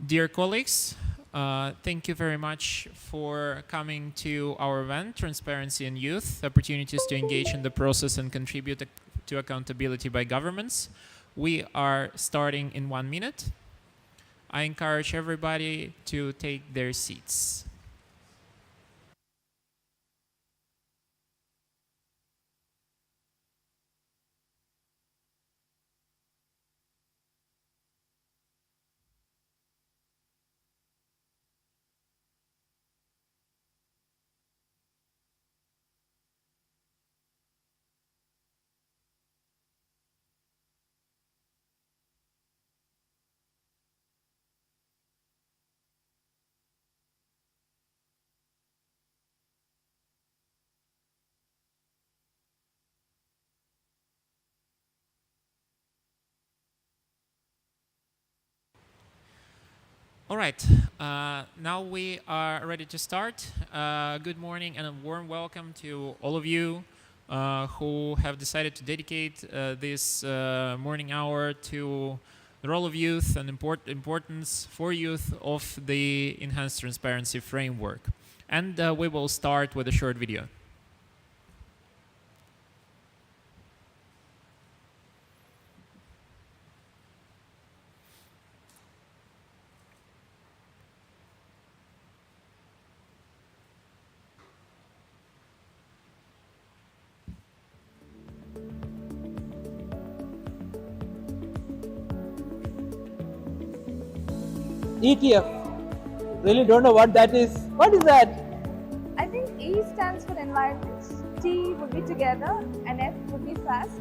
Dear colleagues, thank you very much for coming to our event, Transparency in Youth, Opportunities to Engage in the Process and Contribute to Accountability by Governments. We are starting in 1 minute. I encourage everybody to take their seats. All right, now we are ready to start. Good morning and a warm welcome to all of you who have decided to dedicate this morning hour to the role of youth and importance for youth of the Enhanced Transparency Framework. And we will start with a short video. ETF. Really don't know what that is. What is that? I think E stands for environment, T would be together, and F would be fast.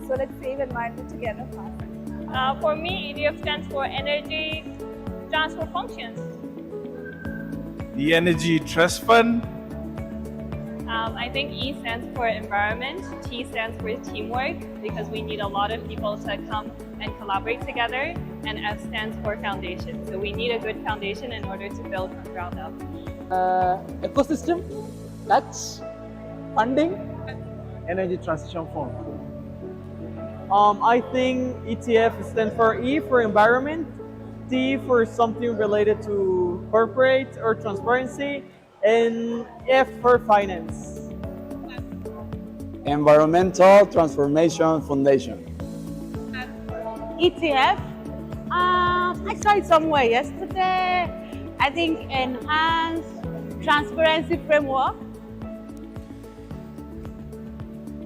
So let's save environment together fast. For me, EDF stands for Energy Transfer Functions. The Energy Trust Fund. I think E stands for environment, T stands for teamwork, because we need a lot of people to come and collaborate together, and F stands for foundation. So we need a good foundation in order to build from ground up. Ecosystem, that's funding, Energy Transition Fund. I think ETF stands for E for environment, T for something related to corporate or transparency, and F for finance. Environmental Transformation Foundation. ETF. I saw it somewhere yesterday. I think Enhanced Transparency Framework.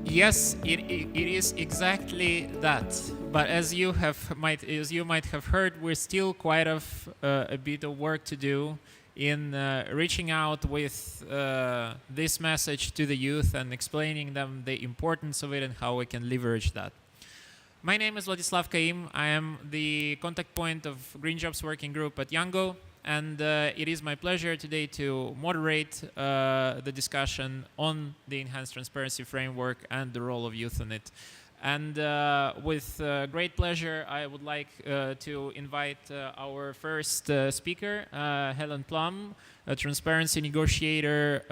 Yes, it is exactly that. But as you might have heard, we're still quite a bit of work to do in reaching out with this message to the youth and explaining them the importance of it and how we can leverage that. My name is Vladislav Kaim. I am the contact point of Green Jobs Working Group at Yango, and it is my pleasure today to moderate the discussion on the Enhanced Transparency Framework and the role of youth in it. And with great pleasure, I would like to invite our first speaker, Helen Plum, a transparency negotiator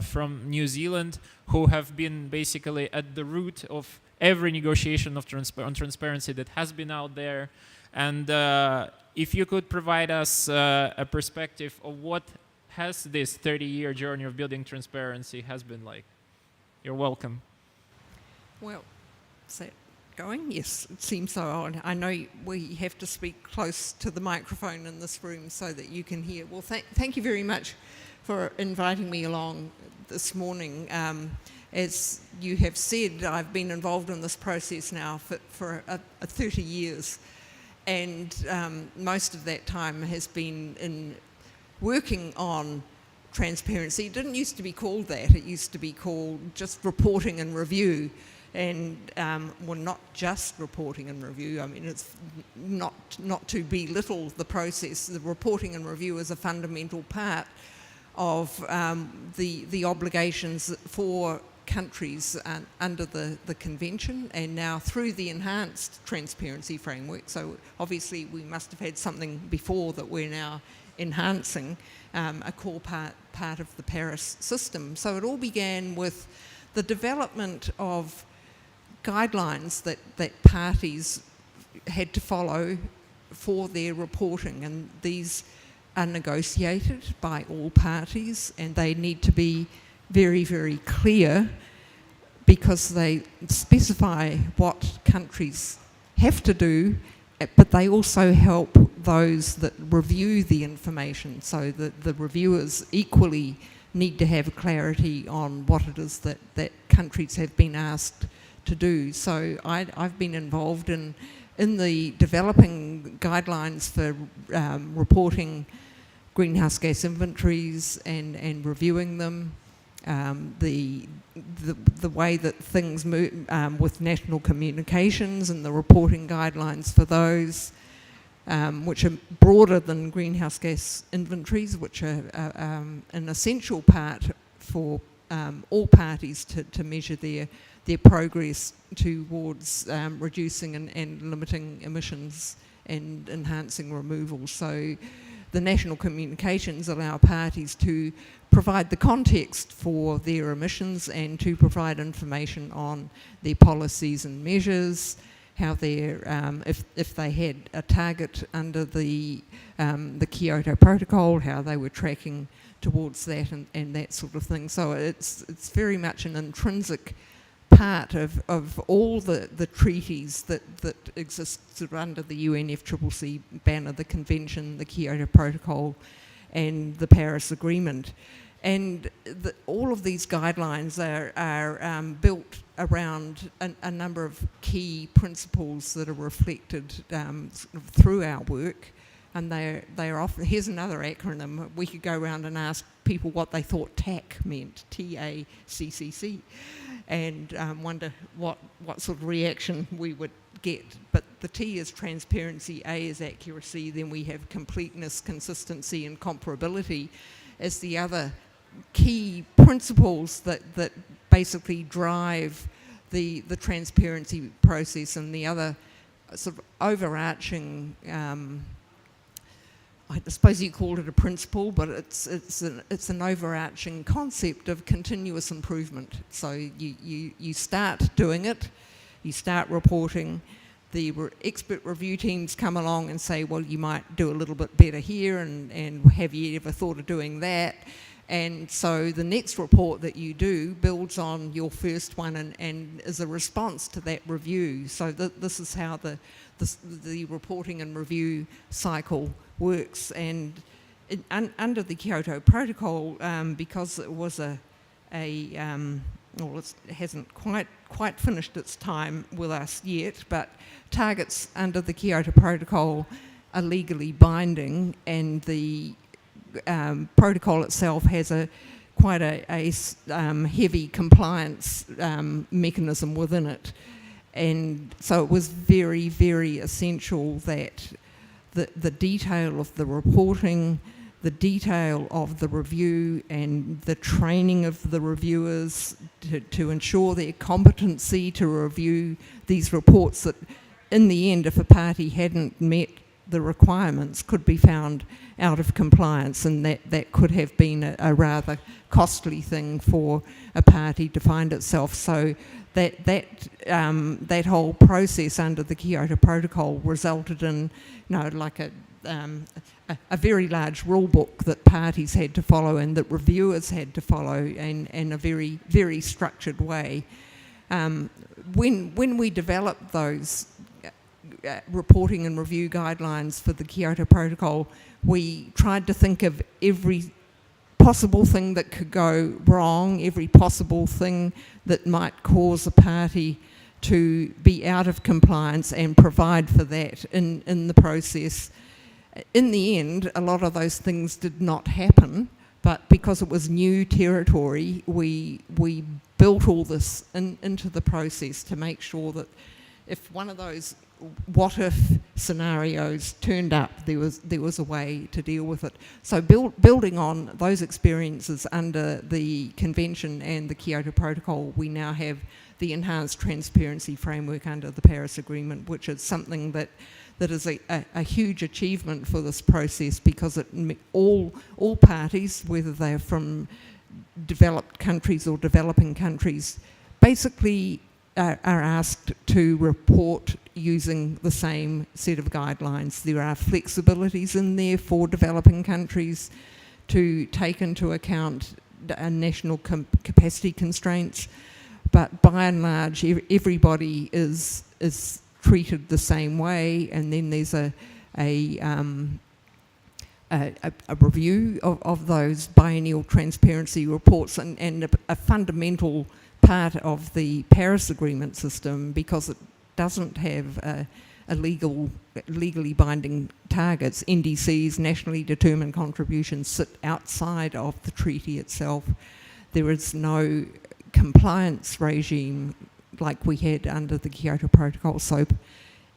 from New Zealand, who have been basically at the root of every negotiation of on transparency that has been out there. And if you could provide us a perspective of what has this 30-year journey of building transparency has been like. You're welcome. Well, is that going? Yes, it seems so. I know we have to speak close to the microphone in this room so that you can hear. Well, thank you very much for inviting me along this morning. As you have said, I've been involved in this process now for 30 years. And most of that time has been in working on transparency. It didn't used to be called that. It used to be called just reporting and review. And well, not just reporting and review. I mean, it's not to belittle the process. The reporting and review is a fundamental part of the obligations for countries under the convention, and now through the Enhanced Transparency Framework. So obviously we must have had something before that we're now enhancing, a core part of the Paris system. So it all began with the development of guidelines that parties had to follow for their reporting, and these are negotiated by all parties, and they need to be very, very clear because they specify what countries have to do, but they also help those that review the information, so that the reviewers equally need to have clarity on what it is that countries have been asked to do. So I've been involved in the developing guidelines for reporting greenhouse gas inventories and reviewing them, the way that things move with national communications and the reporting guidelines for those, which are broader than greenhouse gas inventories, which are an essential part for all parties to measure their progress towards reducing and limiting emissions and enhancing removal. So the national communications allow parties to provide the context for their emissions and to provide information on their policies and measures, how they're, if they had a target under the Kyoto Protocol, how they were tracking towards that and that sort of thing. So it's very much an intrinsic part of all the treaties that exist sort of under the UNFCCC banner, the Convention, the Kyoto Protocol and the Paris Agreement. And all of these guidelines are built around a number of key principles that are reflected sort of through our work. And they're often, here's another acronym, we could go around and ask people what they thought TACC meant, TACCC, and wonder what sort of reaction we would get. But the T is transparency, A is accuracy, then we have completeness, consistency and comparability as the other key principles that basically drive the transparency process, and the other sort of overarching I suppose you call it a principle, but it's an overarching concept of continuous improvement. So you start doing it, you start reporting, the expert review teams come along and say, well, you might do a little bit better here, and have you ever thought of doing that? And so the next report that you do builds on your first one and is a response to that review. So this is how the reporting and review cycle works. And under the Kyoto Protocol, because it was well, it hasn't quite finished its time with us yet, but targets under the Kyoto Protocol are legally binding, and the protocol itself has quite a heavy compliance mechanism within it. And so it was very, very essential that the detail of the reporting, the detail of the review and the training of the reviewers to ensure their competency to review these reports, that in the end, if a party hadn't met the requirements, could be found out of compliance, and that could have been a rather costly thing for a party to find itself. So that whole process under the Kyoto Protocol resulted in, like a very large rule book that parties had to follow and that reviewers had to follow in a very, very structured way. When we developed those reporting and review guidelines for the Kyoto Protocol, we tried to think of every possible thing that could go wrong, every possible thing that might cause a party to be out of compliance, and provide for that in the process. In the end, a lot of those things did not happen, but because it was new territory, we built all this into the process to make sure that if one of those what-if scenarios turned up, there was a way to deal with it. So building on those experiences under the Convention and the Kyoto Protocol, we now have the Enhanced Transparency Framework under the Paris Agreement, which is something that is a huge achievement for this process, because all parties, whether they're from developed countries or developing countries, basically are asked to report using the same set of guidelines. There are flexibilities in there for developing countries to take into account national capacity constraints, but by and large, everybody is treated the same way, and then there's a review of those biennial transparency reports, and a fundamental part of the Paris Agreement system, because it doesn't have legally binding targets. NDCs, nationally determined contributions, sit outside of the treaty itself. There is no compliance regime like we had under the Kyoto Protocol. So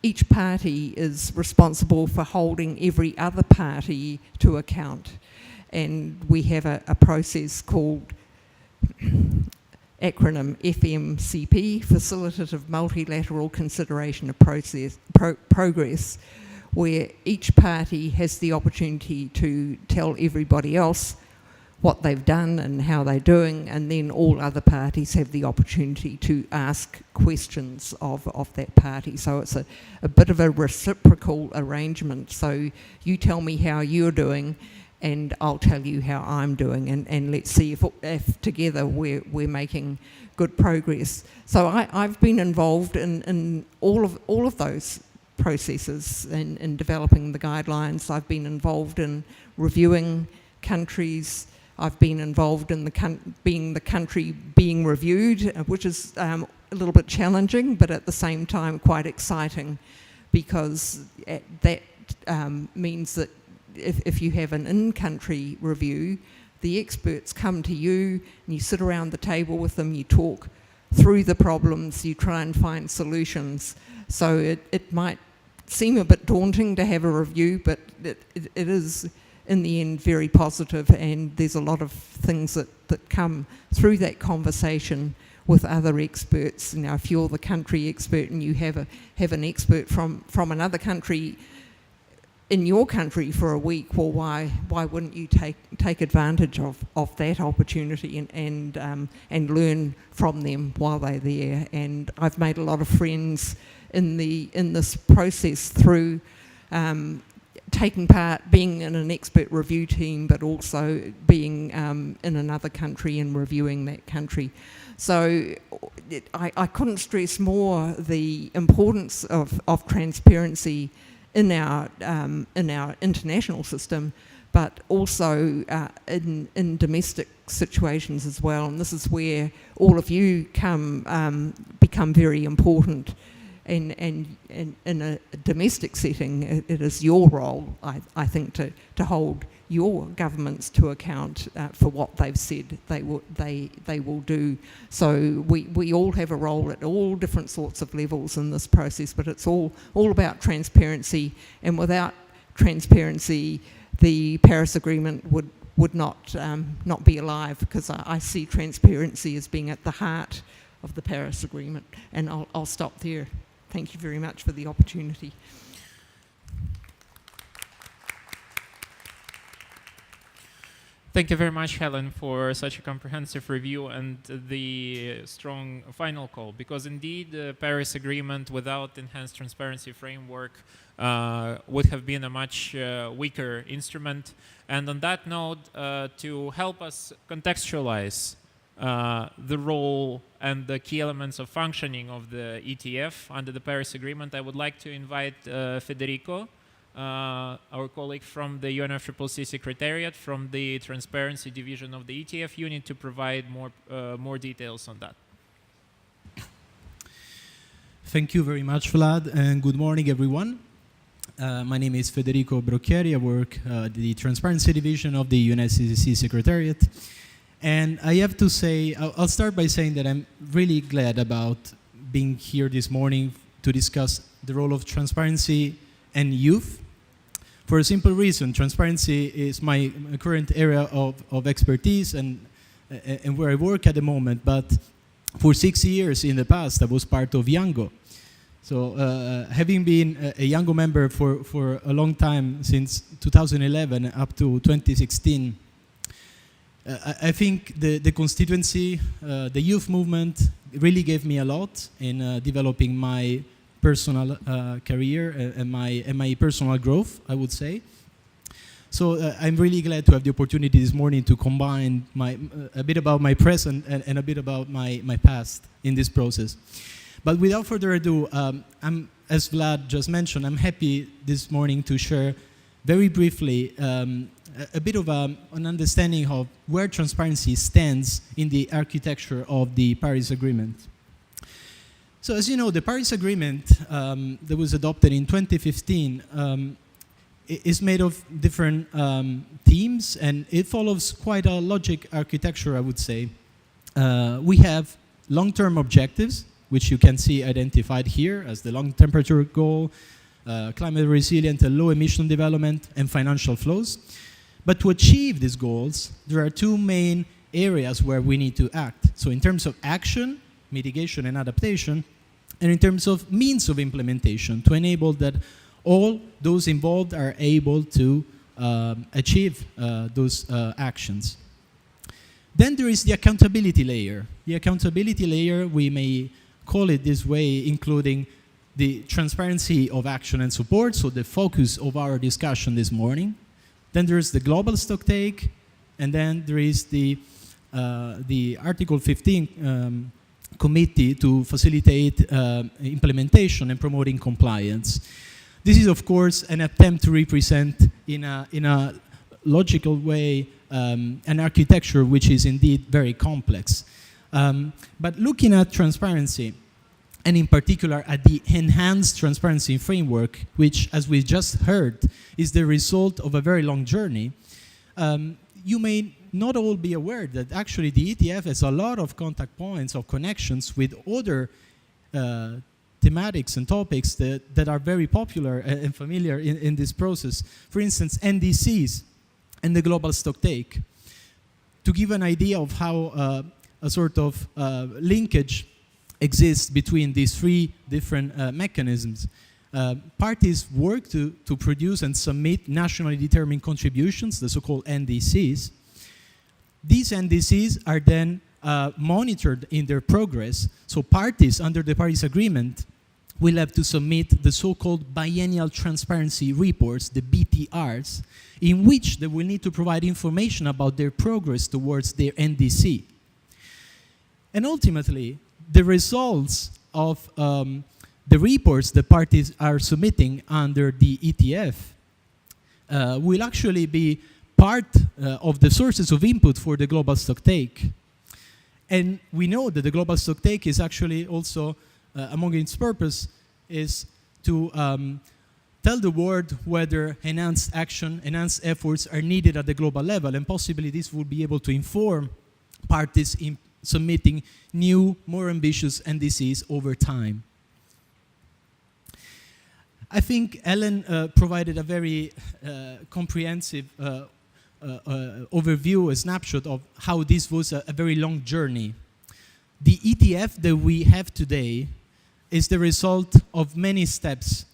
each party is responsible for holding every other party to account. And we have a process called acronym FMCP, Facilitative Multilateral Consideration of Progress, where each party has the opportunity to tell everybody else what they've done and how they're doing, and then all other parties have the opportunity to ask questions of that party. So it's a bit of a reciprocal arrangement. So you tell me how you're doing, and I'll tell you how I'm doing, and let's see if together we're making good progress. So I've been involved in all of those processes in developing the guidelines. I've been involved in reviewing countries. I've been involved in being the country being reviewed, which is a little bit challenging, but at the same time quite exciting, because that means that if you have an in-country review, the experts come to you and you sit around the table with them, you talk through the problems, you try and find solutions. So it might seem a bit daunting to have a review, but it is in the end very positive, and there's a lot of things that come through that conversation with other experts. You know, if you're the country expert and you have an expert from another country in your country for a week, well, why wouldn't you take advantage of that opportunity and learn from them while they're there? And I've made a lot of friends in this process through taking part, being in an expert review team, but also being in another country and reviewing that country. So I couldn't stress more the importance of transparency in our international system, but also in domestic situations as well. And this is where all of you become very important. And in a domestic setting, it is your role, I think, to hold your governments to account for what they've said they will do. So we all have a role at all different sorts of levels in this process, but it's all about transparency. And without transparency, the Paris Agreement would not be alive, because I see transparency as being at the heart of the Paris Agreement. And I'll stop there. Thank you very much for the opportunity. Thank you very much, Helen, for such a comprehensive review and the strong final call, because indeed the Paris Agreement without enhanced transparency framework would have been a much weaker instrument. And on that note, to help us contextualize the role and the key elements of functioning of the ETF under the Paris Agreement, I would like to invite Federico, our colleague from the UNFCCC Secretariat, from the Transparency Division of the ETF unit, to provide more details on that. Thank you very much, Vlad, and good morning, everyone. My name is Federico Brocchieri. I work at the Transparency Division of the UNFCCC Secretariat. And I have to say, I'll start by saying that I'm really glad about being here this morning to discuss the role of transparency and youth, for a simple reason. Transparency is my current area of expertise and where I work at the moment, but for 6 years in the past I was part of Yango. So having been a Yango member for a long time, since 2011 up to 2016, I think the constituency, the youth movement really gave me a lot in developing my personal career and my personal growth, I would say. So I'm really glad to have the opportunity this morning to combine a bit about my present and a bit about my past in this process. But without further ado, as Vlad just mentioned, I'm happy this morning to share very briefly a bit of an understanding of where transparency stands in the architecture of the Paris Agreement. So as you know, the Paris Agreement that was adopted in 2015 is made of different themes, and it follows quite a logic architecture, I would say. We have long-term objectives, which you can see identified here as the long temperature goal, climate resilient and low emission development, and financial flows. But to achieve these goals, there are two main areas where we need to act. So in terms of action, mitigation and adaptation, and in terms of means of implementation, to enable that all those involved are able to achieve those actions. Then there is the accountability layer. The accountability layer, we may call it this way, including the transparency of action and support, so the focus of our discussion this morning. Then there is the global stocktake, and then there is the Article 15 committee to facilitate implementation and promoting compliance. This is, of course, an attempt to represent in a logical way an architecture which is indeed very complex. But looking at transparency, and in particular at the enhanced transparency framework, which, as we just heard, is the result of a very long journey, you may not all be aware that actually the ETF has a lot of contact points or connections with other thematics and topics that are very popular and familiar in this process. For instance, NDCs and the global stocktake. To give an idea of how a sort of linkage exists between these three different mechanisms, parties work to produce and submit nationally determined contributions, the so-called NDCs. These NDCs are then monitored in their progress. So parties under the Paris Agreement will have to submit the so-called biennial transparency reports, the BTRs, in which they will need to provide information about their progress towards their NDC. And ultimately, the results of the reports the parties are submitting under the ETF will actually be part of the sources of input for the global stocktake. And we know that the global stocktake is actually also, among its purpose, is to tell the world whether enhanced action, enhanced efforts are needed at the global level, and possibly this will be able to inform parties in submitting new, more ambitious NDCs over time. I think Ellen provided a very comprehensive overview, a snapshot of how this was a very long journey. The ETF that we have today is the result of many steps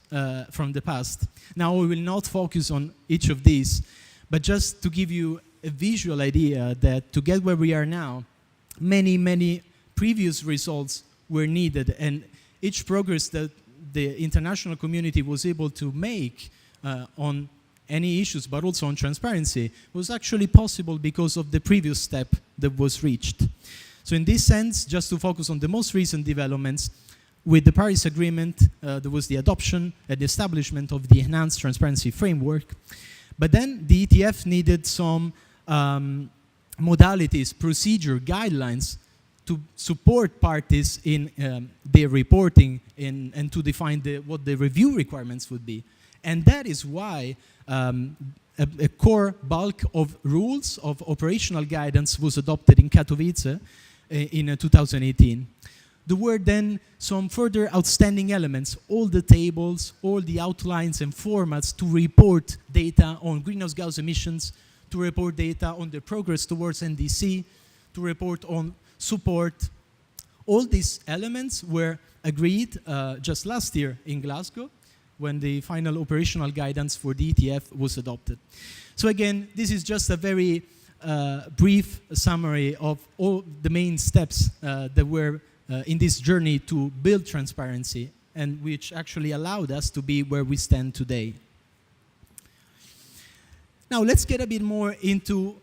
from the past. Now we will not focus on each of these, but just to give you a visual idea that to get where we are now, many previous results were needed, and each progress that the international community was able to make on any issues, but also on transparency, was actually possible because of the previous step that was reached. So in this sense, just to focus on the most recent developments, with the Paris Agreement, there was the adoption and establishment of the enhanced transparency framework, but then the ETF needed some modalities, procedure, guidelines to support parties in their reporting and to define what the review requirements would be. And that is why a core bulk of rules of operational guidance was adopted in Katowice in 2018. There were then some further outstanding elements, all the tables, all the outlines and formats to report data on greenhouse gas emissions, to report data on the progress towards NDC, to report on support. All these elements were agreed just last year in Glasgow when the final operational guidance for the ETF was adopted. So again, this is just a very brief summary of all the main steps that were in this journey to build transparency and which actually allowed us to be where we stand today. Now let's get a bit more into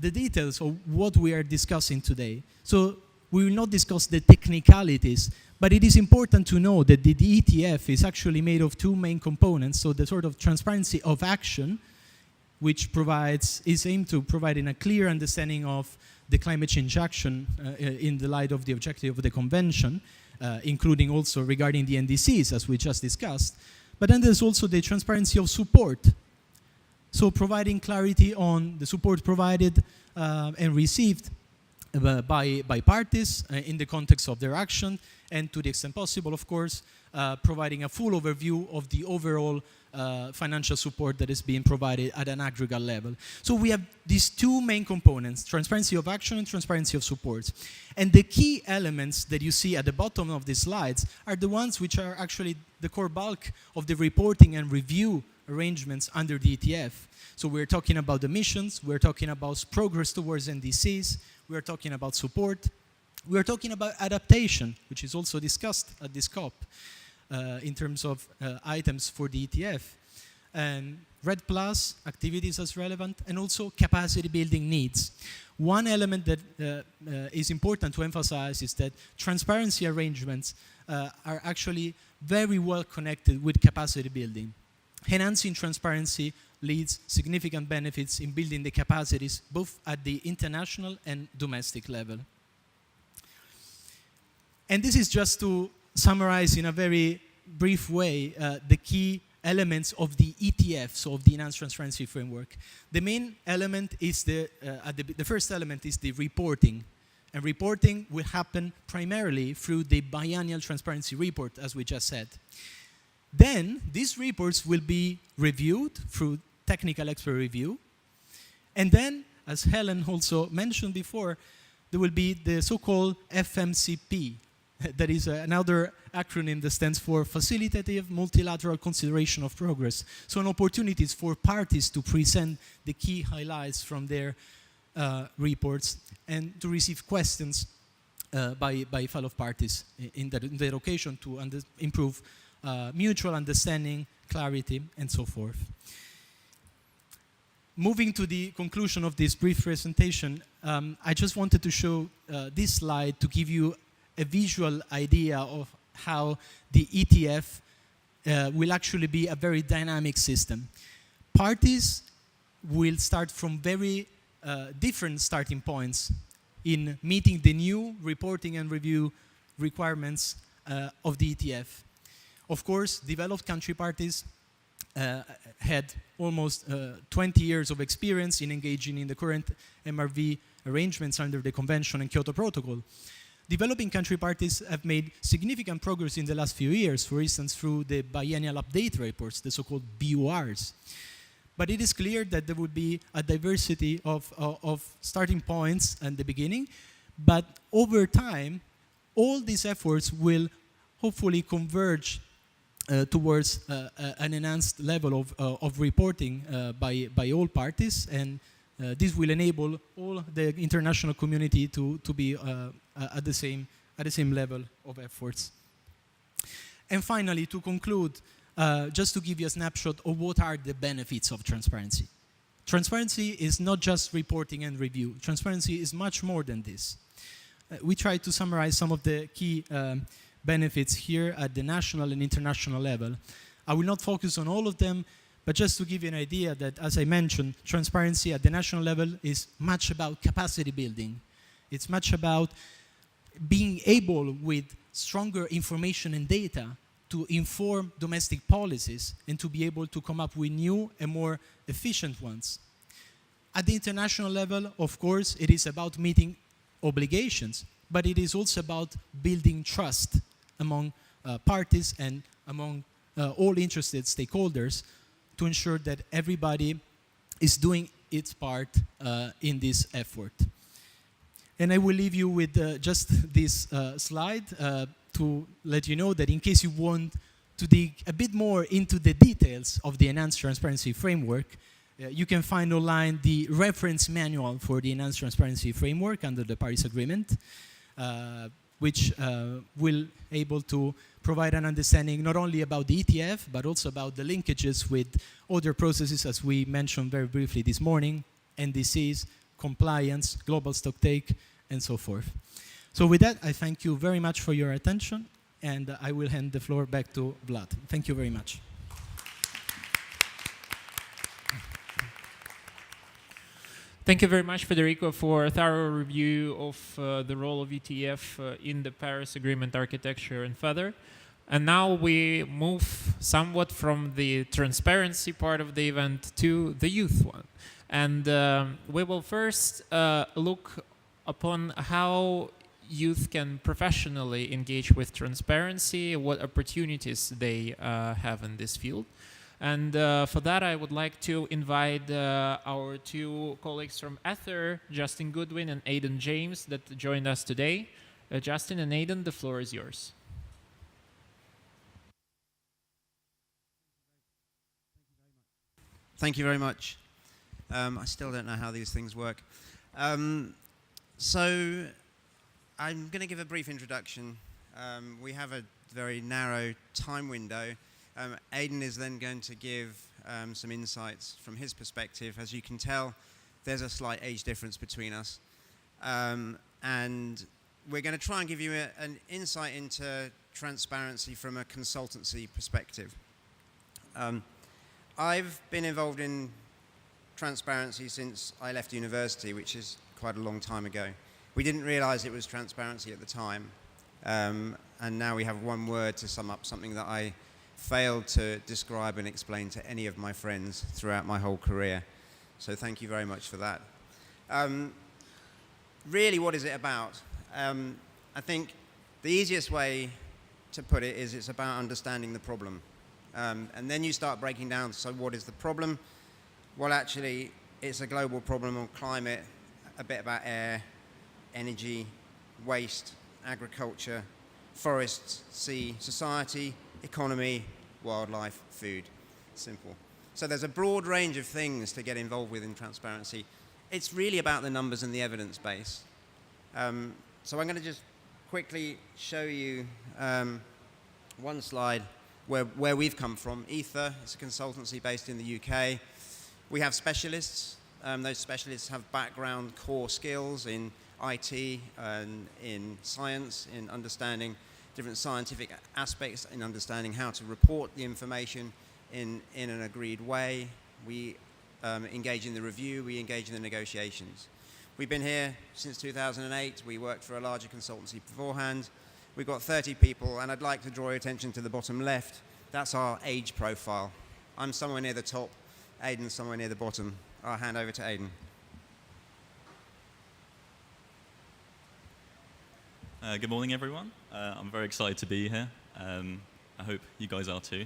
the details of what we are discussing today. So we will not discuss the technicalities, but it is important to know that the ETF is actually made of two main components. So the sort of transparency of action, which is aimed to providing a clear understanding of the climate change action in the light of the objective of the convention, including also regarding the NDCs, as we just discussed. But then there's also the transparency of support. So providing clarity on the support provided and received by parties in the context of their action, and to the extent possible, of course, providing a full overview of the overall financial support that is being provided at an aggregate level. So we have these two main components, transparency of action and transparency of support. And the key elements that you see at the bottom of these slides are the ones which are actually the core bulk of the reporting and review arrangements under the ETF. So we're talking about emissions, we're talking about progress towards NDCs, we're talking about support, we're talking about adaptation, which is also discussed at this COP in terms of items for the ETF, and RED Plus activities as relevant, and also capacity building needs. One element that is important to emphasize is that transparency arrangements are actually very well connected with capacity building. Enhancing transparency leads significant benefits in building the capacities both at the international and domestic level. And this is just to summarize in a very brief way the key elements of the ETF, so of the Enhanced Transparency Framework. The main element is the first element is the reporting. And reporting will happen primarily through the biannual transparency report, as we just said. Then these reports will be reviewed through technical expert review. And then, as Helen also mentioned before, there will be the so-called FMCP. That is another acronym that stands for Facilitative Multilateral Consideration of Progress. So an opportunities for parties to present the key highlights from their reports and to receive questions by fellow parties in that occasion to improve mutual understanding, clarity, and so forth. Moving to the conclusion of this brief presentation, I just wanted to show this slide to give you a visual idea of how the ETF will actually be a very dynamic system. Parties will start from very different starting points in meeting the new reporting and review requirements of the ETF. Of course, developed country parties had almost 20 years of experience in engaging in the current MRV arrangements under the Convention and Kyoto Protocol. Developing country parties have made significant progress in the last few years, for instance, through the biennial update reports, the so-called BURs. But it is clear that there would be a diversity of starting points at the beginning, but over time, all these efforts will hopefully converge towards an enhanced level of reporting by all parties, and this will enable all the international community to be at the same level of efforts. And finally, to conclude, just to give you a snapshot of what are the benefits of transparency. Transparency is not just reporting and review. Transparency is much more than this. We try to summarize some of the key benefits here at the national and international level. I will not focus on all of them, but just to give you an idea that, as I mentioned, transparency at the national level is much about capacity building. It's much about being able, with stronger information and data, to inform domestic policies and to be able to come up with new and more efficient ones. At the international level, of course, it is about meeting obligations, but it is also about building trust among parties and among all interested stakeholders to ensure that everybody is doing its part in this effort. And I will leave you with just this slide to let you know that in case you want to dig a bit more into the details of the Enhanced Transparency Framework, you can find online the reference manual for the Enhanced Transparency Framework under the Paris Agreement, which will able to provide an understanding not only about the ETF, but also about the linkages with other processes, as we mentioned very briefly this morning, LDCs, compliance, global stocktake, and so forth. So with that, I thank you very much for your attention, and I will hand the floor back to Vlad. Thank you very much. Thank you very much, Federico, for a thorough review of the role of ETF in the Paris Agreement architecture and further. And now we move somewhat from the transparency part of the event to the youth one. And we will first look upon how youth can professionally engage with transparency, what opportunities they have in this field. And for that, I would like to invite our two colleagues from Ether, Justin Goodwin and Aidan James, that joined us today. Justin and Aidan, the floor is yours. Thank you very much. I still don't know how these things work. So I'm going to give a brief introduction. We have a very narrow time window. Aidan is then going to give some insights from his perspective. As you can tell, there's a slight age difference between us. And we're going to try and give you an insight into transparency from a consultancy perspective. I've been involved in transparency since I left university, which is quite a long time ago. We didn't realize it was transparency at the time. And now we have one word to sum up something that I failed to describe and explain to any of my friends throughout my whole career. So thank you very much for that. Really, what is it about? I think the easiest way to put it is it's about understanding the problem. And then you start breaking down, so what is the problem? Well, actually, it's a global problem on climate, a bit about air, energy, waste, agriculture, forests, sea, society, economy, wildlife, food. Simple. So there's a broad range of things to get involved with in transparency. It's really about the numbers and the evidence base. So I'm going to just quickly show you one slide where we've come from. Ether is a consultancy based in the UK. We have specialists. Those specialists have background core skills in IT and in science, in understanding different scientific aspects, in understanding how to report the information in an agreed way. We engage in the review, we engage in the negotiations. We've been here since 2008. We worked for a larger consultancy beforehand. We've got 30 people, and I'd like to draw your attention to the bottom left. That's our age profile. I'm somewhere near the top, Aidan's somewhere near the bottom. I'll hand over to Aidan. Good morning, everyone. I'm very excited to be here. I hope you guys are too.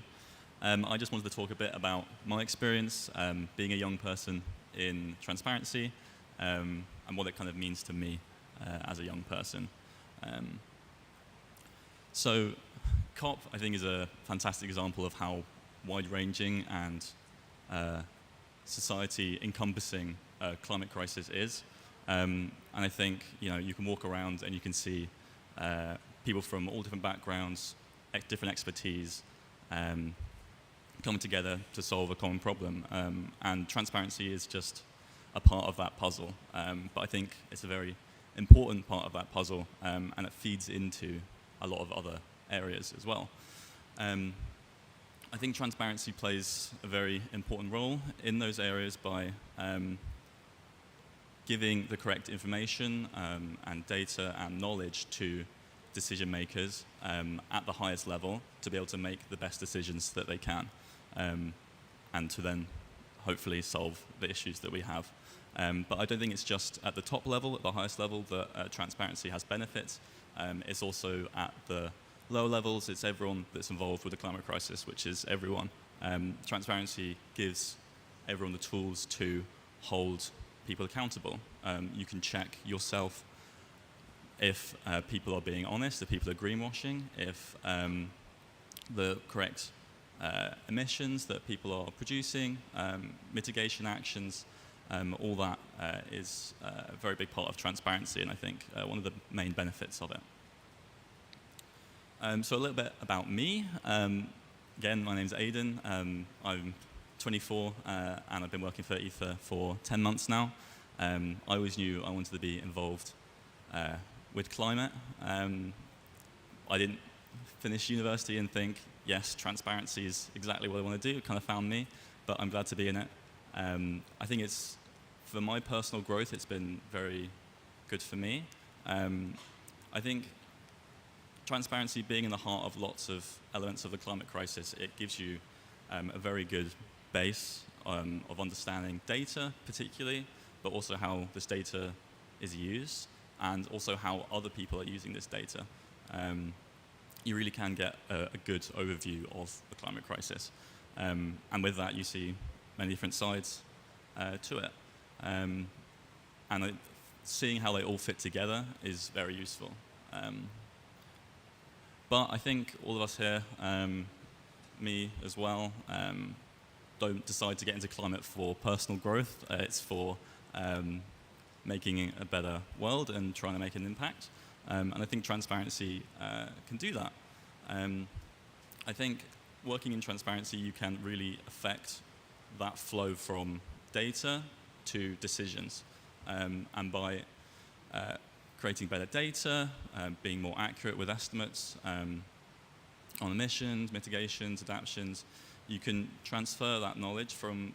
I just wanted to talk a bit about my experience being a young person in transparency and what it kind of means to me as a young person. So COP, I think, is a fantastic example of how wide-ranging and society encompassing climate crisis is. And I think you can walk around and you can see people from all different backgrounds, different expertise, coming together to solve a common problem. And transparency is just a part of that puzzle. But I think it's a very important part of that puzzle, and it feeds into a lot of other areas as well. I think transparency plays a very important role in those areas by giving the correct information and data and knowledge to decision makers at the highest level to be able to make the best decisions that they can, and to then hopefully solve the issues that we have. But I don't think it's just at the top level, at the highest level, that transparency has benefits. It's also at the lower levels. It's everyone that's involved with the climate crisis, which is everyone. Transparency gives everyone the tools to hold people accountable. You can check yourself if people are being honest, if people are greenwashing, if the correct emissions that people are producing, mitigation actions, all that is a very big part of transparency, and I think one of the main benefits of it. So a little bit about me. Again, my name's Aidan. I'm 24 and I've been working for Ether for 10 months now. I always knew I wanted to be involved with climate. I didn't finish university and think, yes, transparency is exactly what I want to do. It kind of found me, but I'm glad to be in it. I think it's, for my personal growth, it's been very good for me. I think transparency being in the heart of lots of elements of the climate crisis, it gives you a very good base of understanding data particularly, but also how this data is used and also how other people are using this data. You really can get a good overview of the climate crisis. And with that, you see many different sides to it. And seeing how they all fit together is very useful. But I think all of us here, me as well, don't decide to get into climate for personal growth. It's for making a better world and trying to make an impact. And I think transparency can do that. I think working in transparency, you can really affect that flow from data to decisions. And by creating better data, being more accurate with estimates on emissions, mitigations, adaptations, you can transfer that knowledge from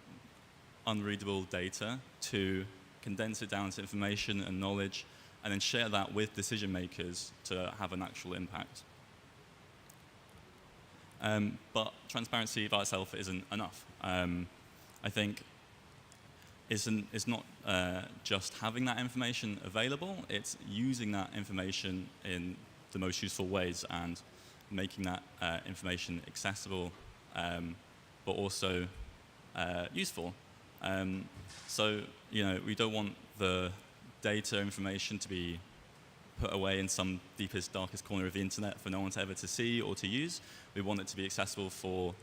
unreadable data to condense it down to information and knowledge, and then share that with decision makers to have an actual impact. But transparency by itself isn't enough. I think it's not just having that information available, it's using that information in the most useful ways and making that information accessible, but also useful. So, you know, we don't want the data information to be put away in some deepest, darkest corner of the internet for no one to ever to see or to use. We want it to be accessible for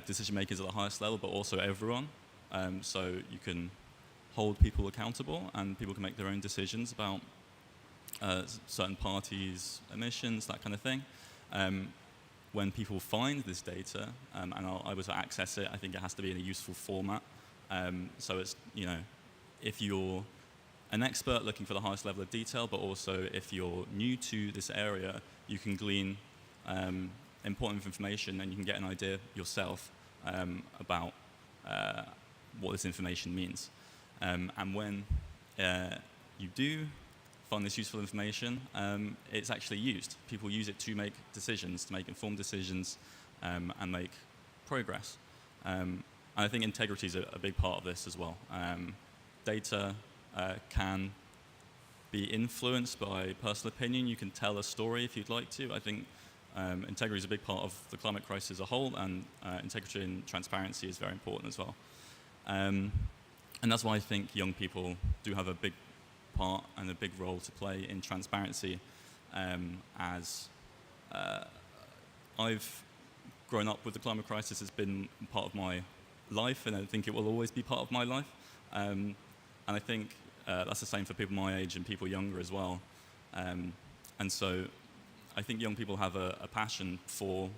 decision makers at the highest level, but also everyone. So you can hold people accountable and people can make their own decisions about certain parties' emissions, that kind of thing. When people find this data and are able to access it, I think it has to be in a useful format. So it's, you know, if you're an expert looking for the highest level of detail, but also if you're new to this area, you can glean important information and you can get an idea yourself about what this information means. And when you do find this useful information, it's actually used. People use it to make decisions, to make informed decisions and make progress. And I think integrity is a big part of this as well. Data can be influenced by personal opinion. You can tell a story if you'd like to. I think integrity is a big part of the climate crisis as a whole, and integrity and transparency is very important as well. And that's why I think young people do have a big part and a big role to play in transparency, as I've grown up with the climate crisis. It's been part of my life, and I think it will always be part of my life. And I think that's the same for people my age and people younger as well. And so I think young people have a passion for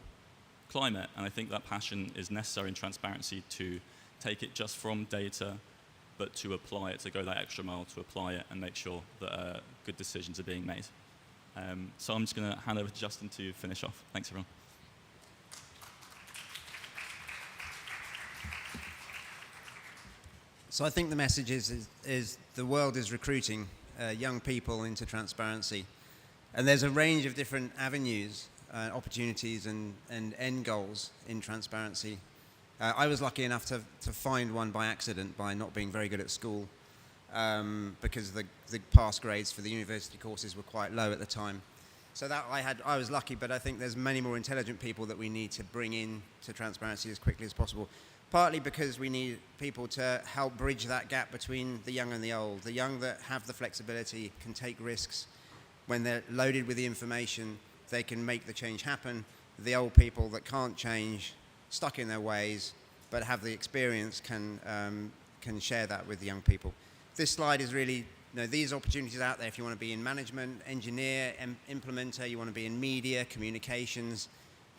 climate, and I think that passion is necessary in transparency to take it just from data, but to apply it, to go that extra mile to apply it and make sure that good decisions are being made. So I'm just going to hand over to Justin to finish off. Thanks, everyone. So I think the message is the world is recruiting young people into transparency. And there's a range of different avenues, opportunities and end goals in transparency. I was lucky enough to find one by accident, by not being very good at school, because the pass grades for the university courses were quite low at the time. So that I was lucky, but I think there's many more intelligent people that we need to bring in to transparency as quickly as possible. Partly because we need people to help bridge that gap between the young and the old. The young that have the flexibility can take risks. When they're loaded with the information, they can make the change happen. The old people that can't change stuck in their ways, but have the experience, can share that with the young people. This slide is really, these opportunities out there if you want to be in management, engineer, implementer, you want to be in media, communications.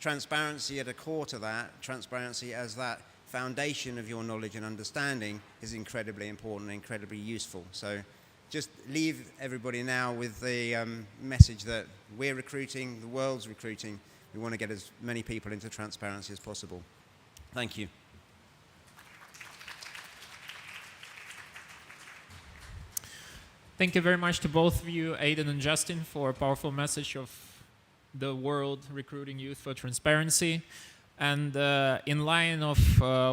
Transparency at a core to that, transparency as that foundation of your knowledge and understanding is incredibly important and incredibly useful. So just leave everybody now with the message that we're recruiting, the world's recruiting. We want to get as many people into transparency as possible. Thank you. Thank you very much to both of you, Aidan and Justin, for a powerful message of the world recruiting youth for transparency. And in line of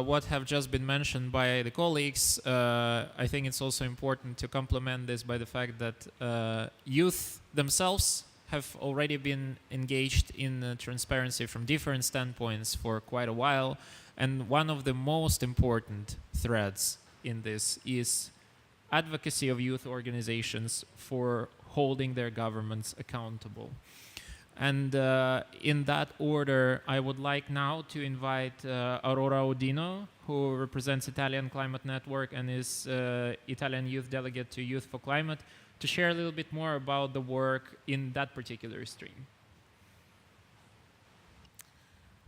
what have just been mentioned by the colleagues, I think it's also important to complement this by the fact that youth themselves have already been engaged in transparency from different standpoints for quite a while. And one of the most important threads in this is advocacy of youth organizations for holding their governments accountable. And in that order, I would like now to invite Aurora Odino, who represents Italian Climate Network and is Italian youth delegate to Youth for Climate, to share a little bit more about the work in that particular stream.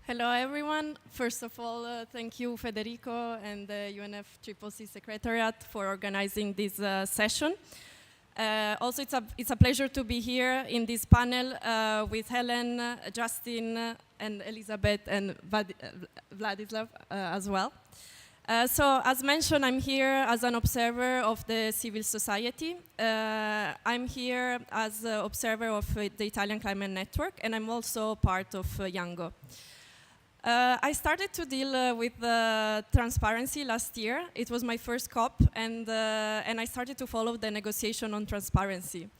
Hello, everyone. First of all, thank you, Federico, and the UNFCCC Secretariat for organizing this session. Also, it's a pleasure to be here in this panel with Helen, Justin, and Elizabeth, and Vladislav as well. So, as mentioned, I'm here as an observer of the civil society. I'm here as an observer of the Italian Climate Network, and I'm also part of Yango. I started to deal with transparency last year. It was my first COP, and I started to follow the negotiation on transparency.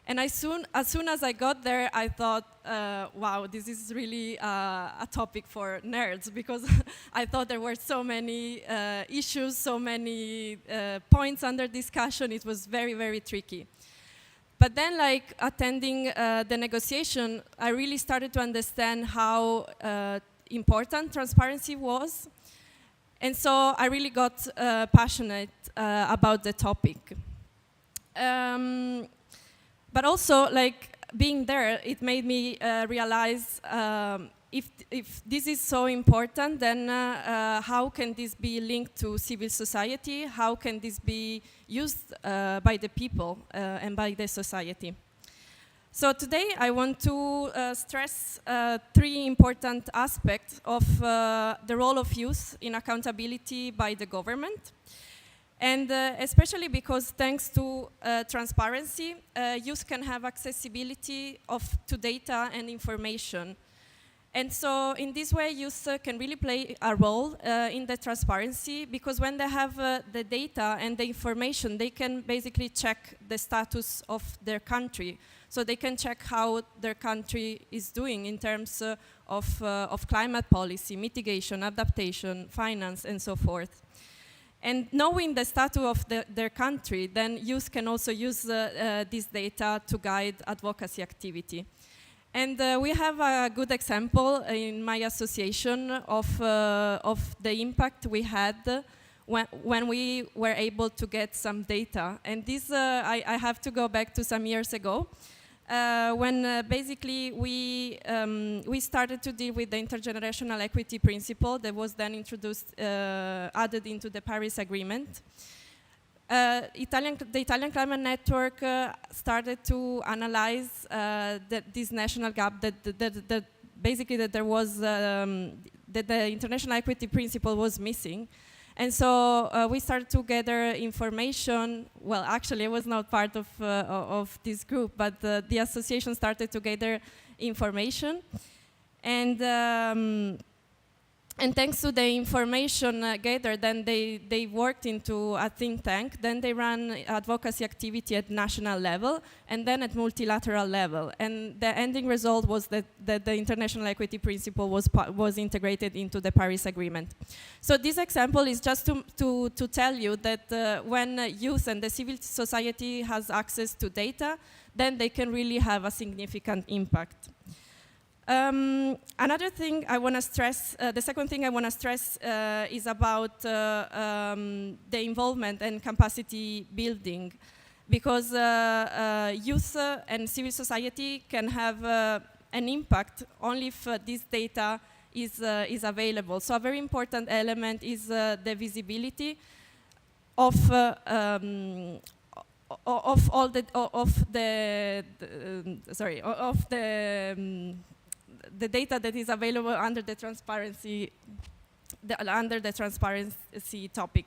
And as soon as I got there, I thought, wow, this is really a topic for nerds, because I thought there were so many issues, so many points under discussion. It was very, very tricky. But then, like, attending the negotiation, I really started to understand how important transparency was. And so I really got passionate about the topic. But also, like, being there, it made me realize if this is so important, then how can this be linked to civil society? How can this be used by the people and by the society? So today I want to stress three important aspects of the role of youth in accountability by the government. And especially because thanks to transparency, youth can have accessibility to data and information. And so in this way, youth can really play a role in the transparency, because when they have the data and the information, they can basically check the status of their country. So they can check how their country is doing in terms of climate policy, mitigation, adaptation, finance, and so forth. And knowing the status of their country, then youth can also use this data to guide advocacy activity. And we have a good example in my association of the impact we had when we were able to get some data. And this, I have to go back to some years ago, when basically we started to deal with the intergenerational equity principle that was then introduced, added into the Paris Agreement. The Italian Climate Network started to analyze this national gap that basically that there was that the international equity principle was missing. And so we started to gather information. Well, actually, I was not part of this group, but the association started to gather information. And thanks to the information gathered, then they worked into a think tank. Then they ran advocacy activity at national level, and then at multilateral level. And the ending result was that the international equity principle was integrated into the Paris Agreement. So this example is just to tell you that when youth and the civil society has access to data, then they can really have a significant impact. Another thing I want to stress, the second thing I want to stress is about the involvement and capacity building, because youth and civil society can have an impact only if this data is available. So a very important element is the visibility of all the data that is available under the transparency topic.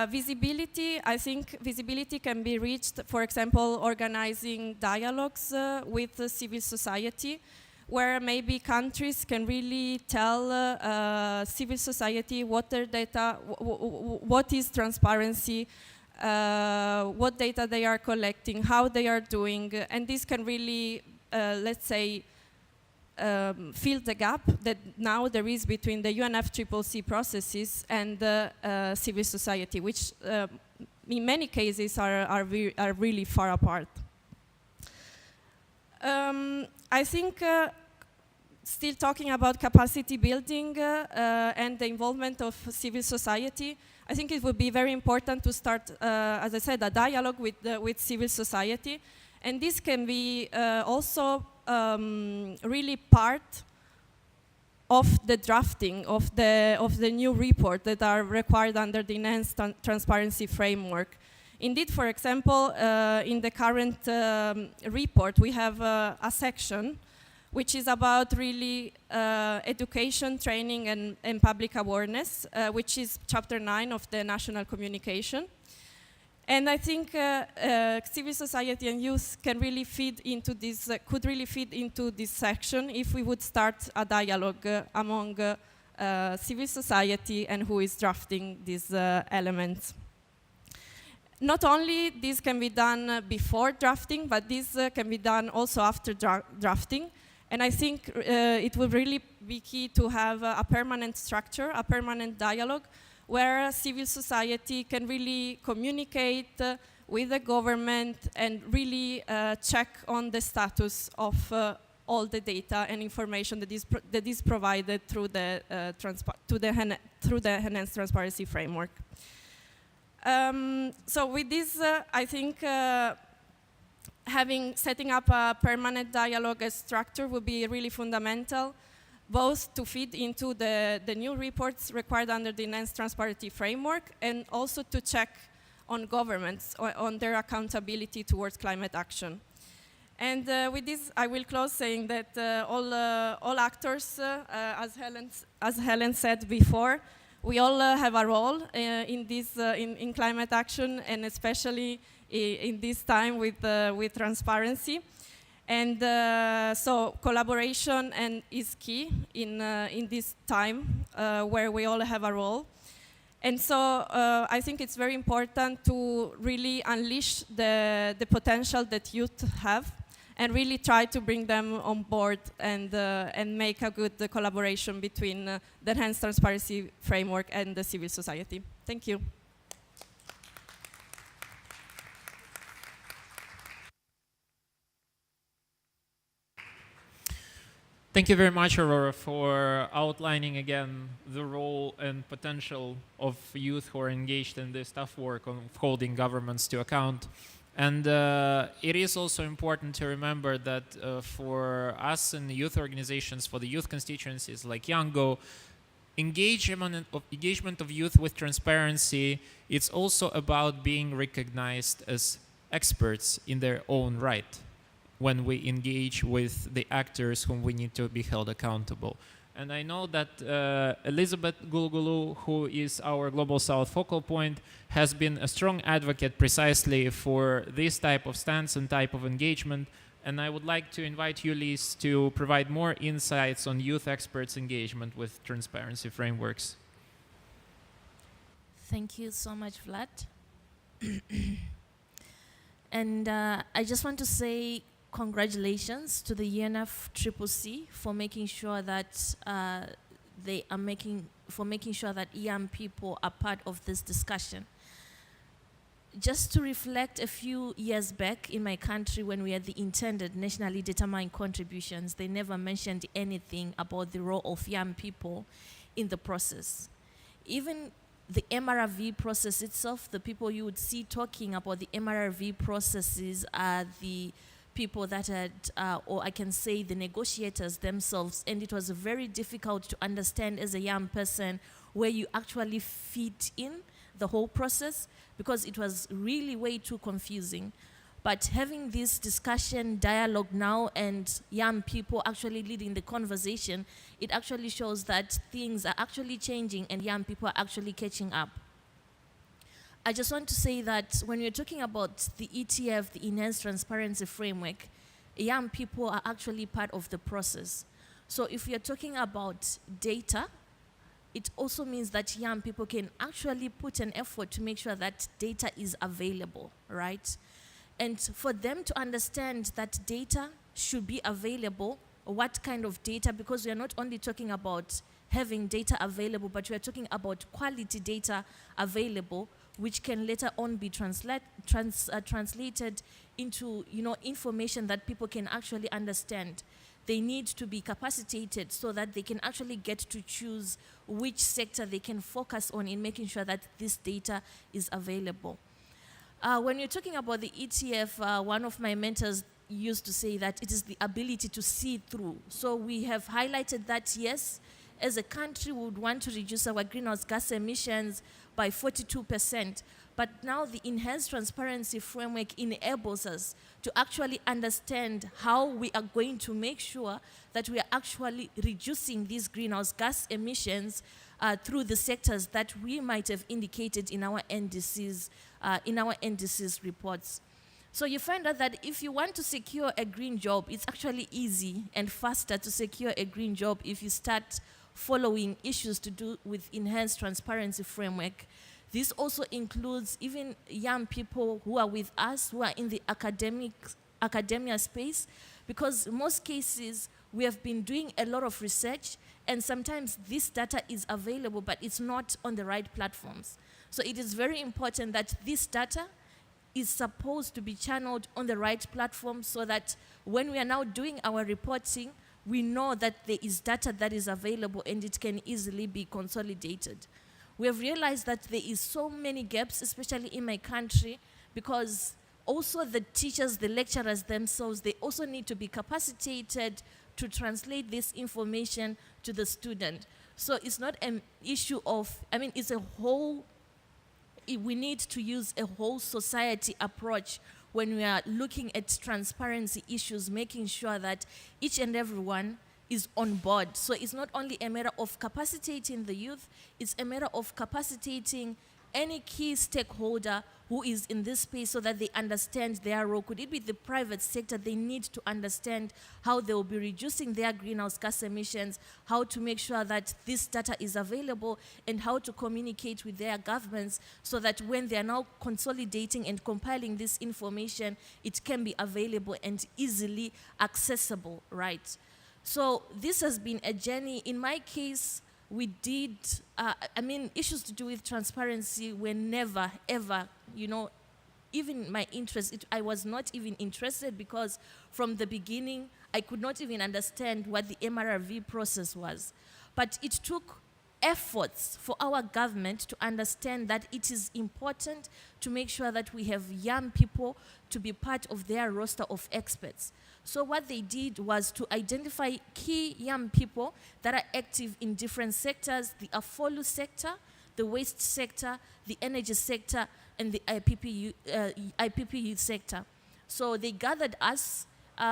Visibility, I think visibility can be reached, for example, organizing dialogues with civil society, where maybe countries can really tell civil society what their data, what is transparency, what data they are collecting, how they are doing, and this can really, let's say, fill the gap that now there is between the UNFCCC processes and civil society, which in many cases are really far apart. I think still talking about capacity building and the involvement of civil society, I think it would be very important to start, as I said, a dialogue with civil society. And this can be also really part of the drafting of the new report that are required under the enhanced transparency framework. Indeed, for example, in the current report, we have a section which is about really education, training, and public awareness, which is Chapter 9 of the National Communication. And I think civil society and youth can really feed into this, could really feed into this section if we would start a dialogue among civil society and who is drafting these elements. Not only this can be done before drafting, but this can be done also after drafting. And I think it will really be key to have a permanent structure, a permanent dialogue, where civil society can really communicate with the government and really check on the status of all the data and information that is provided through the enhanced transparency framework. So with this, I think setting up a permanent dialogue as structure would be really fundamental, both to feed into the new reports required under the enhanced transparency framework, and also to check on governments, on their accountability towards climate action. And with this, I will close saying that all actors, as Helen said before, we all have a role in climate action, and especially in this time with transparency. And so collaboration is key in this time where we all have a role. And so I think it's very important to really unleash the potential that youth have and really try to bring them on board and make a good collaboration between the enhanced transparency framework and the civil society. Thank you. Thank you very much, Aurora, for outlining again the role and potential of youth who are engaged in this tough work of holding governments to account. And it is also important to remember that for us in the youth organizations, for the youth constituencies like Yango, engagement of youth with transparency, it's also about being recognized as experts in their own right when we engage with the actors whom we need to be held accountable. And I know that Elizabeth Gulgulu, who is our Global South focal point, has been a strong advocate precisely for this type of stance and type of engagement. And I would like to invite you, Liz, to provide more insights on youth experts' engagement with transparency frameworks. Thank you so much, Vlad. And I just want to say congratulations to the UNFCCC for making sure that making sure that young people are part of this discussion. just to reflect a few years back in my country when we had the intended nationally determined contributions, they never mentioned anything about the role of young people in the process. Even the MRV process itself, the people you would see talking about the MRV processes are the people that had, or I can say the negotiators themselves, and it was very difficult to understand as a young person where you actually fit in the whole process, because it was really way too confusing. But having this discussion, dialogue now, and young people actually leading the conversation, it actually shows that things are actually changing and young people are actually catching up. I just want to say that when we're talking about the ETF, the Enhanced Transparency Framework, young people are actually part of the process. So if you're talking about data, it also means that young people can actually put an effort to make sure that data is available, right? And for them to understand that data should be available, what kind of data, because we are not only talking about having data available, but we are talking about quality data available, which can later on be translated into, information that people can actually understand. They need to be capacitated so that they can actually get to choose which sector they can focus on in making sure that this data is available. When you're talking about the ETF, one of my mentors used to say that it is the ability to see through. So we have highlighted that, yes, as a country, we would want to reduce our greenhouse gas emissions by 42%. But now the Enhanced Transparency Framework enables us to actually understand how we are going to make sure that we are actually reducing these greenhouse gas emissions through the sectors that we might have indicated in our NDCs, reports. So you find out that if you want to secure a green job, it's actually easy and faster to secure a green job if you start following issues to do with Enhanced Transparency Framework. This also includes even young people who are with us, who are in the academia space, because in most cases we have been doing a lot of research, and sometimes this data is available, but it's not on the right platforms. So it is very important that this data is supposed to be channeled on the right platform, so that when we are now doing our reporting, we know that there is data that is available and it can easily be consolidated. We have realized that there is so many gaps, especially in my country, because also the teachers, the lecturers themselves, they also need to be capacitated to translate this information to the student. So it's not an issue of, it's a whole, we need to use a whole society approach when we are looking at transparency issues, making sure that each and everyone is on board. So it's not only a matter of capacitating the youth, it's a matter of capacitating any key stakeholder who is in this space so that they understand their role. Could it be the private sector? They need to understand how they will be reducing their greenhouse gas emissions, how to make sure that this data is available, and how to communicate with their governments so that when they are now consolidating and compiling this information, it can be available and easily accessible, right? So this has been a journey. In my case, we did, issues to do with transparency were never, ever, even my interest, I was not even interested, because from the beginning, I could not even understand what the MRV process was. But it took efforts for our government to understand that it is important to make sure that we have young people to be part of their roster of experts. So what they did was to identify key young people that are active in different sectors: the AFOLU sector, the waste sector, the energy sector, and the IPP sector. So they gathered us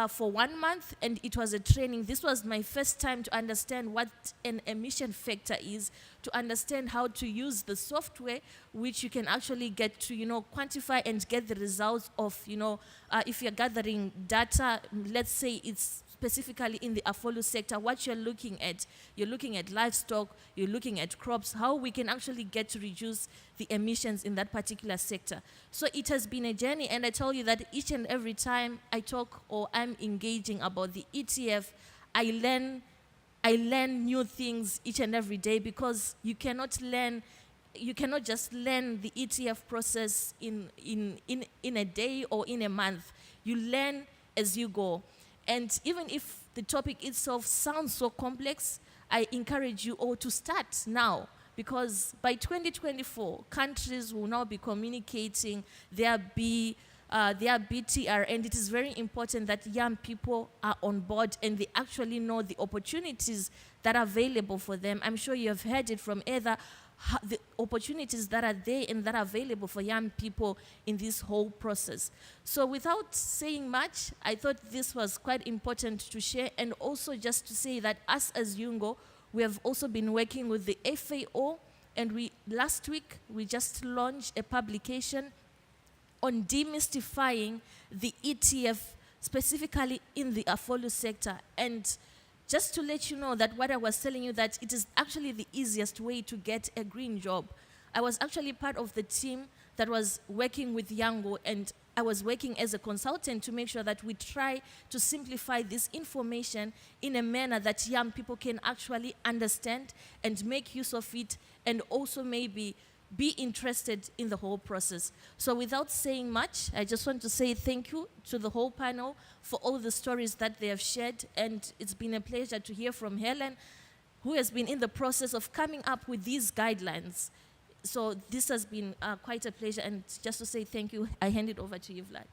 for 1 month, and it was a training. This was my first time to understand what an emission factor is, to understand how to use the software, which you can actually get to, quantify and get the results of, if you're gathering data, let's say it's specifically in the AFOLU sector, what you're looking at livestock, you're looking at crops, how we can actually get to reduce the emissions in that particular sector. So it has been a journey, and I tell you that each and every time I talk or I'm engaging about the ETF, I learn new things each and every day, because you cannot learn you cannot just learn the ETF process in a day or in a month. You learn as you go. And even if the topic itself sounds so complex, I encourage you all to start now, because by 2024, countries will now be communicating their BTR, and it is very important that young people are on board and they actually know the opportunities that are available for them. I'm sure you have heard it from either the opportunities that are there and that are available for young people in this whole process. So without saying much, I thought this was quite important to share, and also just to say that us as UNGO, we have also been working with the FAO, and last week we just launched a publication on demystifying the ETF, specifically in the affordable sector. And just to let you know that what I was telling you, that it is actually the easiest way to get a green job. I was actually part of the team that was working with Yango, and I was working as a consultant to make sure that we try to simplify this information in a manner that young people can actually understand and make use of it, and also maybe be interested in the whole process. So without saying much, I just want to say thank you to the whole panel for all the stories that they have shared, and it's been a pleasure to hear from Helen, who has been in the process of coming up with these guidelines. So this has been quite a pleasure, and just to say thank you, I hand it over to you, Vlad.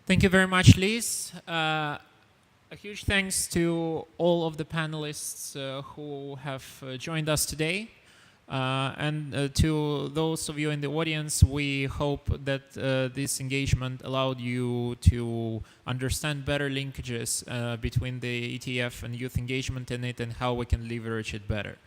Thank you very much, Liz. A huge thanks to all of the panelists who have joined us today. And to those of you in the audience, we hope that this engagement allowed you to understand better linkages between the ETF and youth engagement in it, and how we can leverage it better.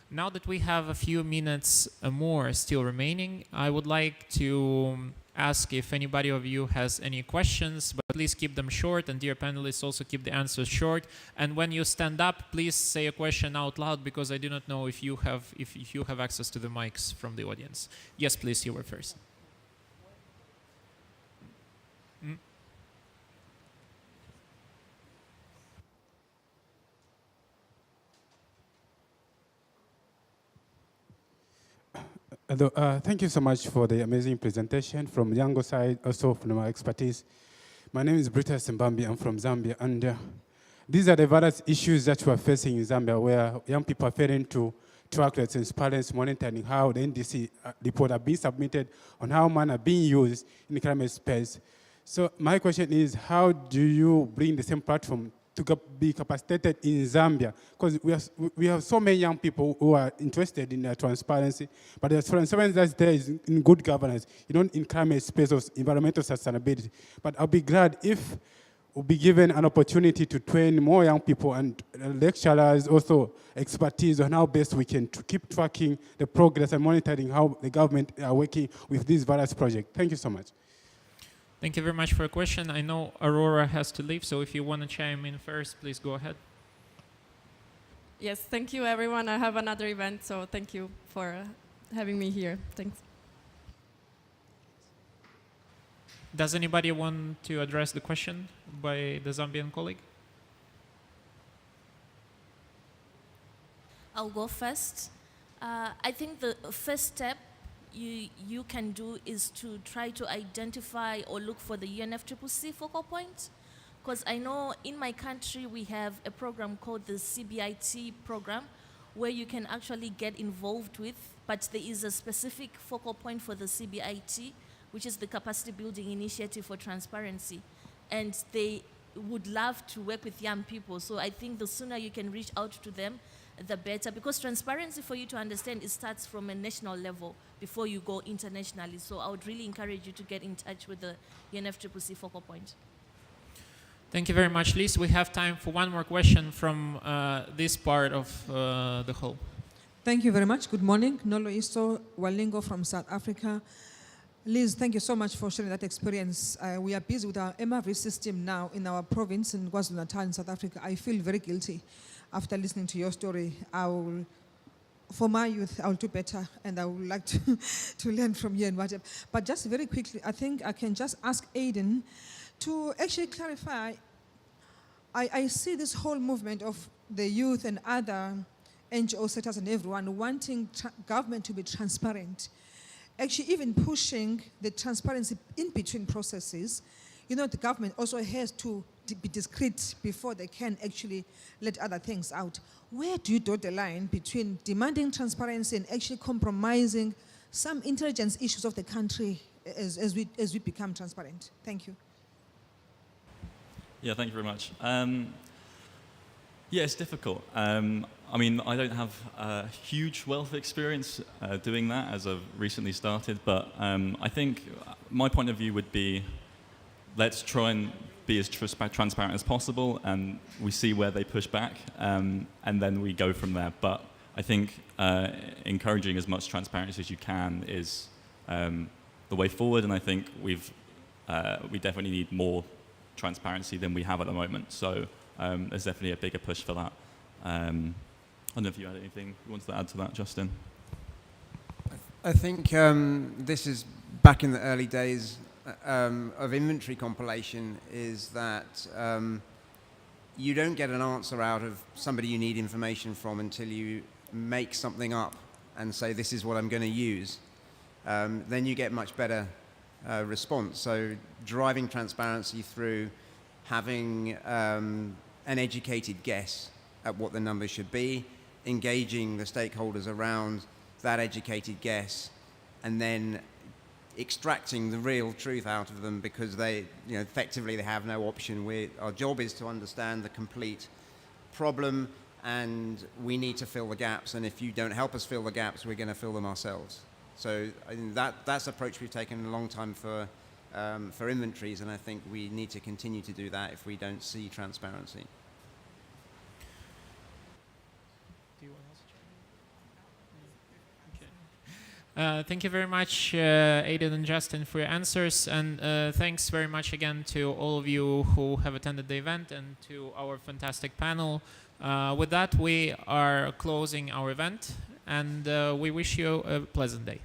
Now that we have a few minutes more still remaining, I would like to ask if anybody of you has any questions, but please keep them short, and dear panelists, also keep the answers short. And when you stand up, please say a question out loud, because I do not know if you have access to the mics from the audience. Yes, please, you were first. Thank you so much for the amazing presentation from Yango side, also from my expertise. My name is Britta Simbambi. I'm from Zambia, and these are the various issues that we are facing in Zambia, where young people are failing to track the transparency, monitoring how the NDC report are being submitted, on how money are being used in the climate space. So my question is, how do you bring the same platform to be capacitated in Zambia? Because we have so many young people who are interested in transparency, but the transparency that's there is in good governance, in climate space or environmental sustainability. But I'll be glad if we'll be given an opportunity to train more young people and lecturers, also expertise on how best we can keep tracking the progress and monitoring how the government are working with these various projects. Thank you so much. Thank you very much for your question. I know Aurora has to leave, so if you want to chime in first, please go ahead. Yes, thank you, everyone. I have another event, so thank you for having me here. Thanks. Does anybody want to address the question by the Zambian colleague? I'll go first. I think the first step you can do is to try to identify or look for the UNFCCC focal point. Because I know in my country we have a program called the CBIT program, where you can actually get involved with, but there is a specific focal point for the CBIT, which is the Capacity Building Initiative for Transparency. And they would love to work with young people. So I think the sooner you can reach out to them, the better. Because transparency, for you to understand, it starts from a national level before you go internationally. So I would really encourage you to get in touch with the UNFCCC focal point. Thank you very much, Liz. We have time for one more question from this part of the hall. Thank you very much. Good morning. Nolo Iso Walingo from South Africa. Liz, thank you so much for sharing that experience. We are busy with our MRV system now in our province in KwaZulu-Natal in South Africa. I feel very guilty after listening to your story. For my youth, I'll do better, and I would like to learn from you and whatever. But just very quickly, I think I can just ask Aiden to actually clarify I see this whole movement of the youth and other NGO sectors and everyone wanting government to be transparent, actually even pushing the transparency in between processes. You know, the government also has to be discreet before they can actually let other things out. Where do you draw the line between demanding transparency and actually compromising some intelligence issues of the country as we become transparent? Thank you. Yeah, thank you very much. Yeah, it's difficult. I mean, I don't have a huge wealth of experience doing that as I've recently started, but I think my point of view would be, let's try and be as transparent as possible, and we see where they push back, and then we go from there. But I think encouraging as much transparency as you can is the way forward, and I think we definitely need more transparency than we have at the moment. So there's definitely a bigger push for that. I don't know if you had anything you wanted to add to that, Justin. I think this is back in the early days of inventory compilation, is that you don't get an answer out of somebody you need information from until you make something up and say, this is what I'm going to use. Then you get much better response. So driving transparency through having an educated guess at what the numbers should be, engaging the stakeholders around that educated guess, and then extracting the real truth out of them, because they, effectively they have no option. Our job is to understand the complete problem, and we need to fill the gaps. And if you don't help us fill the gaps, we're going to fill them ourselves. So I think that's the approach we've taken a long time for inventories, and I think we need to continue to do that if we don't see transparency. Thank you very much, Aidan and Justin, for your answers, and thanks very much again to all of you who have attended the event and to our fantastic panel. With that, we are closing our event, and we wish you a pleasant day.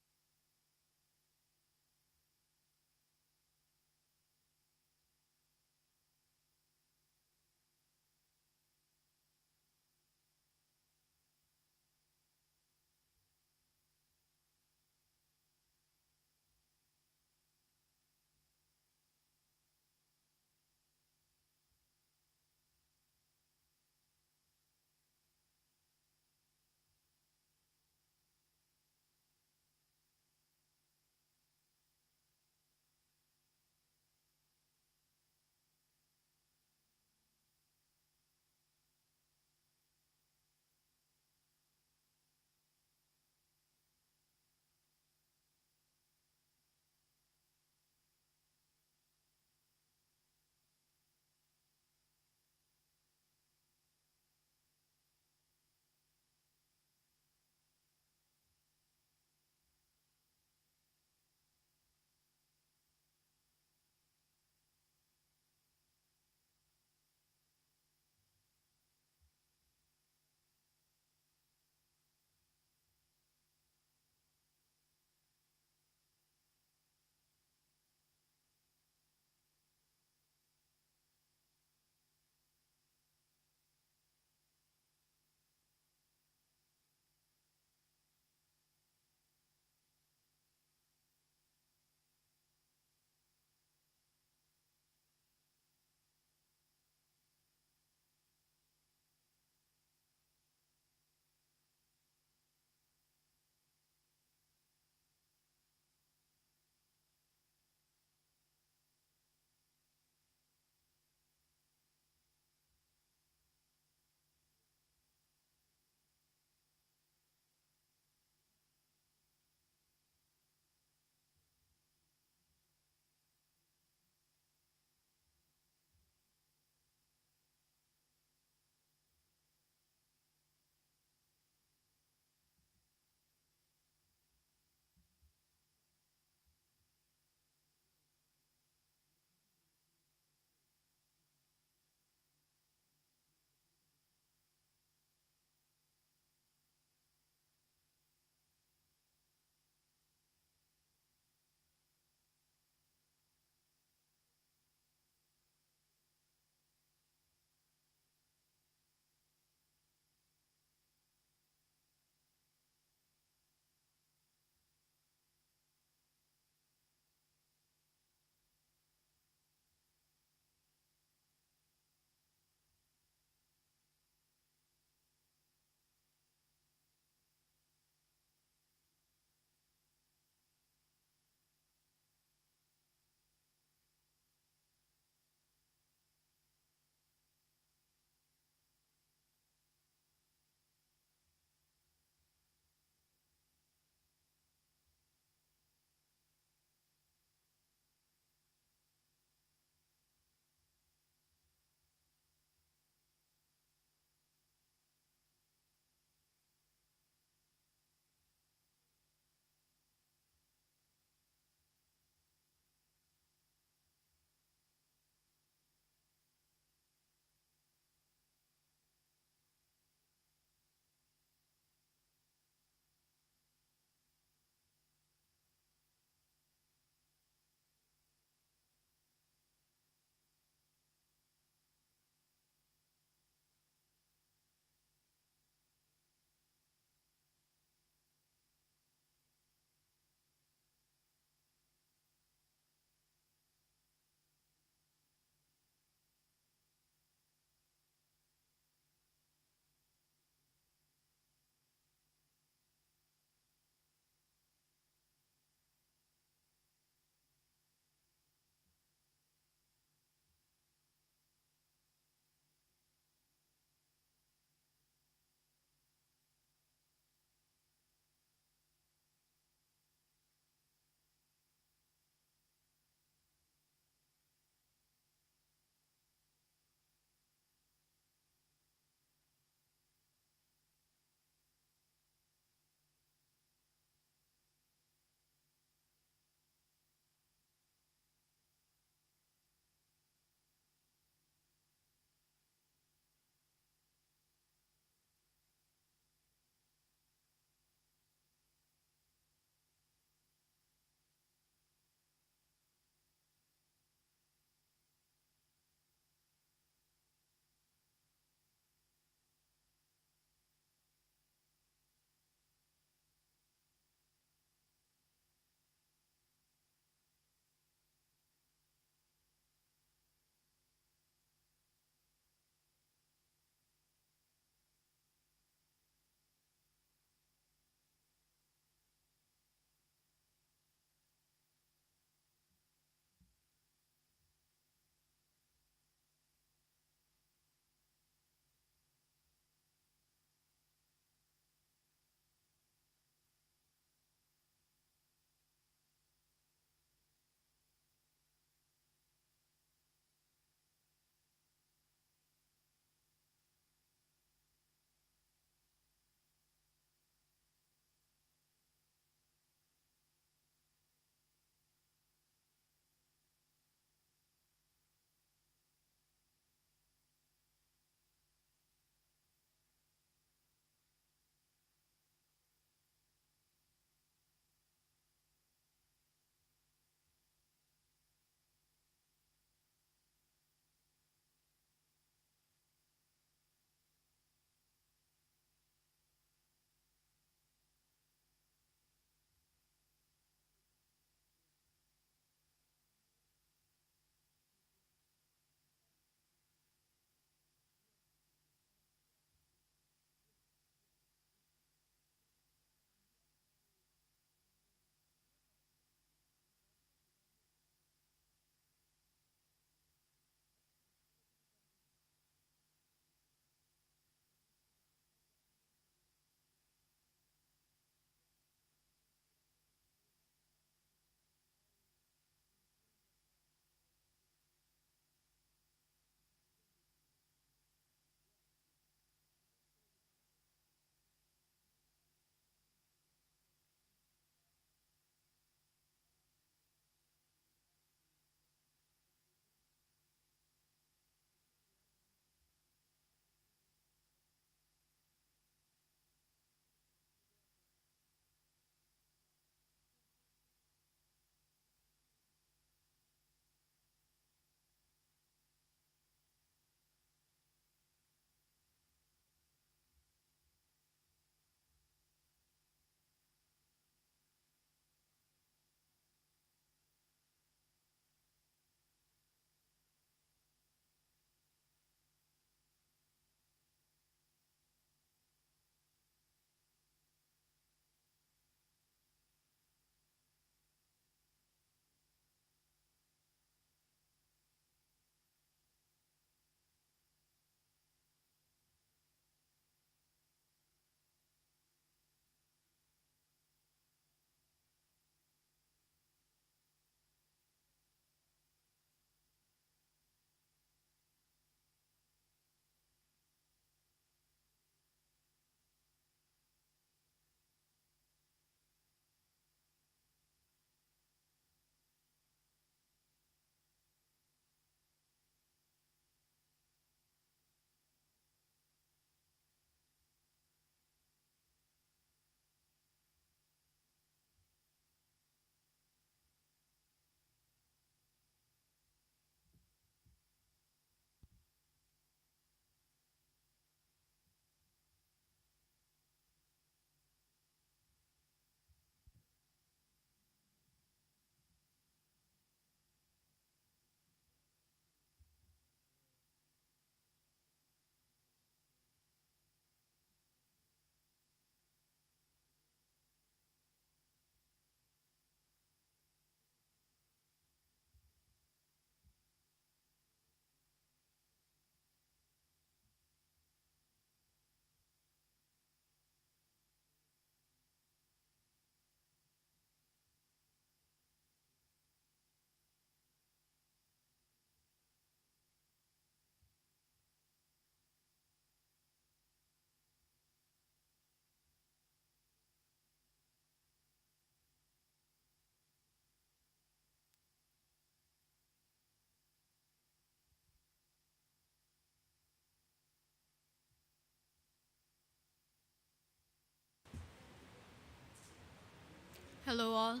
Hello all.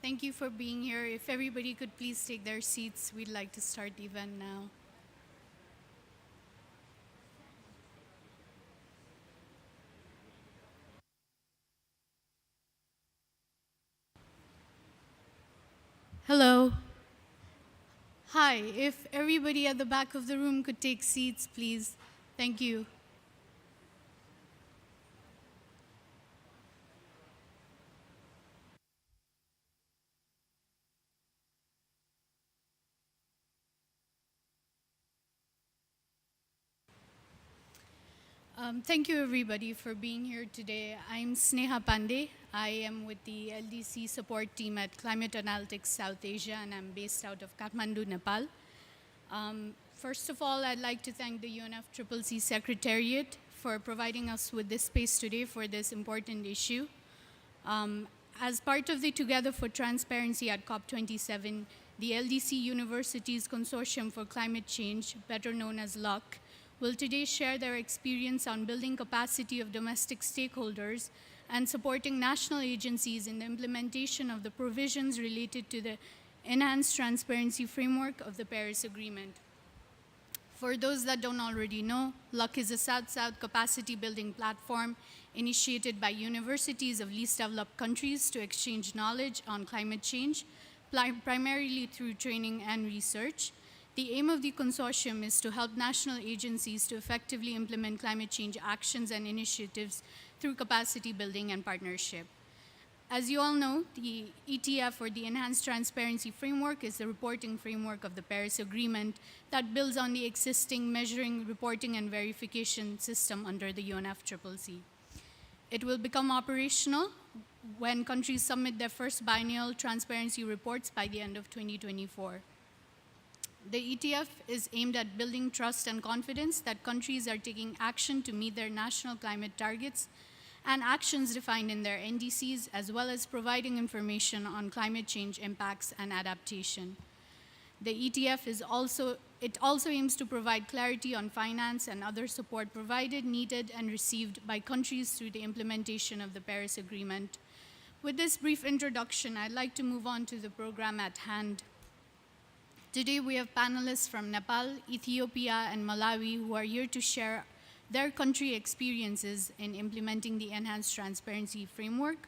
Thank you for being here. If everybody could please take their seats, we'd like to start the event now. Hello. Hi, if everybody at the back of the room could take seats, please. Thank you. Thank you everybody for being here today. I'm Sneha Pandey. I am with the LDC support team at Climate Analytics South Asia, and I'm based out of Kathmandu, Nepal. First of all, I'd like to thank the UNFCCC Secretariat for providing us with this space today for this important issue. As part of the Together for Transparency at COP27, the LDC Universities Consortium for Climate Change, better known as LUC, will today share their experience on building capacity of domestic stakeholders and supporting national agencies in the implementation of the provisions related to the enhanced transparency framework of the Paris Agreement. For those that don't already know, LUC is a South-South capacity building platform initiated by universities of least developed countries to exchange knowledge on climate change, primarily through training and research. The aim of the consortium is to help national agencies to effectively implement climate change actions and initiatives through capacity building and partnership. As you all know, the ETF, or the Enhanced Transparency Framework, is the reporting framework of the Paris Agreement that builds on the existing measuring, reporting, and verification system under the UNFCCC. It will become operational when countries submit their first biennial transparency reports by the end of 2024. The ETF is aimed at building trust and confidence that countries are taking action to meet their national climate targets and actions defined in their LDCs, as well as providing information on climate change impacts and adaptation. The ETF also aims to provide clarity on finance and other support provided, needed, and received by countries through the implementation of the Paris Agreement. With this brief introduction, I'd like to move on to the program at hand. Today we have panelists from Nepal, Ethiopia, and Malawi who are here to share their country experiences in implementing the Enhanced Transparency Framework.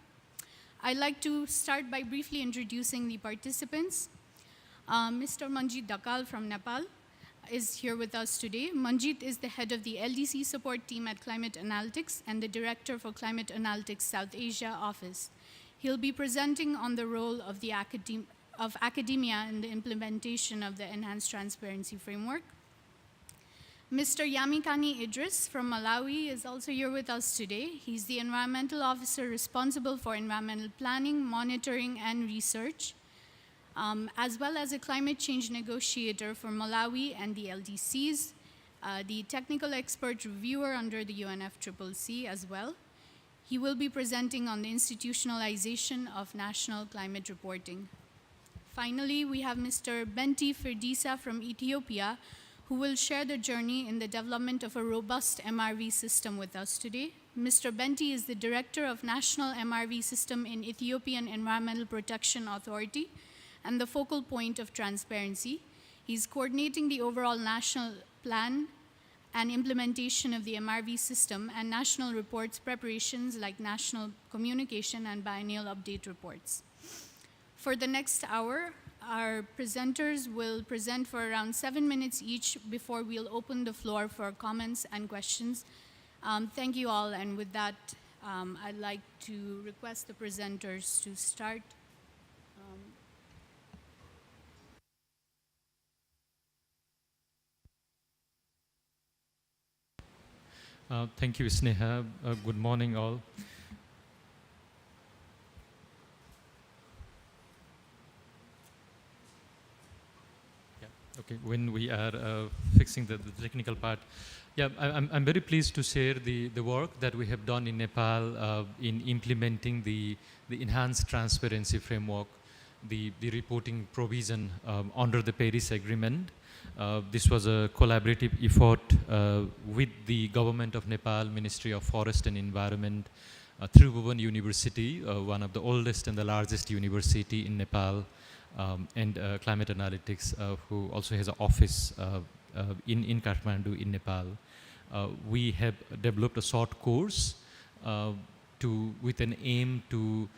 I'd like to start by briefly introducing the participants. Mr. Manjit Dakal from Nepal is here with us today. Manjit is the head of the LDC support team at Climate Analytics and the director for Climate Analytics South Asia office. He'll be presenting on the role of the academia in the implementation of the Enhanced Transparency Framework. Mr. Yamikani Idris from Malawi is also here with us today. He's the environmental officer responsible for environmental planning, monitoring, and research, as well as a climate change negotiator for Malawi and the LDCs, the technical expert reviewer under the UNFCCC as well. He will be presenting on the institutionalization of national climate reporting. Finally, we have Mr. Benti Firdisa from Ethiopia, who will share the journey in the development of a robust MRV system with us today. Mr. Benti is the Director of National MRV System in Ethiopian Environmental Protection Authority and the focal point of transparency. He's coordinating the overall national plan and implementation of the MRV system and national reports preparations like national communication and biennial update reports. For the next hour, our presenters will present for around 7 minutes each before we'll open the floor for comments and questions. Thank you all, and with that, I'd like to request the presenters to start. Thank you, Sneha. Good morning, all. Okay, when we are fixing the technical part. Yeah, I'm very pleased to share the work that we have done in Nepal in implementing the Enhanced Transparency Framework, the reporting provision under the Paris Agreement. This was a collaborative effort with the government of Nepal, Ministry of Forest and Environment, Tribhuvan University, one of the oldest and the largest university in Nepal, and Climate Analytics, who also has an office in Kathmandu in Nepal. We have developed a short course with an aim to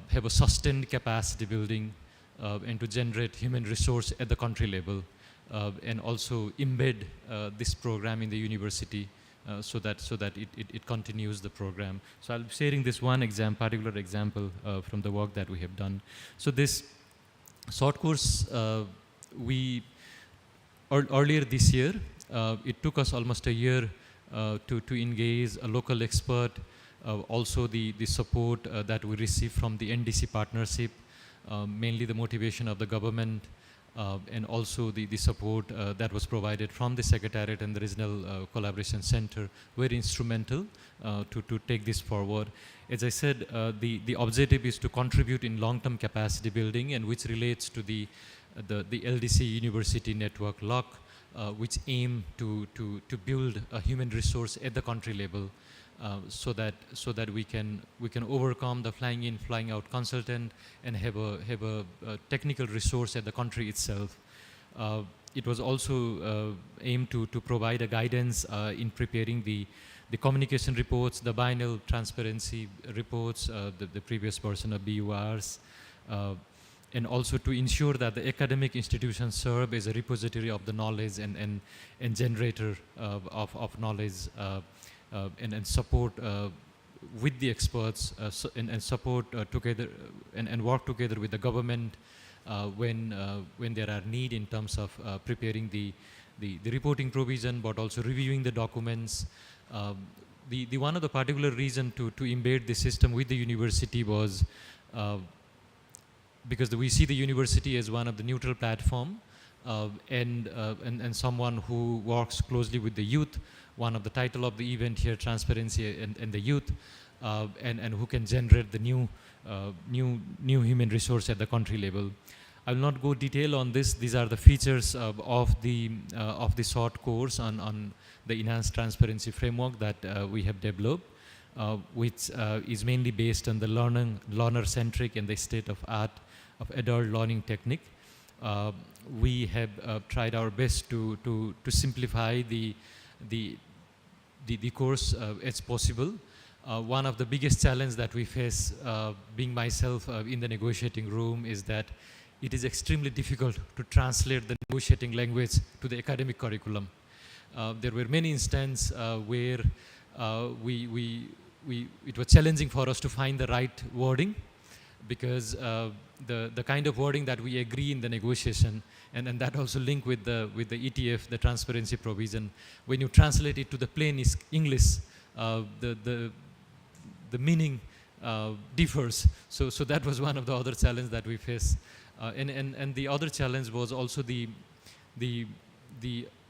have a sustained capacity building and to generate human resource at the country level, and also embed this program in the university so that it continues the program. So I'll be sharing this one particular example from the work that we have done. So this short course, earlier this year, it took us almost a year to engage a local expert, also the support that we received from the NDC partnership, mainly the motivation of the government, and also the support that was provided from the Secretariat and the Regional Collaboration Center were instrumental to take this forward. As I said, the objective is to contribute in long-term capacity building, and which relates to the LDC University Network LOC, which aim to build a human resource at the country level, so that we can overcome the flying in, flying out consultant and have a technical resource at the country itself. It was also aimed to provide a guidance in preparing the communication reports, the biennial transparency reports, the previous version of BURs, and also to ensure that the academic institutions serve as a repository of the knowledge and generator of knowledge, and support with the experts, and support together and work together with the government when there are need in terms of preparing the reporting provision, but also reviewing the documents. The one of the particular reason to embed the system with the university was because we see the university as one of the neutral platform, and someone who works closely with the youth. One of the title of the event here, transparency and the youth, and who can generate the new human resource at the country level. I will not go detail on this. These are the features of the short course on the enhanced transparency framework that we have developed, which is mainly based on the learner-centric and the state-of-art of adult learning technique. We have tried our best to simplify the course as possible. One of the biggest challenges that we face, being myself in the negotiating room, is that it is extremely difficult to translate the negotiating language to the academic curriculum. There were many instances where it was challenging for us to find the right wording, because the kind of wording that we agree in the negotiation, and that also linked with the ETF, the transparency provision, when you translate it to the plain English, the meaning differs. So that was one of the other challenges that we faced. And the other challenge was also the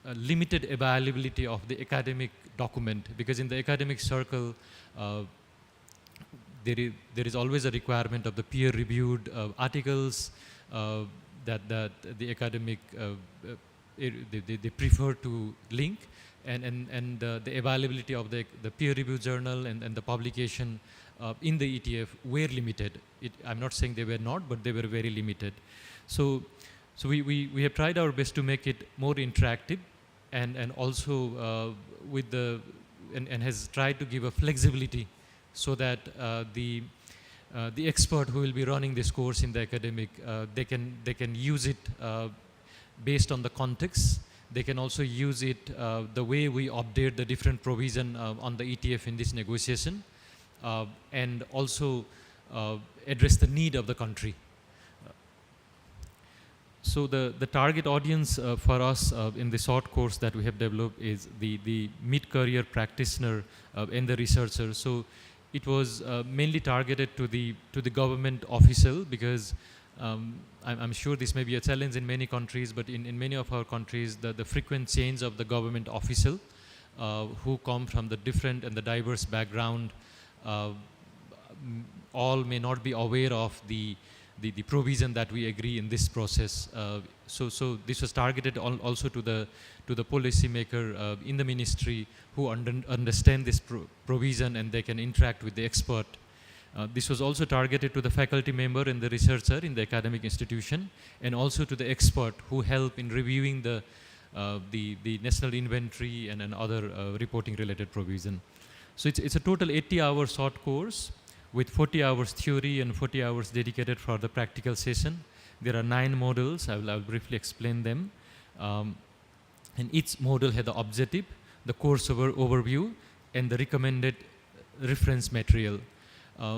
limited availability of the academic document, because in the academic circle, there is always a requirement of the peer-reviewed articles that the academic they prefer to link, and the availability of the peer-reviewed journal and the publication in the ETF were limited. I'm not saying they were not, but they were very limited. So we have tried our best to make it more interactive, and also and has tried to give a flexibility, so that the expert who will be running this course in the academic, they can use it based on the context. They can also use it the way we update the different provision on the ETF in this negotiation, and also address the need of the country. So the target audience for us in the short course that we have developed is the mid-career practitioner and the researcher. So it was mainly targeted to the government official, because I'm sure this may be a challenge in many countries, but in many of our countries, the frequent change of the government official who come from the different and the diverse background, all may not be aware of the the provision that we agree in this process. So this was targeted also to the policymaker in the ministry who understand this provision and they can interact with the expert. This was also targeted to the faculty member and the researcher in the academic institution, and also to the expert who help in reviewing the national inventory and other reporting related provision. So it's a total 80-hour short course with 40 hours theory and 40 hours dedicated for the practical session. There are 9 modules. I'll briefly explain them. And each module had the objective, the course overview, and the recommended reference material.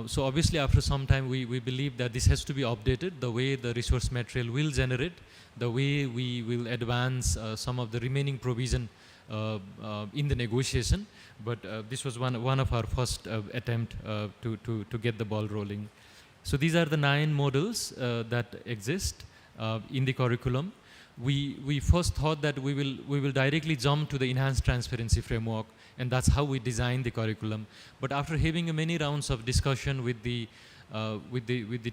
So obviously after some time we believe that this has to be updated, the way the resource material will generate, the way we will advance some of the remaining provision in the negotiation. But this was one of our first attempt to get the ball rolling. So these are the 9 modules that exist in the curriculum. We first thought that we will directly jump to the enhanced transparency framework, and that's how we designed the curriculum. But after having many rounds of discussion with the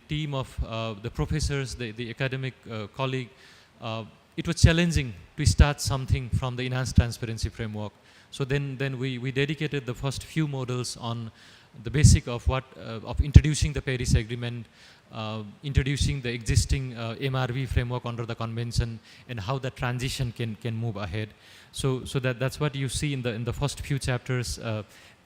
team of the professors, the academic colleague, it was challenging to start something from the enhanced transparency framework. So then we dedicated the first few modules on the basic of of introducing the Paris Agreement, introducing the existing MRV framework under the convention, and how the transition can move ahead. So that's what you see in the first few chapters,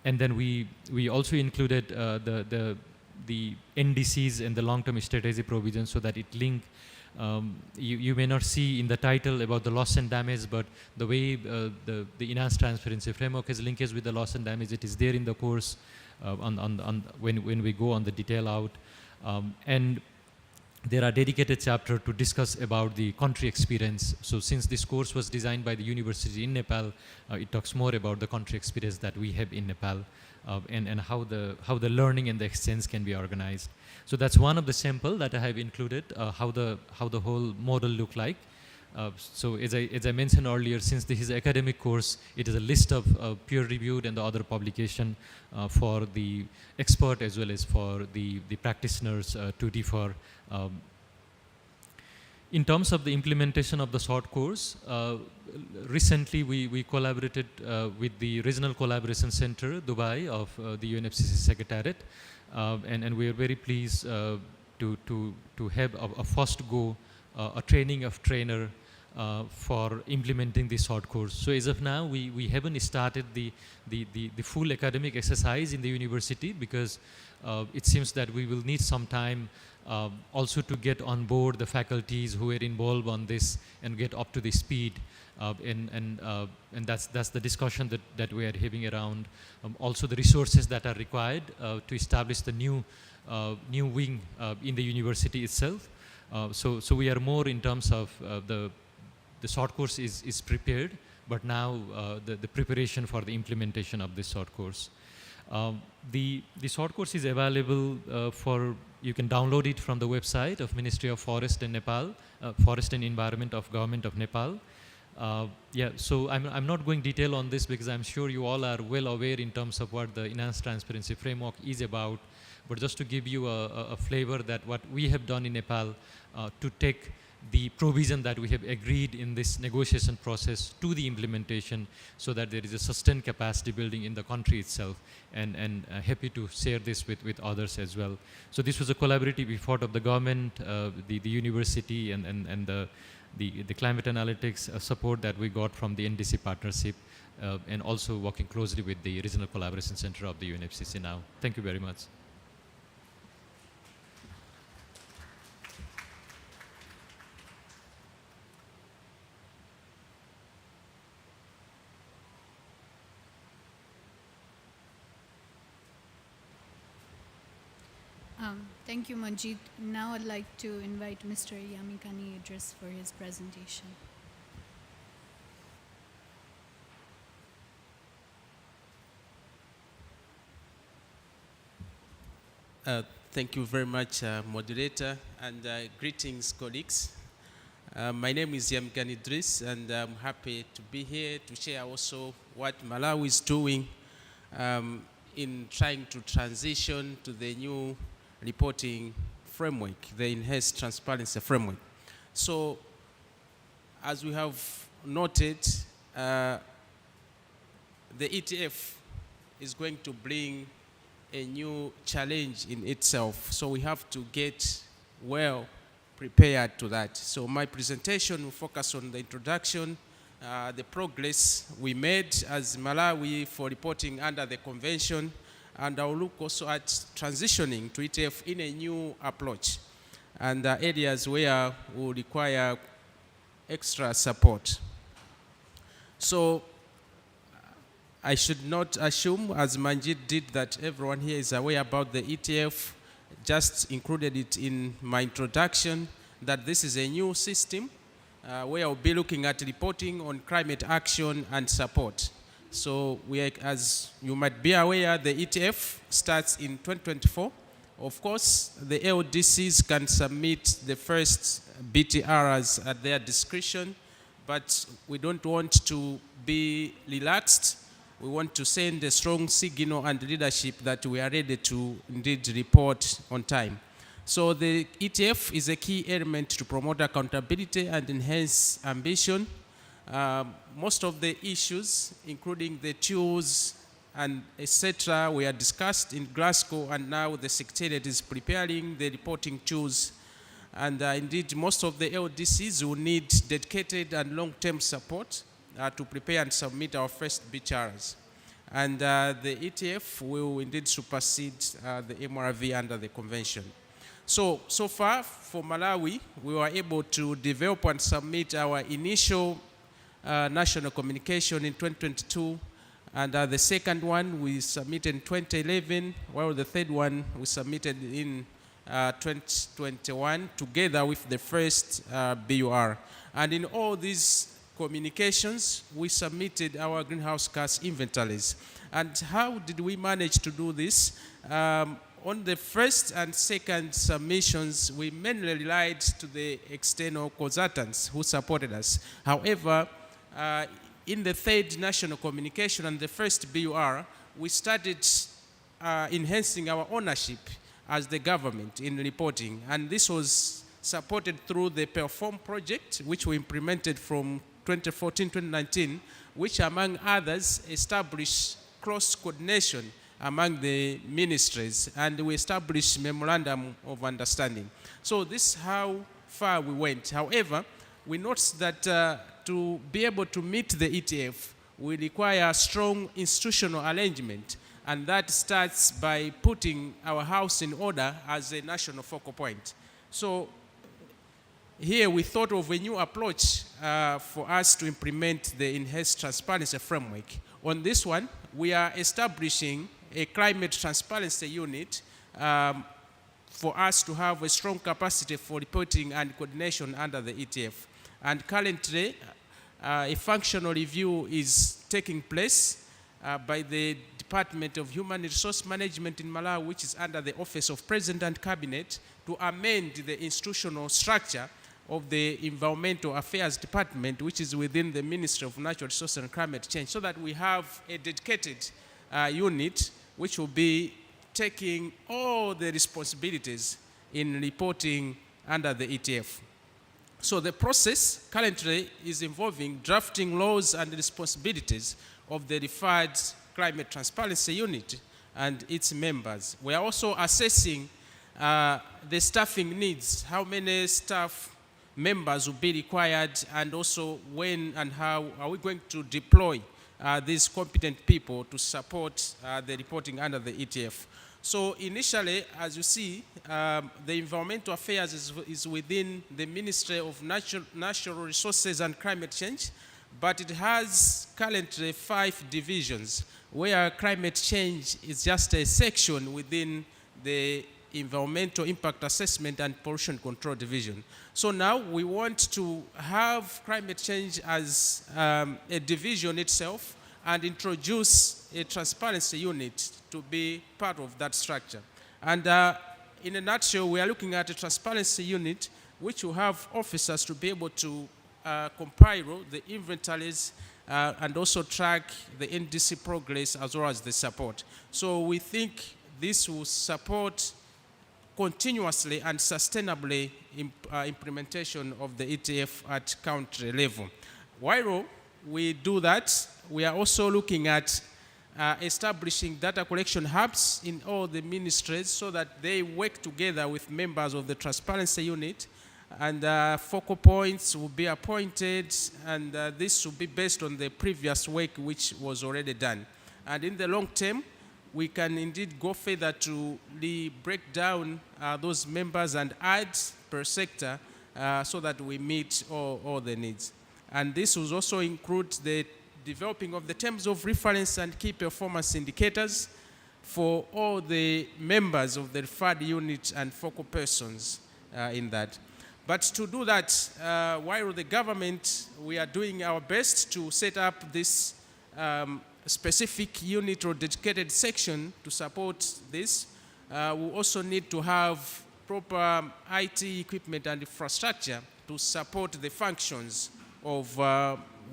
and then we also included the LDCs and the long-term strategy provisions so that it link. You may not see in the title about the loss and damage, but the way the enhanced transparency framework has linkage with the loss and damage, it is there in the course when we go on the detail out. And there are dedicated chapters to discuss about the country experience. So since this course was designed by the university in Nepal, it talks more about the country experience that we have in Nepal, and how the learning and the exchange can be organized. So that's one of the sample that I have included, how the whole model look like. So as I mentioned earlier, since this is an academic course, it is a list of peer-reviewed and the other publication for the expert as well as for the practitioners to refer. In terms of the implementation of the short course, recently we collaborated with the Regional Collaboration Center, Dubai, of the UNFCCC Secretariat, and we are very pleased to have a first go, a training of trainer for implementing this short course. So as of now, we haven't started the full academic exercise in the university, because it seems that we will need some time also to get on board the faculties who are involved on this and get up to the speed. And that's the discussion that we are having around also the resources that are required to establish the new wing in the university itself. So we are more in terms of the short course is prepared, but now the preparation for the implementation of this short course. The short course is available you can download it from the website of Ministry of Forest and Nepal, Forest and Environment of Government of Nepal. So I'm not going detail on this because I'm sure you all are well aware in terms of what the enhanced transparency framework is about. But just to give you a flavor that what we have done in Nepal to take the provision that we have agreed in this negotiation process to the implementation, so that there is a sustained capacity building in the country itself, and happy to share this with others as well. So this was a collaborative effort of the government, the university, and the climate analytics support that we got from the NDC partnership, and also working closely with the Regional Collaboration Center of the UNFCCC now. Thank you very much. Thank you, Manjeet. Now I'd like to invite Mr. Yamikani Idris for his presentation. Thank you very much, moderator, and greetings, colleagues. My name is Yamikani Idris, and I'm happy to be here to share also what Malawi is doing in trying to transition to the new reporting framework, the enhanced transparency framework. So, as we have noted, the ETF is going to bring a new challenge in itself. So we have to get well prepared to that. So my presentation will focus on the introduction, the progress we made as Malawi for reporting under the convention, and I'll look also at transitioning to ETF in a new approach, and areas where we require extra support. So I should not assume, as Manjit did, that everyone here is aware about the ETF. Just included it in my introduction, that this is a new system where I'll be looking at reporting on climate action and support. So as you might be aware, the ETF starts in 2024. Of course, the LDCs can submit the first BTRs at their discretion, but we don't want to be relaxed. We want to send a strong signal and leadership that we are ready to indeed report on time. So the ETF is a key element to promote accountability and enhance ambition. Most of the issues, including the tools and etc., were discussed in Glasgow, and now the Secretariat is preparing the reporting tools. And indeed, most of the LDCs will need dedicated and long-term support to prepare and submit our first BTRs. And the ETF will indeed supersede the MRV under the convention. So far for Malawi, we were able to develop and submit our initial national communication in 2022, and the second one we submitted in 2011, while the third one we submitted in 2021, together with the first BUR. And in all these communications, we submitted our greenhouse gas inventories. And how did we manage to do this? On the first and second submissions, we mainly relied to the external consultants who supported us. However, in the third national communication and the first BUR, we started enhancing our ownership as the government in reporting. And this was supported through the Perform project, which we implemented from 2014-2019, which among others established cross-coordination among the ministries, and we established memorandum of understanding. So this is how far we went. However, we noticed that to be able to meet the ETF, we require strong institutional arrangement, and that starts by putting our house in order as a national focal point. So here we thought of a new approach for us to implement the enhanced transparency framework. On this one, we are establishing a climate transparency unit for us to have a strong capacity for reporting and coordination under the ETF. And currently, a functional review is taking place by the Department of Human Resource Management in Malawi, which is under the Office of President and Cabinet, to amend the institutional structure of the Environmental Affairs Department, which is within the Ministry of Natural Resources and Climate Change, so that we have a dedicated unit which will be taking all the responsibilities in reporting under the ETF. So the process currently is involving drafting laws and responsibilities of the referred Climate Transparency Unit and its members. We are also assessing the staffing needs, how many staff members will be required, and also when and how are we going to deploy these competent people to support the reporting under the ETF. So initially, as you see, the environmental affairs is within the Ministry of Natural Resources and Climate Change, but it has currently 5 divisions, where climate change is just a section within the Environmental Impact Assessment and Pollution Control Division. So now we want to have climate change as a division itself and introduce a transparency unit to be part of that structure. And in a nutshell, we are looking at a transparency unit which will have officers to be able to compile the inventories and also track the NDC progress as well as the support. So we think this will support continuously and sustainably implementation of the ETF at country level. While we do that, we are also looking at establishing data collection hubs in all the ministries so that they work together with members of the transparency unit, and focal points will be appointed, and this will be based on the previous work which was already done. And in the long term, we can indeed go further to break down those members and add per sector so that we meet all the needs. And this will also include the developing of the terms of reference and key performance indicators for all the members of the referred unit and focal persons in that. But to do that, while the government, we are doing our best to set up this specific unit or dedicated section to support this, we also need to have proper IT equipment and infrastructure to support the functions of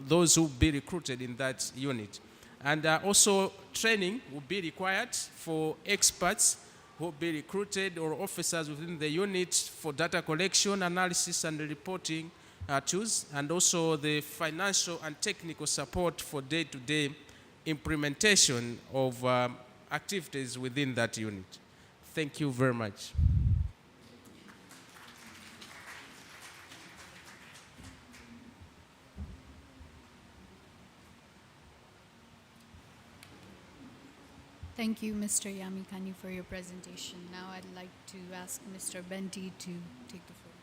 those who will be recruited in that unit. And also training will be required for experts who will be recruited or officers within the unit for data collection, analysis, and reporting tools, and also the financial and technical support for day-to-day implementation of activities within that unit. Thank you very much. Thank you, Mr. Yamikani, for your presentation. Now I'd like to ask Mr. Benti to take the floor.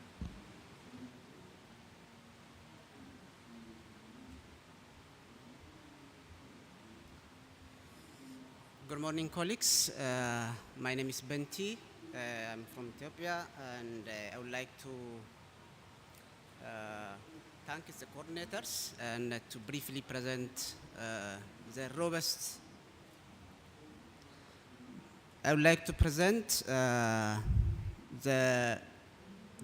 Good morning, colleagues. My name is Benti. I'm from Ethiopia, and I would like to thank the coordinators and to briefly present the robust. I would like to present the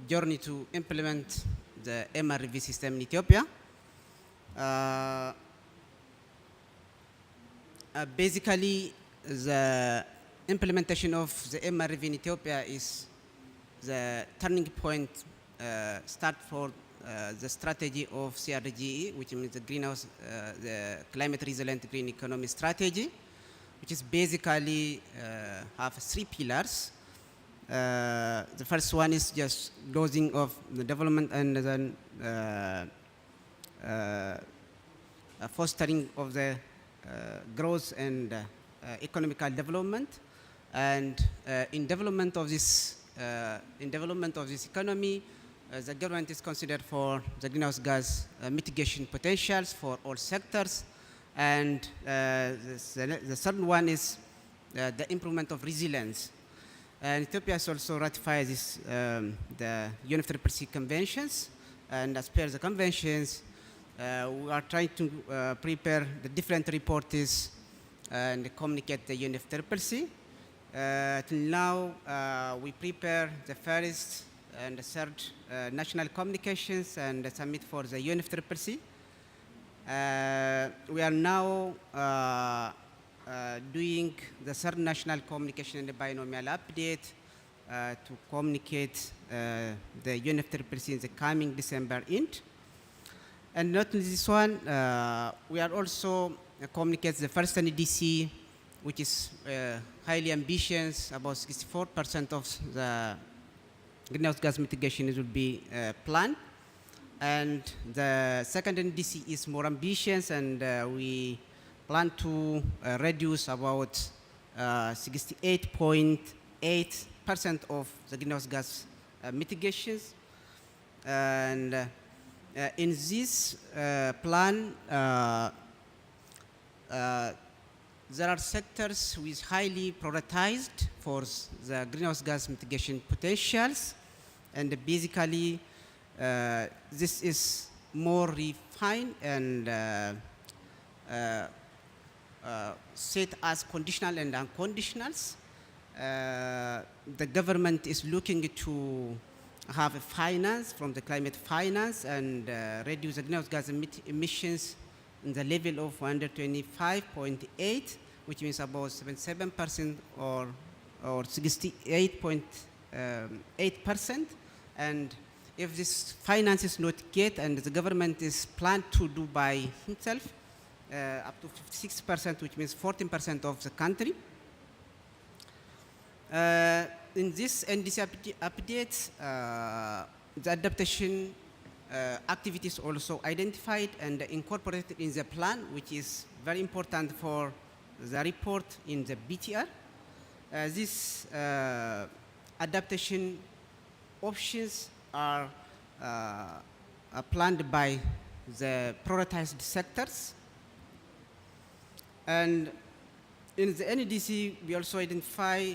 journey to implement the MRV system in Ethiopia. Basically, the implementation of the MRV in Ethiopia is the turning point start for the strategy of CRGE, which means the greenhouse, the climate resilient green economy strategy, which is basically have 3 pillars. The first one is just closing of the development and then fostering of the growth and economical development. And in development of this economy, the government is considered for the greenhouse gas mitigation potentials for all sectors. And the third one is the improvement of resilience. And Ethiopia has also ratified this, the UNFCCC conventions. And as per the conventions, we are trying to prepare the different reports and communicate the UNFCCC. Till now, we prepare the first and the third national communications and submit for the UNFCCC. We are now doing the third national communication and the binomial update to communicate the UNFCCC in the coming December end. And not only this one, we are also communicate the first LDC, which is highly ambitious. About 64% of the greenhouse gas mitigation will be planned. And the second NDC is more ambitious, and we plan to reduce about 68.8% of the greenhouse gas mitigations. And in this plan, there are sectors which highly prioritized for the greenhouse gas mitigation potentials, and basically this is more refined and set as conditional and unconditionals. The government is looking to have a finance from the climate finance and reduce the greenhouse gas emissions in the level of 125.8, which means about 77% or 68.8% 8%. And if this finance is not get and the government is planned to do by himself, up to 56%, which means 14% of the country. In this NDC update, the adaptation activities also identified and incorporated in the plan, which is very important for the report in the BTR. These adaptation options are planned by the prioritized sectors. And in the NDC, we also identify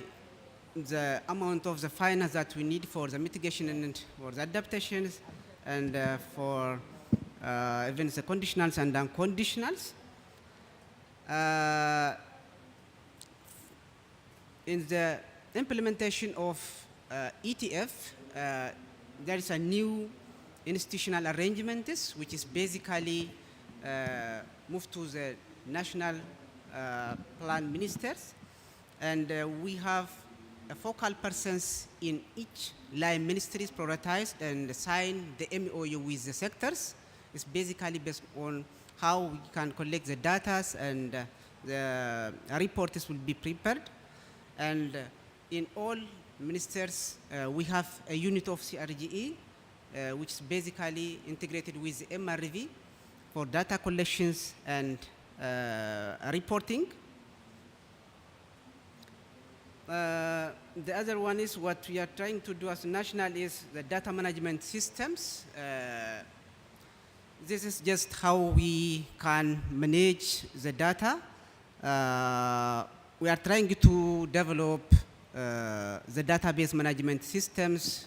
the amount of the finance that we need for the mitigation and for the adaptations, and for even the conditionals and unconditionals. In the implementation of ETF, there is a new institutional arrangement, which is basically moved to the national plan ministers, and we have focal persons in each line ministries prioritized and sign the MOU with the sectors. It's basically based on how we can collect the data, and the reports will be prepared. And in all ministers, we have a unit of CRGE, which is basically integrated with MRV for data collections and reporting. The other one is what we are trying to do as national is the data management systems. This is just how we can manage the data. We are trying to develop the database management systems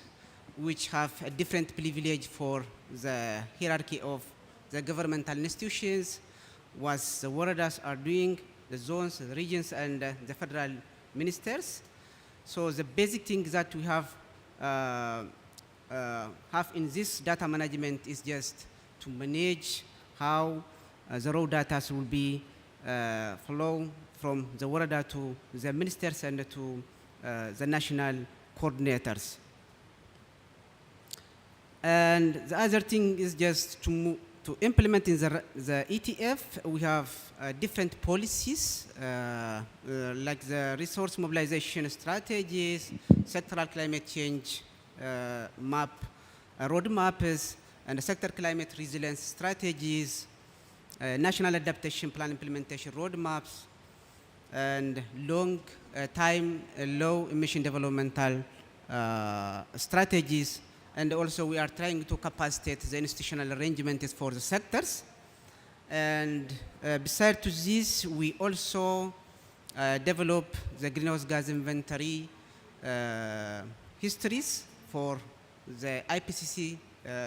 which have a different privilege for the hierarchy of the governmental institutions, what the waradas are doing, the zones, the regions, and the federal ministers. So the basic thing that we have in this data management is just to manage how the raw data will be flow from the warada to the ministers and to the national coordinators. And the other thing is just to implement in the ETF, we have different policies, like the resource mobilization strategies, sectoral climate change map, roadmaps, and sector climate resilience strategies, national adaptation plan implementation roadmaps, and long time low emission developmental strategies. And also we are trying to capacitate the institutional arrangements for the sectors. And besides to this, we also develop the greenhouse gas inventory histories for the IPCC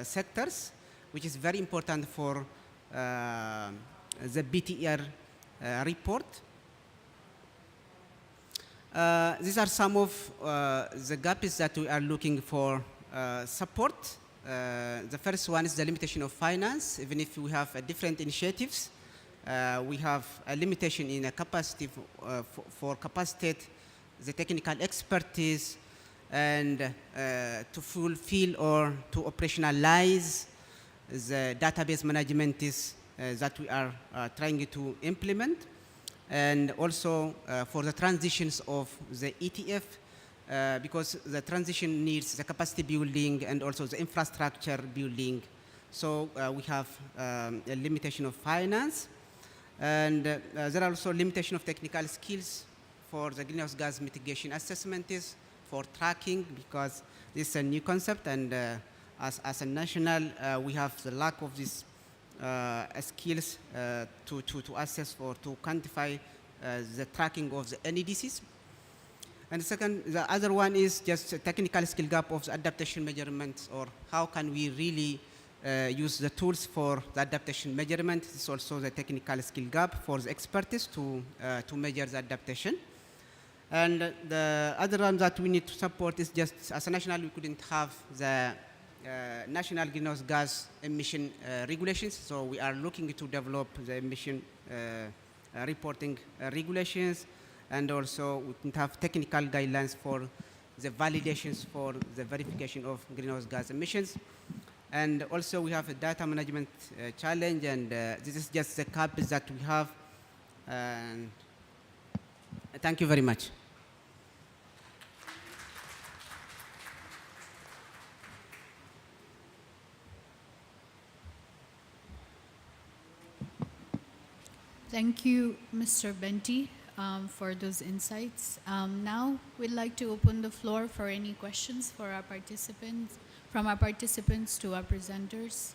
sectors, which is very important for the BTR report. These are some of the gaps that we are looking for support. The first one is the limitation of finance. Even if we have different initiatives, we have a limitation in a capacity for capacitate the technical expertise and to fulfill or to operationalize the database management that we are trying to implement. And also for the transitions of the ETF, because the transition needs the capacity building and also the infrastructure building. So we have a limitation of finance. And there are also limitation of technical skills for the greenhouse gas mitigation assessment for tracking, because this is a new concept, and as a national, we have the lack of these skills to assess or to quantify the tracking of the NEDCs. And second, the other one is just a technical skill gap of the adaptation measurements, or how can we really use the tools for the adaptation measurement. It's also the technical skill gap for the expertise to measure the adaptation. And the other one that we need to support is just, as a national, we couldn't have the national greenhouse gas emission regulations. So we are looking to develop the emission reporting regulations, and also we can have technical guidelines for the validations for the verification of greenhouse gas emissions. And also we have a data management challenge, and this is just the caps that we have. And thank you very much. Thank you, Mr. Benti, for those insights. Now we'd like to open the floor for any questions for our participants, from our participants to our presenters.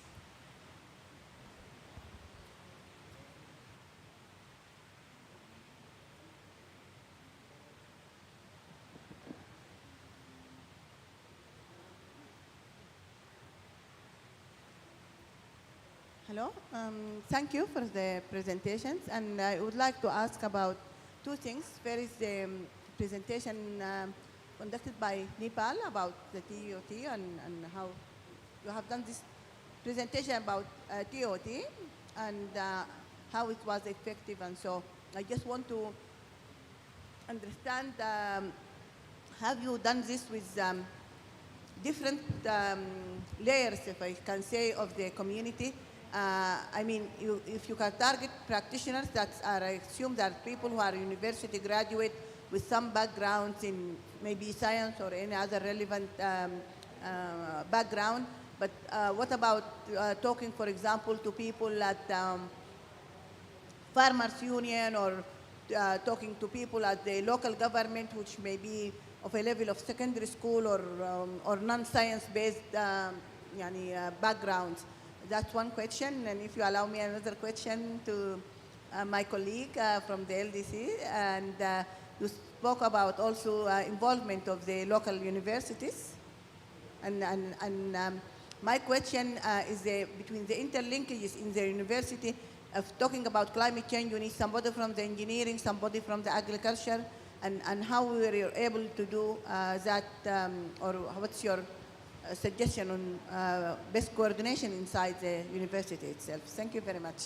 Hello, thank you for the presentations, and I would like to ask about two things. First is the presentation conducted by Nepal about the TOT and how you have done this presentation about TOT and how it was effective, and so I just want to understand, have you done this with different layers, if I can say, of the community? I mean, if you can target practitioners that are, I assume that people who are university graduate with some backgrounds in maybe science or any other relevant background, but what about talking, for example, to people at farmers union, or talking to people at the local government, which may be of a level of secondary school or non-science based backgrounds? That's one question. And if you allow me another question to my colleague from the LDC, and you spoke about also involvement of the local universities. And my question is between the interlinkages in the university of talking about climate change. You need somebody from the engineering, somebody from the agriculture, and how we were able to do that, or what's your suggestion on best coordination inside the university itself? Thank you very much.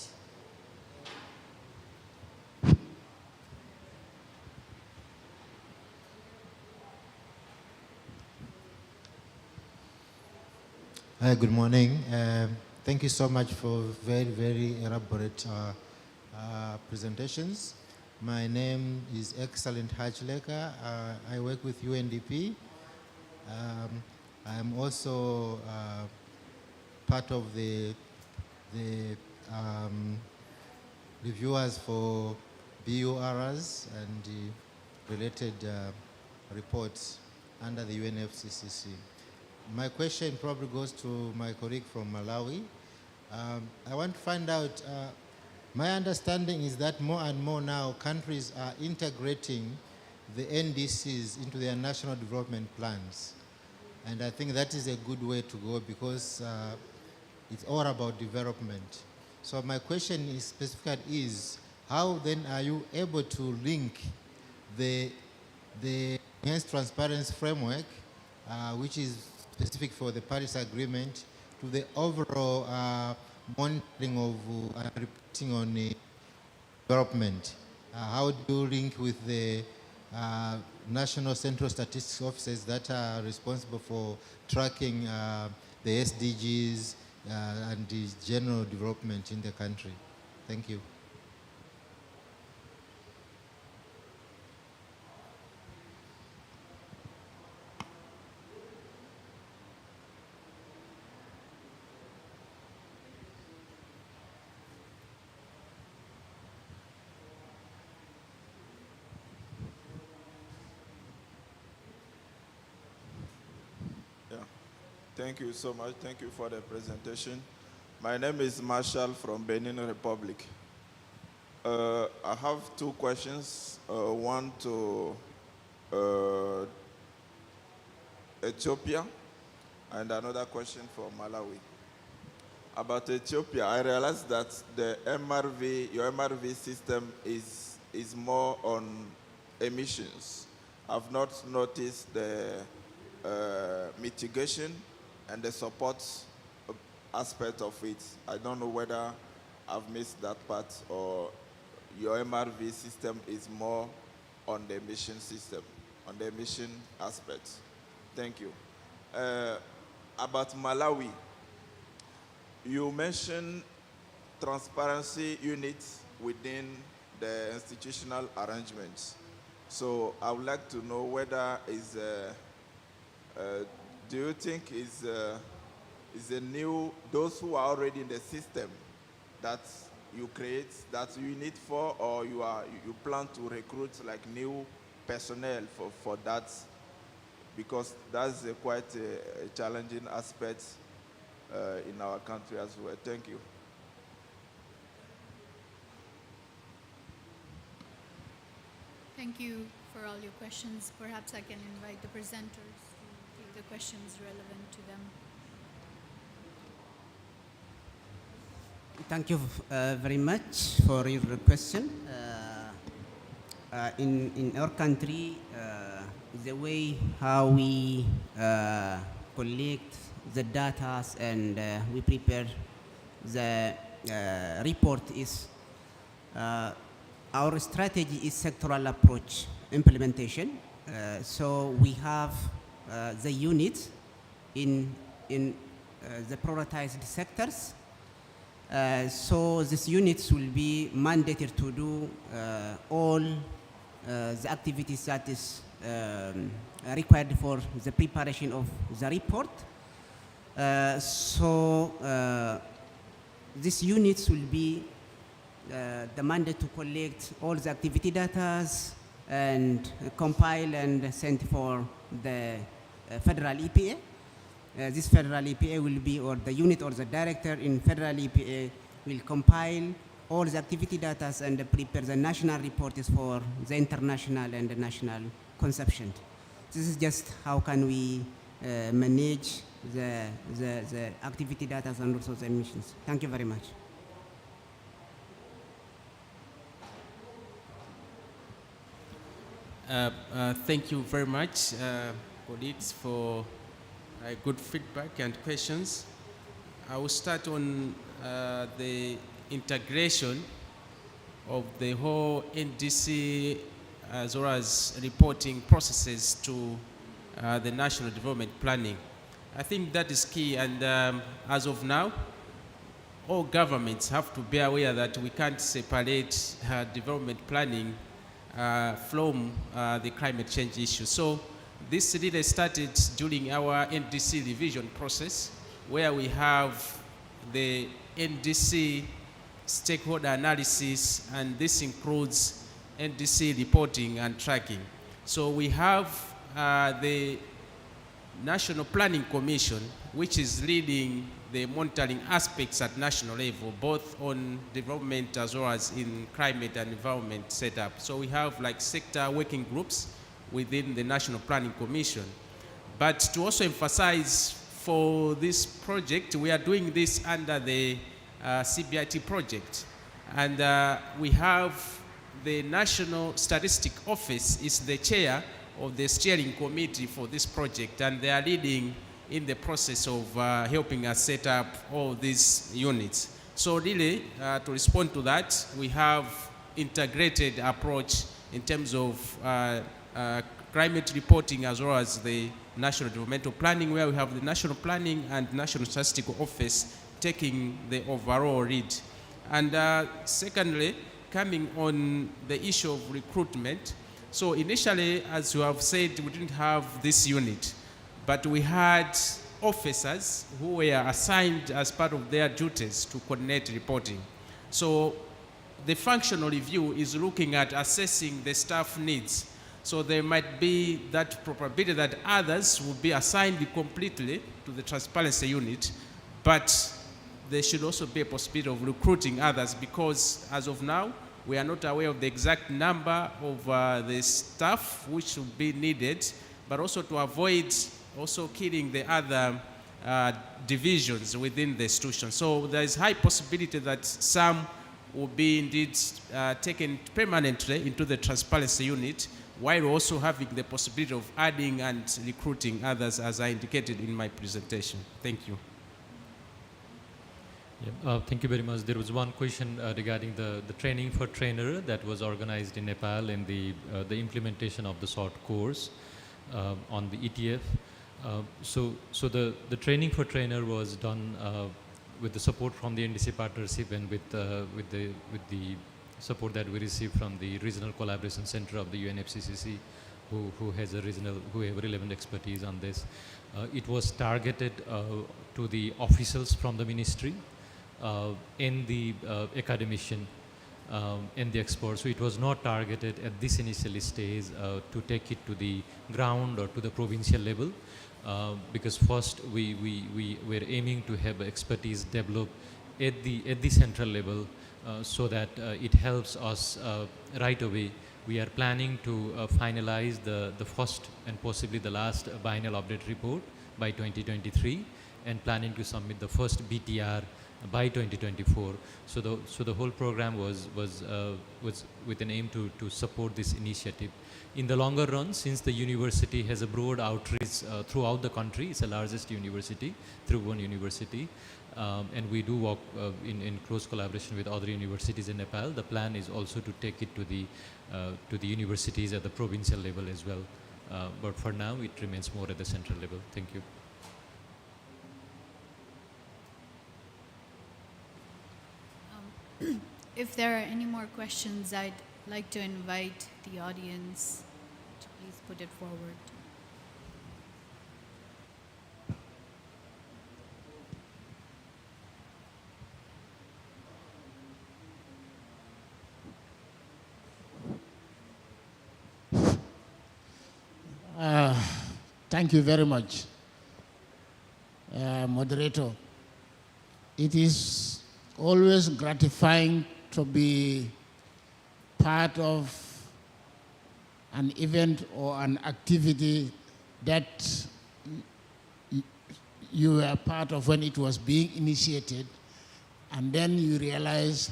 Hi, good morning. Thank you so much for very, very elaborate presentations. My name is Excellent Hachleka. I work with UNDP. I'm also part of the reviewers for BURs and related reports under the UNFCCC. My question probably goes to my colleague from Malawi. I want to find out, my understanding is that more and more now countries are integrating the NDCs into their national development plans. And I think that is a good way to go, because it's all about development. So my question is specifically is, how then are you able to link the enhanced transparency framework, which is specific for the Paris Agreement, to the overall monitoring of reporting on development? How do you link with the National Central Statistics Offices that are responsible for tracking the SDGs and the general development in the country? Thank you. Thank you so much. Thank you for the presentation. My name is Marshall from Benin Republic. I have two questions. One to Ethiopia and another question for Malawi. About Ethiopia, I realized that the your MRV system is more on emissions. I've not noticed the mitigation and the support aspect of it. I don't know whether I've missed that part, or your MRV system is more on the emission system, on the emission aspect. Thank you. About Malawi, you mentioned transparency units within the institutional arrangements. So I would like to know whether do you think is a new, those who are already in the system that you create that you need for, or you plan to recruit like new personnel for that, because that's quite a challenging aspect in our country as well. Thank you. Thank you for all your questions. Perhaps I can invite the presenters to take the questions relevant to them. Thank you very much for your question. In our country, the way how we collect the data and we prepare the report is our strategy is sectoral approach implementation. So we have the units in the prioritized sectors. So these units will be mandated to do all the activities that is required for the preparation of the report. These units will be the mandate to collect all the activity data and compile and send for the federal EPA. This federal EPA will be, or the unit or the director in federal EPA will compile all the activity data and prepare the national reports for the international and the national consumption. This is just how can we manage the activity data and also the emissions. Thank you very much. Thank you very much, colleagues, for good feedback and questions. I will start on the integration of the whole NDC as well as reporting processes to the national development planning. I think that is key, and as of now, all governments have to be aware that we can't separate development planning from the climate change issue. So this really started during our NDC revision process, where we have the NDC stakeholder analysis, and this includes NDC reporting and tracking. So we have the National Planning Commission, which is leading the monitoring aspects at national level, both on development as well as in climate and environment setup. So we have like sector working groups within the National Planning Commission. But to also emphasize for this project, we are doing this under the CBIT project. And we have the National Statistic Office is the chair of the steering committee for this project, and they are leading in the process of helping us set up all these units. So really, to respond to that, we have integrated approach in terms of climate reporting as well as the national developmental planning, where we have the national planning and national statistical office taking the overall lead. And secondly, coming on the issue of recruitment. So initially, as you have said, we didn't have this unit, but we had officers who were assigned as part of their duties to coordinate reporting. So the functional review is looking at assessing the staff needs. So there might be that probability that others will be assigned completely to the transparency unit, but there should also be a possibility of recruiting others, because as of now, we are not aware of the exact number of the staff which will be needed, but also to avoid also killing the other divisions within the institution. So there is high possibility that some will be indeed taken permanently into the transparency unit, while also having the possibility of adding and recruiting others, as I indicated in my presentation. Thank you. Yeah, thank you very much. There was one question regarding the training for trainer that was organized in Nepal, and the implementation of the short course on the ETF. So the training for trainer was done with the support from the NDC partnership and with the support that we received from the Regional Collaboration Center of the UNFCCC, who has a who have relevant expertise on this. It was targeted to the officials from the ministry and the academician and the experts. So it was not targeted at this initial stage to take it to the ground or to the provincial level, because first we were aiming to have expertise developed at the central level, so that it helps us right away. We are planning to finalize the first and possibly the last biennial update report by 2023, and planning to submit the first BTR by 2024. So the whole program was with an aim to support this initiative. In the longer run, since the university has a broad outreach throughout the country, it's the largest university, through one university, and we do work in close collaboration with other universities in Nepal. The plan is also to take it to the universities at the provincial level as well. But for now, it remains more at the central level. Thank you. If there are any more questions, I'd like to invite the audience to please put it forward. Thank you very much, moderator. It is always gratifying to be part of an event or an activity that you were part of when it was being initiated, and then you realize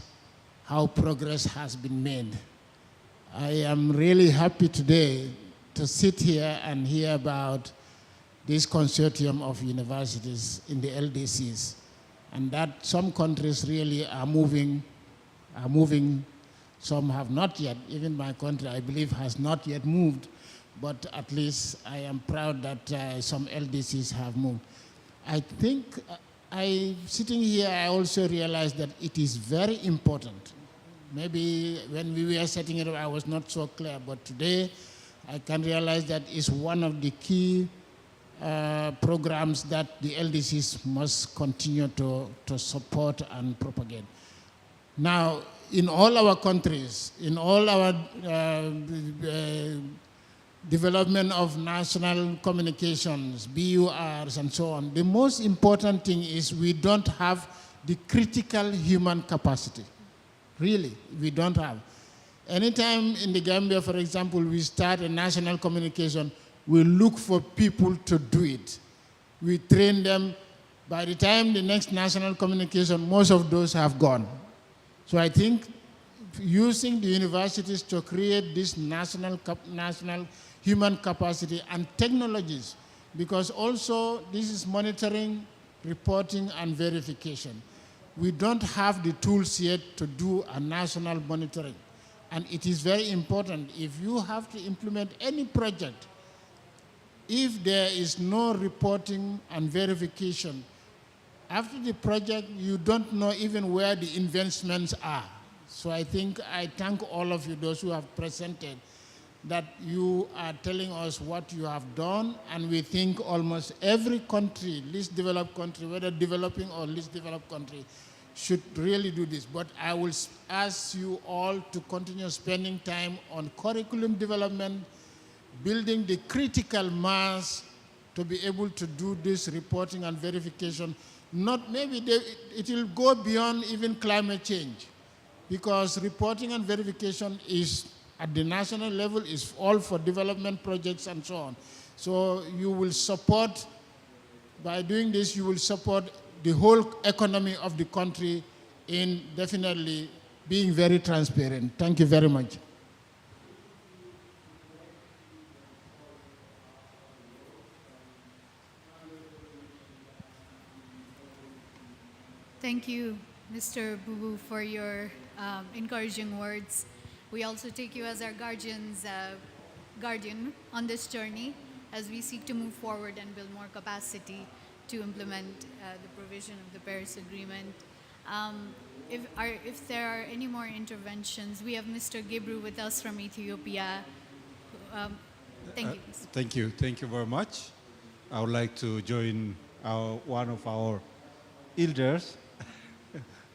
how progress has been made. I am really happy today to sit here and hear about this consortium of universities in the LDCs, and that some countries really are moving, some have not yet. Even my country, I believe, has not yet moved, but at least I am proud that some LDCs have moved. I think sitting here, I also realized that it is very important. Maybe when we were setting it up, I was not so clear, but today I can realize that it's one of the key programs that the LDCs must continue to support and propagate. Now, in all our countries, in all our development of national communications, BURs and so on, the most important thing is we don't have the critical human capacity. Really, we don't have. Anytime in the Gambia, for example, we start a national communication, we look for people to do it. We train them. By the time the next national communication, most of those have gone. So I think using the universities to create this national human capacity and technologies, because also this is monitoring, reporting, and verification. We don't have the tools yet to do a national monitoring. And it is very important, if you have to implement any project, if there is no reporting and verification, after the project, you don't know even where the investments are. So I think I thank all of you, those who have presented, that you are telling us what you have done, and we think almost every country, least developed country, whether developing or least developed country, should really do this. But I will ask you all to continue spending time on curriculum development, building the critical mass to be able to do this reporting and verification. Not maybe it will go beyond even climate change, because reporting and verification is at the national level, is all for development projects and so on. So you will support, by doing this, you will support the whole economy of the country in definitely being very transparent. Thank you very much. Thank you, Mr. Bubu, for your encouraging words. We also take you as our guardian on this journey. as we seek to move forward and build more capacity to implement the provision of the Paris Agreement. If there are any more interventions, we have Mr. Gibru with us from Ethiopia. Thank you. Thank you. Thank you very much. I would like to join one of our elders,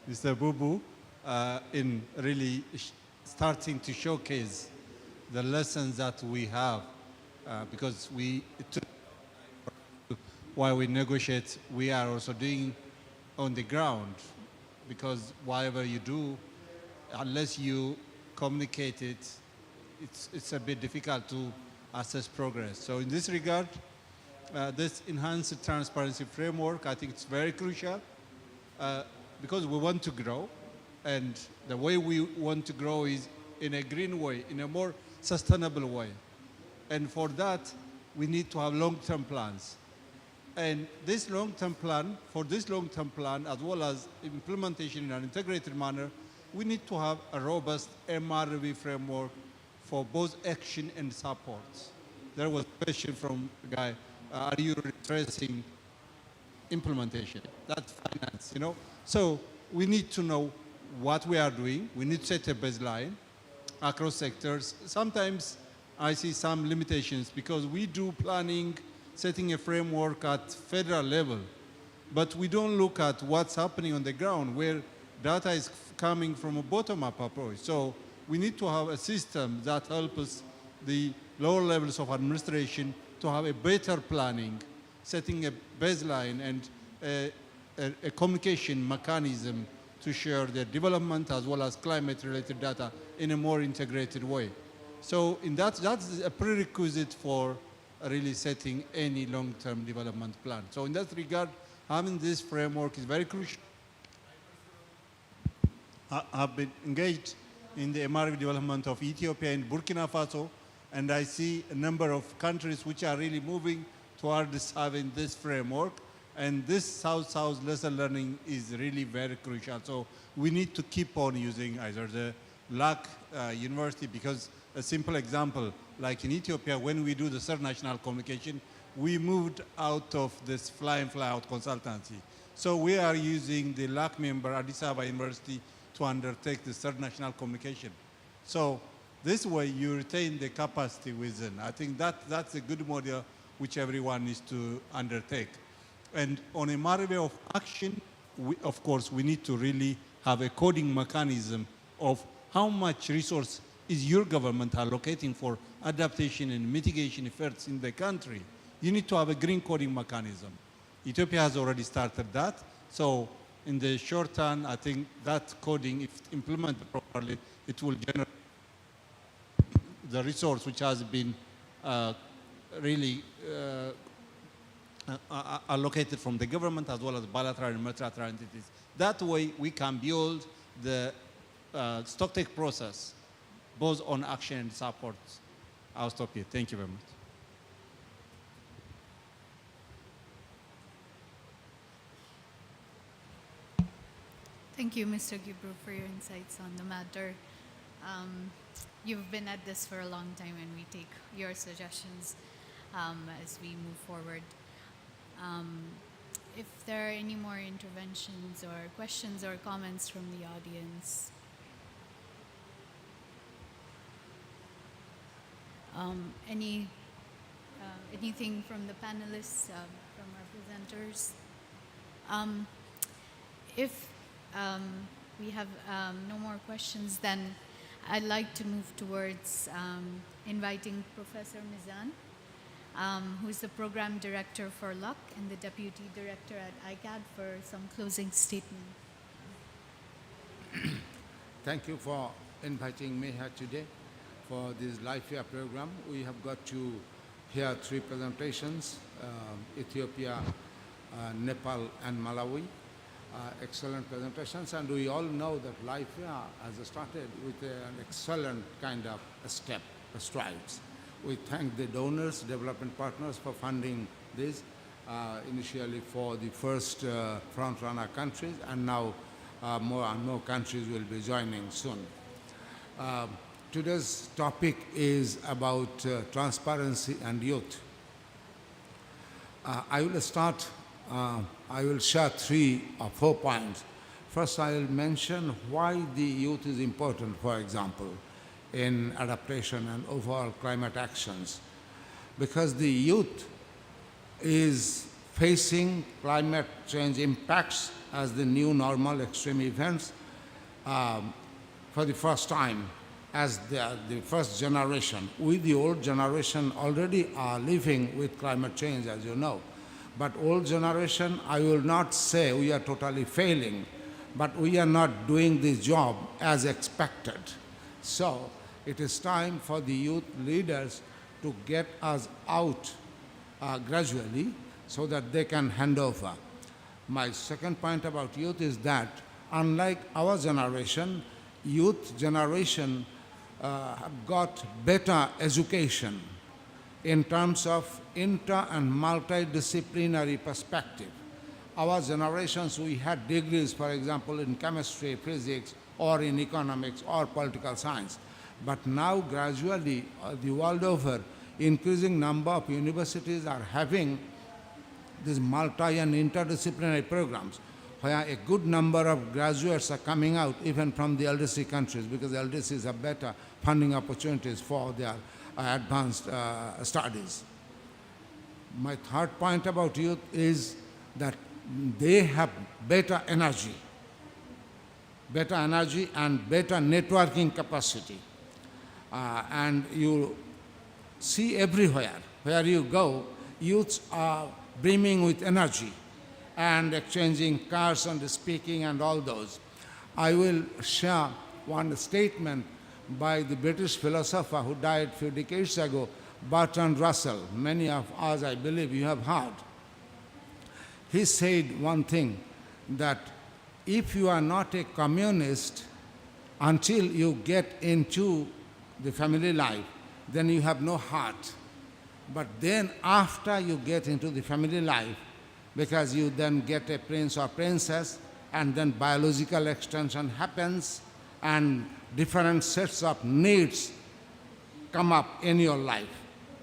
Mr. Bubu, in really starting to showcase the lessons that we have, because while we negotiate, we are also doing on the ground, because whatever you do, unless you communicate it, it's a bit difficult to assess progress. So in this regard, this enhanced transparency framework, I think it's very crucial because we want to grow, and the way we want to grow is in a green way, in a more sustainable way. And for that, we need to have long-term plans. And this long-term plan, as well as implementation in an integrated manner, we need to have a robust MRV framework for both action and support. There was a question from a guy, are you retracing implementation? That's finance, you know? So we need to know what we are doing. We need to set a baseline across sectors. Sometimes I see some limitations because we do planning, setting a framework at federal level, but we don't look at what's happening on the ground where data is coming from a bottom-up approach. So we need to have a system that helps the lower levels of administration to have a better planning, setting a baseline and a communication mechanism to share their development as well as climate-related data in a more integrated way. So that's a prerequisite for really setting any long-term development plan. So in that regard, having this framework is very crucial. I've been engaged in the MRV development of Ethiopia and Burkina Faso, and I see a number of countries which are really moving towards having this framework. And this South-South lesson learning is really very crucial. So we need to keep on using either the LAC university, because a simple example, like in Ethiopia, when we do the third national communication, we moved out of this fly-in, fly-out consultancy. So we are using the LAC member, Addis Ababa University, to undertake the third national communication. So this way you retain the capacity within. I think that's a good model which everyone needs to undertake. And on a matter of action, of course, we need to really have a coding mechanism of how much resource is your government allocating for adaptation and mitigation efforts in the country. You need to have a green coding mechanism. Ethiopia has already started that. So in the short term, I think that coding, if implemented properly, it will generate the resource which has been really allocated from the government as well as bilateral and multilateral entities. That way we can build the stocktake process, both on action and support. I'll stop here. Thank you very much. Thank you, Mr. Gibru, for your insights on the matter. You've been at this for a long time, and we take your suggestions as we move forward. If there are any more interventions or questions or comments from the audience. Anything from the panelists, from our presenters? If we have no more questions, then I'd like to move towards inviting Professor Mizan, who is the Program Director for LUC and the Deputy Director at ICAD, for some closing statement. Thank you for inviting me here today for this live here program. We have got to hear 3 presentations, Ethiopia, Nepal, and Malawi. Excellent presentations, and we all know that life here has started with an excellent kind of a strides. We thank the donors, development partners for funding this, initially for the first front-runner countries, and now more and more countries will be joining soon. Today's topic is about transparency and youth. I will start, I will share 3 or 4 points. First, I will mention why the youth is important, for example, in adaptation and overall climate actions. Because the youth is facing climate change impacts as the new normal extreme events for the first time as the first generation. We, the old generation, already are living with climate change, as you know. But old generation, I will not say we are totally failing, but we are not doing the job as expected. So it is time for the youth leaders to get us out gradually so that they can hand over. My second point about youth is that unlike our generation, youth generation have got better education in terms of inter and multidisciplinary perspective. Our generations, we had degrees, for example, in chemistry, physics, or in economics, or political science. But now, gradually, the world over, increasing number of universities are having these multi and interdisciplinary programs, where a good number of graduates are coming out, even from the LDC countries, because LDCs have better funding opportunities for their advanced studies. My third point about youth is that they have better energy and better networking capacity. And you see everywhere, where you go, youths are brimming with energy and exchanging cards and speaking and all those. I will share one statement by the British philosopher who died a few decades ago, Bertrand Russell. Many of us, I believe, you have heard. He said one thing, that if you are not a communist until you get into the family life, then you have no heart. But then after you get into the family life, because you then get a prince or princess, and then biological extension happens, and different sets of needs come up in your life.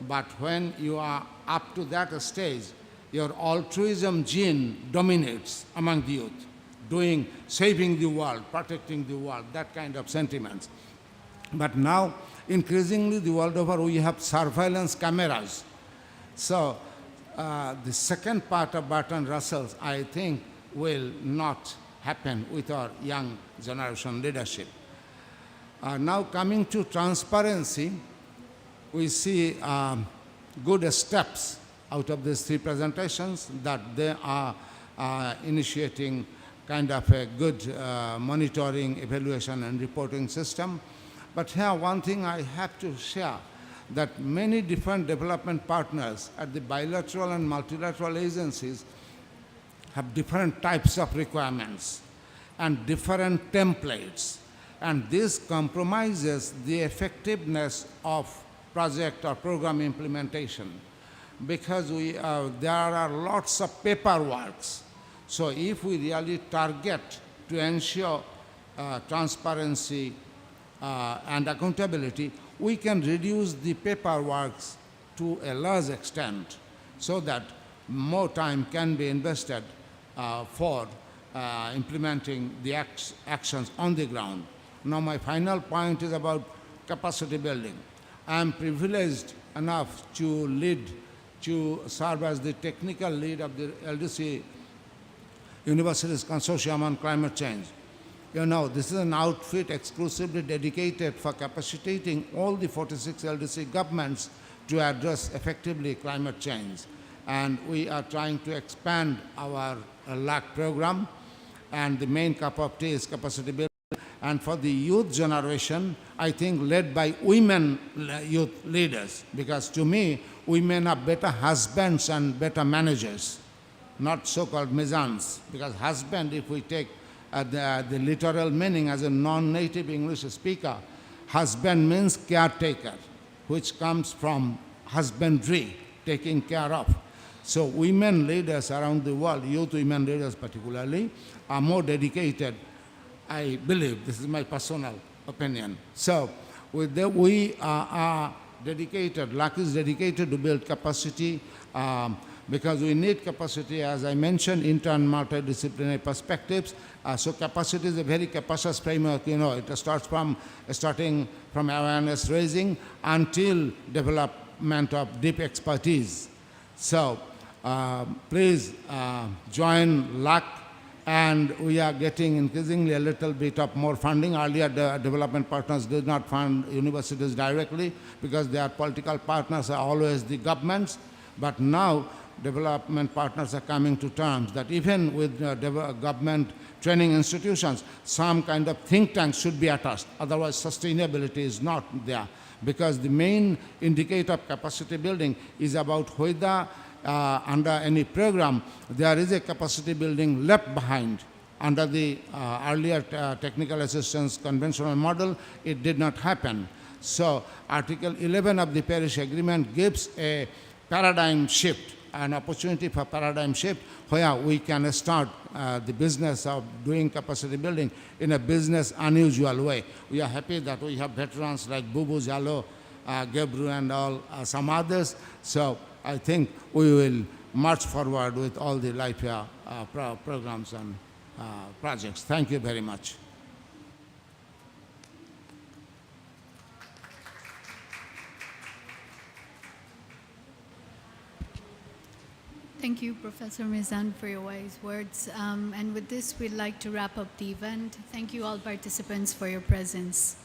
But when you are up to that stage, your altruism gene dominates among the youth, saving the world, protecting the world, that kind of sentiments. But now, increasingly, the world over, we have surveillance cameras. So the second part of Bertrand Russell's, I think, will not happen with our young generation leadership. Now coming to transparency, we see good steps out of these 3 presentations, that they are initiating kind of a good monitoring, evaluation, and reporting system. But here, one thing I have to share, that many different development partners at the bilateral and multilateral agencies have different types of requirements and different templates. And this compromises the effectiveness of project or program implementation, because there are lots of paperwork. So if we really target to ensure transparency and accountability, we can reduce the paperwork to a large extent, so that more time can be invested for implementing the actions on the ground. Now my final point is about capacity building. I am privileged enough to serve as the technical lead of the LDC Universities Consortium on Climate Change. You know, this is an outfit exclusively dedicated for capacitating all the 46 LDC governments to address effectively climate change. And we are trying to expand our LAC program, and the main cup of tea is capacity building. And for the youth generation, I think led by women youth leaders, because to me, women are better husbands and better managers, not so-called maisons. Because husband, if we take the literal meaning as a non-native English speaker, husband means caretaker, which comes from husbandry, taking care of. So women leaders around the world, youth women leaders particularly, are more dedicated, I believe. This is my personal opinion. So we are dedicated, LAC is dedicated to build capacity, because we need capacity, as I mentioned, inter and multidisciplinary perspectives. So capacity is a very capacious framework. It starting from awareness raising until development of deep expertise. So please join luck, and we are getting increasingly a little bit of more funding. Earlier, the development partners did not fund universities directly because their political partners are always the governments. But now, development partners are coming to terms that even with government training institutions, some kind of think tank should be attached. Otherwise, sustainability is not there. Because the main indicator of capacity building is about whether under any program there is a capacity building left behind. Under the earlier technical assistance conventional model, it did not happen. So Article 11 of the Paris Agreement gives a paradigm shift, an opportunity for paradigm shift, where we can start the business of doing capacity building in a business unusual way. We are happy that we have veterans like Bubu Jalo, Gebru and all, some others. So I think we will march forward with all the life year programs and projects. Thank you very much. Thank you, Professor Mizan, for your wise words. And with this, we'd like to wrap up the event. Thank you all participants for your presence.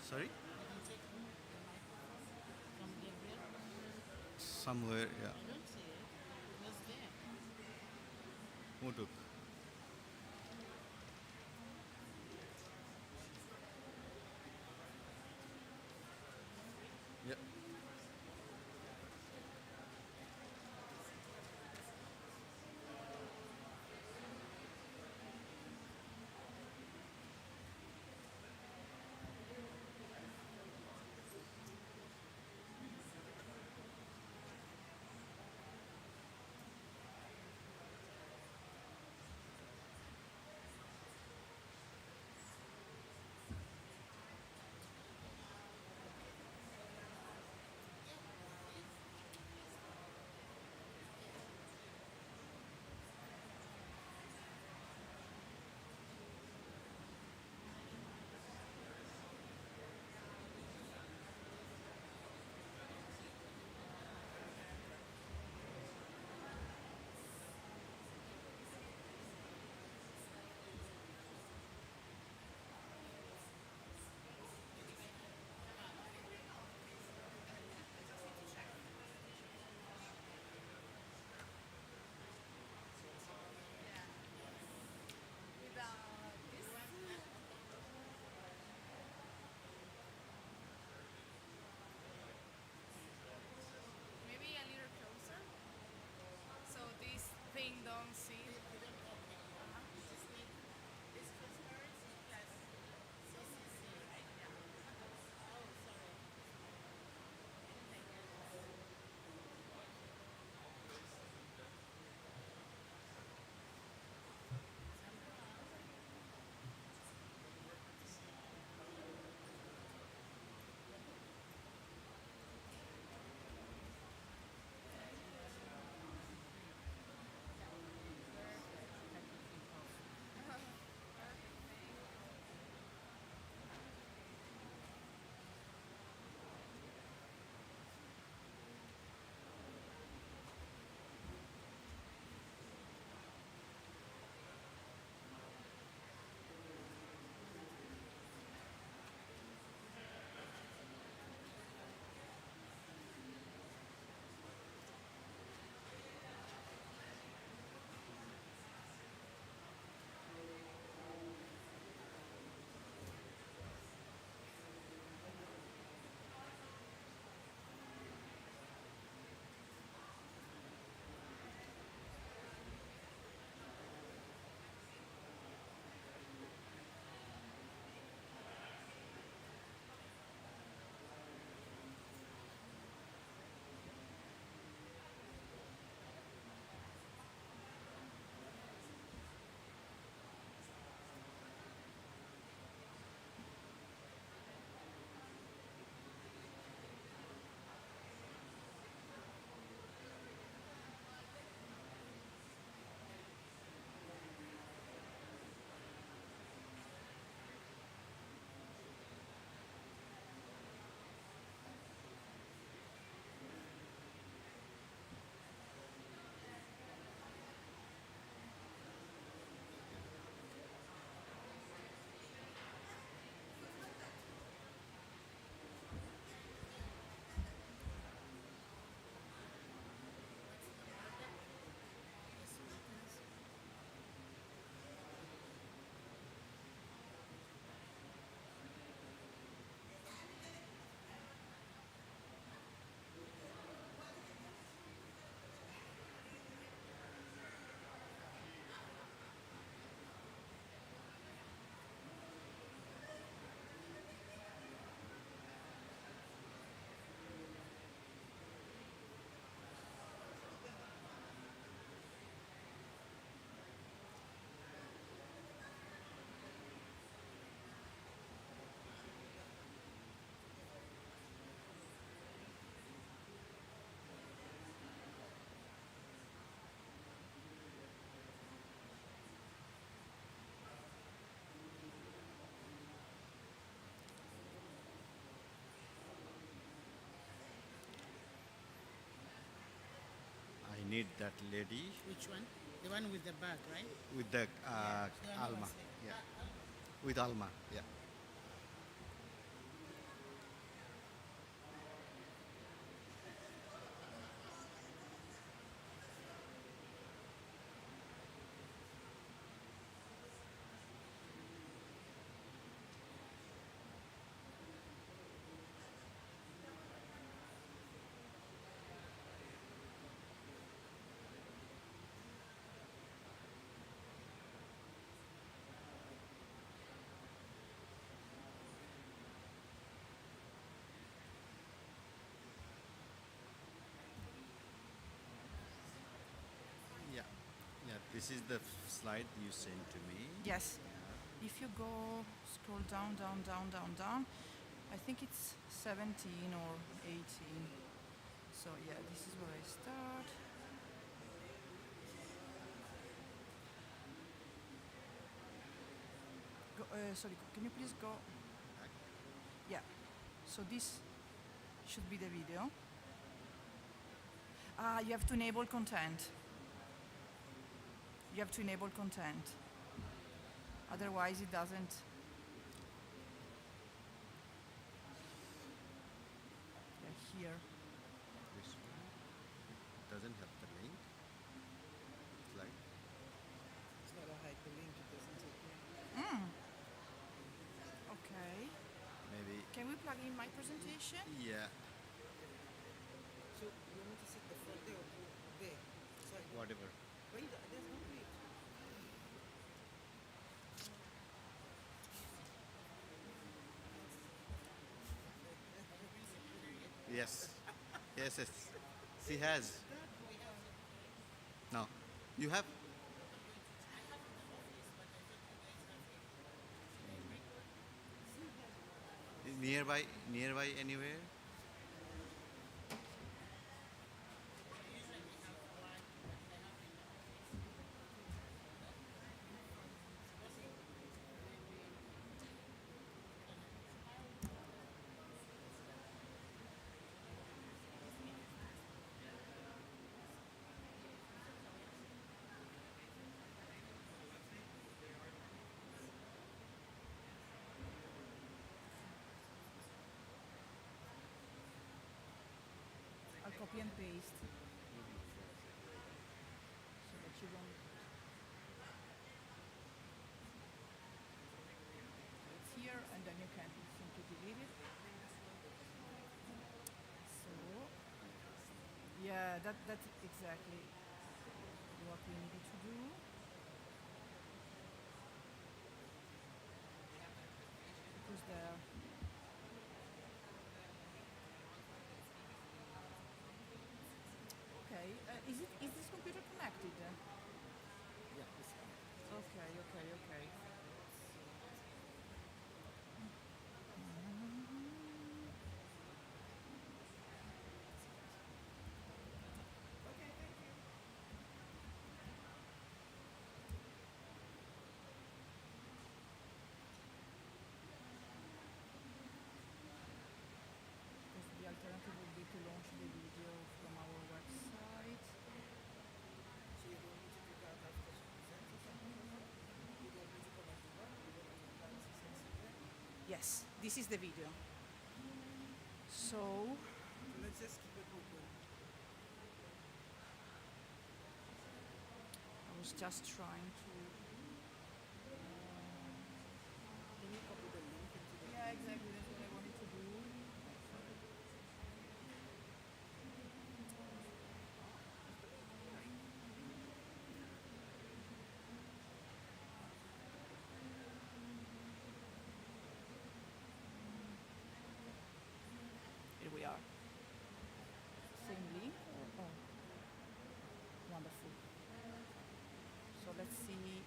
Sorry? Somewhere, yeah. Who took? Yeah. I need that lady Which one? The one with the bag, right? with the Yeah, the one who Alma. was there. Yeah, with Alma. Yeah. Yeah, yeah. This is the slide you sent to me. Yes. If you go scroll down, down, down, down, down, I think it's 17 or 18. So yeah, this is where I start. Go, sorry, can you please go? Yeah. So this should be the video. You have to enable content. You have to enable content. Otherwise, it doesn't. Yeah, here. This one doesn't have the link. Slide. It's not a hyperlink, it doesn't appear. Okay. Maybe. Can we plug in my presentation? Yeah. So you want me to sit the front there or there? Sorry. Whatever. Wait, there's no grid. Yes. Yes, yes. She has. No. You have? Nearby anywhere? I'll copy and paste. So that you don't. It's here, and then you can simply delete it. So, yeah, that's exactly what we needed to do. Because there. Okay. Is this computer connected? Yeah, it's Okay. Because the alternative would be to launch the video from our website. So you don't need to do that after she presents or something like that? You don't need to connect to that? You don't need to Yes, this is the video. So let's just keep it open. I was just trying to. Can you copy the link into the? Yeah, exactly. That's what I wanted to do. Here we are. Same link? Oh, wonderful. So let's see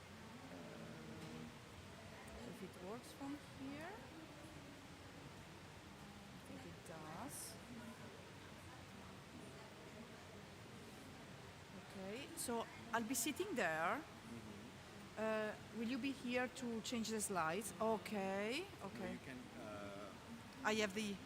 if it works from here. I think it does. Okay, so I'll be sitting there. Will you be here to change the slides? Okay, okay. You can. I have the.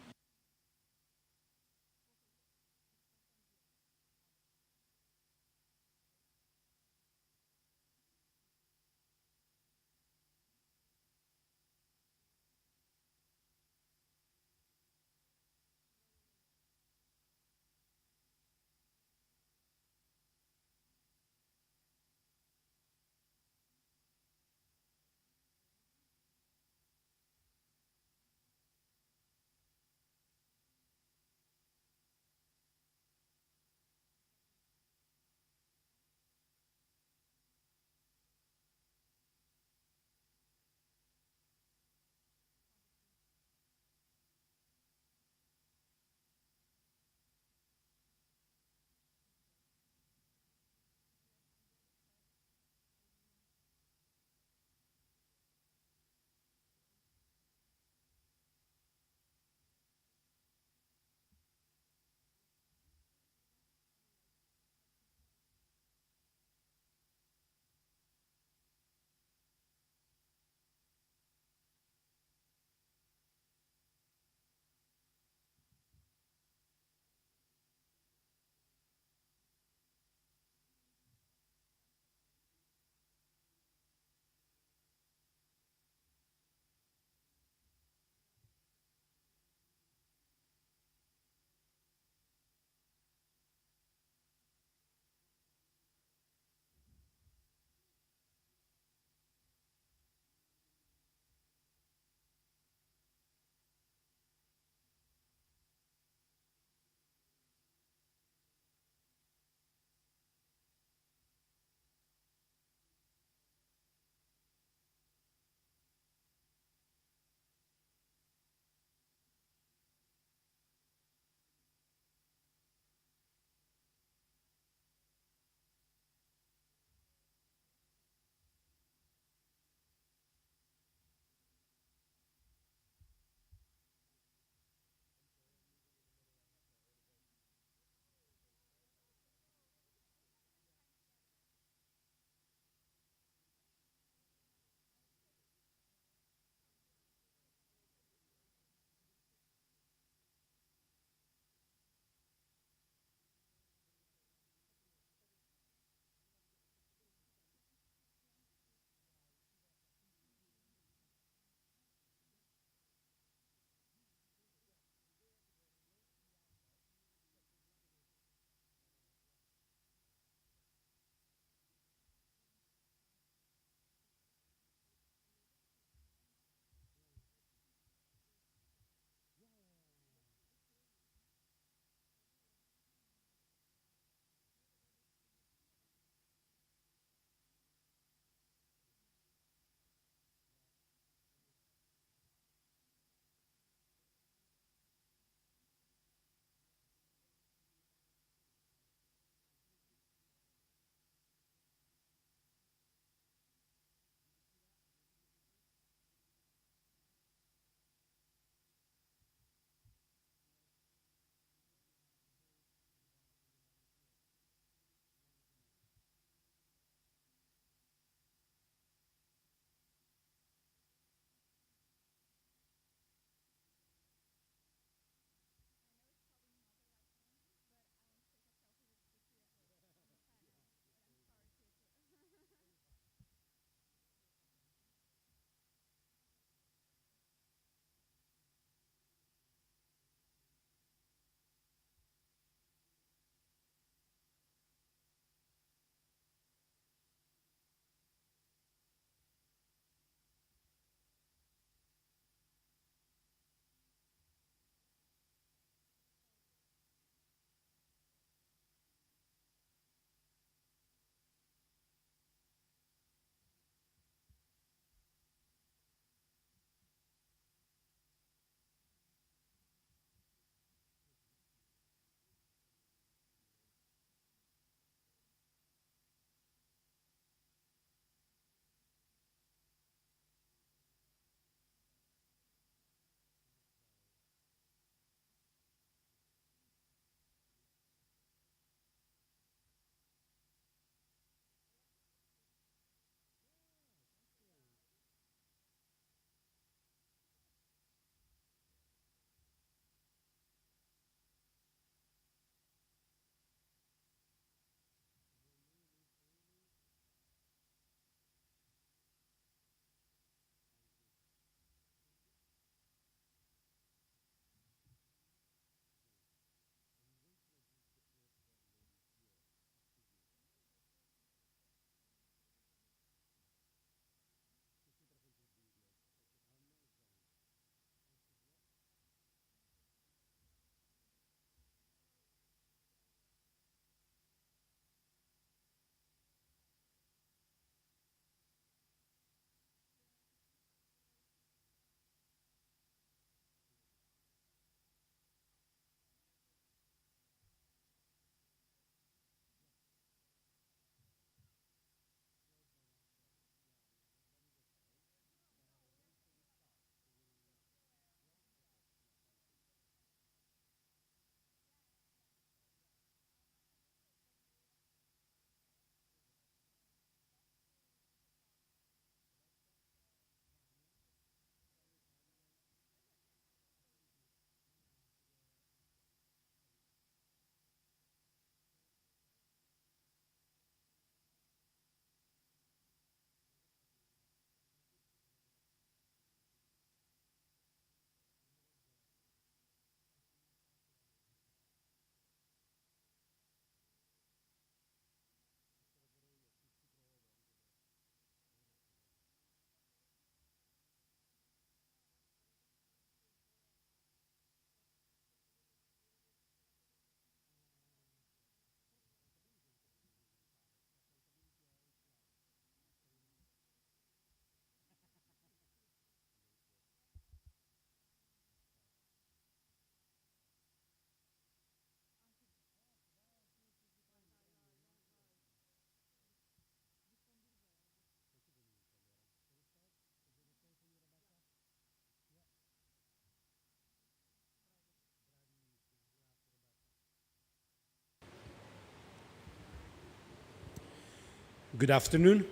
Good afternoon.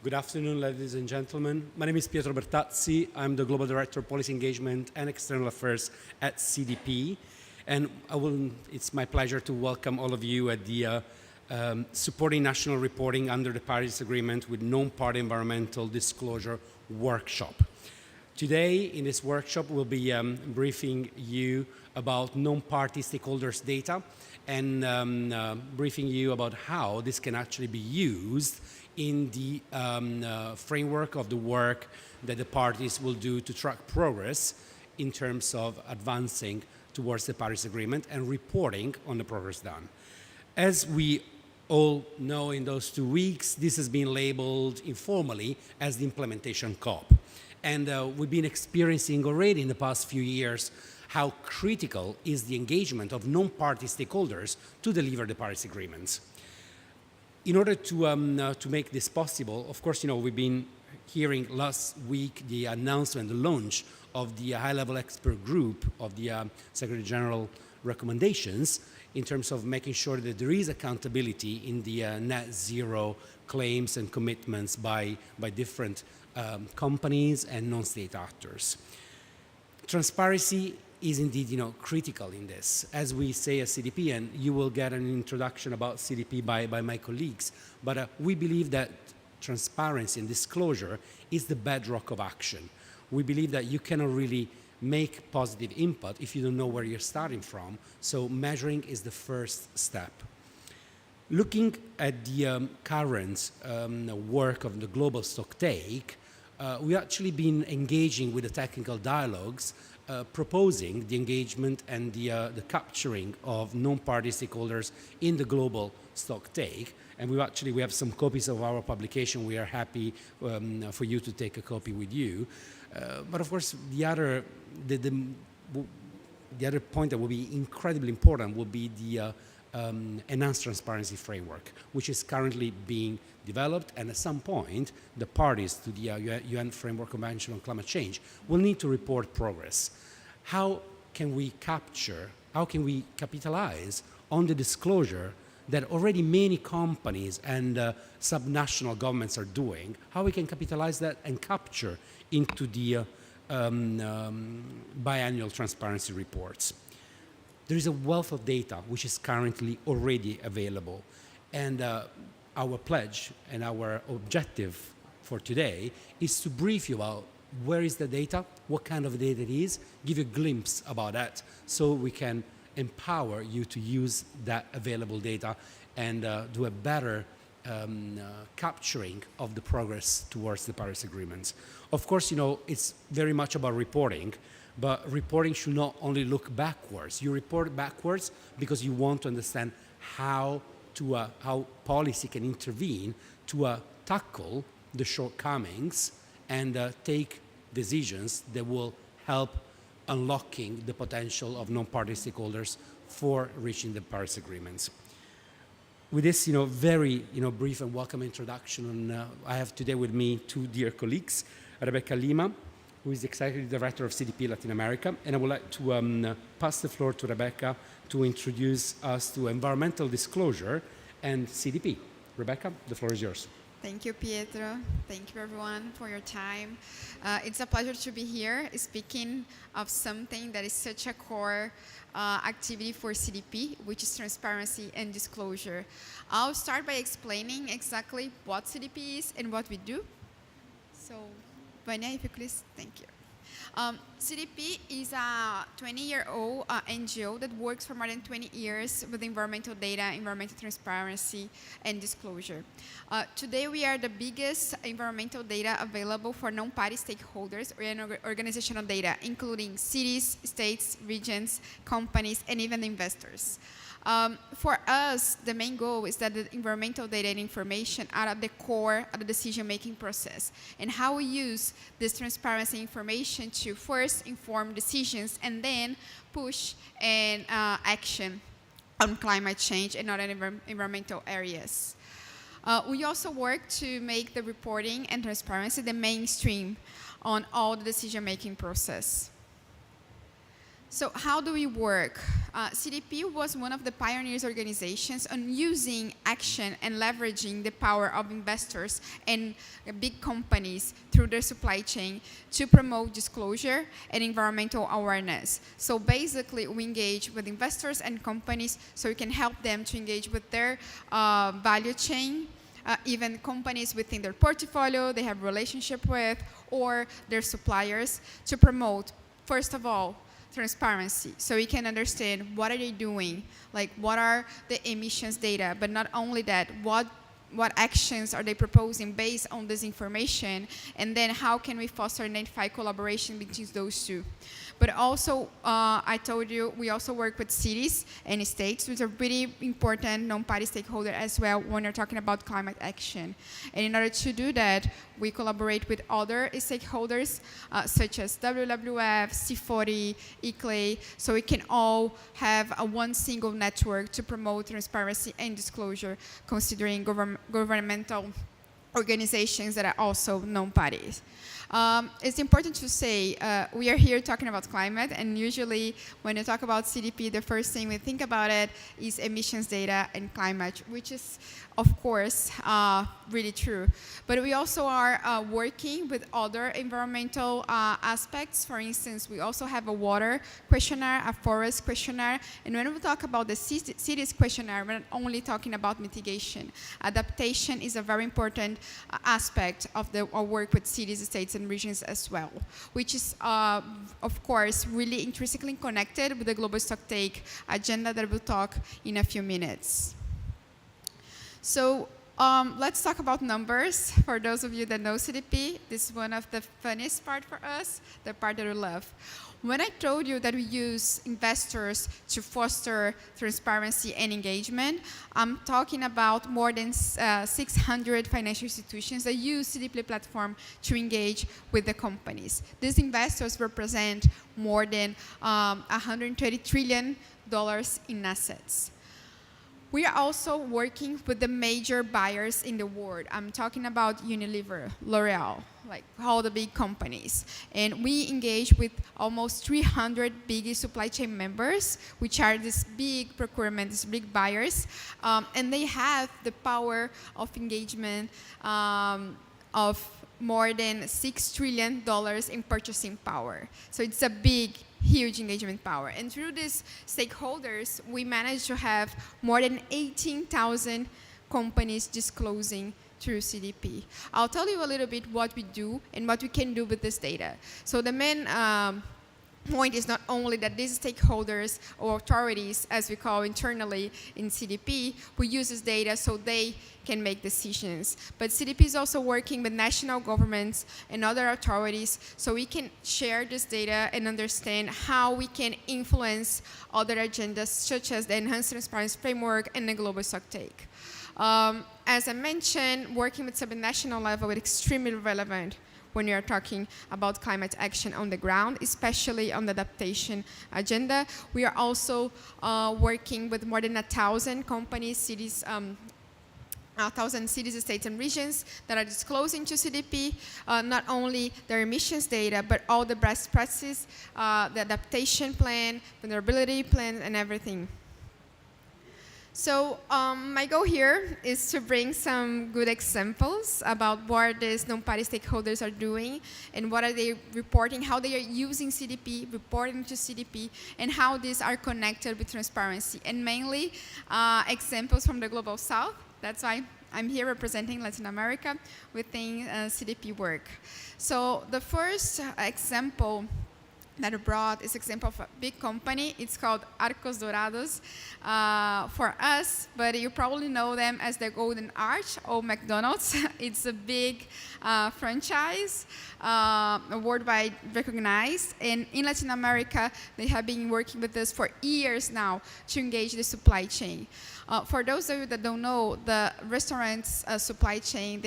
Good afternoon, ladies and gentlemen. My name is Pietro Bertazzi. I'm the Global Director of Policy Engagement and External Affairs at CDP. And it's my pleasure to welcome all of you at the Supporting National Reporting under the Paris Agreement with Non-Party Environmental Disclosure workshop. Today, in this workshop, we'll be briefing you about non-party stakeholders' data and briefing you about how this can actually be used in the framework of the work that the parties will do to track progress in terms of advancing towards the Paris Agreement and reporting on the progress done. As we all know, in those 2 weeks, this has been labeled informally as the implementation COP. And we've been experiencing already in the past few years how critical is the engagement of non-party stakeholders to deliver the Paris Agreements. In order to make this possible, of course, we've been hearing last week the announcement, the launch of the high-level expert group of the Secretary General recommendations in terms of making sure that there is accountability in the net zero claims and commitments by different companies and non-state actors. Transparency is indeed, critical in this. As we say at CDP, and you will get an introduction about CDP by my colleagues, but we believe that transparency and disclosure is the bedrock of action. We believe that you cannot really make positive input if you don't know where you're starting from, so measuring is the first step. Looking at the current work of the global stocktake, we've actually been engaging with the technical dialogues proposing the engagement and the capturing of non-party stakeholders in the global stocktake. And we have some copies of our publication. We are happy for you to take a copy with you. But of course, the other point that will be incredibly important will be the enhanced transparency framework, which is currently being developed, and at some point, the parties to the UN Framework Convention on Climate Change will need to report progress. How can we capitalize on the disclosure that already many companies and subnational governments are doing? How we can capitalize that and capture into the biannual transparency reports? There is a wealth of data which is currently already available. And our pledge and our objective for today is to brief you about where is the data, what kind of data it is, give you a glimpse about that so we can empower you to use that available data and do a better capturing of the progress towards the Paris Agreement. Of course, it's very much about reporting, but reporting should not only look backwards. You report backwards because you want to understand how policy can intervene to tackle the shortcomings and take decisions that will help unlocking the potential of non-party stakeholders for reaching the Paris Agreements. With this, very, brief and welcome introduction, I have today with me two dear colleagues, Rebecca Lima, who is the Executive Director of CDP Latin America, and I would like to pass the floor to Rebecca to introduce us to environmental disclosure and CDP. Rebecca, the floor is yours. Thank you, Pietro. Thank you, everyone, for your time. It's a pleasure to be here speaking of something that is such a core activity for CDP, which is transparency and disclosure. I'll start by explaining exactly what CDP is and what we do. So, Vanya, if you please, thank you. CDP is a 20-year-old NGO that works for more than 20 years with environmental data, environmental transparency, and disclosure. Today, we are the biggest environmental data available for non-party stakeholders and organizational data, including cities, states, regions, companies, and even investors. For us, the main goal is that the environmental data and information are at the core of the decision-making process, and how we use this transparency information to first inform decisions and then push an action on climate change and other environmental areas. We also work to make the reporting and transparency the mainstream on all the decision-making process. So how do we work? CDP was one of the pioneers organizations on using action and leveraging the power of investors and big companies through their supply chain to promote disclosure and environmental awareness. So basically, we engage with investors and companies so we can help them to engage with their value chain, even companies within their portfolio they have relationship with, or their suppliers, to promote, first of all, transparency, so we can understand what are they doing, like what are the emissions data, but not only that, what actions are they proposing based on this information, and then how can we foster and identify collaboration between those two. But also, I told you, we also work with cities and states, which are pretty important non-party stakeholder as well when you're talking about climate action. And in order to do that, we collaborate with other stakeholders, such as WWF, C40, ICLEI, so we can all have one single network to promote transparency and disclosure, considering governmental organizations that are also non-parties. It's important to say we are here talking about climate, and usually when you talk about CDP, the first thing we think about it is emissions data and climate, which is, of course, really true. But we also are working with other environmental aspects. For instance, we also have a water questionnaire, a forest questionnaire, and when we talk about the cities questionnaire, we're not only talking about mitigation. Adaptation is a very important aspect of our work with cities, states, and regions as well, which is, of course, really intrinsically connected with the global stocktake agenda that we'll talk in a few minutes. So let's talk about numbers. For those of you that know CDP, this is one of the funniest part for us, the part that we love. When I told you that we use investors to foster transparency and engagement, I'm talking about more than 600 financial institutions that use CDP platform to engage with the companies. These investors represent more than $130 trillion in assets. We are also working with the major buyers in the world. I'm talking about Unilever, L'Oreal, like all the big companies. And we engage with almost 300 big supply chain members, which are these big procurement, these big buyers. And they have the power of engagement of more than $6 trillion in purchasing power. So it's a huge engagement power. And through these stakeholders, we managed to have more than 18,000 companies disclosing through CDP. I'll tell you a little bit what we do and what we can do with this data. So the main point is not only that these stakeholders or authorities, as we call internally in CDP, will use this data so they can make decisions. But CDP is also working with national governments and other authorities so we can share this data and understand how we can influence other agendas such as the Enhanced Transparency Framework and the Global Stocktake. As I mentioned, working with subnational level is extremely relevant when you're talking about climate action on the ground, especially on the adaptation agenda. We are also working with more than 1,000 companies, cities, 1,000 cities, states, and regions that are disclosing to CDP not only their emissions data, but all the best practices, the adaptation plan, vulnerability plan, and everything. So my goal here is to bring some good examples about what these non-party stakeholders are doing and what are they reporting, how they are using CDP, reporting to CDP, and how these are connected with transparency. And mainly examples from the Global South. That's why I'm here representing Latin America within CDP work. So the first example that I brought is example of a big company. It's called Arcos Dorados for us, but you probably know them as the Golden Arch or McDonald's. It's a big franchise, worldwide recognized. And in Latin America, they have been working with us for years now to engage the supply chain. For those of you that don't know, the restaurants supply chain,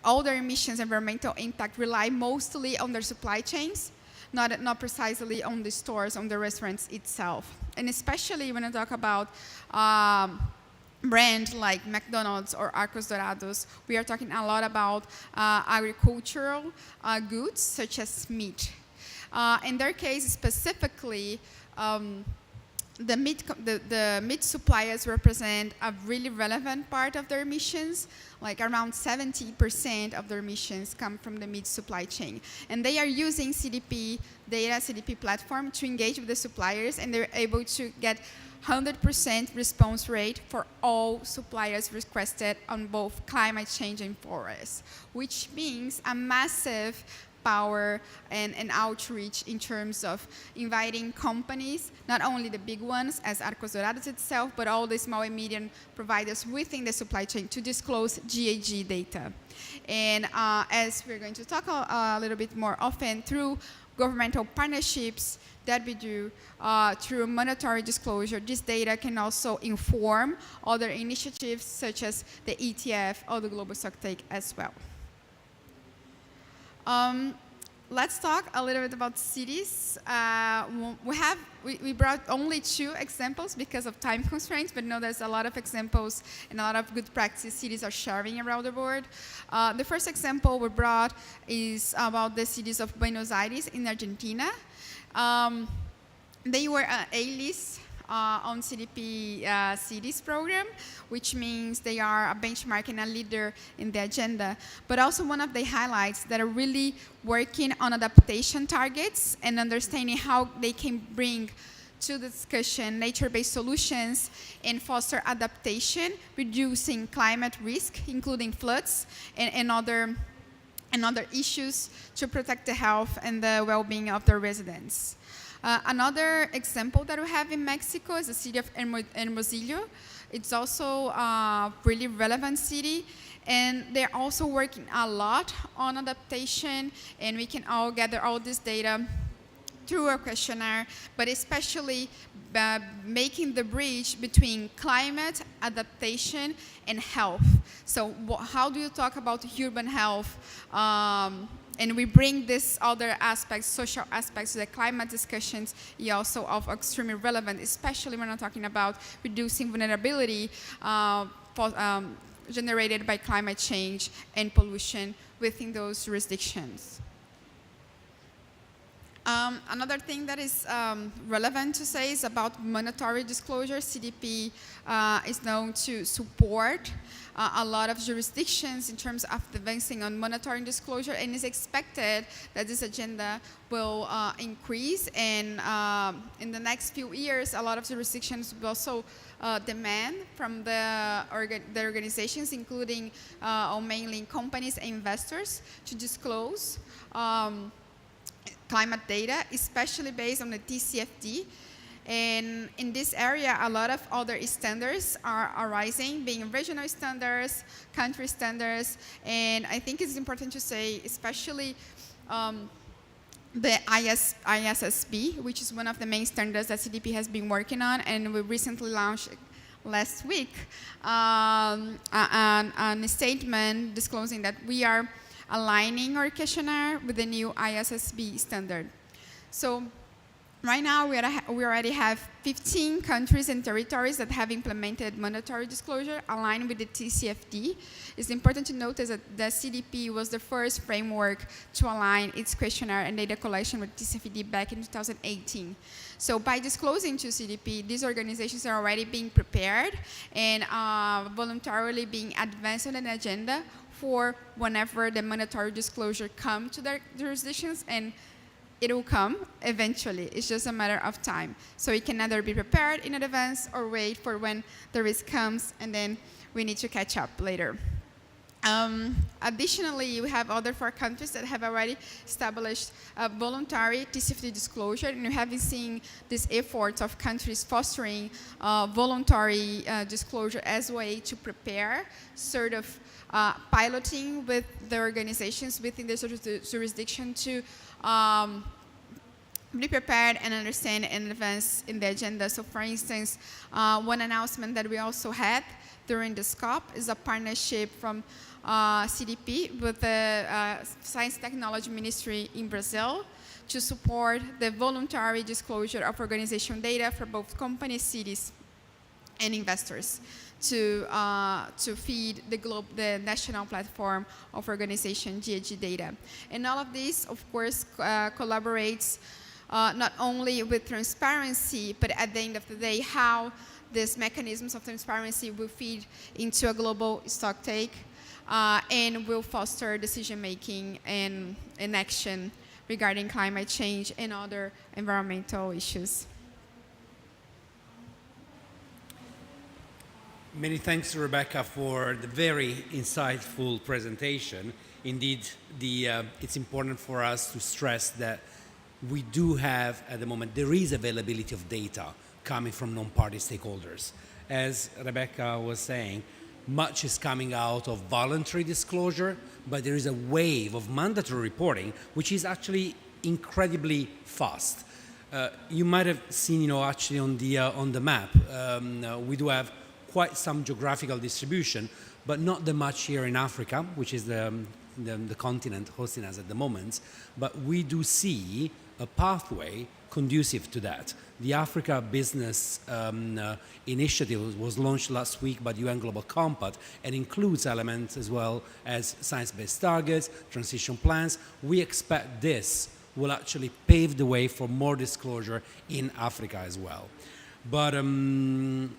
all their emissions, environmental impact rely mostly on their supply chains, not precisely on the stores, on the restaurants itself. And especially when I talk about brands like McDonald's or Arcos Dorados, we are talking a lot about agricultural goods such as meat. In their case specifically, the meat suppliers represent a really relevant part of their emissions. Like around 70% of their emissions come from the meat supply chain. And they are using CDP data, CDP platform to engage with the suppliers, and they're able to get 100% response rate for all suppliers requested on both climate change and forests, which means a massive power and outreach in terms of inviting companies, not only the big ones as Arcos Dorados itself, but all the small and medium providers within the supply chain to disclose GHG data. And as we're going to talk a little bit more often through governmental partnerships that we do through mandatory disclosure, this data can also inform other initiatives such as the ETF or the Global Stocktake as well. Let's talk a little bit about cities. We brought only 2 examples because of time constraints, but no, there's a lot of examples and a lot of good practice cities are sharing around the world. The first example we brought is about the cities of Buenos Aires in Argentina. They were an A-list on CDP cities program, which means they are a benchmark and a leader in the agenda. But also one of the highlights that are really working on adaptation targets and understanding how they can bring to the discussion nature-based solutions and foster adaptation, reducing climate risk, including floods and other issues to protect the health and the well-being of their residents. Another example that we have in Mexico is the city of Hermosillo. It's also a really relevant city, and they're also working a lot on adaptation, and we can all gather all this data through a questionnaire, but especially making the bridge between climate, adaptation, and health. So how do you talk about urban health? And we bring this other aspects, social aspects to the climate discussions, also of extremely relevant, especially when we're talking about reducing vulnerability generated by climate change and pollution within those jurisdictions. Another thing that is relevant to say is about mandatory disclosure. CDP is known to support a lot of jurisdictions in terms of advancing on mandatory disclosure, and it's expected that this agenda will increase, and in the next few years a lot of jurisdictions will also demand from the organizations, including mainly companies and investors, to disclose climate data, especially based on the TCFD. And in this area, a lot of other standards are arising, being regional standards, country standards, and I think it's important to say, especially the ISSB, which is one of the main standards that CDP has been working on, and we recently launched last week a statement disclosing that we are aligning our questionnaire with the new ISSB standard. So right now, we already have 15 countries and territories that have implemented mandatory disclosure aligned with the TCFD. It's important to notice that the CDP was the first framework to align its questionnaire and data collection with TCFD back in 2018. So by disclosing to CDP, these organizations are already being prepared and voluntarily being advanced on an agenda for whenever the mandatory disclosure come to their jurisdictions, and it will come eventually. It's just a matter of time. So it can either be prepared in advance or wait for when the risk comes, and then we need to catch up later. Additionally, we have other 4 countries that have already established voluntary TCFD disclosure, and we have been seeing this effort of countries fostering voluntary disclosure as a way to prepare, sort of piloting with the organizations within the jurisdiction to be prepared and understand and advance in the agenda. So for instance, one announcement that we also had during the SCOP is a partnership from CDP with the Science and Technology Ministry in Brazil to support the voluntary disclosure of organization data for both companies, cities, and investors to feed the national platform of organization GHG data. And all of this, of course, collaborates not only with transparency, but at the end of the day, how these mechanisms of transparency will feed into a global stock take and will foster decision-making and action regarding climate change and other environmental issues. Many thanks to Rebecca for the very insightful presentation. Indeed, it's important for us to stress that we do have, at the moment, there is availability of data coming from non-party stakeholders. As Rebecca was saying, much is coming out of voluntary disclosure, but there is a wave of mandatory reporting, which is actually incredibly fast. You might have seen, actually on the map, we do have quite some geographical distribution, but not that much here in Africa, which is the continent hosting us at the moment. But we do see a pathway conducive to that. The Africa Business Initiative was launched last week by the UN Global Compact and includes elements as well as science-based targets, transition plans. We expect this will actually pave the way for more disclosure in Africa as well. But I'm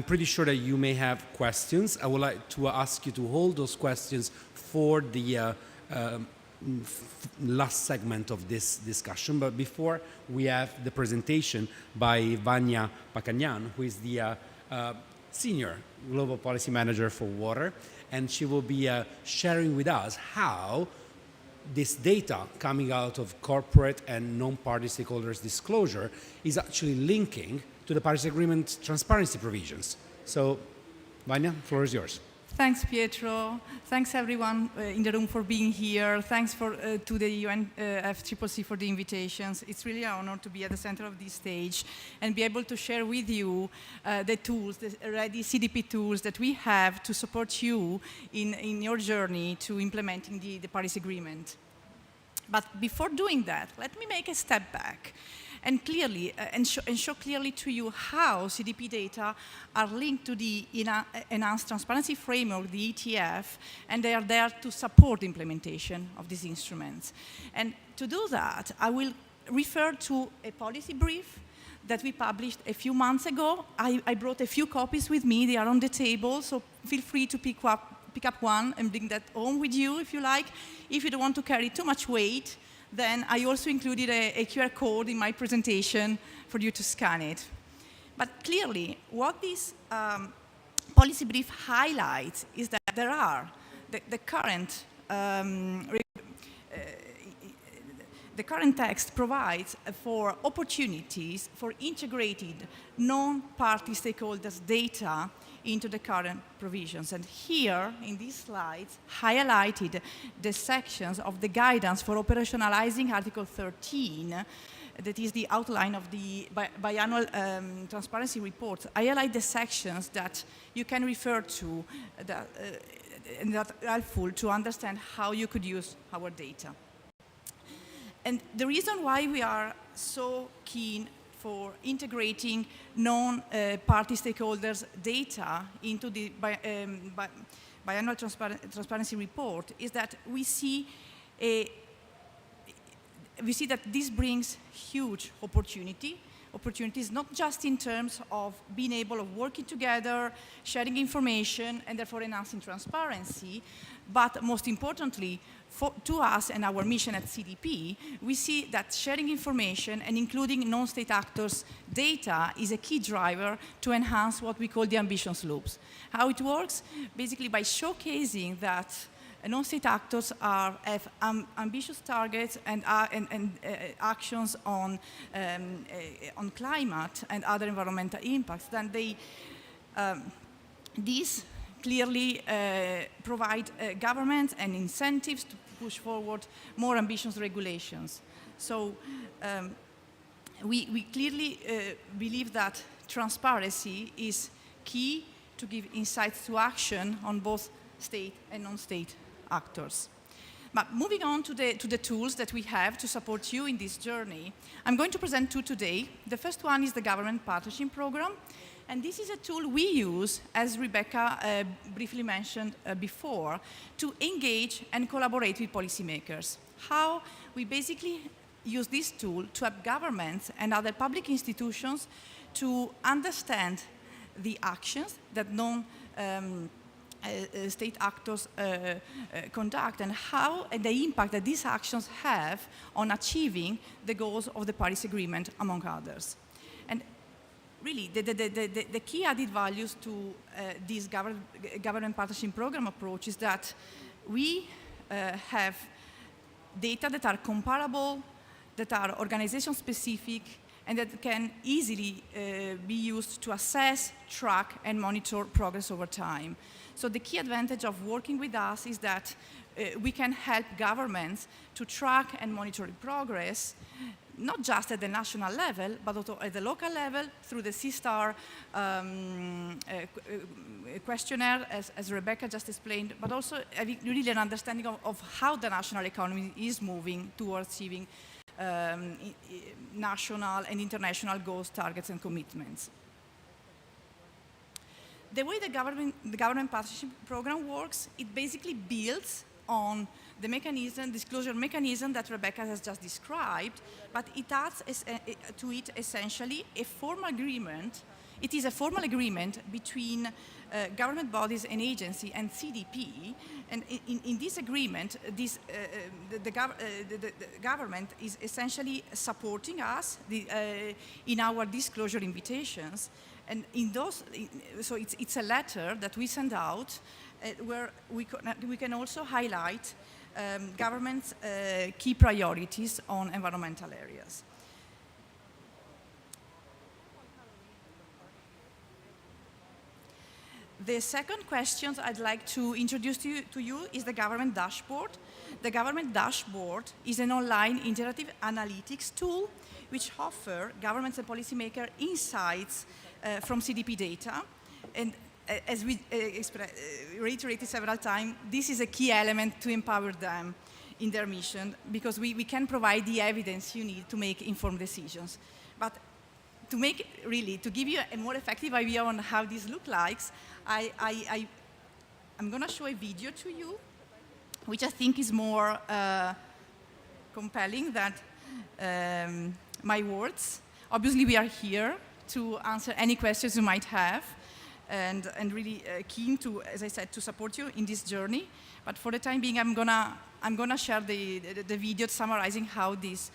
pretty sure that you may have questions. I would like to ask you to hold those questions for the last segment of this discussion. But before, we have the presentation by Vanya Pakanyan, who is the Senior Global Policy Manager for Water, and she will be sharing with us how this data coming out of corporate and non-party stakeholders disclosure is actually linking to the Paris Agreement transparency provisions. So, Vanya, the floor is yours. Thanks, Pietro. Thanks, everyone in the room for being here. Thanks to the UNFCCC for the invitations. It's really an honor to be at the center of this stage and be able to share with you the tools, the ready CDP tools that we have to support you in your journey to implementing the Paris Agreement. But before doing that, let me make a step back and clearly show clearly to you how CDP data are linked to the Enhanced Transparency Framework, the ETF, and they are there to support the implementation of these instruments. And to do that, I will refer to a policy brief that we published a few months ago. I brought a few copies with me. They are on the table, so feel free to pick up one and bring that home with you if you like. If you don't want to carry too much weight, then I also included a QR code in my presentation for you to scan it. But clearly, what this policy brief highlights is that there are the current text provides for opportunities for integrated non-party stakeholders' data into the current provisions. And here, in these slides, highlighted the sections of the guidance for operationalizing Article 13, that is the outline of the biannual transparency reports. I highlight the sections that you can refer to and that are helpful to understand how you could use our data. And the reason why we are so keen for integrating non-party stakeholders' data into the biannual transparency report is that we see that this brings huge opportunities not just in terms of being able of working together, sharing information, and therefore enhancing transparency, but most importantly, to us and our mission at CDP, we see that sharing information and including non-state actors' data is a key driver to enhance what we call the ambitions loops. How it works? Basically by showcasing that non-state actors have ambitious targets and actions on climate and other environmental impacts, then these clearly provide governments and incentives to push forward more ambitious regulations. So we clearly believe that transparency is key to give insights to action on both state and non-state actors. But moving on to the tools that we have to support you in this journey, I'm going to present two today. The first one is the Government Partnership Program. And this is a tool we use, as Rebecca briefly mentioned before, to engage and collaborate with policymakers. How we basically use this tool to help governments and other public institutions to understand the actions that state actors conduct and the impact that these actions have on achieving the goals of the Paris Agreement, among others. And really, the key added values to this government partnership program approach is that we have data that are comparable, that are organization-specific, and that can easily be used to assess, track, and monitor progress over time. So the key advantage of working with us is that we can help governments to track and monitor progress, not just at the national level, but also at the local level through the C-STAR questionnaire, as Rebecca just explained, but also having really an understanding of how the national economy is moving towards achieving national and international goals, targets, and commitments. The way the government partnership program works, it basically builds on the disclosure mechanism that Rebecca has just described, but it adds to it essentially a formal agreement. It is a formal agreement between government bodies and agency and CDP, and in this agreement, the government is essentially supporting us in our disclosure invitations, and in those, so it's a letter that we send out where we can also highlight government's key priorities on environmental areas. The second question I'd like to introduce to you is the government dashboard. The government dashboard is an online interactive analytics tool which offers governments and policymakers insights from CDP data. And as we reiterated several times, this is a key element to empower them in their mission, because we can provide the evidence you need to make informed decisions. But to give you a more effective idea on how this looks like, I'm going to show a video to you, which I think is more compelling than my words. Obviously, we are here to answer any questions you might have, and really keen to, as I said, to support you in this journey. But for the time being, I'm gonna share the video summarizing how this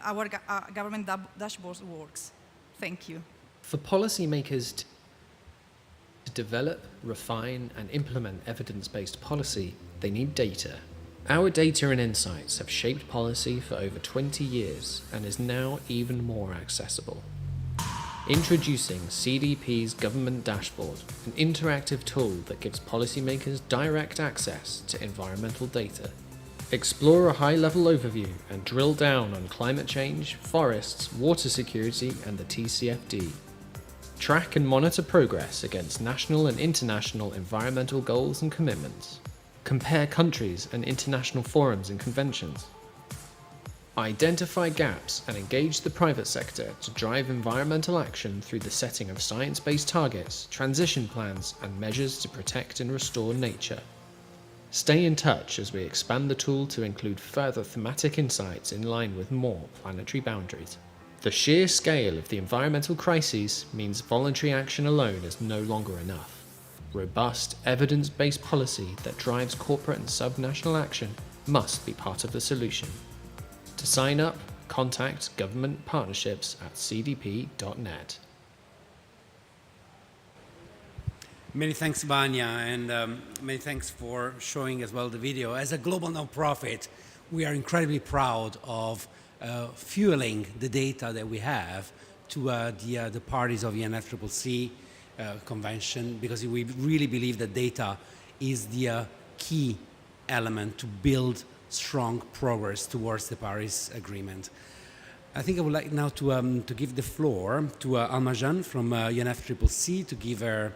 our government dashboard works. Thank you. For policymakers to develop, refine, and implement evidence-based policy, they need data. Our data and insights have shaped policy for over 20 years and is now even more accessible. Introducing CDP's Government Dashboard, an interactive tool that gives policymakers direct access to environmental data. Explore a high-level overview and drill down on climate change, forests, water security, and the TCFD. Track and monitor progress against national and international environmental goals and commitments. Compare countries and international forums and conventions. Identify gaps and engage the private sector to drive environmental action through the setting of science-based targets, transition plans, and measures to protect and restore nature. Stay in touch as we expand the tool to include further thematic insights in line with more planetary boundaries. The sheer scale of the environmental crises means voluntary action alone is no longer enough. Robust, evidence-based policy that drives corporate and subnational action must be part of the solution. To sign up, contact Government Partnerships at cdp.net. Many thanks, Vanya, and many thanks for showing as well the video. As a global nonprofit, we are incredibly proud of fueling the data that we have to the parties of the UNFCCC convention, because we really believe that data is the key element to build strong progress towards the Paris Agreement. I think I would like now to give the floor to Alma-Jeanne from UNFCCC to give her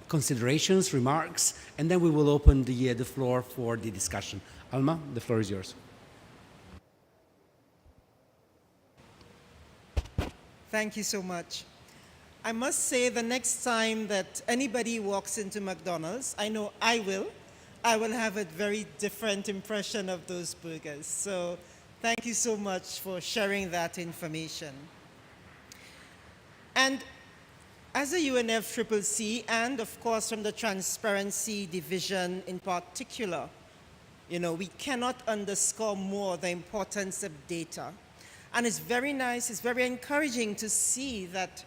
considerations, remarks, and then we will open the floor for the discussion. Alma, the floor is yours. Thank you so much. I must say the next time that anybody walks into McDonald's, I know I will have a very different impression of those burgers. So thank you so much for sharing that information. And as a UNFCCC, and of course from the Transparency Division in particular, we cannot underscore more the importance of data. And it's very nice, it's very encouraging to see that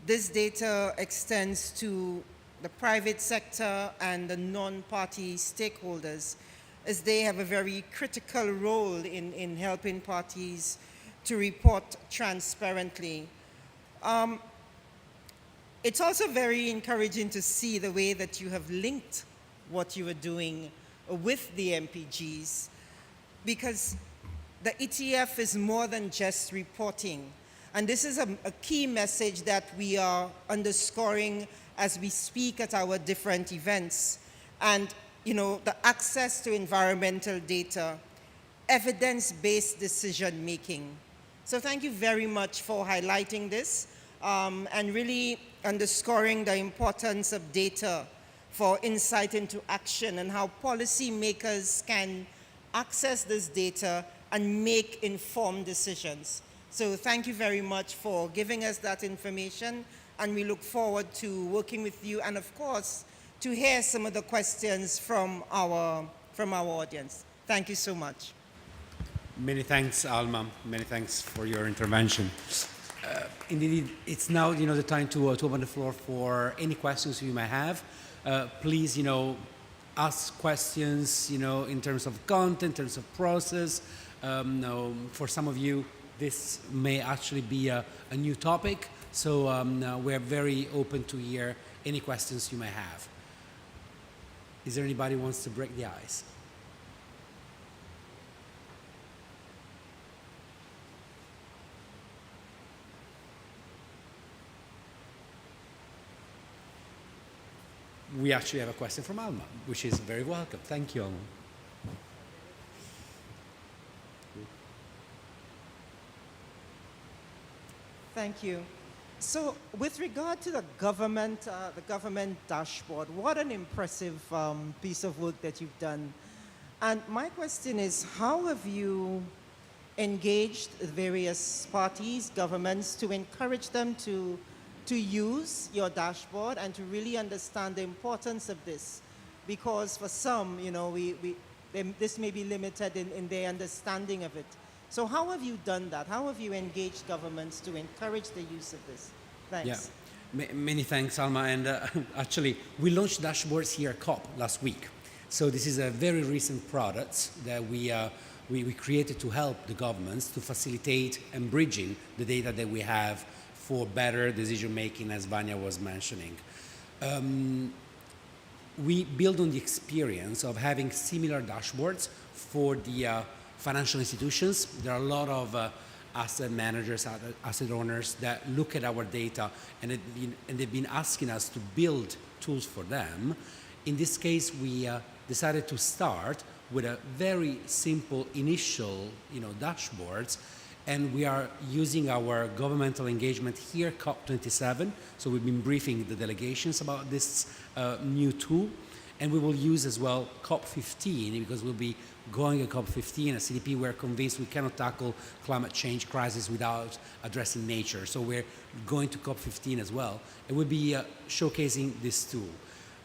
this data extends to the private sector and the non-party stakeholders, as they have a very critical role in helping parties to report transparently. It's also very encouraging to see the way that you have linked what you are doing with the MPGs, because the ETF is more than just reporting. And this is a key message that we are underscoring as we speak at our different events. And, the access to environmental data, evidence-based decision-making. So thank you very much for highlighting this and really underscoring the importance of data for insight into action and how policymakers can access this data and make informed decisions. So thank you very much for giving us that information, and we look forward to working with you and, of course, to hear some of the questions from our audience. Thank you so much. Many thanks, Alma. Many thanks for your intervention. Indeed, it's now the time to open the floor for any questions you may have. Please, ask questions, in terms of content, in terms of process. For some of you, this may actually be a new topic, so we're very open to hear any questions you may have. Is there anybody who wants to break the ice? We actually have a question from Alma, which is very welcome. Thank you, Alma. Thank you. So with regard to the government dashboard, what an impressive piece of work that you've done. And my question is, how have you engaged various parties, governments, to encourage them to use your dashboard and to really understand the importance of this? Because for some, this may be limited in their understanding of it. So how have you done that? How have you engaged governments to encourage the use of this? Thanks. Yeah. Many thanks, Alma. And actually, we launched dashboards here at COP last week. So this is a very recent product that we created to help the governments to facilitate and bridging the data that we have for better decision-making, as Vanya was mentioning. We build on the experience of having similar dashboards for the financial institutions. There are a lot of asset managers, asset owners that look at our data, and they've been asking us to build tools for them. In this case, we decided to start with a very simple initial dashboards, and we are using our governmental engagement here, COP27. So we've been briefing the delegations about this new tool, and we will use as well COP15, because we'll be going at COP15 at CDP. We're convinced we cannot tackle climate change crisis without addressing nature. So we're going to COP15 as well, and we'll be showcasing this tool.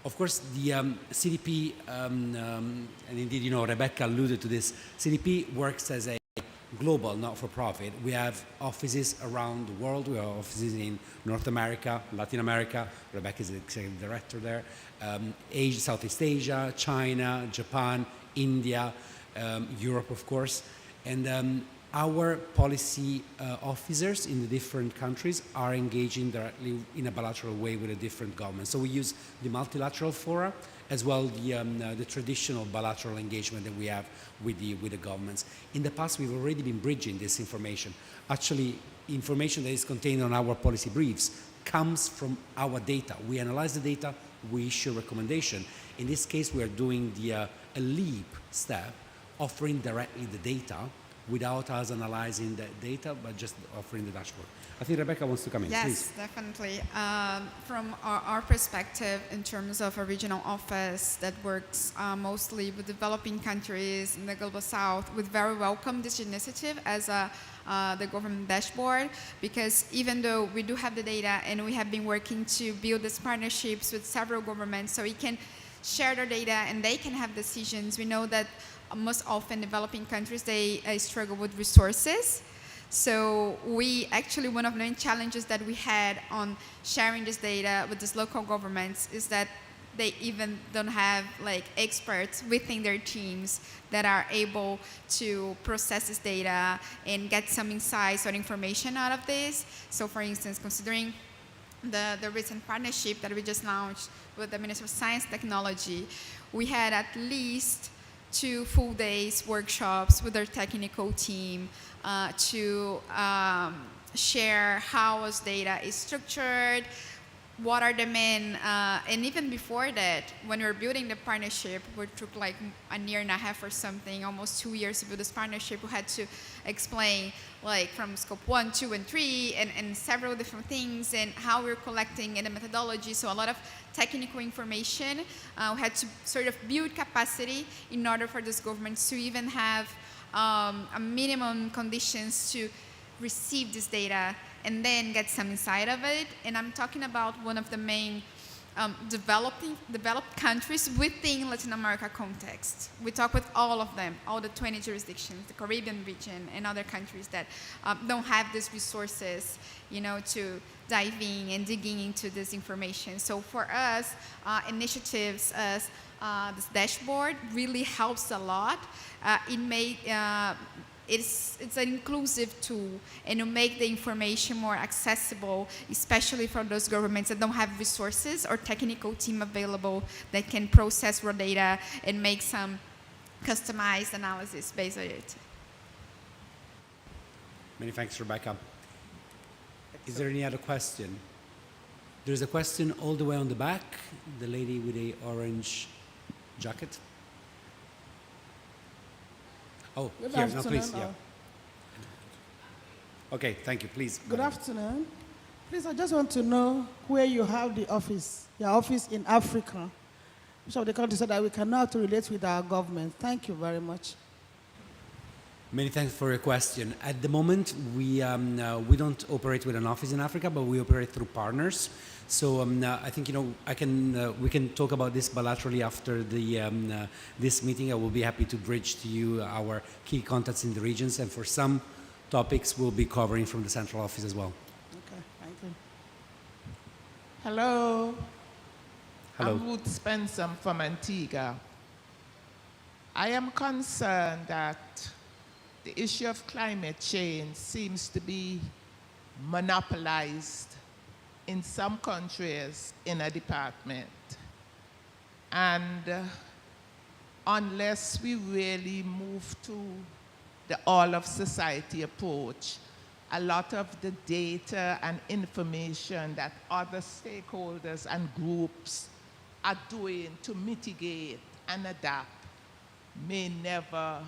Of course, the CDP, and indeed, Rebecca alluded to this, CDP works as a global not-for-profit. We have offices around the world. We have offices in North America, Latin America. Rebecca is the executive director there. Asia, Southeast Asia, China, Japan, India, Europe, of course. And our policy officers in the different countries are engaging directly in a bilateral way with the different governments. So we use the multilateral fora as well the traditional bilateral engagement that we have with the governments. In the past, we've already been bridging this information. Actually, information that is contained on our policy briefs comes from our data. We analyze the data, we issue a recommendation. In this case, we are doing a leap step offering directly the data without us analyzing the data, but just offering the dashboard. I think Rebecca wants to come in, Yes, please. definitely. From our perspective, in terms of a regional office that works mostly with developing countries in the Global South, we very welcome this initiative as the government dashboard, because even though we do have the data and we have been working to build these partnerships with several governments so we can share their data and they can have decisions, we know that most often developing countries, they struggle with resources. So one of the main challenges that we had on sharing this data with these local governments is that they even don't have like experts within their teams that are able to process this data and get some insights or information out of this. So for instance, considering the recent partnership that we just launched with the Ministry of Science and Technology, we had at least 2 full days workshops with our technical team to share how our data is structured, what are the main, and even before that, when we were building the partnership, which took like a year and a half or something, almost 2 years to build this partnership, we had to explain like from scope 1, 2, and 3, and several different things, and how we're collecting and the methodology. So a lot of technical information. We had to sort of build capacity in order for these governments to even have a minimum conditions to receive this data and then get some insight of it. And I'm talking about one of the main developed countries within Latin America context. We talk with all of them, all the 20 jurisdictions, the Caribbean region, and other countries that don't have these resources, to dive in and digging into this information. So for us, initiatives as this dashboard really helps a lot. It's an inclusive tool, and to make the information more accessible, especially for those governments that don't have resources or technical team available that can process raw data and make some customized analysis based on it. Many thanks, Rebecca. Is there any other question? There's a question all the way on the back, the lady with the orange jacket. Oh, Good here, no, afternoon, please, yeah. Okay, thank you, please. Good madam. afternoon. Please, I just want to know where you have the office, your office in Africa, which of the countries, so that we can know how to relate with our government. Thank you very much. Many thanks for your question. At the moment, we don't operate with an office in Africa, but we operate through partners. So I think we can talk about this bilaterally after this meeting. I will be happy to bridge to you our key contacts in the regions, and for some topics, we'll be covering from the central office as well. Okay, thank you. Hello. Hello. I'm Ruth Spencer from Antigua. I am concerned that the issue of climate change seems to be monopolized in some countries in a department. And unless we really move to the all of society approach, a lot of the data and information that other stakeholders and groups are doing to mitigate and adapt may never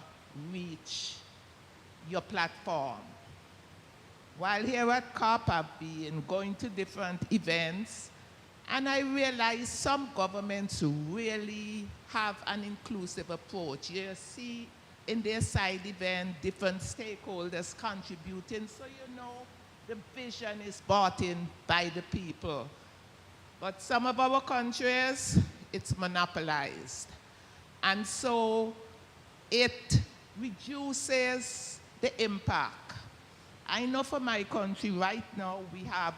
reach your platform. While here at COP, I've been going to different events, and I realize some governments really have an inclusive approach. You see in their side event, different stakeholders contributing, so the vision is bought in by the people. But some of our countries, it's monopolized. And so it reduces the impact. I know for my country right now, we have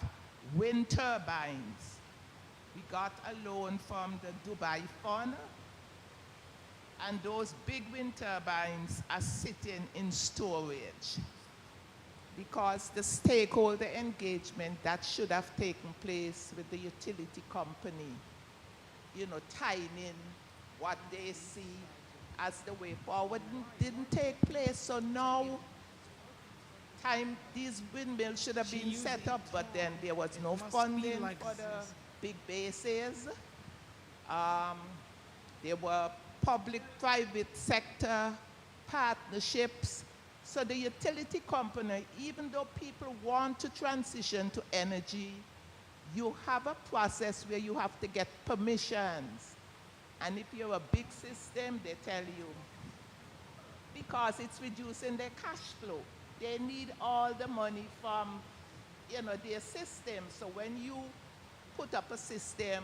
wind turbines. We got a loan from the Dubai Fund, and those big wind turbines are sitting in storage because the stakeholder engagement that should have taken place with the utility company, tying in what they see as the way forward didn't take place. So now these windmills should have been set up, but then there was no funding for the big bases. There were public-private sector partnerships. So the utility company, even though people want to transition to energy, you have a process where you have to get permissions. And if you're a big system, they tell you, because it's reducing their cash flow. They need all the money from, their system. So when you put up a system,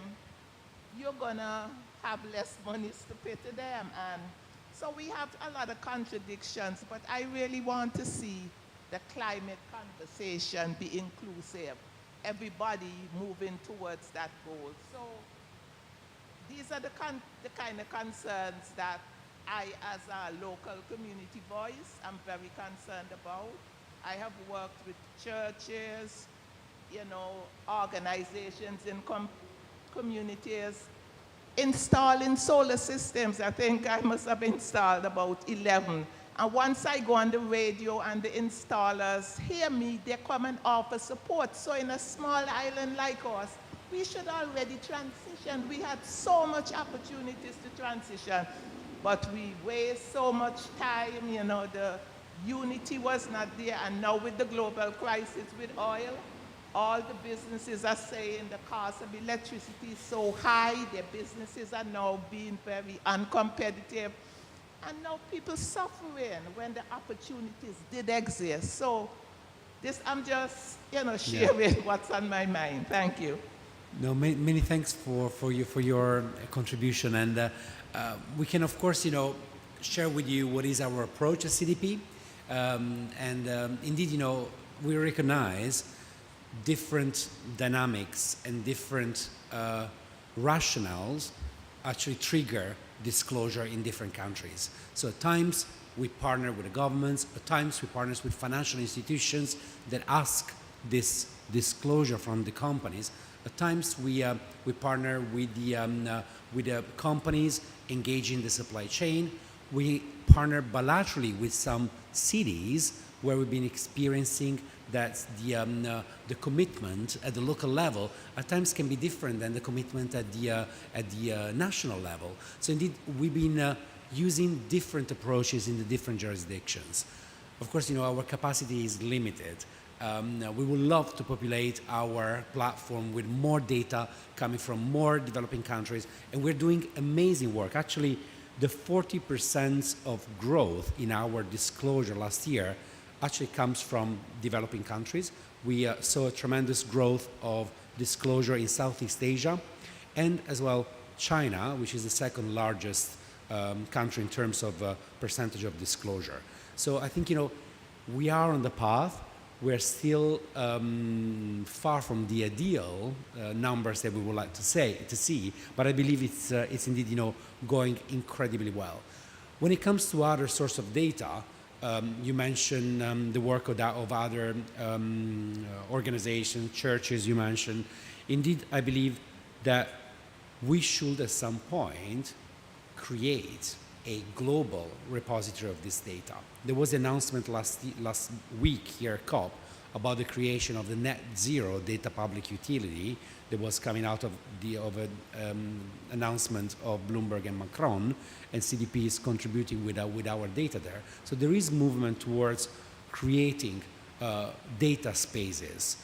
you're gonna have less monies to pay to them. And so we have a lot of contradictions, but I really want to see the climate conversation be inclusive. Everybody moving towards that goal. So these are the kind of concerns that I, as a local community voice, am very concerned about. I have worked with churches, organizations in communities, installing solar systems. I think I must have installed about 11. And once I go on the radio and the installers hear me, they come and offer support. So in a small island like us, we should already transition. We had so much opportunities to transition, but we waste so much time, the unity was not there. And now with the global crisis with oil, all the businesses are saying the cost of electricity is so high, their businesses are now being very uncompetitive. And now people suffering when the opportunities did exist. So this, I'm just, sharing what's on my mind. Thank you. No, many thanks for your contribution. And we can, of course, share with you what is our approach at CDP. Indeed, we recognize different dynamics and different rationales actually trigger disclosure in different countries. So at times we partner with the governments, at times we partner with financial institutions that ask this disclosure from the companies. At times we partner with the companies engaging the supply chain. We partner bilaterally with some cities where we've been experiencing that the commitment at the local level at times can be different than the commitment at the national level. So indeed, we've been using different approaches in the different jurisdictions. Of course, our capacity is limited. We would love to populate our platform with more data coming from more developing countries, and we're doing amazing work. Actually, the 40% of growth in our disclosure last year actually comes from developing countries. We saw a tremendous growth of disclosure in Southeast Asia, and as well China, which is the second largest country in terms of percentage of disclosure. So I think we are on the path. We're still far from the ideal numbers that we would like to see, but I believe it's indeed going incredibly well. When it comes to other source of data, you mentioned the work of other organizations, churches you mentioned. Indeed, I believe that we should at some point create a global repository of this data. There was an announcement last week here at COP about the creation of the net zero data public utility that was coming out of an announcement of Bloomberg and Macron, and CDP is contributing with our data there. So there is movement towards creating data spaces.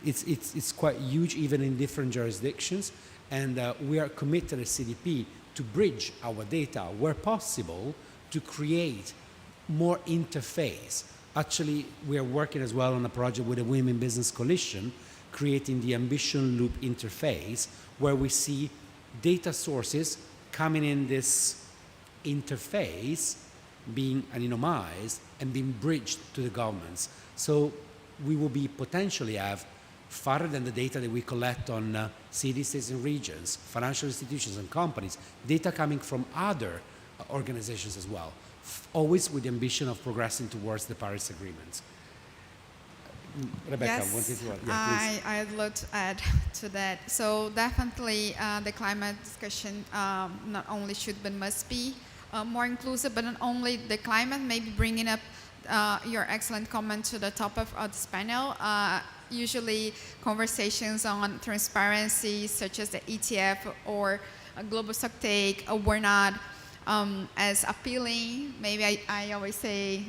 It's quite huge even in different jurisdictions, and we are committed at CDP to bridge our data where possible to create more interface. Actually, we are working as well on a project with the Women Business Coalition, creating the Ambition Loop interface, where we see data sources coming in this interface, being anonymized and being bridged to the governments. So we will be potentially have, farther than the data that we collect on cities, states, and regions, financial institutions and companies, data coming from other organizations as well, always with the ambition of progressing towards the Paris Agreement. Rebecca, yes, wanted to add? Yeah, I'd love to add to that. So definitely the climate discussion not only should but must be more inclusive, but not only the climate, maybe bringing up your excellent comment to the top of this panel. Usually conversations on transparency, such as the ETF or a global stocktake, were not as appealing, maybe I always say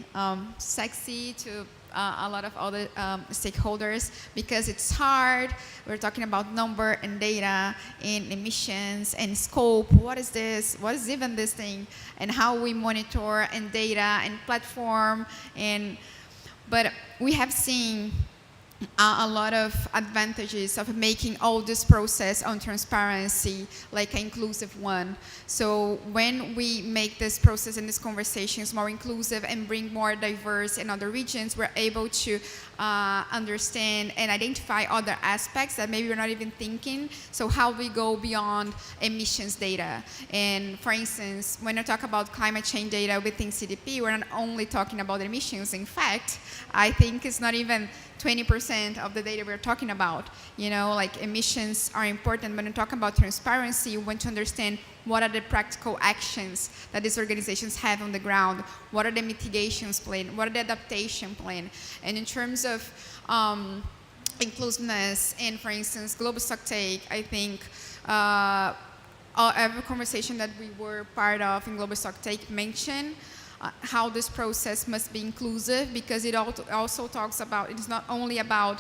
sexy to a lot of other stakeholders because it's hard. We're talking about number and data and emissions and scope. What is this? What is even this thing? And how we monitor and data and platform. But we have seen a lot of advantages of making all this process on transparency like an inclusive one. So when we make this process and these conversations more inclusive and bring more diverse in other regions, we're able to understand and identify other aspects that maybe we're not even thinking. So how we go beyond emissions data. And for instance, when I talk about climate change data within CDP, we're not only talking about emissions. In fact, I think it's not even 20% of the data we're talking about. You know, like emissions are important. When we talk about transparency, you want to understand what are the practical actions that these organizations have on the ground, what are the mitigations plan, what are the adaptation plan. And in terms of inclusiveness and, for instance, global stocktake, I think every conversation that we were part of in global stocktake mentioned how this process must be inclusive, because it also talks about, it's not only about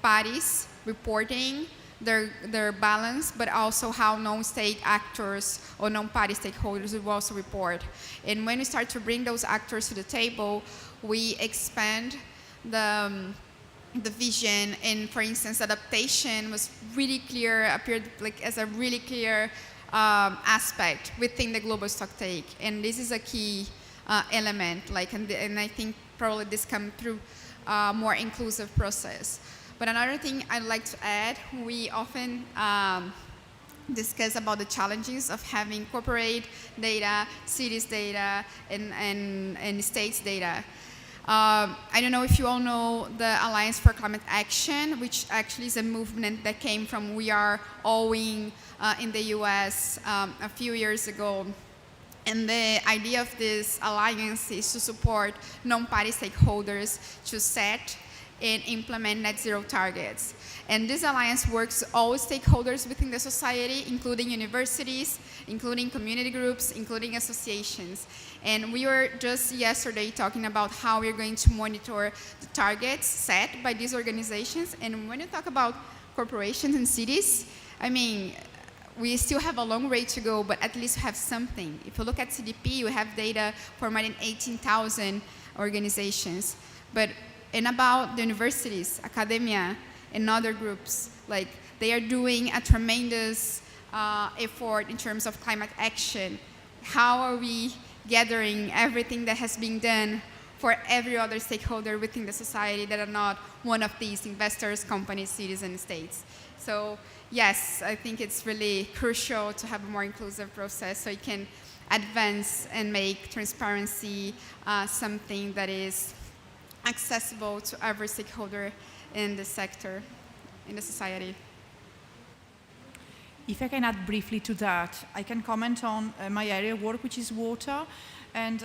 parties reporting their balance, but also how non-state actors or non-party stakeholders will also report. And when we start to bring those actors to the table, we expand the vision. And for instance, adaptation was really clear, appeared like as a really clear aspect within the global stocktake. And this is a key element, like, and I think probably this comes through more inclusive process. But another thing I'd like to add, we often discuss about the challenges of having corporate data, cities data, and states data. I don't know if you all know the Alliance for Climate Action, which actually is a movement that came from We Are Owing in the US a few years ago. And the idea of this alliance is to support non-party stakeholders to set and implement net zero targets. And this alliance works with all stakeholders within the society, including universities, including community groups, including associations. And we were just yesterday talking about how we're going to monitor the targets set by these organizations. And when you talk about corporations and cities, I mean, we still have a long way to go, but at least have something. If you look at CDP, we have data for more than 18,000 organizations. And about the universities, academia, and other groups, like, they are doing a tremendous effort in terms of climate action. How are we gathering everything that has been done for every other stakeholder within the society that are not one of these investors, companies, cities, and states? So yes, I think it's really crucial to have a more inclusive process so you can advance and make transparency something that is accessible to every stakeholder in the sector, in the society. If I can add briefly to that, I can comment on my area of work, which is water. And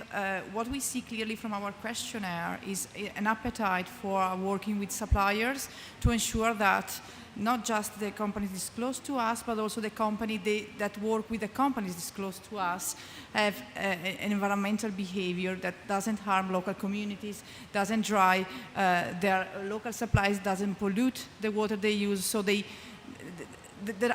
what we see clearly from our questionnaire is an appetite for working with suppliers to ensure that not just the companies disclosed to us, but also the company that work with the companies disclosed to us have an environmental behavior that doesn't harm local communities, doesn't dry their local supplies, doesn't pollute the water they use. So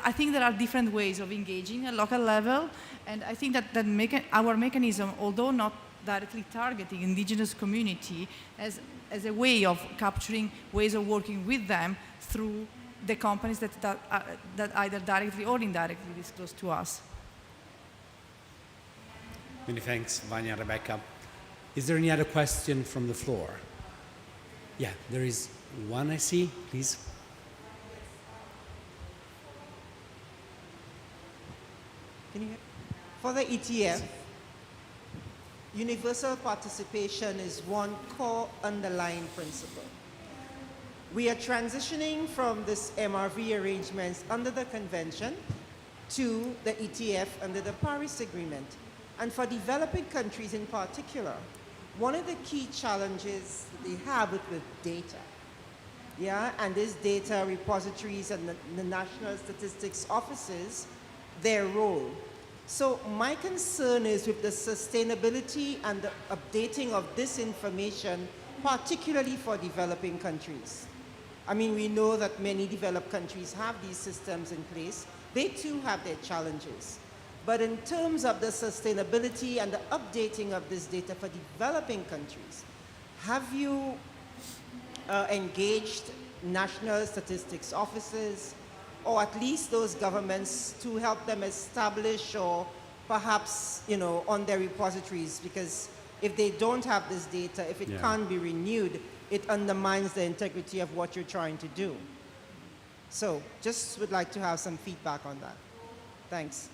I think there are different ways of engaging at local level, and I think that our mechanism, although not directly targeting indigenous community, as a way of capturing ways of working with them through the companies that either directly or indirectly disclose to us. Many thanks, Vanya and Rebecca. Is there any other question from the floor? Yeah, there is one I see, please. For the ETF, universal participation is one core underlying principle. We are transitioning from this MRV arrangements under the convention to the ETF under the Paris Agreement. And for developing countries in particular, one of the key challenges they have with data, and these data repositories and the national statistics offices, their role. So my concern is with the sustainability and the updating of this information, particularly for developing countries. I mean, we know that many developed countries have these systems in place. They too have their challenges. But in terms of the sustainability and the updating of this data for developing countries, have you engaged national statistics offices, or at least those governments, to help them establish, or perhaps, you know, on their repositories? Because if they don't have this data, if it can't be renewed, it undermines the integrity of what you're trying to do. So just would like to have some feedback on that. Thanks.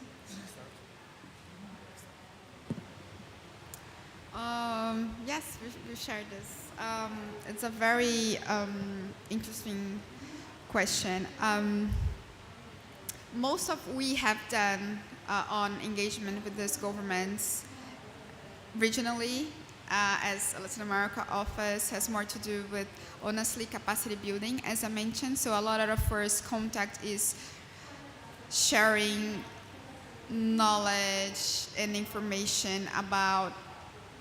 Yes, we share this. It's a very interesting question. Most of we have done on engagement with these governments regionally, as a Latin America office, has more to do with, honestly, capacity building, as I mentioned. So a lot of our first contact is sharing knowledge and information about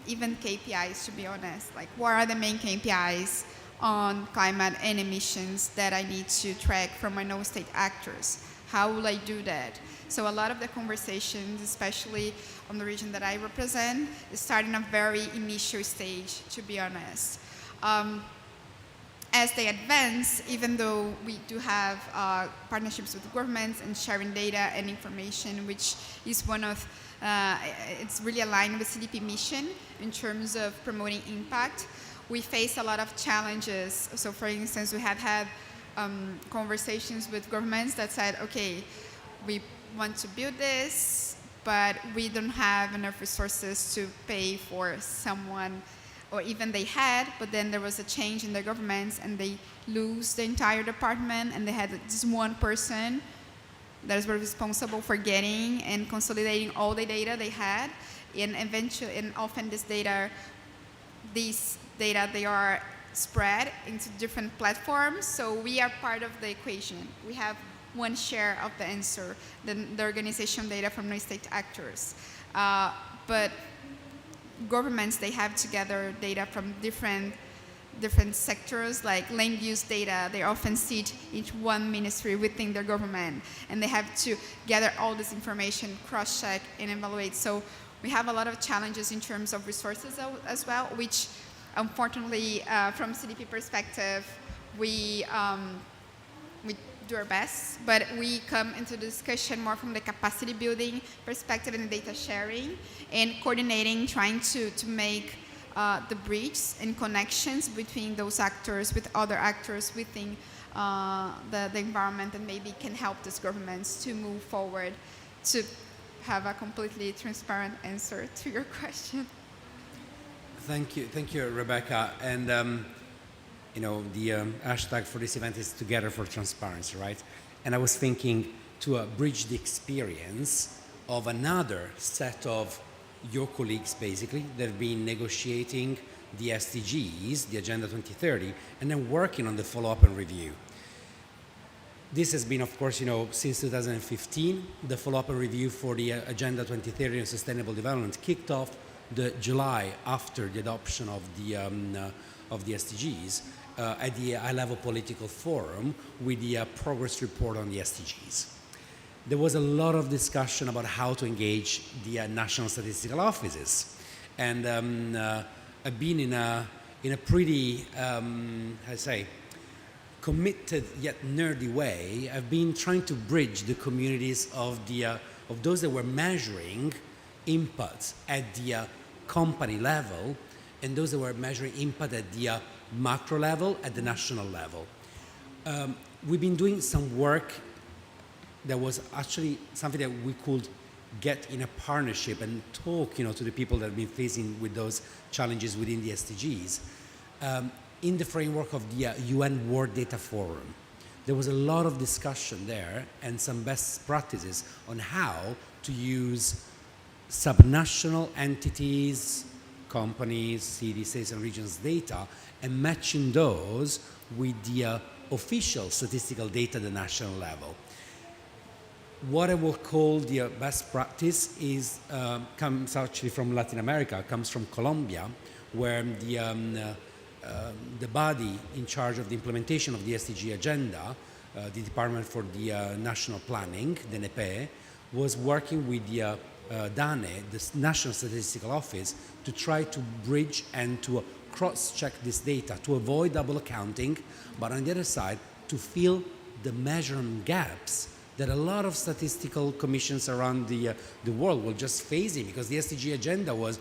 even KPIs, to be honest. Like, what are the main KPIs on climate and emissions that I need to track from my non-state actors? How will I do that? So a lot of the conversations, especially on the region that I represent, is starting a very initial stage, to be honest. As they advance, even though we do have partnerships with governments and sharing data and information, which is one of, it's really aligned with CDP mission in terms of promoting impact, we face a lot of challenges. So for instance, we have had conversations with governments that said, okay, we want to build this, but we don't have enough resources to pay for someone, or even they had, but then there was a change in their governments and they lose the entire department, and they had just one person that is responsible for getting and consolidating all the data they had. And eventually, and often these data, they are spread into different platforms. So we are part of the equation. We have one share of the answer, the organization data from non-state actors. But governments, they have together data from different sectors, like land use data. They often sit each one ministry within their government, and they have to gather all this information, cross-check, and evaluate. So we have a lot of challenges in terms of resources as well, which unfortunately, from CDP perspective, we do our best, but we come into the discussion more from the capacity building perspective and data sharing and coordinating, trying to make the bridge and connections between those actors with other actors within the environment, and maybe can help these governments to move forward to have a completely transparent answer to your question. Thank you, Rebecca. And you know, the hashtag for this event is Together for Transparency, right? And I was thinking to bridge the experience of another set of your colleagues, basically, that have been negotiating the SDGs, the Agenda 2030, and then working on the follow-up and review. This has been, of course, you know, since 2015, the follow-up and review for the Agenda 2030 and Sustainable Development kicked off the July after the adoption of the SDGs at the high-level political forum with the progress report on the SDGs. There was a lot of discussion about how to engage the national statistical offices, and I've been in a pretty, how to say, committed yet nerdy way. I've been trying to bridge the communities of those that were measuring inputs at the company level and those that were measuring impact at the macro level, at the national level. We've been doing some work that was actually something that we could get in a partnership and talk, you know, to the people that have been facing with those challenges within the SDGs. In the framework of the UN World Data Forum, there was a lot of discussion there and some best practices on how to use subnational entities, companies, cities, states, and regions data, and matching those with the official statistical data at the national level. what I will call the best practice is comes actually from Latin America, comes from Colombia, where the body in charge of the implementation of the SDG agenda, the Department for the National Planning, the NEPE, was working with the DANE, the National Statistical Office, to try to bridge and to cross-check this data, to avoid double accounting, but on the other side, to fill the measurement gaps that a lot of statistical commissions around the world were just facing, because the SDG agenda was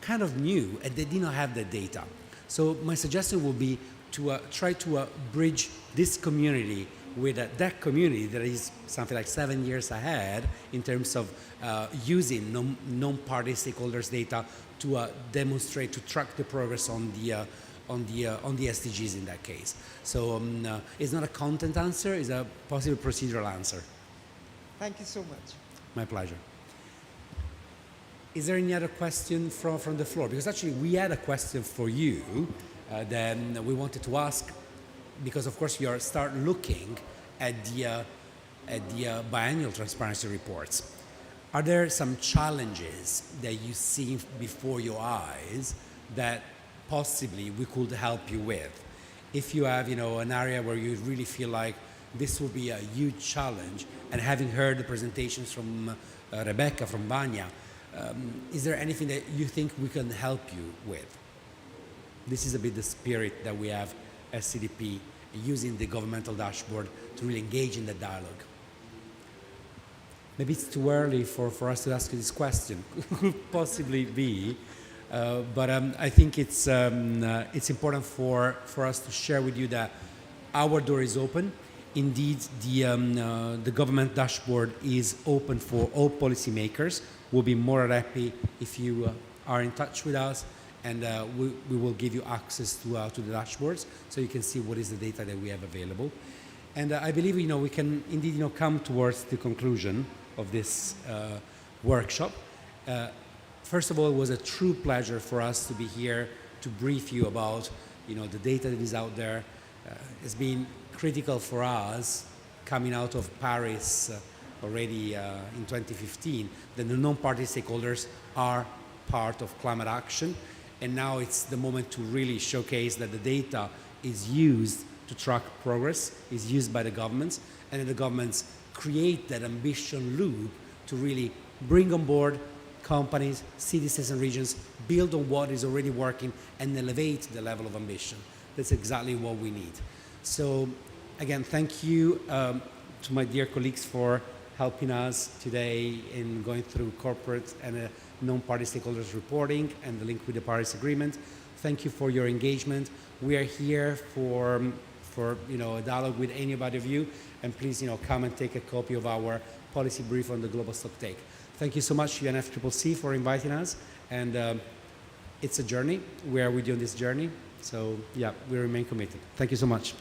kind of new and they did not have the data. So my suggestion would be to try to bridge this community with that community that is something like 7 years ahead in terms of using non-party stakeholders' data to demonstrate, to track the progress on the SDGs in that case. So it's not a content answer, it's a possible procedural answer. Thank you so much. My pleasure. Is there any other question from the floor? Because actually we had a question for you that we wanted to ask, because of course you are start looking at the biannual transparency reports. Are there some challenges that you see before your eyes that possibly we could help you with? If you have, an area where you really feel like this will be a huge challenge, and having heard the presentations from Rebecca, from Banya, is there anything that you think we can help you with? This is a bit the spirit that we have as CDP, using the governmental dashboard to really engage in the dialogue. Maybe it's too early for us to ask you this question. Could possibly be, but I think it's important for us to share with you that our door is open. Indeed, the government dashboard is open for all policymakers. We'll be more happy if you are in touch with us, and we will give you access to the dashboards so you can see what is the data that we have available. And I believe we can indeed come towards the conclusion of this workshop. First of all, it was a true pleasure for us to be here to brief you about the data that is out there. It's been critical for us coming out of Paris already in 2015 that the non-party stakeholders are part of climate action, and now it's the moment to really showcase that the data is used to track progress, is used by the governments, and that the governments create that ambition loop to really bring on board companies, cities and regions, build on what is already working and elevate the level of ambition. That's exactly what we need. So again, thank you to my dear colleagues for helping us today in going through corporate and non-party stakeholders reporting and the link with the Paris Agreement. Thank you for your engagement. We are here for a dialogue with anybody of you, and please come and take a copy of our policy brief on the global stocktake. Thank you so much, UNFCCC, for inviting us, and it's a journey. We are with you on this journey, so yeah, we remain committed. Thank you so much.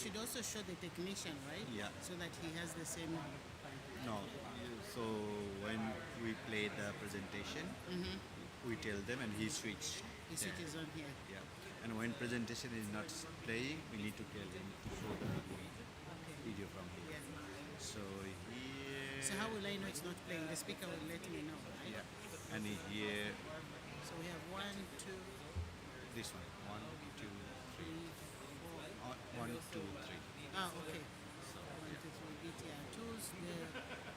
should also show the technician, right? Yeah. So that he has the same. No. So when we play the presentation, we tell them and he switch. He switches on here. Yeah. And when presentation is not playing, we need to tell him to show the video from here. Yeah. So here. So how will I know it's not playing? The speaker will let me know, right? Yeah. And here. So we have 1, 2, This one. 1, 2, 3. 1, 2, 3. Ah, okay. So 1, 2, 3 BTR tools.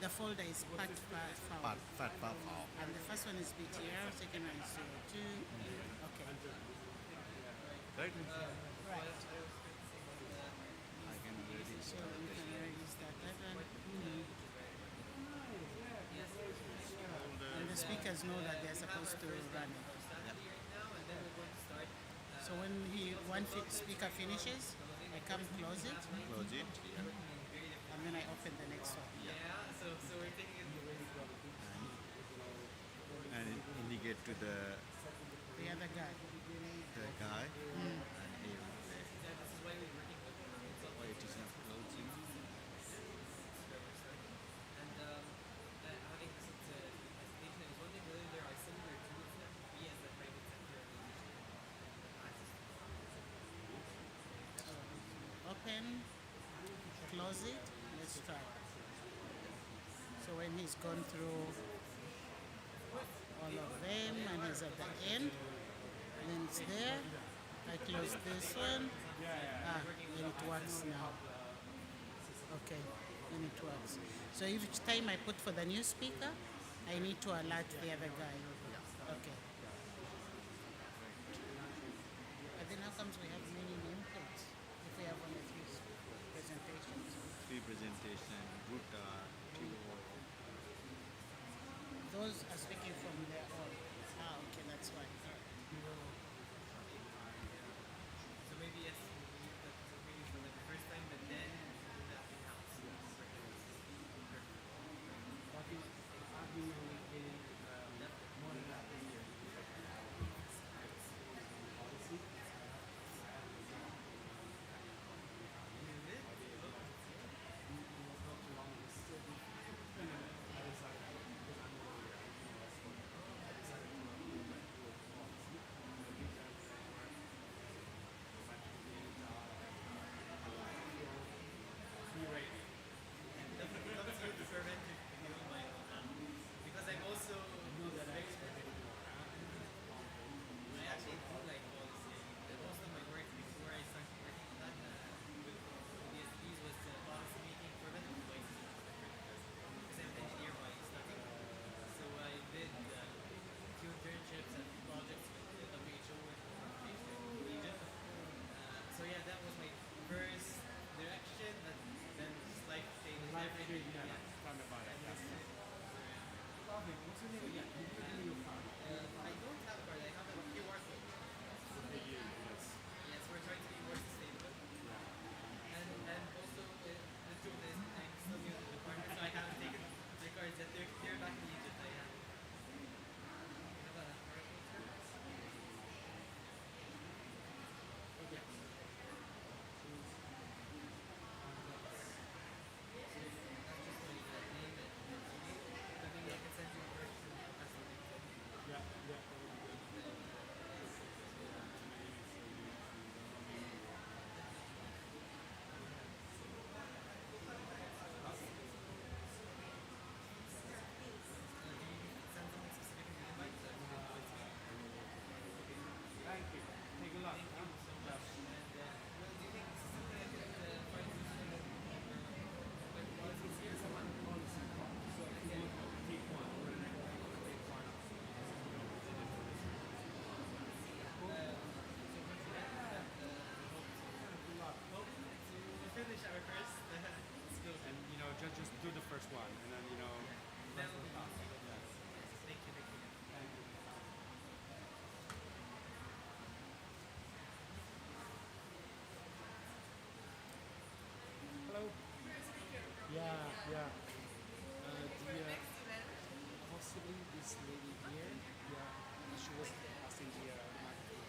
The folder is part file. Fat file. And the first one is BTR, second one is CO2. Okay. Right? Right. I can already So start we this. can already start that one. And the speakers know that they're supposed to run it. So when one speaker finishes, I come close it. Close it. Yeah. And then I open the next one. And indicate to the other guy. The guy. And he will play. Why it is not closing? Open, close it, let's try. So when he's gone through all of them and he's at the end, then it's there. I close this one. Then it works now. Okay, then it works. So each time I put for the new speaker, I need to alert the other guy. Okay. But then how comes we have many nameplates if we have only 3 presentations? 3 presentation, Ruta, Tio. Those are speaking from their own. Ah, okay, that's why. So maybe yes, maybe for the first time, but then because I'm also I actually do like policy. Most of my work before I started working on that with LDCs was policy making for medical devices because I'm an engineer by study. So I did a few internships and projects with the WHO in Egypt. So yeah, that was my first direction that then just life changed everything. What's your name again? I don't have a card. I have a QR code. Yes, we're trying to be more sustainable. And also, the truth is, I'm still new to the department, so I haven't taken the cards that they're back in Egypt. I have. You have a QR code, sir? Okay. Finish our first. Let's go. And just do the first one, and then That will be possible. Thank you. Thank you. Hello. Yeah. Possibly this lady here. Yeah. She was asking the microphone.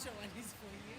picture one is for you.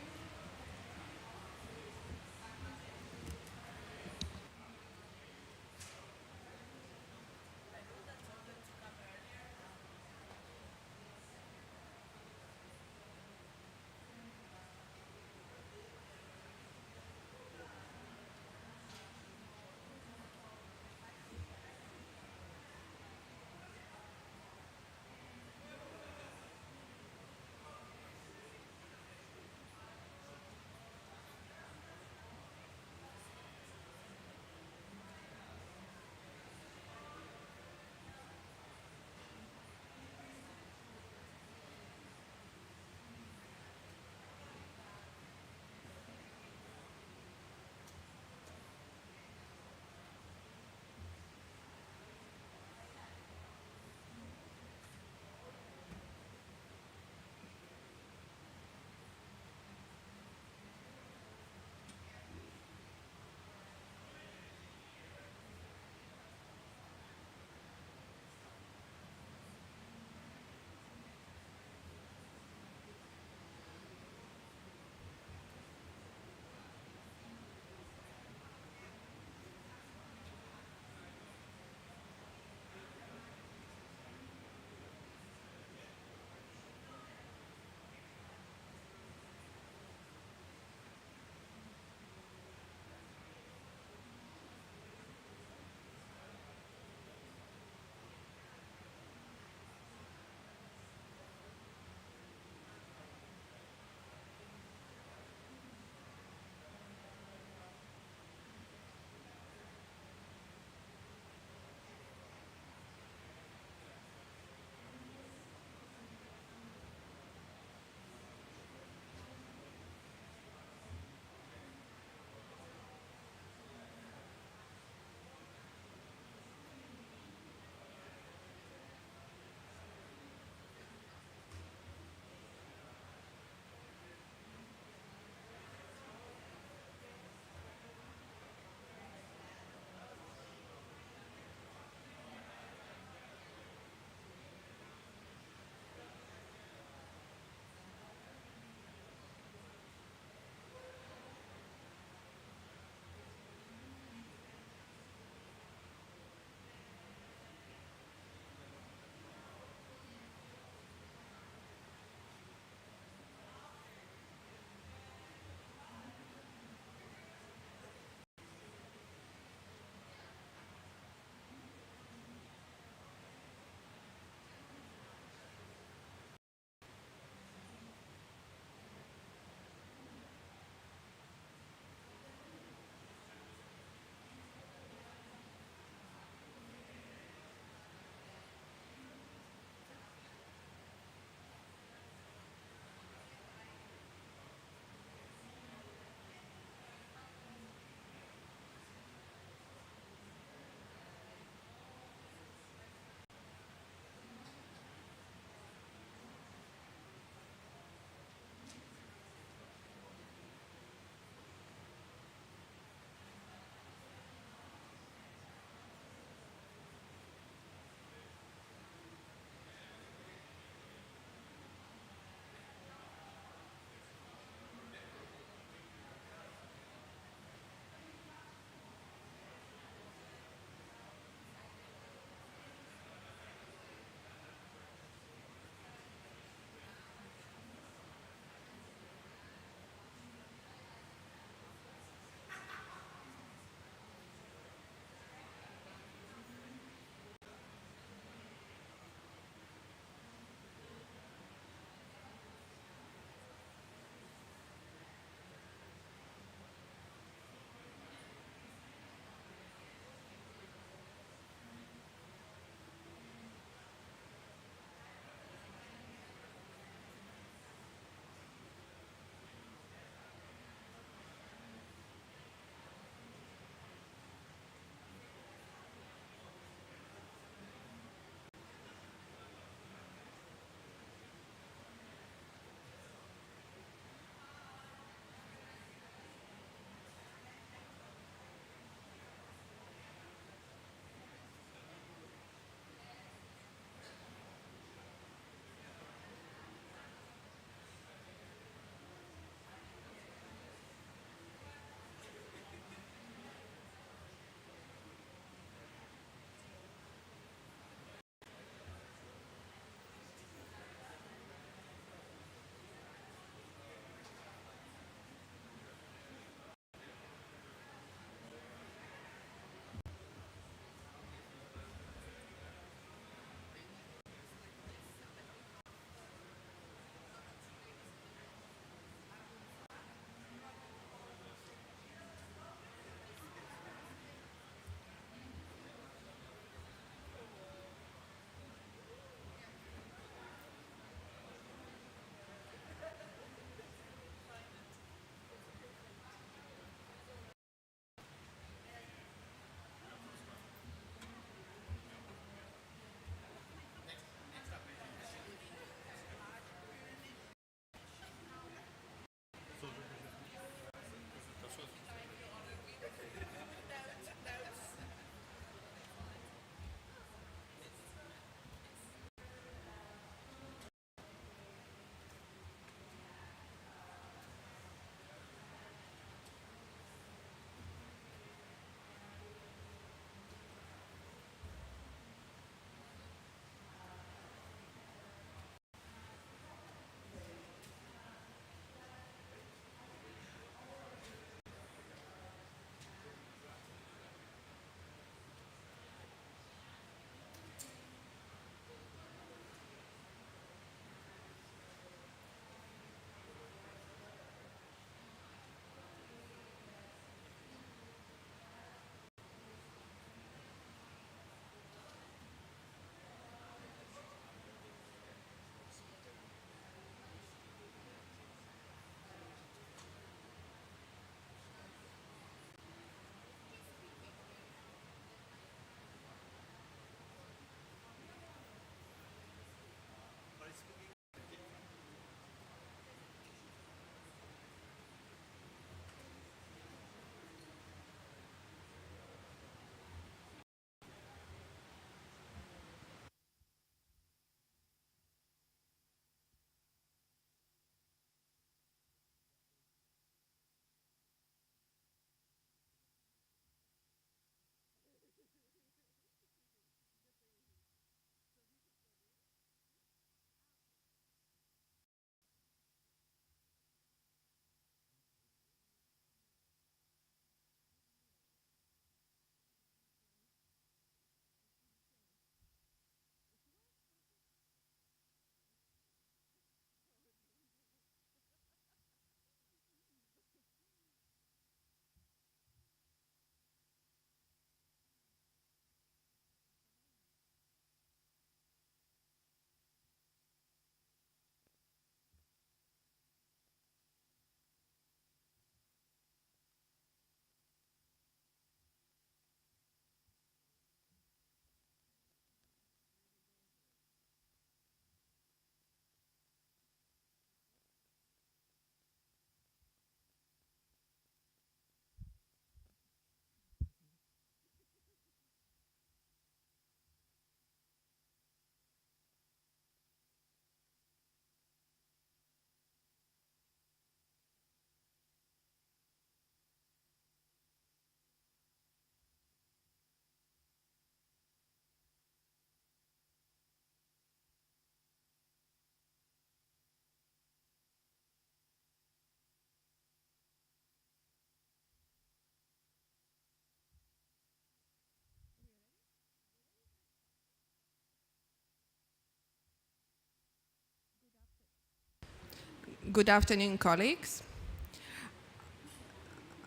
Good afternoon, colleagues.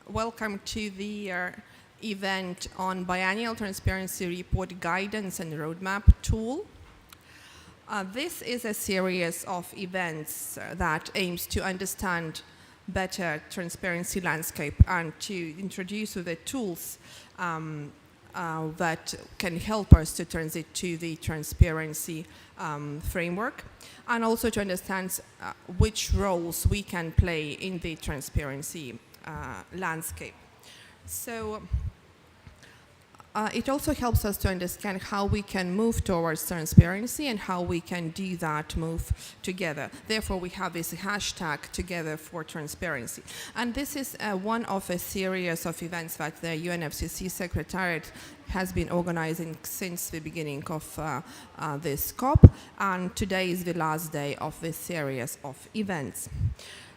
Welcome to the event on Biannual Transparency Report Guidance and Roadmap Tool. This is a series of events that aims to understand better transparency landscape and to introduce the tools that can help us to transit to the transparency framework, and also to understand which roles we can play in the transparency landscape. So it also helps us to understand how we can move towards transparency and how we can do that move together. Therefore, we have this hashtag Together for Transparency. And this is one of a series of events that the UNFCCC Secretariat has been organizing since the beginning of this COP, and today is the last day of this series of events.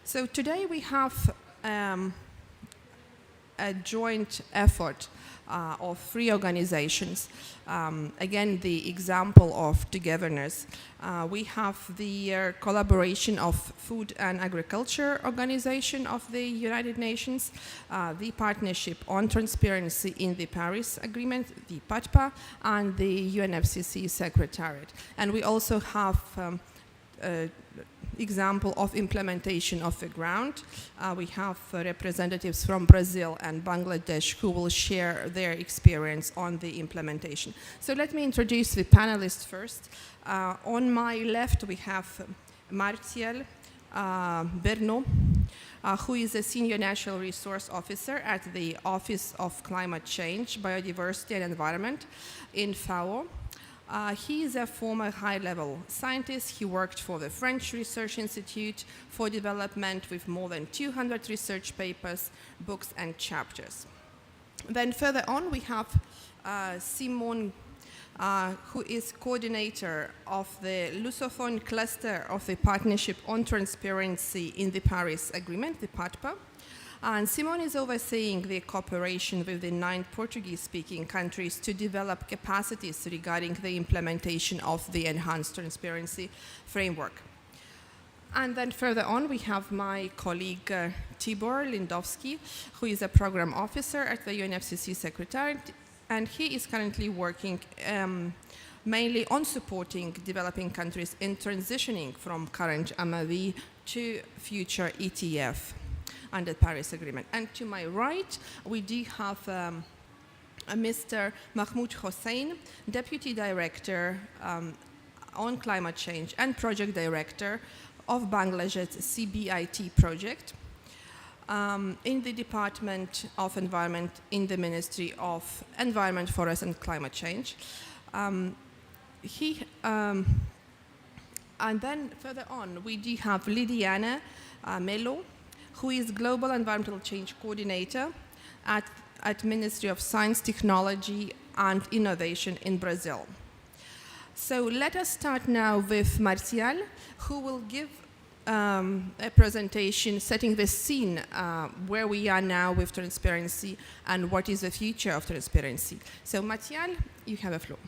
So today we have a joint effort of three organizations. Again, the example of togetherness. We have the collaboration of Food and Agriculture Organization of the United Nations, the Partnership on Transparency in the Paris Agreement, the PATPA, and the UNFCCC Secretariat. And we also have example of implementation of the ground. We have representatives from Brazil and Bangladesh who will share their experience on the implementation. So let me introduce the panelists first. On my left we have Martial Bernot, who is a Senior National Resource Officer at the Office of Climate Change, Biodiversity and Environment in FAO. He is a former high-level scientist. He worked for the French Research Institute for Development with more than 200 research papers, books, and chapters. Then further on, we have Simone, who is coordinator of the Lusophone cluster of the Partnership on Transparency in the Paris Agreement, the PATPA. And Simone is overseeing the cooperation with the 9 Portuguese-speaking countries to develop capacities regarding the implementation of the enhanced transparency framework. And then further on, we have my colleague Tibor Lindowski, who is a program officer at the UNFCCC Secretariat, and he is currently working mainly on supporting developing countries in transitioning from current MRV to future ETF under the Paris Agreement. And to my right, we do have Mr. Mahmoud Hossein, Deputy Director on Climate Change and Project Director of Bangladesh's CBIT project in the Department of Environment in the Ministry of Environment, Forest and Climate Change. And then further on, we do have Lidiana Melo, who is Global Environmental Change Coordinator at Ministry of Science, Technology and Innovation in Brazil. So let us start now with Martial, who will give a presentation setting the scene where we are now with transparency and what is the future of transparency. So Martial, you have a floor.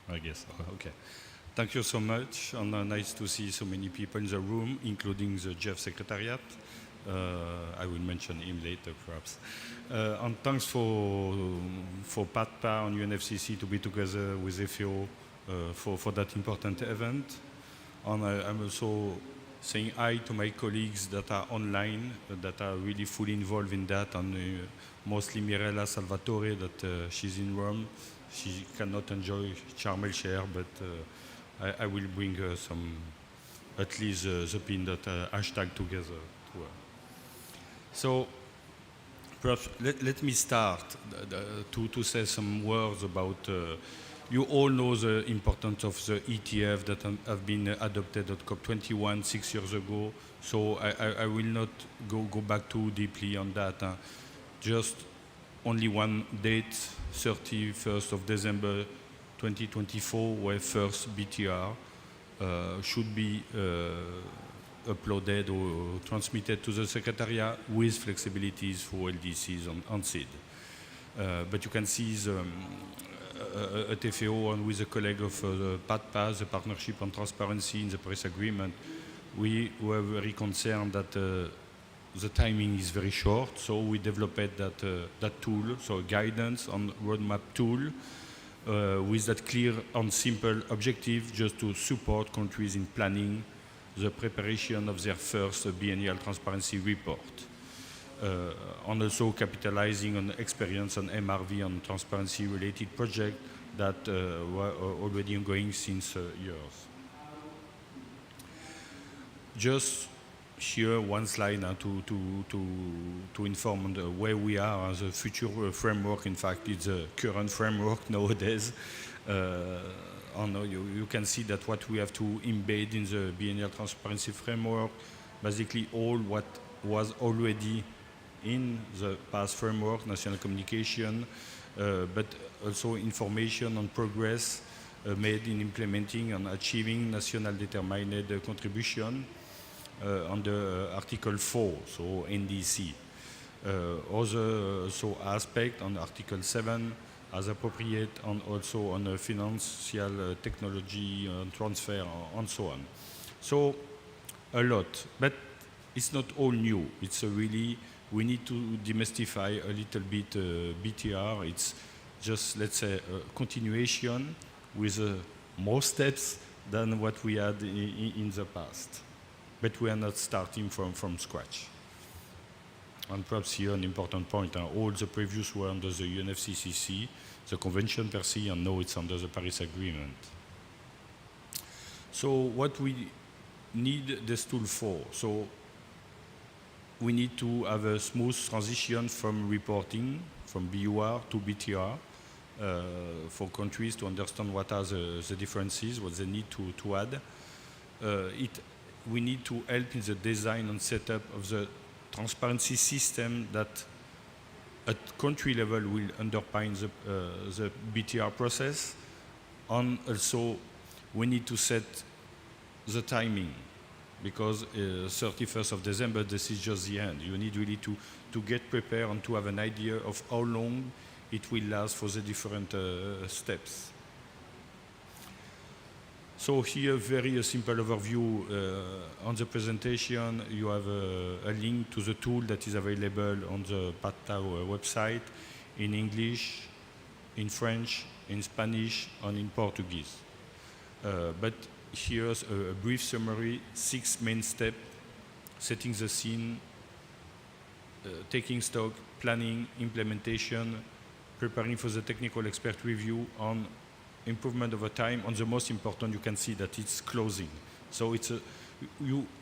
I guess, okay. Thank you so much, and nice to see so many people in the room, including the Jeff Secretariat. I will mention him later, perhaps. And thanks for PATPA and UNFCCC to be together with FAO for that important event. And I'm also saying hi to my colleagues that are online, that are really fully involved in that, and mostly Mirella Salvatore, that she's in Rome. She cannot enjoy Charmel Share, but I will bring some, at least the pin that hashtag together to her. So perhaps let me start to say some words about, you all know the importance of the ETF that have been adopted at COP21 6 years ago, so I will not go back too deeply on that. Just only one date, 31st of December 2024, where first BTR should be uploaded or transmitted to the Secretariat with flexibilities for LDCs and SID. But you can see at FAO and with a colleague of PATPA, the Partnership on Transparency in the Paris Agreement, we were very concerned that the timing is very short, so we developed that tool, so a guidance on roadmap tool with that clear and simple objective just to support countries in planning the preparation of their first biennial transparency report. And also capitalizing on experience on MRV and transparency-related projects that were already ongoing since years. Just here one slide now to inform on where we are as a future framework. In fact, it's a current framework nowadays. You can see that what we have to embed in the biennial transparency framework, basically all what was already in the past framework, national communication, but also information on progress made in implementing and achieving national determined contribution under Article 4, so NDC. Other aspect on Article 7 as appropriate, and also on financial technology transfer and so on. So a lot, but it's not all new. It's really, we need to demystify a little bit BTR. It's just, let's say, a continuation with more steps than what we had in the past. But we are not starting from scratch. And perhaps here an important point, all the previous were under the UNFCCC, the convention per se, and now it's under the Paris Agreement. So what we need this tool for? So we need to have a smooth transition from reporting, from BUR to BTR, for countries to understand what are the differences, what they need to add. We need to help in the design and setup of the transparency system that at country level will underpin the BTR process. And also we need to set the timing, because 31st of December, this is just the end. You need really to get prepared and to have an idea of how long it will last for the different steps. So here, very simple overview on the presentation. You have a link to the tool that is available on the PATPA website in English, in French, in Spanish, and in Portuguese. But here's a brief summary: 6 main steps: setting the scene, taking stock, planning, implementation, preparing for the technical expert review, on improvement over time, and the most important, you can see that it's closing. So it's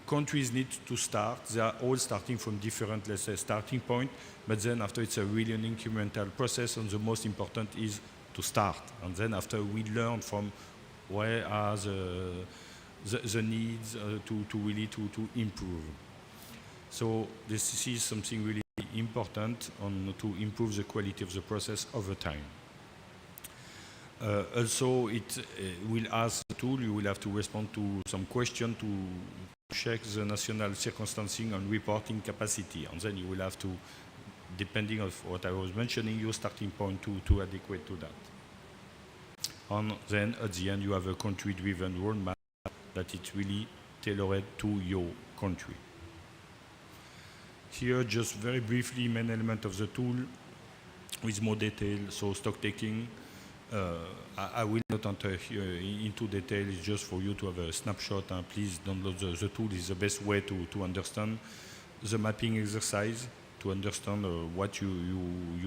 countries need to start. They are all starting from different, let's say, starting point, but then after it's a really an incremental process, and the most important is to start. And then after we learn from where are the needs to really to improve. So this is something really important to improve the quality of the process over time. Also, it will ask the tool, you will have to respond to some question to check the national circumstancing and reporting capacity. And then you will have to, depending on what I was mentioning, your starting point to adequate to that. And then at the end, you have a country-driven roadmap that is really tailored to your country. Here, just very briefly, main element of the tool with more detail. So stock taking. I will not enter here into detail. It's just for you to have a snapshot, and please download the tool. Is the best way to understand the mapping exercise, to understand what you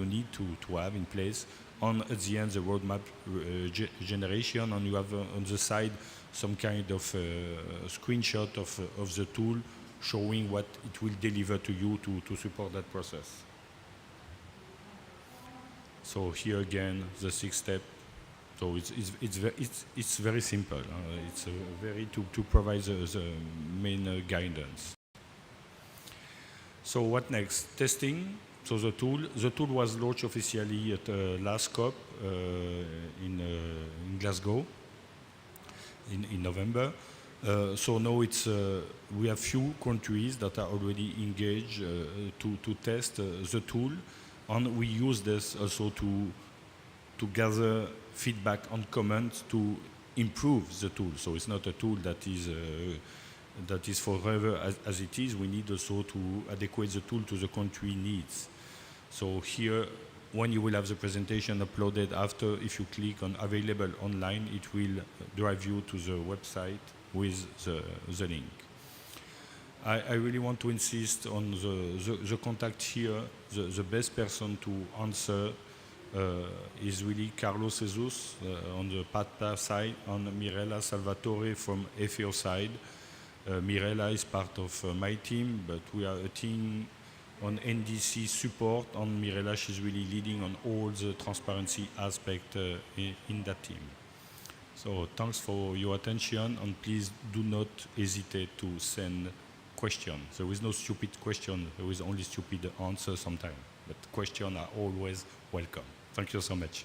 need to have in place. On at the end, the roadmap generation, and you have on the side some kind of screenshot of the tool showing what it will deliver to you to support that process. So here again, the 6 step. So it's very simple. It's very to provide the main guidance. So what next? Testing. So the tool was launched officially at last COP in Glasgow in November. So now it's we have few countries that are already engaged to test the tool, and we use this also to gather feedback and comments to improve the tool. So it's not a tool that is forever as it is. We need also to adequate the tool to the country needs. So here, when you will have the presentation uploaded after, if you click on available online, it will drive you to the website with the link. I really want to insist on the contact here. The best person to answer is really Carlos Jesus on the PATPA side, and Mirella Salvatore from FAO side. Mirella is part of my team, but we are a team on NDC support, and Mirella, she's really leading on all the transparency aspect in that team. So thanks for your attention, and please do not hesitate to send questions. There is no stupid question, there is only stupid answer sometimes, but questions are always welcome. Thank you so much.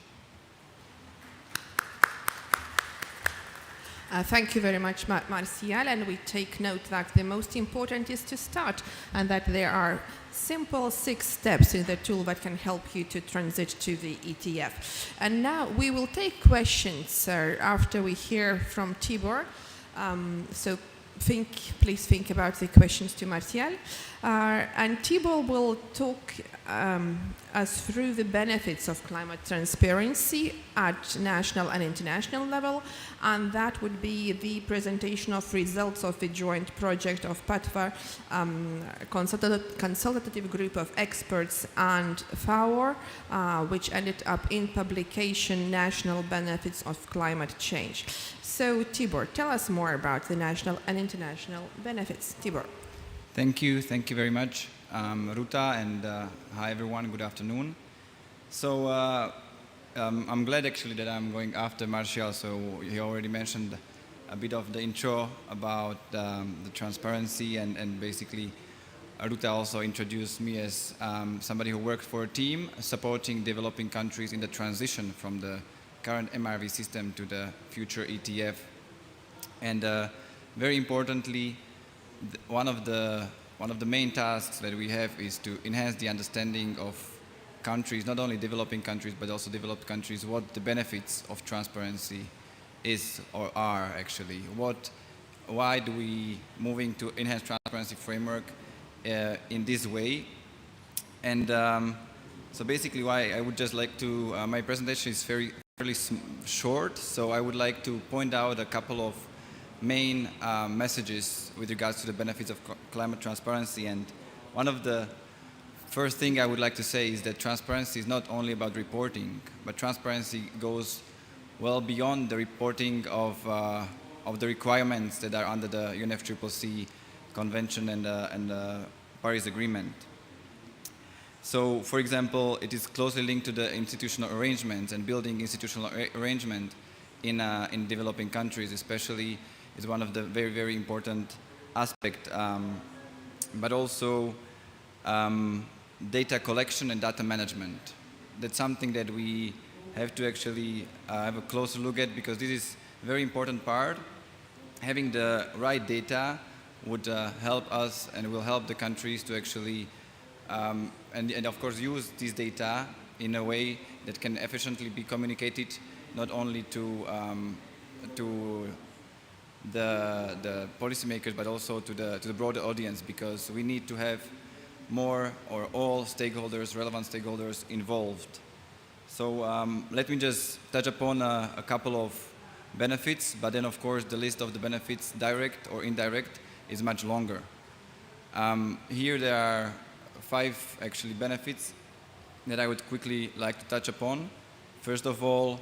Thank you very much, Martial, and we take note that the most important is to start, and that there are simple 6 steps in the tool that can help you to transit to the ETF. And now we will take questions after we hear from Tibor. So please think about the questions to Martial. And Tibor will talk us through the benefits of climate transparency at national and international level, and that would be the presentation of results of the joint project of PATVA, consultative group of experts, and FAO, which ended up in publication National Benefits of Climate Change. So Tibor, tell us more about the national and international benefits. Tibor. Thank you very much, Ruta, and hi everyone, good afternoon. So I'm glad actually that I'm going after Martial, so he already mentioned a bit of the intro about the transparency, and basically Ruta also introduced me as somebody who worked for a team supporting developing countries in the transition from the current MRV system to the future ETF. And very importantly, one of the main tasks that we have is to enhance the understanding of countries, not only developing countries, but also developed countries, what the benefits of transparency is or are actually. Why do we moving to enhanced transparency framework in this way? And so basically why I would just like to, my presentation is fairly short, so I would like to point out a couple of main messages with regards to the benefits of climate transparency. And one of the first thing I would like to say is that transparency is not only about reporting, but transparency goes well beyond the reporting of the requirements that are under the UNFCCC Convention and the Paris Agreement. So, for example, it is closely linked to the institutional arrangements, and building institutional arrangement in developing countries especially is one of the very, very important aspects, but also data collection and data management. That's something that we have to actually have a closer look at, because this is a very important part. Having the right data would help us and will help the countries to actually, and of course use this data in a way that can efficiently be communicated not only to the policymakers, but also to the broader audience, because we need to have more or all stakeholders, relevant stakeholders involved. So let me just touch upon a couple of benefits, but then of course the list of the benefits, direct or indirect, is much longer. Here there are 5 actually benefits that I would quickly like to touch upon. First of all,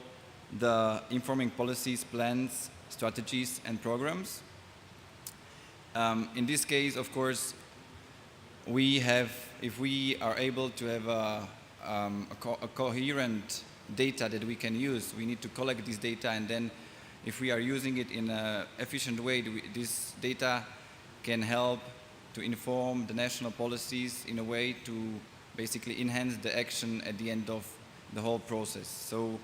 the informing policies, plans, strategies, and programs. In this case, of course, if we are able to have a coherent data that we can use, we need to collect this data, and then if we are using it in an efficient way, this data can help to inform the national policies in a way to basically enhance the action at the end of the whole process. So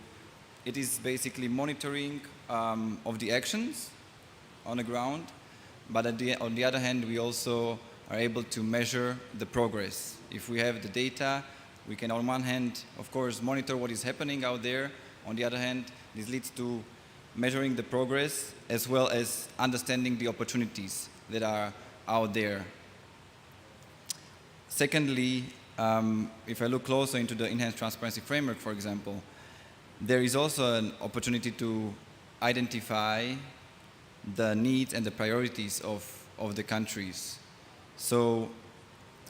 it is basically monitoring of the actions on the ground, but on the other hand, we also are able to measure the progress. If we have the data, we can on one hand, of course, monitor what is happening out there. On the other hand, This leads to measuring the progress as well as understanding the opportunities that are out there. Secondly, if I look closer into the enhanced transparency framework, for example, there is also an opportunity to identify the needs and the priorities of the countries. So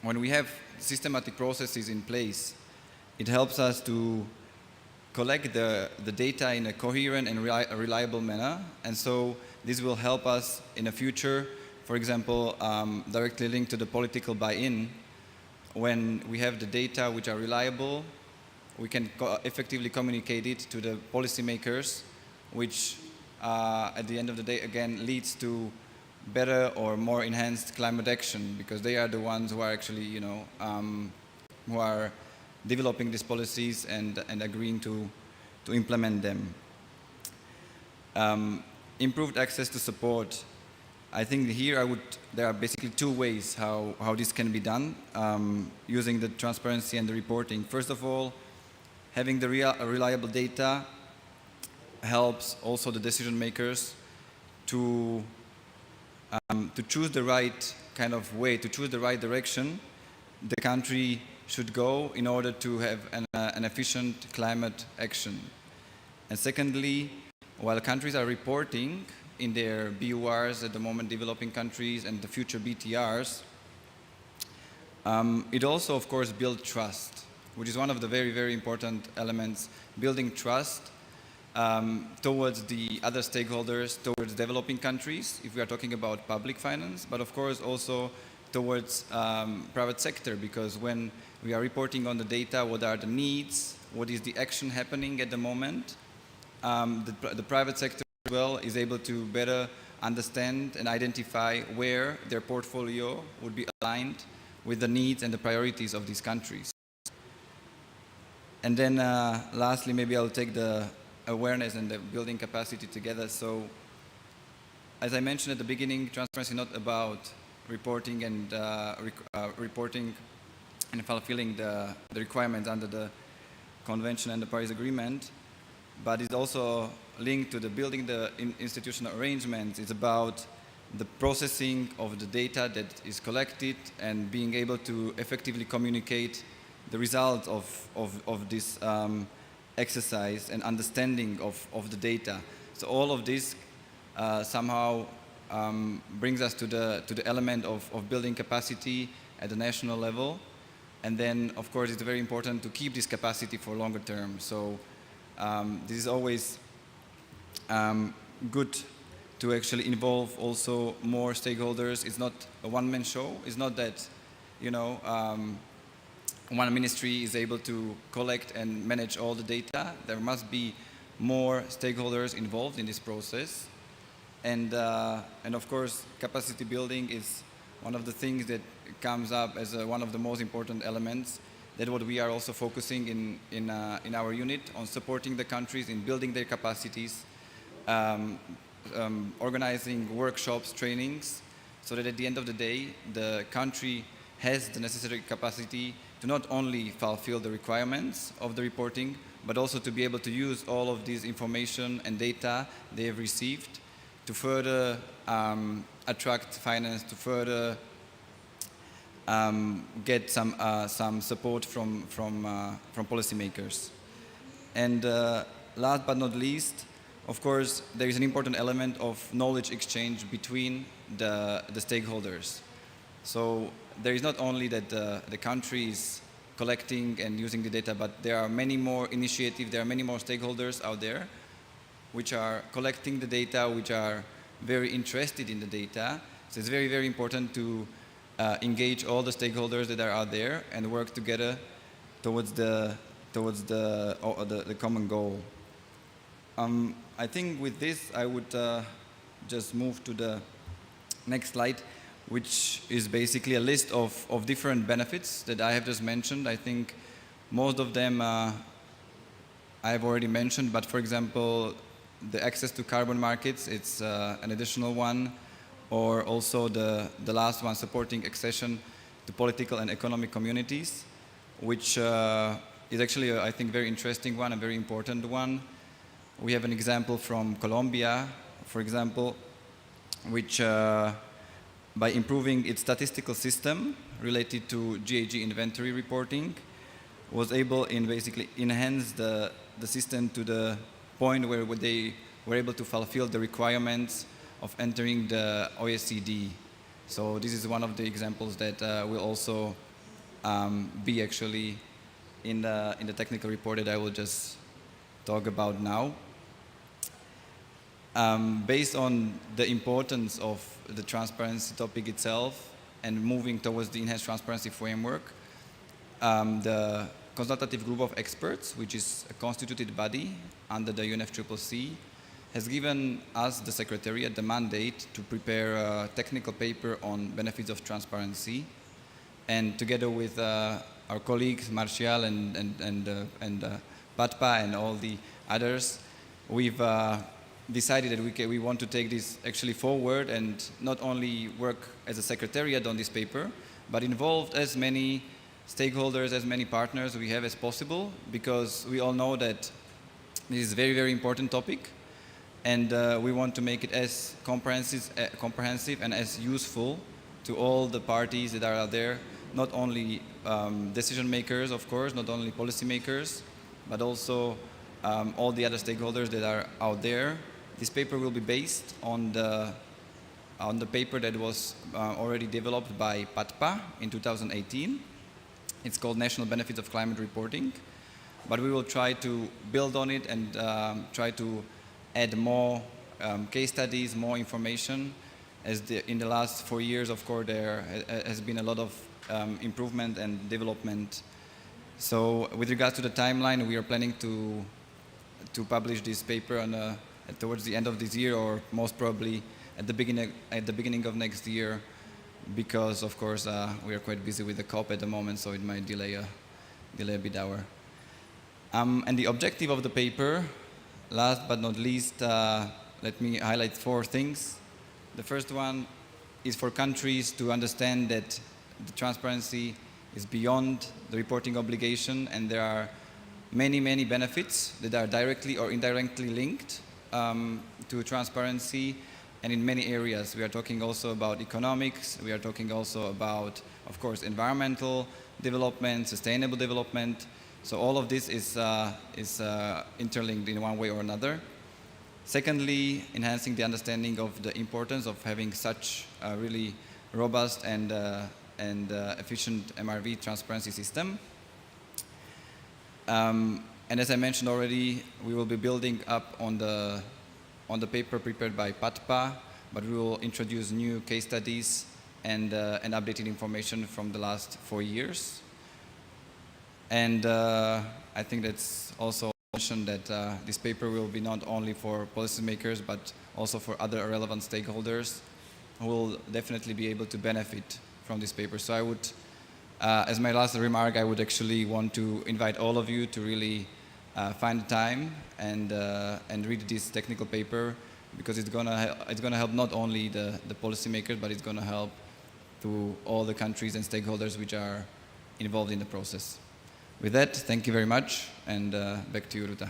when we have systematic processes in place, it helps us to collect the data in a coherent and reliable manner. And so this will help us in the future, for example, directly linked to the political buy-in. When we have the data which are reliable, we can effectively communicate it to the policymakers, which at the end of the day, again, leads to better or more enhanced climate action, because they are the ones who are actually, you know, who are developing these policies and agreeing to implement them. Improved access to support. I think here there are basically two ways how this can be done using the transparency and the reporting. First of all, having the reliable data helps also the decision makers to choose the right kind of way, to choose the right direction the country should go in order to have an efficient climate action. And secondly, while countries are reporting in their BURs at the moment, developing countries, and the future BTRs, it also, of course, builds trust, which is one of the very, very important elements, building trust towards the other stakeholders, towards developing countries, if we are talking about public finance, but of course also towards private sector, because when we are reporting on the data, what are the needs, what is the action happening at the moment, the private sector as well is able to better understand and identify where their portfolio would be aligned with the needs and the priorities of these countries. And then lastly, maybe I'll take the awareness and the building capacity together. So as I mentioned at the beginning, transparency is not about reporting and fulfilling the requirements under the Convention and the Paris Agreement, but it's also linked to the building the institutional arrangements. It's about the processing of the data that is collected and being able to effectively communicate the results of this exercise and understanding of the data. So all of this somehow brings us to the element of building capacity at the national level. And then, of course, it's very important to keep this capacity for longer term. So this is always good to actually involve also more stakeholders. It's not a one-man show. It's not that, you know, one ministry is able to collect and manage all the data. There must be more stakeholders involved in this process. And of course, capacity building is one of the things that comes up as one of the most important elements. That's what we are also focusing in our unit, on supporting the countries in building their capacities, organizing workshops, trainings, so that at the end of the day, the country has the necessary capacity to not only fulfill the requirements of the reporting, but also to be able to use all of this information and data they have received to further attract finance, to further get some support from policymakers. And last but not least, of course, there is an important element of knowledge exchange between the stakeholders. So there is not only that the country is collecting and using the data, but there are many more initiatives, there are many more stakeholders out there which are collecting the data, which are very interested in the data. So it's very, very important to engage all the stakeholders that are out there and work together towards the common goal. I think with this, I would just move to the next slide, which is basically a list of different benefits that I have just mentioned. I think most of them I have already mentioned, but for example, the access to carbon markets, it's an additional one, or also the last one, supporting accession to political and economic communities, which is actually, I think, very interesting one, a very important one. We have an example from Colombia, for example, which by improving its statistical system related to GHG inventory reporting, was able in basically enhance the system to the point where they were able to fulfill the requirements of entering the OECD. So this is one of the examples that will also be actually in the technical report that I will just talk about now. Based on the importance of the transparency topic itself and moving towards the enhanced transparency framework, the consultative group of experts, which is a constituted body under the UNFCCC, has given us, the Secretariat, the mandate to prepare a technical paper on benefits of transparency. And together with our colleagues, Martial and Patpa and all the others, we've decided that we want to take this actually forward and not only work as a secretariat on this paper, but involve as many stakeholders, as many partners we have as possible, because we all know that this is a very, very important topic, and we want to make it as comprehensive and as useful to all the parties that are out there, not only decision makers, of course, not only policy makers, but also all the other stakeholders that are out there. This paper will be based on the paper that was already developed by PATPA in 2018. It's called National Benefits of Climate Reporting, but we will try to build on it and try to add more case studies, more information. In the last 4 years, of course, there has been a lot of improvement and development. So with regards to the timeline, we are planning to publish this paper towards the end of this year, or most probably at the beginning of next year, because of course we are quite busy with the COP at the moment, so it might delay a bit our. And the objective of the paper, last but not least, let me highlight 4 things. The first one is for countries to understand that the transparency is beyond the reporting obligation, and there are many, many benefits that are directly or indirectly linked to transparency, and in many areas. We are talking also about economics, we are talking also about, of course, environmental development, sustainable development. So all of this is interlinked in one way or another. Secondly, enhancing the understanding of the importance of having such a really robust and efficient MRV transparency system. And as I mentioned already, we will be building up on the paper prepared by PATPA, but we will introduce new case studies and updated information from the last 4 years. And I think that's also mentioned that this paper will be not only for policymakers, but also for other relevant stakeholders who will definitely be able to benefit from this paper. So I would, as my last remark, I would actually want to invite all of you to really find time and read this technical paper, because it's gonna help not only the policymakers, but it's gonna help to all the countries and stakeholders which are involved in the process. With that, thank you very much, and back to you, Ruta.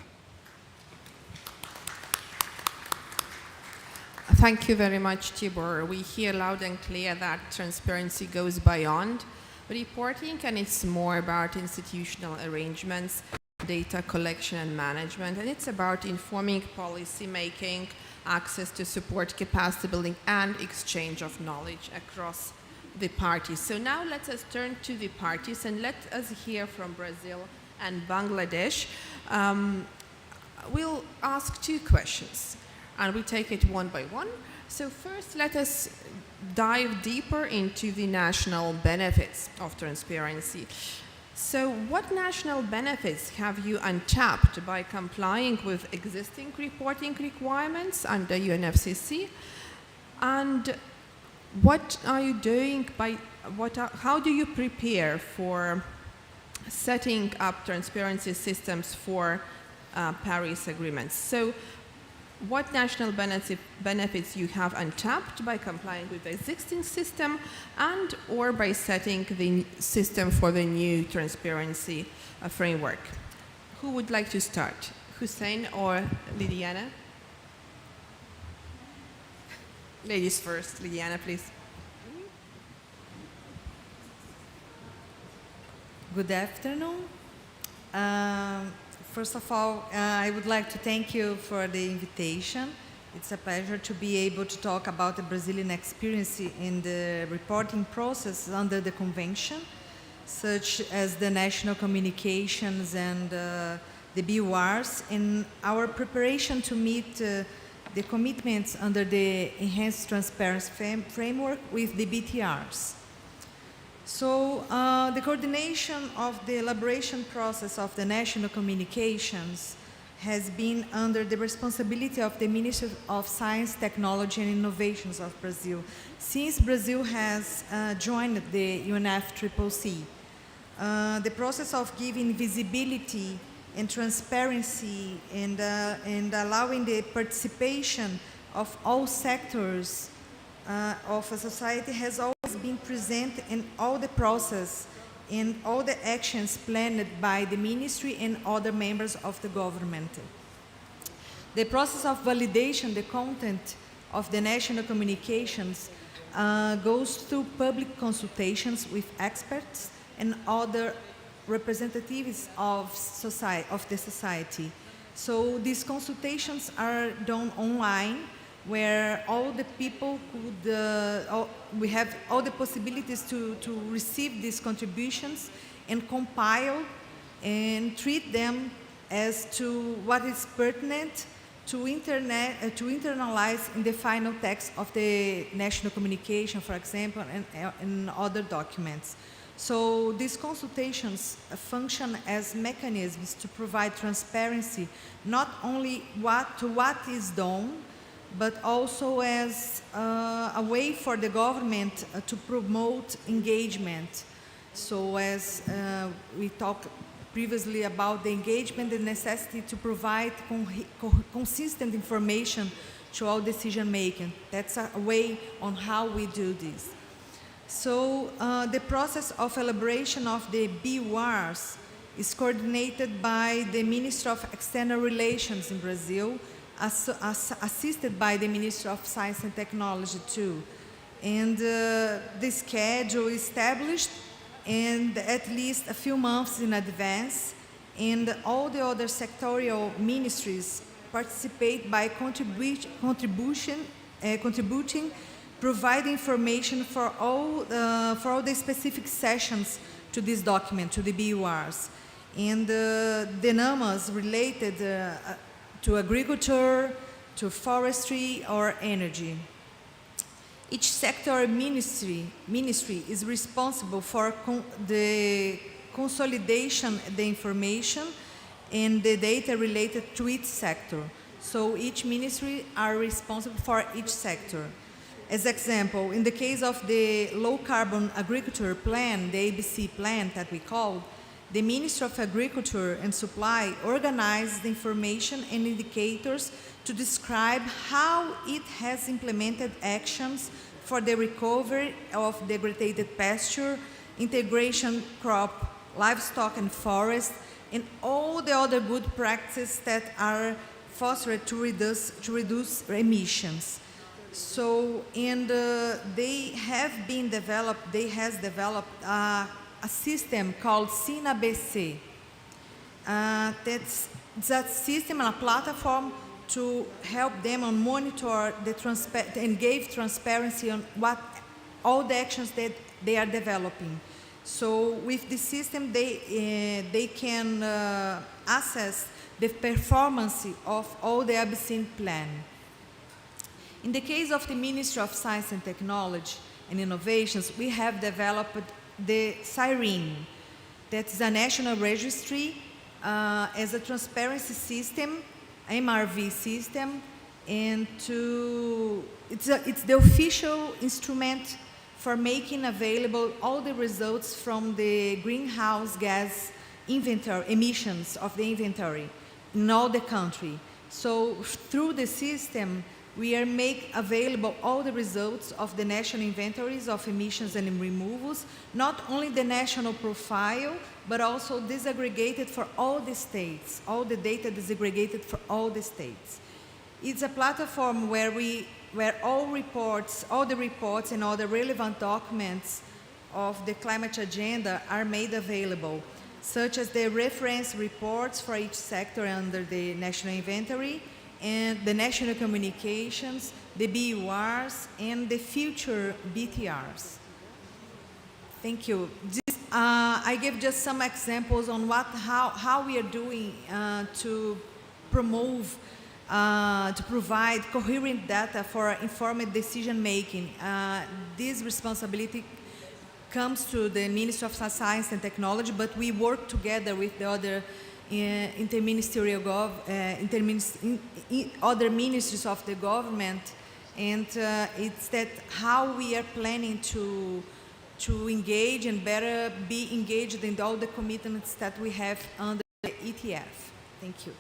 Thank you very much, Tibor. We hear loud and clear that transparency goes beyond reporting, and it's more about institutional arrangements, data collection and management, and it's about informing policy making, access to support capacity building, and exchange of knowledge across the parties. So now let us turn to the parties and let us hear from Brazil and Bangladesh. We'll ask 2 questions and we take it one by one. So first, let us dive deeper into the national benefits of transparency. So what national benefits have you untapped by complying with existing reporting requirements under UNFCCC? And what are you doing how do you prepare for setting up transparency systems for Paris agreements? So what national benefits you have untapped by complying with the existing system and or by setting the system for the new transparency framework? Who would like to start? Hussein or Liliana? Ladies first. Liliana, please. Good afternoon. First of all, I would like to thank you for the invitation. It's a pleasure to be able to talk about the Brazilian experience in the reporting process under the convention, such as the national communications and the BURs, in our preparation to meet the commitments under the Enhanced Transparency Framework with the BTRs. So the coordination of the elaboration process of the national communications has been under the responsibility of the Ministry of Science, Technology and Innovations of Brazil, since Brazil has joined the UNFCCC. The process of giving visibility and transparency and allowing the participation of all sectors of a society has always been present in all the process, in all the actions planned by the ministry and other members of the government. The process of validation, the content of the national communications goes through public consultations with experts and other representatives of the society. So these consultations are done online, where all the people could, we have all the possibilities to receive these contributions and compile and treat them as to what is pertinent to internalize in the final text of the national communication, for example, and other documents. So these consultations function as mechanisms to provide transparency, not only to what is done, but also as a way for the government to promote engagement. So as we talked previously about the engagement, the necessity to provide consistent information to all decision making. That's a way on how we do this. So the process of elaboration of the BURs is coordinated by the Ministry of External Relations in Brazil, assisted by the Ministry of Science and Technology too. And the schedule is established and at least a few months in advance, and all the other sectorial ministries participate by contributing, provide information for all the specific sessions to this document, to the BURs. And the numbers related to agriculture, to forestry, or energy. Each sector ministry is responsible for the consolidation of the information and the data related to each sector. So each ministry are responsible for each sector. As example, in the case of the low carbon agriculture plan, the ABC plan that we call, the Ministry of Agriculture and Supply organized the information and indicators to describe how it has implemented actions for the recovery of degraded pasture, integration crop, livestock and forest, and all the other good practices that are fostered to reduce emissions. So, and they has developed a system called SINABC. That's that system, a platform to help them on monitor and give transparency on what all the actions that they are developing. So with this system, they can assess the performance of all the ABC plan. In the case of the Ministry of Science and Technology and Innovations, we have developed the SIRENE. That's a national registry as a transparency system, MRV system, and it's the official instrument for making available all the results from the greenhouse gas inventory, emissions of the inventory in all the country. So through the system, We are make available all the results of the national inventories of emissions and removals, not only the national profile, but also disaggregated for all the states, all the data disaggregated for all the states. It's a platform where all the reports and all the relevant documents of the climate agenda are made available, such as the reference reports for each sector under the national inventory, and the national communications, the BURs, and the future BTRs. Thank you. I give just some examples on how we are doing to provide coherent data for informed decision making. This responsibility comes to the Ministry of Science and Technology, but we work together with the other other ministries of the government, and it's that how we are planning to engage and better be engaged in all the commitments that we have under the ETF. Thank you.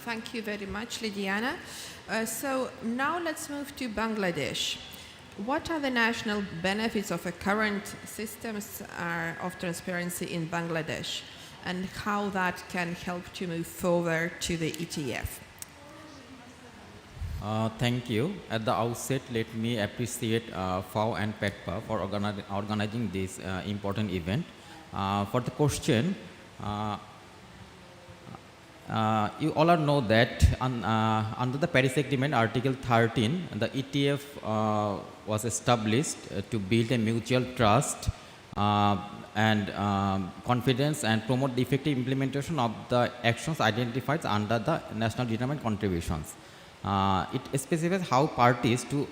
Thank you very much, Lidiana. So now let's move to Bangladesh. What are the national benefits of a current systems of transparency in Bangladesh, and how that can help to move forward to the ETF? Thank you. At the outset, let me appreciate FAO and PETPA for organizing this important event. For the question, you all know that under the Paris Agreement, Article 13, the ETF was established to build a mutual trust and confidence and promote the effective implementation of the actions identified under the national determined contributions. It specifies how parties to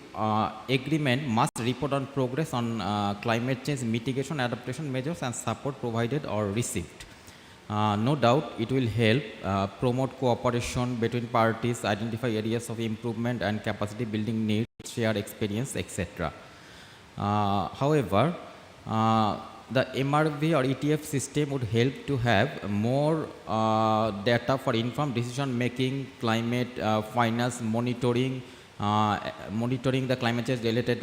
agreement must report on progress on climate change mitigation, adaptation measures, and support provided or received. No doubt it will help promote cooperation between parties, identify areas of improvement and capacity building needs, share experience, etc. However, the MRV or ETF system would help to have more data for informed decision making, climate finance monitoring, monitoring the climate change related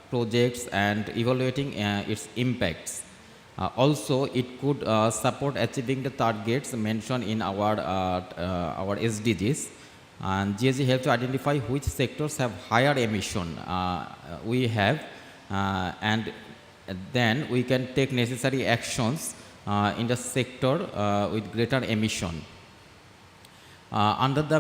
projects and evaluating its impacts. Also, it could support achieving the targets mentioned in our SDGs, and GSG helps to identify which sectors have higher emission we have, and then we can take necessary actions in the sector with greater emission. Under the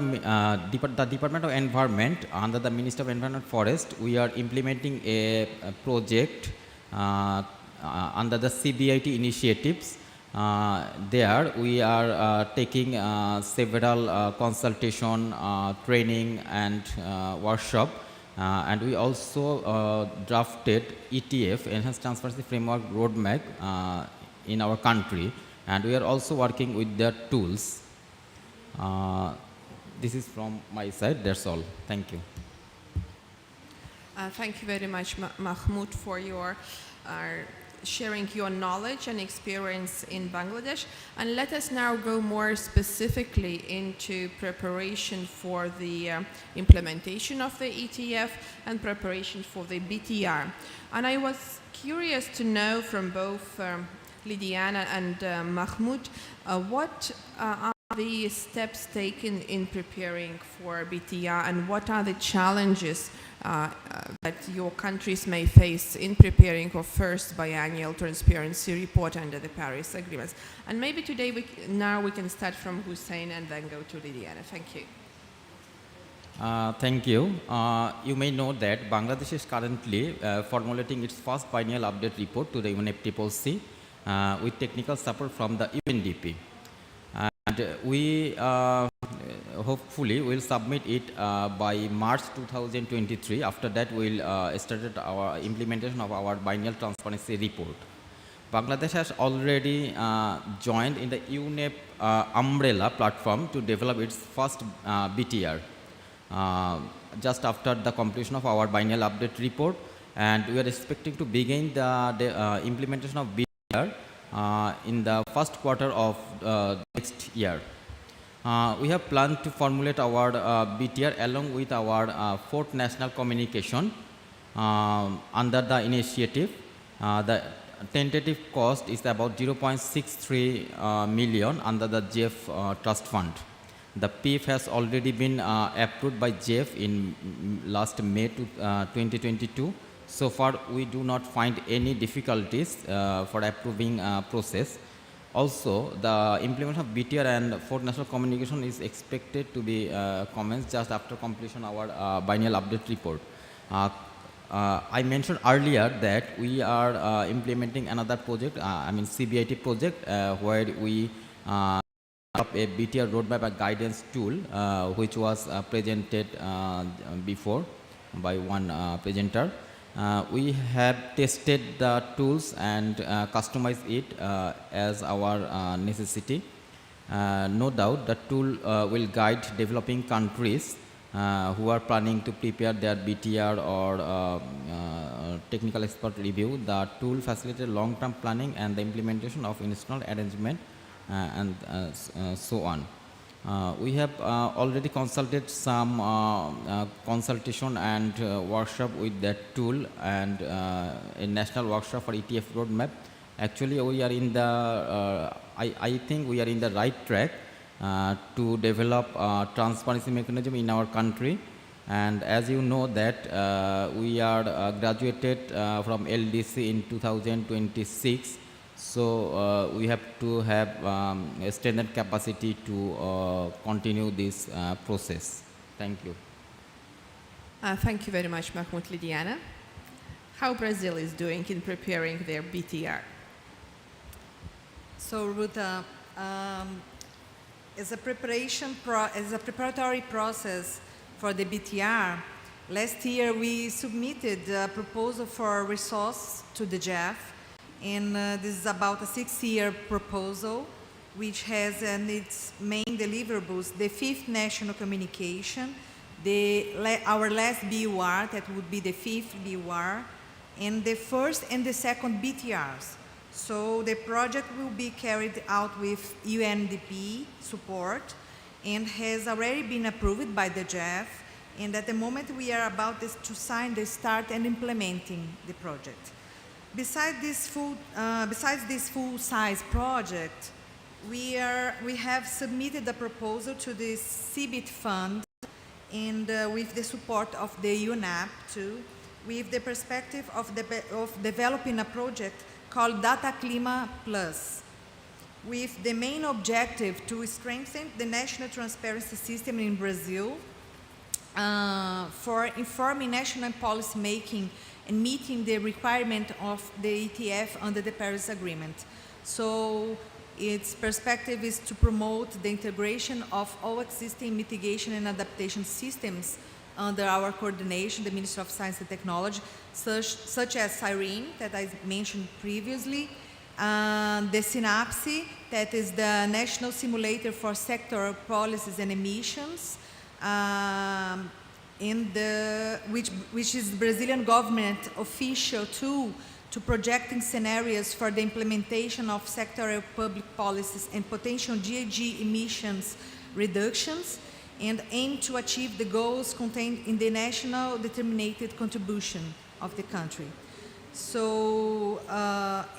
Department of Environment, under the Ministry of Environment and Forest, we are implementing a project under the CBIT initiatives. There we are taking several consultation, training and workshop, and we also drafted ETF, Enhanced Transparency Framework Roadmap in our country, and we are also working with the tools. This is from my side, that's all. Thank you. Thank you very much, Mahmoud, for your sharing your knowledge and experience in Bangladesh. And let us now go more specifically into preparation for the implementation of the ETF and preparation for the BTR. And I was curious to know from both Lidiana and Mahmoud, what are the steps taken in preparing for BTR, and what are the challenges that your countries may face in preparing for first biannual transparency report under the Paris Agreements? And maybe today, now we can start from Hussein and then go to Lidiana. Thank you. Thank you. You may know that Bangladesh is currently formulating its first biennial update report to the UNFCCC with technical support from the UNDP. And we hopefully will submit it by March 2023. After that, we'll start our implementation of our biennial transparency report. Bangladesh has already joined in the UNEP umbrella platform to develop its first BTR just after the completion of our biennial update report, and we are expecting to begin the implementation of BTR in the first quarter of next year. We have planned to formulate our BTR along with our fourth national communication under the initiative. The tentative cost is about 0.63 million under the JEF Trust Fund. The PIF has already been approved by JEF in last May 2022. So far, we do not find any difficulties for approving process. Also, the implementation of BTR and fourth national communication is expected to be commenced just after completion of our biennial update report. I mentioned earlier that we are implementing another project, CBIT project, where we up a BTR roadmap and guidance tool, which was presented before by one presenter. We have tested the tools and customized it as our necessity. No doubt the tool will guide developing countries who are planning to prepare their BTR or technical expert review. The tool facilitates long-term planning and the implementation of institutional arrangement and so on. We have already consulted some consultation and workshop with that tool and a national workshop for ETF roadmap. Actually, we are in the, I think we are in the right track to develop transparency mechanism in our country. And as you know that we are graduated from LDC in 2026. So we have to have a standard capacity to continue this process. Thank you. Thank you very much, Mahmoud Lidiana. How Brazil is doing in preparing their BTR? So, Ruta, as a preparatory process for the BTR, last year we submitted a proposal for resource to the JEF, and this is about a 6-year proposal, which has in its main deliverables the 5th national communication, our last BUR, that would be the 5th BUR, and the 1st and the 2nd BTRs. So the project will be carried out with UNDP support and has already been approved by the JEF, and at the moment we are about to sign the start and implementing the project. Besides this full-size project, we have submitted a proposal to the CBIT fund and with the support of the UNAP too, with the perspective of developing a project called Data Clima Plus, with the main objective to strengthen the national transparency system in Brazil for informing national policy making and meeting the requirement of the ETF under the Paris Agreement. So its perspective is to promote the integration of all existing mitigation and adaptation systems under our coordination, the Ministry of Science and Technology, such as SIRENE, that I mentioned previously, the SYNAPSE, that is the National Simulator for Sector Policies and Emissions, which is the Brazilian government official tool to projecting scenarios for the implementation of sectoral public policies and potential GHG emissions reductions, and aim to achieve the goals contained in the national determined contribution of the country. So,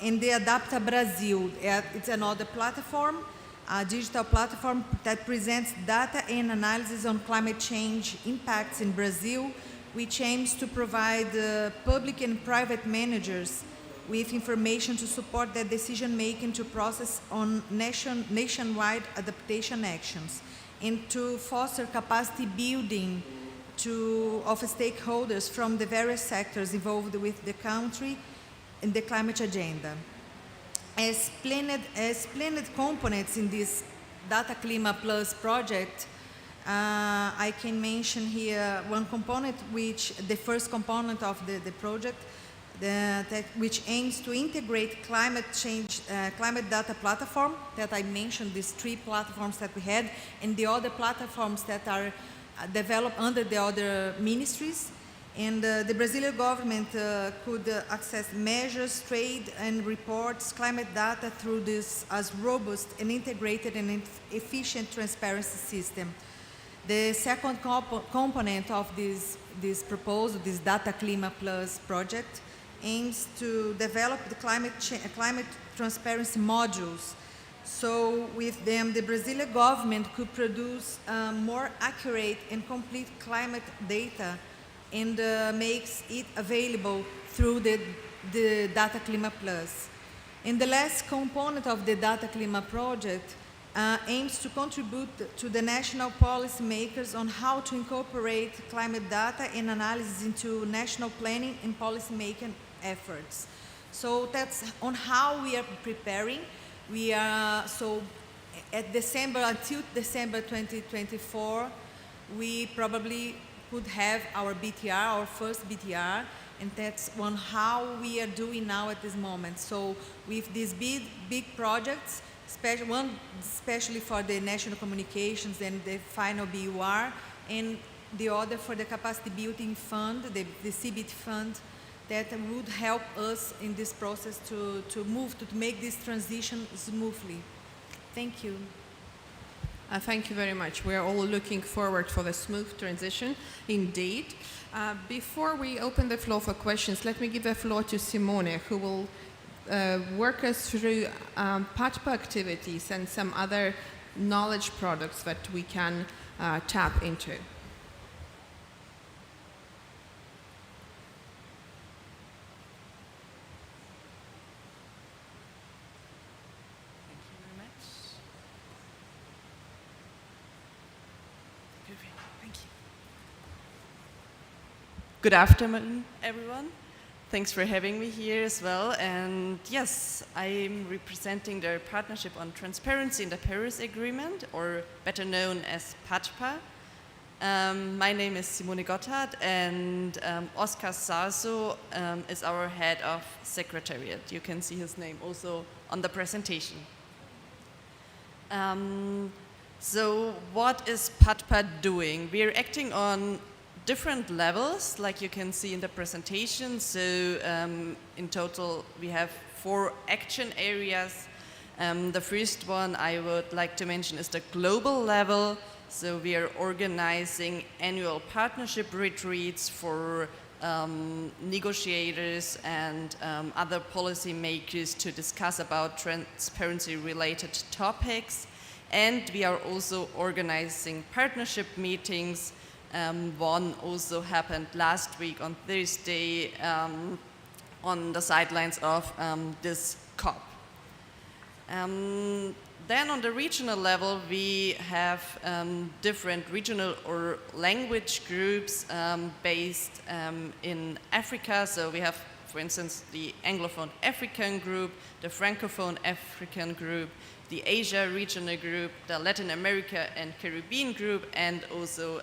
in the Adapta Brazil, it's another platform, a digital platform that presents data and analysis on climate change impacts in Brazil, which aims to provide public and private managers with information to support their decision-making to process on nationwide adaptation actions and to foster capacity building of stakeholders from the various sectors involved with the country in the climate agenda. As planned components in this Data Clima Plus project, I can mention here one component, the first component of the project, which aims to integrate climate data platform that I mentioned, these 3 platforms that we had, and the other platforms that are developed under the other ministries. And the Brazilian government could access measures, trade, and reports climate data through this as robust and integrated and efficient transparency system. The second component of this proposal, this Data Clima Plus project, aims to develop the climate transparency modules. So with them, the Brazilian government could produce more accurate and complete climate data and makes it available through the Data Clima Plus. And the last component of the Data Clima project aims to contribute to the national policymakers on how to incorporate climate data and analysis into national planning and policymaking efforts. So that's on how we are preparing. We are, so at December, until December 2024, we probably could have our BTR, our first BTR, and that's on how we are doing now at this moment. So with these big projects, especially for the national communications and the final BUR, and the other for the capacity building fund, the CBT fund, that would help us in this process to make this transition smoothly. Thank you. Thank you very much. We are all looking forward for the smooth transition, indeed. Before we open the floor for questions, let me give the floor to Simone, who will work us through PATPA activities and some other knowledge products that we can tap into. Good afternoon, everyone. Thanks for having me here as well. And yes, I'm representing the Partnership on Transparency in the Paris Agreement, or better known as PATPA. My name is Simone Gotthard, and Oscar Sarso is our head of secretariat. You can see his name also on the presentation. So what is PATPA doing? We're acting on different levels, like you can see in the presentation. So in total, we have 4 action areas. The first one I would like to mention is the global level. So we are organizing annual partnership retreats for negotiators and other policymakers to discuss about transparency-related topics. And we are also organizing partnership meetings. One also happened last week on Thursday on the sidelines of this COP. Then on the regional level, we have different regional or language groups based in Africa. So we have, for instance, the Anglophone African group, the Francophone African group, the Asia regional group, the Latin America and Caribbean group, and also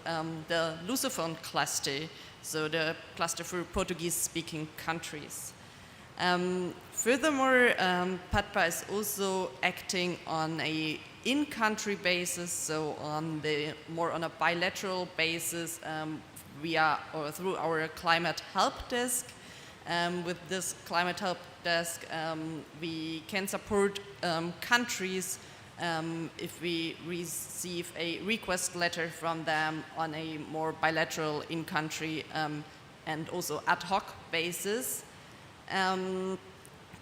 the Lusophone cluster, so the cluster for Portuguese-speaking countries. Furthermore, PATPA is also acting on a in-country basis, so on the more on a bilateral basis. We are through our climate help desk. With this climate help desk, we can support countries if we receive a request letter from them on a more bilateral in-country and also ad hoc basis.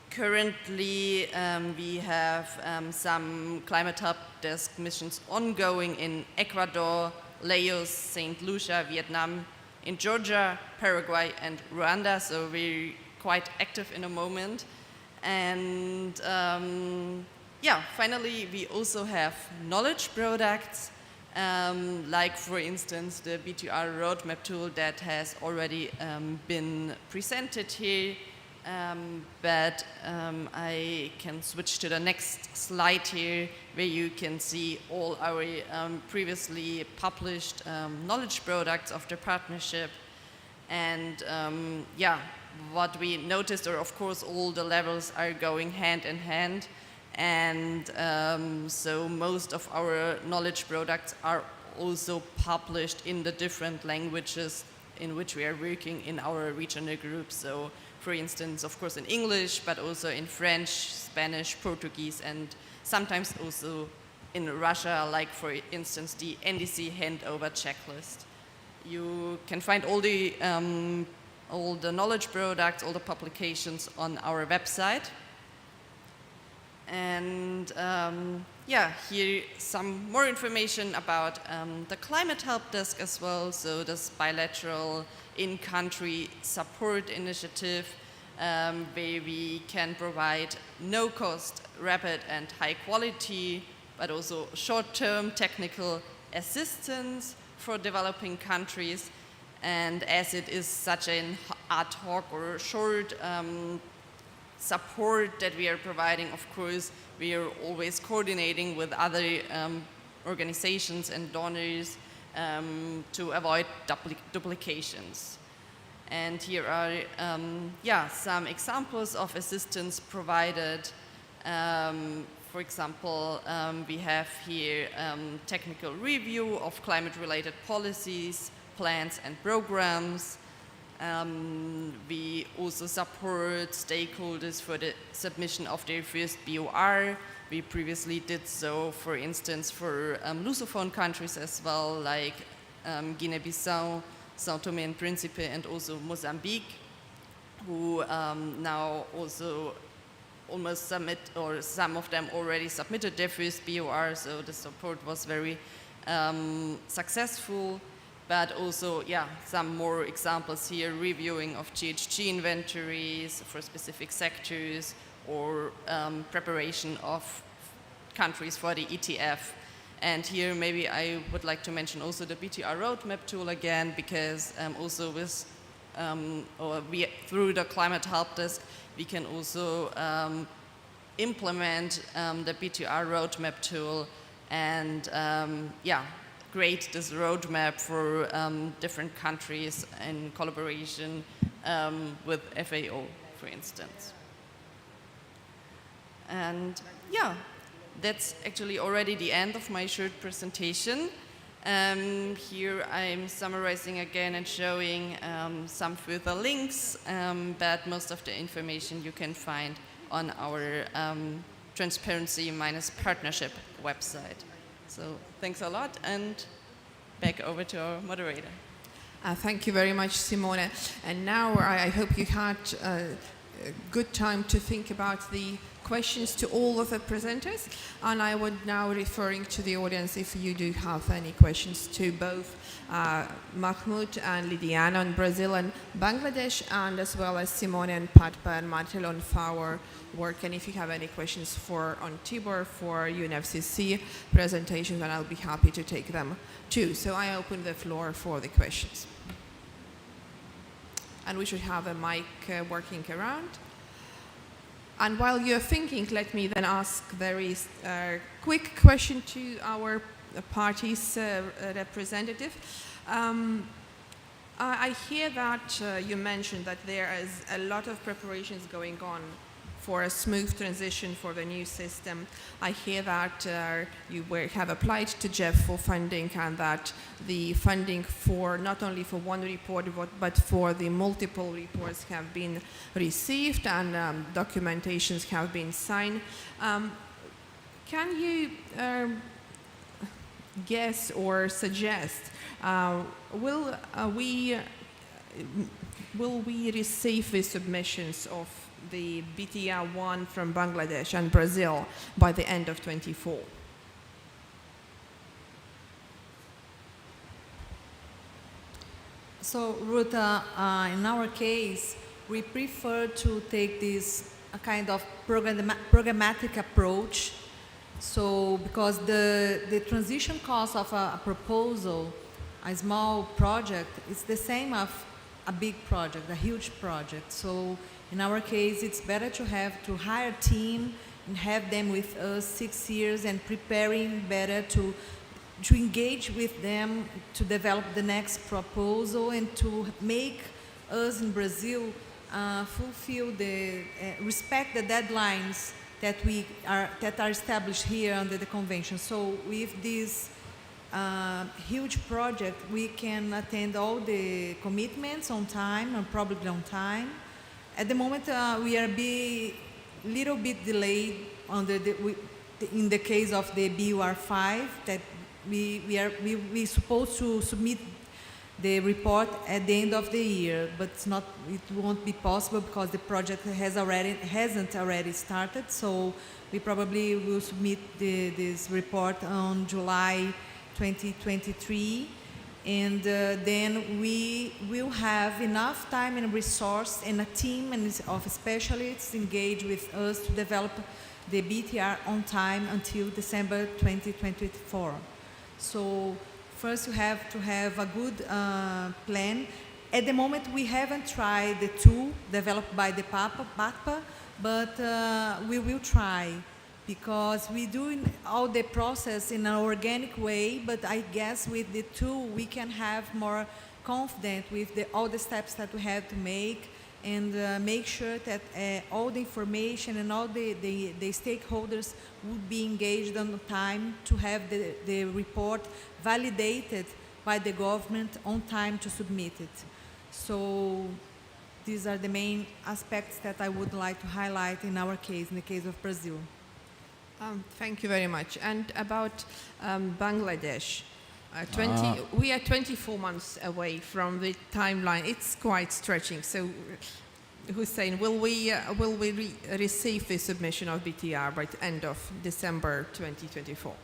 Currently, we have some climate help desk missions ongoing in Ecuador, Laos, St. Lucia, Vietnam, in Georgia, Paraguay, and Rwanda, so we're quite active in a moment. And yeah, finally, we also have knowledge products, like for instance, the BTR roadmap tool that has already been presented here. But I can switch to the next slide here, where you can see all our previously published knowledge products of the partnership. And yeah, what we noticed are, of course, all the levels are going hand in hand. And so most of our knowledge products are also published in the different languages in which we are working in our regional groups. So, for instance, of course in English, but also in French, Spanish, Portuguese, and sometimes also in Russia, like for instance the NDC handover checklist. You can find all the knowledge products, all the publications on our website. And yeah, here some more information about the Climate Help Desk as well. So this bilateral in-country support initiative where we can provide no-cost, rapid and high quality, but also short-term technical assistance for developing countries. And as it is such an ad hoc or short support that we are providing, of course, we are always coordinating with other organizations and donors to avoid duplications. And here are some examples of assistance provided. For example, we have here technical review of climate-related policies, plans and programs. We also support stakeholders for the submission of their first BOR. We previously did so, for instance, for Lusophone countries as well, like Guinea-Bissau, São Tomé and Príncipe, and also Mozambique, who now also almost submit, or some of them already submitted their first BOR, so the support was very successful. But also, some more examples here, reviewing of GHG inventories for specific sectors, or preparation of countries for the ETF. And here maybe I would like to mention also the BTR roadmap tool again, because also with, through the Climate Help Desk, we can also implement the BTR roadmap tool and create this roadmap for different countries in collaboration with FAO, for instance. And that's actually already the end of my short presentation. Here I'm summarizing again and showing some further links, but most of the information you can find on our Transparency-Partnership website. So thanks a lot, and back over to our moderator. Thank you very much, Simone. And now I hope you had a good time to think about the questions to all of the presenters. And I would now referring to the audience if you do have any questions to both Mahmoud and Lidiana in Brazil and Bangladesh, and as well as Simone and Patpa and Marcelo on our work. And if you have any questions on Tibor for UNFCCC presentations, then I'll be happy to take them too. So I open the floor for the questions. And we should have a mic working around. And while you're thinking, let me then ask very quick question to our party's representative. I hear that you mentioned that there is a lot of preparations going on for a smooth transition for the new system. I hear that you have applied to Jeff for funding, and that the funding for not only for one report but for the multiple reports have been received, and documentations have been signed. Can you guess or suggest, will we receive the submissions of the BTR1 from Bangladesh and Brazil by the end of 24? So, Ruta, in our case, we prefer to take this kind of programmatic approach. So, because the transition cost of a proposal, a small project, is the same of a big project, a huge project. So, in our case, it's better to hire a team and have them with us 6 years and preparing better to engage with them to develop the next proposal and to make us in Brazil fulfill respect the deadlines that are established here under the convention. So with this huge project, we can attend all the commitments on time and probably on time. At the moment, we are little bit delayed in the case of the BUR5 that we supposed to submit the report at the end of the year, but it won't be possible because the project hasn't already started. So we probably will submit this report on July 2023, and then we will have enough time and resource and a team of specialists engaged with us to develop the BTR on time until December 2024. So first you have to have a good plan. At the moment we haven't tried the tool developed by the PAPA, but we will try, because we do all the process in an organic way, but I guess with the tool we can have more confidence with all the steps that we have to make, and make sure that all the information and all the stakeholders would be engaged on time to have the report validated by the government on time to submit it. So these are the main aspects that I would like to highlight in our case, in the case of Brazil. Thank you very much. And about Bangladesh, we are 24 months away from the timeline. It's quite stretching. So, Hussein, will we receive the submission of BTR by the end of December 2024?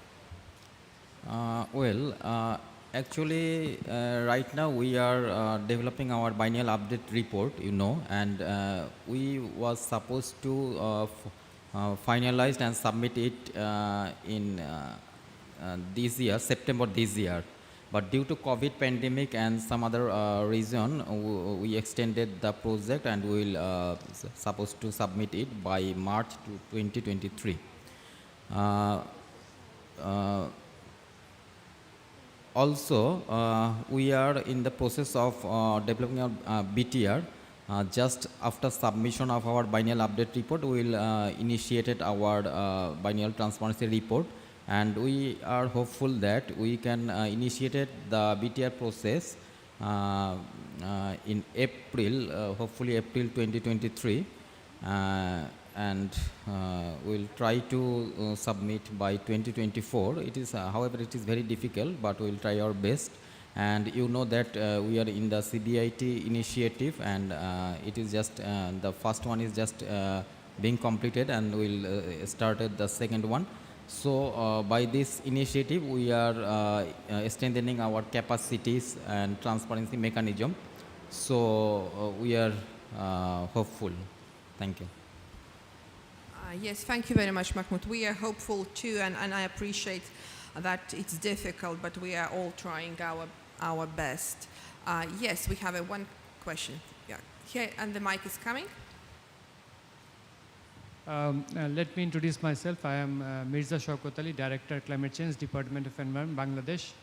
Actually, right now we are developing our biennial update report, and we was supposed to finalized and submit it in this year, September this year. But due to COVID pandemic and some other reason, we extended the project and we will supposed to submit it by March 2023. Also, we are in the process of developing a BTR. Just after submission of our biennial update report, we will initiate our biennial transparency report, and we are hopeful that we can initiate the BTR process in April, hopefully April 2023, and we'll try to submit by 2024. It is, however, it is very difficult, but we'll try our best. And you know that we are in the CBIT initiative, and it is just the first one is just being completed, and we'll started the second one. So by this initiative, we are strengthening our capacities and transparency mechanism. So we are hopeful. Thank you. Yes, thank you very much, Mahmoud. We are hopeful too, and I appreciate that it's difficult, but we are all trying our best. Yes, we have one question. Yeah, here, and the mic is coming. Let me introduce myself. I am Mirza Shaukat Ali, Director, Climate Change, Department of Environment, Bangladesh.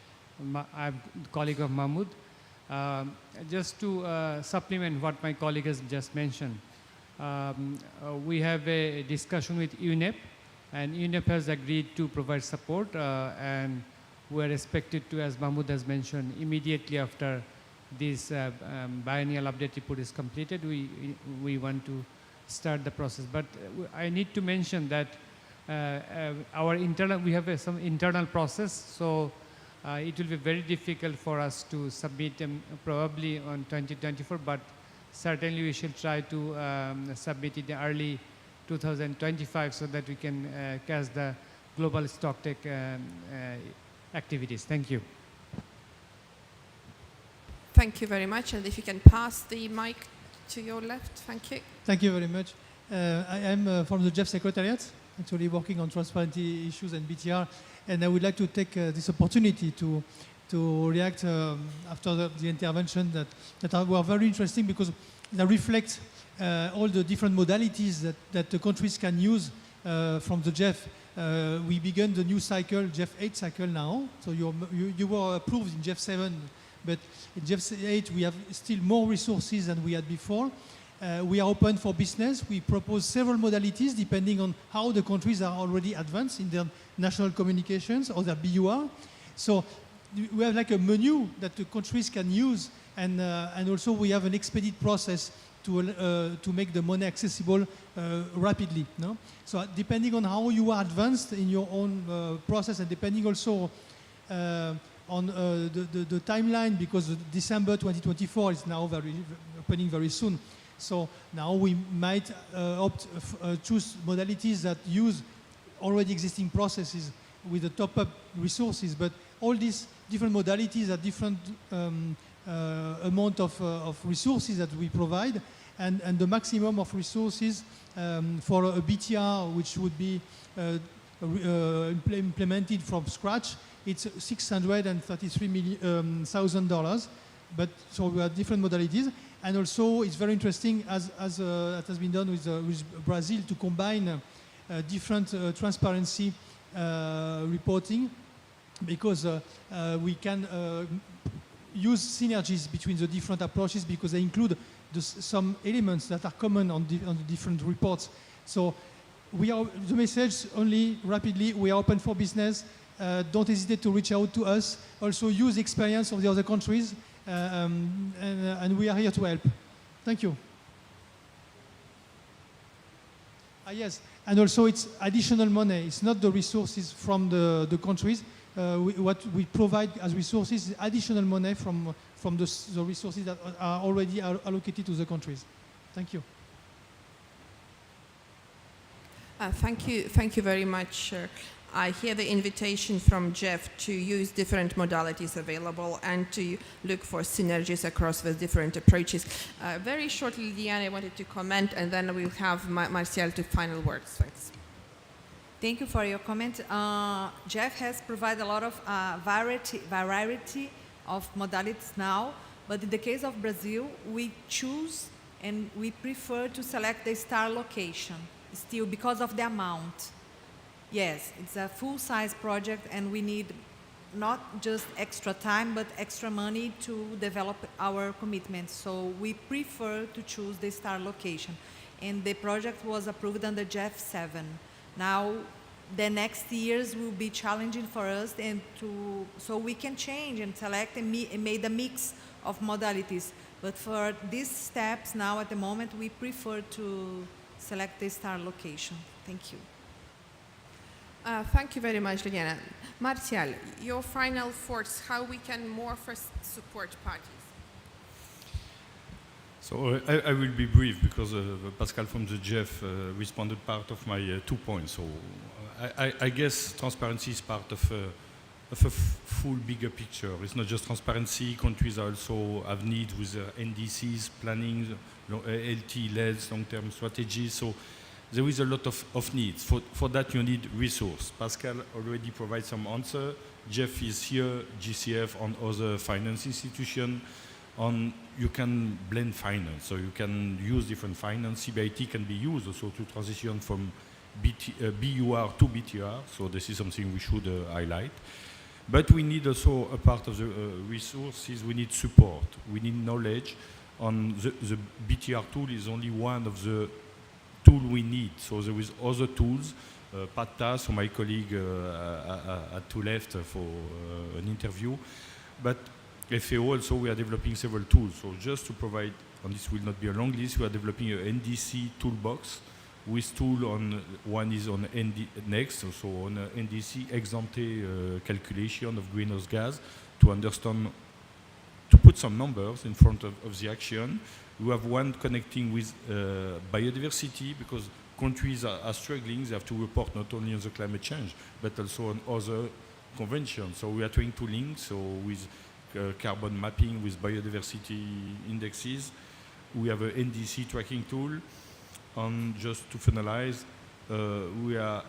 I'm a colleague of Mahmoud. Just to supplement what my colleague has just mentioned, we have a discussion with UNEP, and UNEP has agreed to provide support, and we are expected to, as Mahmoud has mentioned, immediately after this biennial update report is completed, we want to start the process. But I need to mention that we have some internal process, so it will be very difficult for us to submit them probably on 2024, but certainly we shall try to submit it in early 2025 so that we can catch the global stocktake activities. Thank you. Thank you very much. And if you can pass the mic to your left, thank you. Thank you very much. I am from the GEF Secretariat, actually working on transparency issues and BTR, and I would like to take this opportunity to react after the intervention that were very interesting, because they reflect all the different modalities that the countries can use from the GEF. We began the new cycle, GEF 8 cycle now, so you were approved in GEF 7, but in GEF 8 we have still more resources than we had before. We are open for business. We propose several modalities depending on how the countries are already advanced in their national communications or their BUR. So we have like a menu that the countries can use, and also we have an expedite process to make the money accessible rapidly. No? So depending on how you are advanced in your own process, and depending also on the timeline, because December 2024 is now opening very soon. So now we might choose modalities that use already existing processes with the top-up resources, but all these different modalities are different amount of resources that we provide, and the maximum of resources for a BTR, which would be implemented from scratch, it's $633,000. But so we have different modalities, and also it's very interesting, as it has been done with Brazil, to combine different transparency reporting, because we can use synergies between the different approaches, because they include some elements that are common on the different reports. So the message only rapidly, we are open for business. Don't hesitate to reach out to us. Also use the experience of the other countries, and we are here to help. Thank you. Yes, and also it's additional money. It's not the resources from the countries. What we provide as resources is additional money from the resources that are already allocated to the countries. Thank you. Thank you very much. I hear the invitation from Jeff to use different modalities available and to look for synergies across the different approaches. Very shortly, Diane, I wanted to comment, and then we'll have Martial to final words. Thanks. Thank you for your comment. Jeff has provided a lot of variety of modalities now, but in the case of Brazil, we choose and we prefer to select the star location, still because of the amount. Yes, it's a full-size project, and we need not just extra time, but extra money to develop our commitment. So we prefer to choose the star location. And the project was approved under JEF 7. Now, the next years will be challenging for us, and so we can change and select and make a mix of modalities. But for these steps now, at the moment, we prefer to select the star location. Thank you. Thank you very much, Liliana. Martial, your final thoughts, how we can more first support parties? So I will be brief, because Pascal from the GEF responded part of my 2 points. So I guess transparency is part of a full bigger picture. It's not just transparency. Countries also have needs with NDCs, planning, LT-led long-term strategies. So there is a lot of needs. For that, you need resource. Pascal already provides some answer. Jeff is here, GCF, on other finance institutions. You can blend finance, so you can use different finance. CBIT can be used also to transition from BUR to BTR, so this is something we should highlight. But we need also a part of the resources, we need support, we need knowledge. On the BTR tool is only one of the tool we need. So there is other tools. Patta, so my colleague at to left for an interview. But FAO also, we are developing several tools. So just to provide, and this will not be a long list, we are developing an NDC toolbox with tool on, one is on next, so on NDC ex-ante calculation of greenhouse gas to understand, to put some numbers in front of the action. We have one connecting with biodiversity, because countries are struggling. They have to report not only on the climate change, but also on other conventions. So we are trying to link, so with carbon mapping, with biodiversity indexes. We have an NDC tracking tool. And just to finalize, we are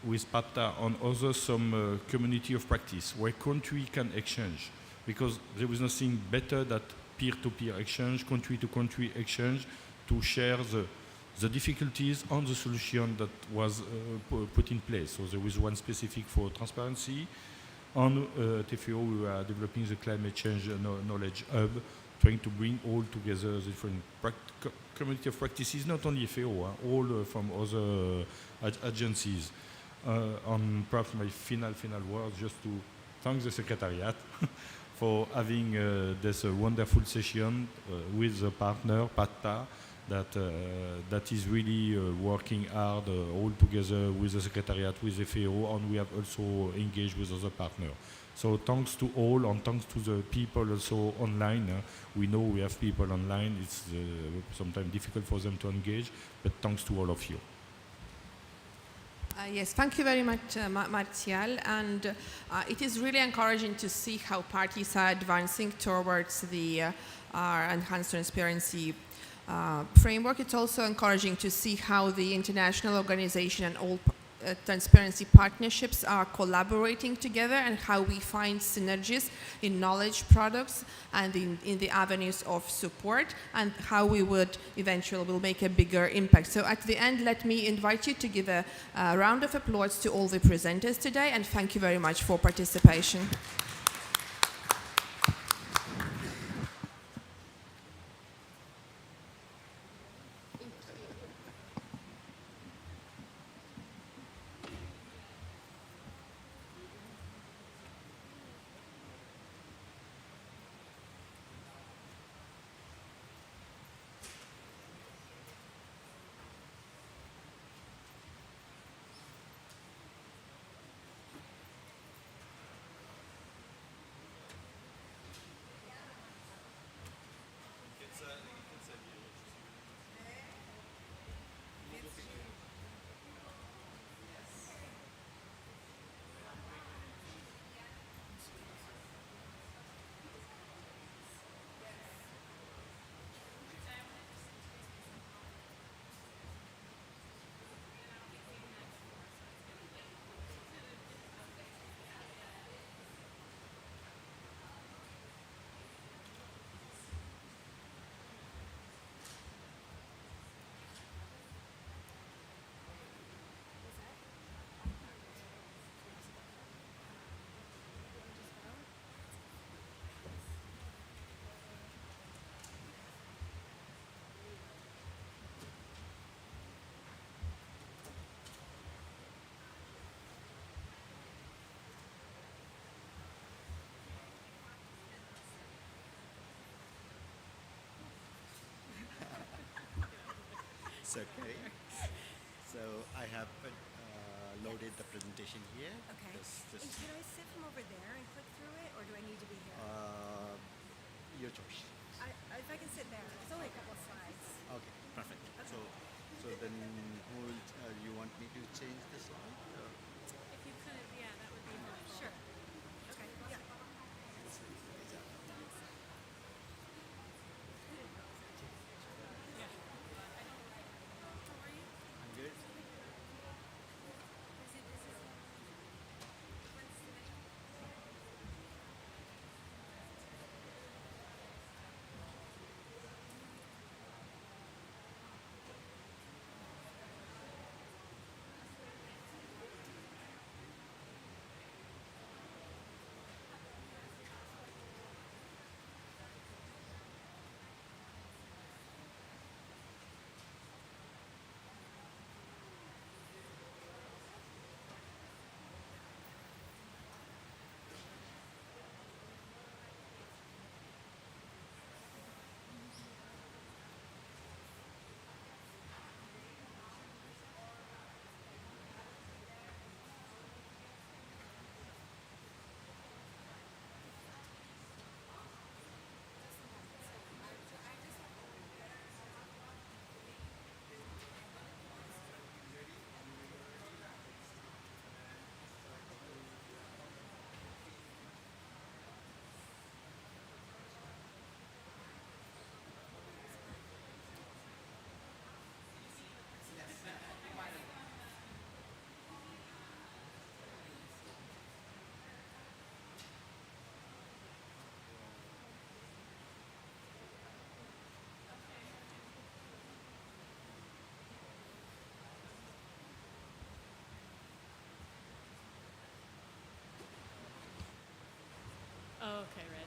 with PAPTA on other some community of practice where country can exchange, because there is nothing better than peer-to-peer exchange, country-to-country exchange, to share the difficulties and the solution that was put in place. So there is one specific for transparency. On TFO, we are developing the climate change knowledge hub, trying to bring all together the different community of practices, not only FAO, all from other agencies. On perhaps my final words, just to thank the Secretariat for having this wonderful session with the partner, PATA, that is really working hard all together with the Secretariat, with FAO, and we have also engaged with other partners. So thanks to all, and thanks to the people also online. We know we have people online. It's sometimes difficult for them to engage, but thanks to all of you. Yes, thank you very much, Martial. And it is really encouraging to see how parties are advancing towards the enhanced transparency framework. It's also encouraging to see how the international organization and all transparency partnerships are collaborating together, and how we find synergies in knowledge products and in the avenues of support, and how we would eventually will make a bigger impact. So at the end, let me invite you to give a round of applause to all the presenters today, and thank you very much for participation. It's okay. So I have loaded the presentation here. Okay. Just, And can I sit from over there and click through it, or do I need to be here? Your choice. If I can sit there, it's only a couple of slides. Okay, perfect. Okay. So then, you want me to change the slide? If you could, yeah, that would be helpful. Sure. Okay. Yeah. I'm good. Oh, okay, right.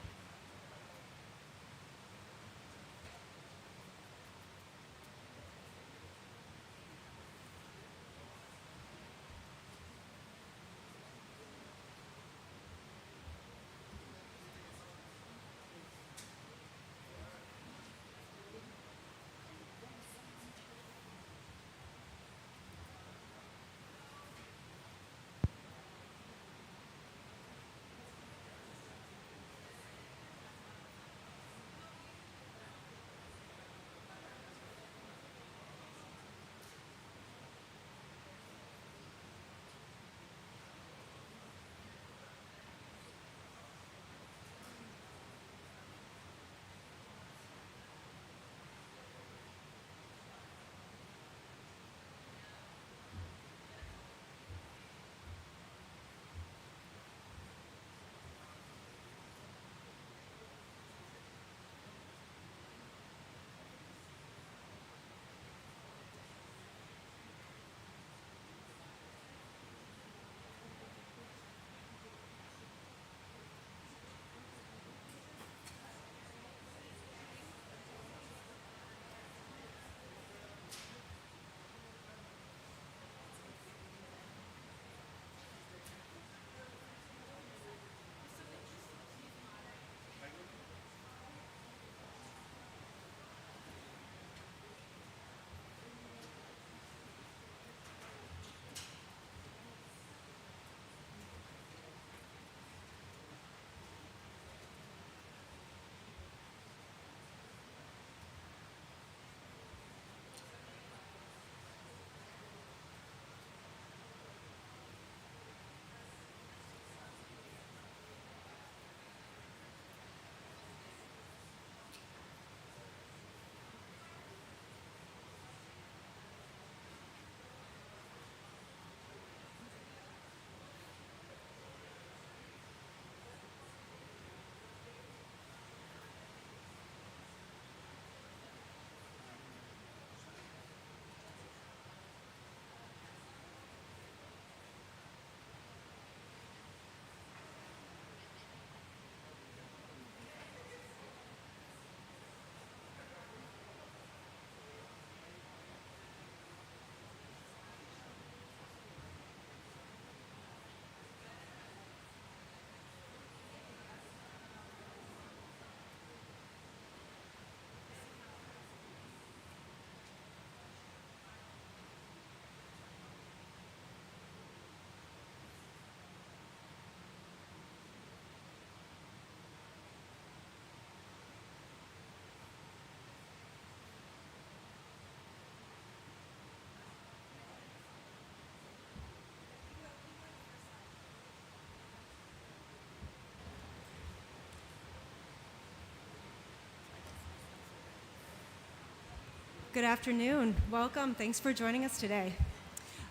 Good afternoon. Welcome. Thanks for joining us today.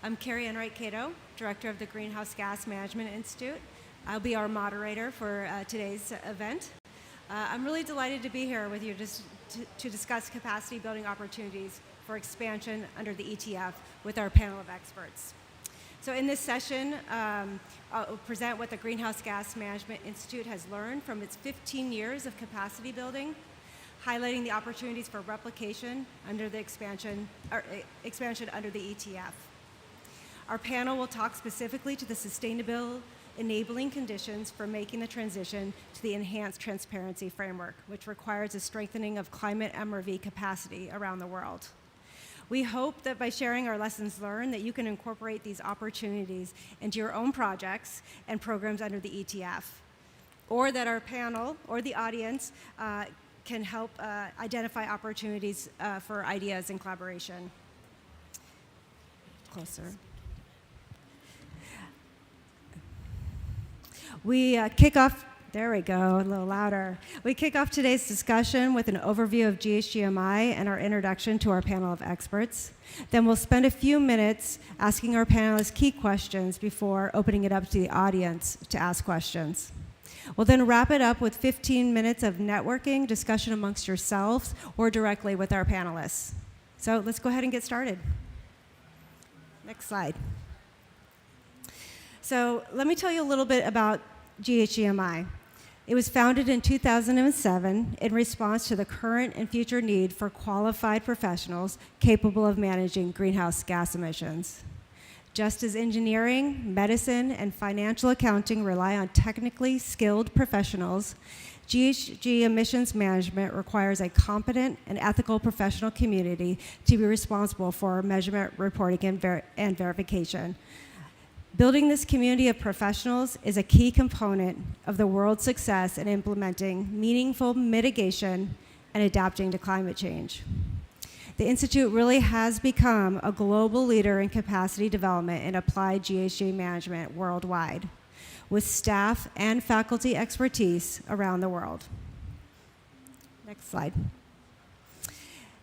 I'm Carrie Enright Cato, Director of the Greenhouse Gas Management Institute. I'll be our moderator for today's event. I'm really delighted to be here with you to discuss capacity building opportunities for expansion under the ETF with our panel of experts. So in this session, I'll present what the Greenhouse Gas Management Institute has learned from its 15 years of capacity building, highlighting the opportunities for replication under the expansion under the ETF. Our panel will talk specifically to the sustainable enabling conditions for making the transition to the enhanced transparency framework, which requires a strengthening of climate MRV capacity around the world. We hope that by sharing our lessons learned that you can incorporate these opportunities into your own projects and programs under the ETF, or that our panel or the audience can help identify opportunities for ideas and collaboration. Closer. We kick off, there we go, a little louder. We kick off today's discussion with an overview of GHGMI and our introduction to our panel of experts. Then we'll spend a few minutes asking our panelists key questions before opening it up to the audience to ask questions. We'll then wrap it up with 15 minutes of networking, discussion amongst yourselves, or directly with our panelists. So let's go ahead and get started. Next slide. So let me tell you a little bit about GHGMI. It was founded in 2007 in response to the current and future need for qualified professionals capable of managing greenhouse gas emissions. Just as engineering, medicine, and financial accounting rely on technically skilled professionals, GHG emissions management requires a competent and ethical professional community to be responsible for measurement, reporting, and verification. Building this community of professionals is a key component of the world's success in implementing meaningful mitigation and adapting to climate change. The Institute really has become a global leader in capacity development and applied GHG management worldwide, with staff and faculty expertise around the world. Next slide.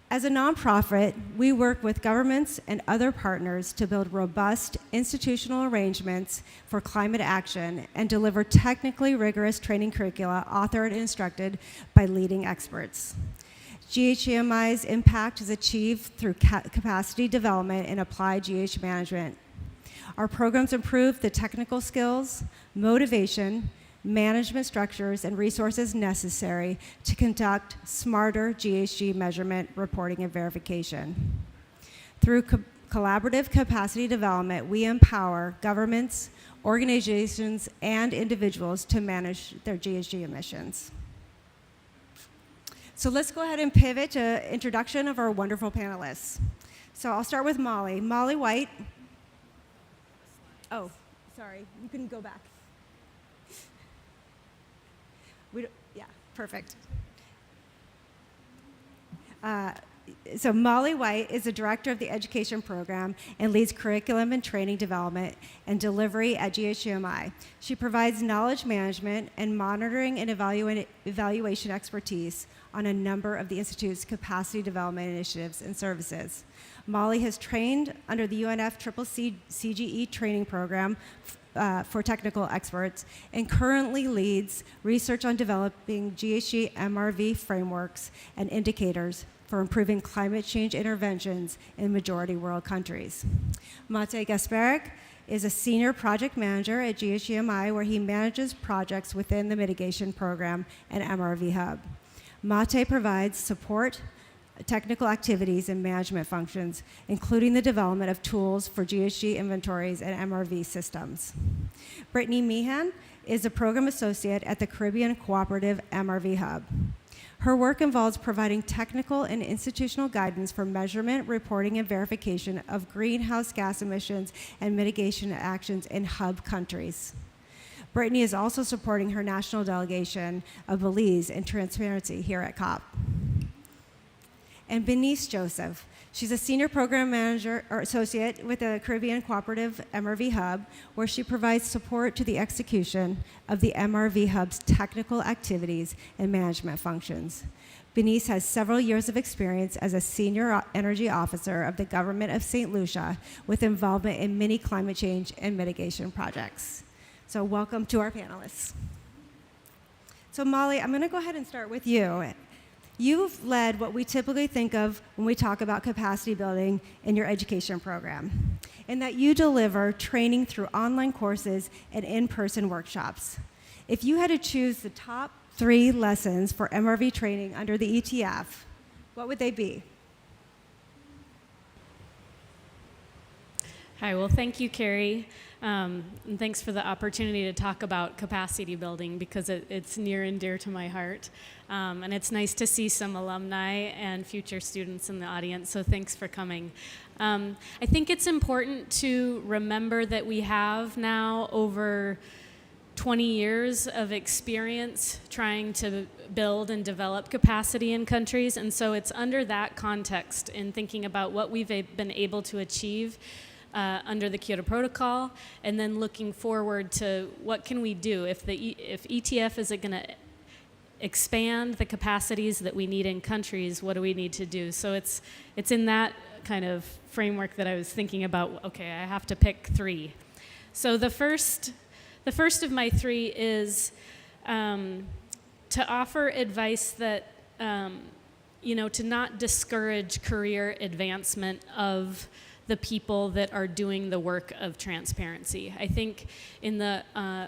As a nonprofit, we work with governments and other partners to build robust institutional arrangements for climate action and deliver technically rigorous training curricula authored and instructed by leading experts. GHGMI's impact is achieved through capacity development and applied GHG management. Our programs improve the technical skills, motivation, management structures, and resources necessary to conduct smarter GHG measurement, reporting, and verification. Through collaborative capacity development, we empower governments, organizations, and individuals to manage their GHG emissions. So let's go ahead and pivot to introduction of our wonderful panelists. So I'll start with Molly. Molly White. Oh, sorry, you can go back. Yeah, perfect. So Molly White is the director of the education program and leads curriculum and training development and delivery at GHGMI. She provides knowledge management and monitoring and evaluation expertise on a number of the Institute's capacity development initiatives and services. Molly has trained under the UNFCCC CGE training program for technical experts and currently leads research on developing GHG MRV frameworks and indicators for improving climate change interventions in majority world countries. Mate Gasparic is a senior project manager at GHGMI, where he manages projects within the mitigation program and MRV hub. Mate provides support, technical activities, and management functions, including the development of tools for GHG inventories and MRV systems. Brittany Meehan is a program associate at the Caribbean Cooperative MRV Hub. Her work involves providing technical and institutional guidance for measurement, reporting, and verification of greenhouse gas emissions and mitigation actions in hub countries. Brittany is also supporting her national delegation of Belize in transparency here at COP. and Benice Joseph. She's a senior program manager or associate with the Caribbean Cooperative MRV Hub, where she provides support to the execution of the MRV Hub's technical activities and management functions. Benice has several years of experience as a senior energy officer of the government of St. Lucia with involvement in many climate change and mitigation projects. So welcome to our panelists. So Molly, I'm going to go ahead and start with you. You've led what we typically think of when we talk about capacity building in your education program, in that you deliver training through online courses and in-person workshops. If you had to choose the top 3 lessons for MRV training under the ETF, what would they be? Hi, well, thank you, Carrie. And thanks for the opportunity to talk about capacity building because it's near and dear to my heart. And it's nice to see some alumni and future students in the audience, so thanks for coming. I think it's important to remember that we have now over 20 years of experience trying to build and develop capacity in countries, and so it's under that context in thinking about what we've been able to achieve under the Kyoto Protocol, and then looking forward to what can we do if ETF is going to expand the capacities that we need in countries, what do we need to do? So it's in that kind of framework that I was thinking about, okay, I have to pick 3. So the first of my 3 is to offer advice that, to not discourage career advancement of the people that are doing the work of transparency. I think in the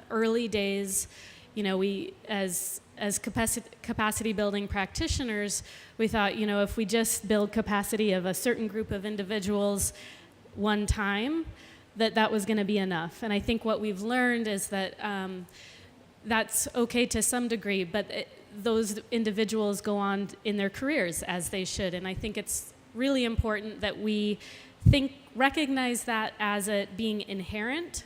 early days, we as capacity building practitioners, we thought, if we just build capacity of a certain group of individuals one time, that was going to be enough. And I think what we've learned is that that's okay to some degree, but those individuals go on in their careers as they should. And I think it's really important that we recognize that as it being inherent,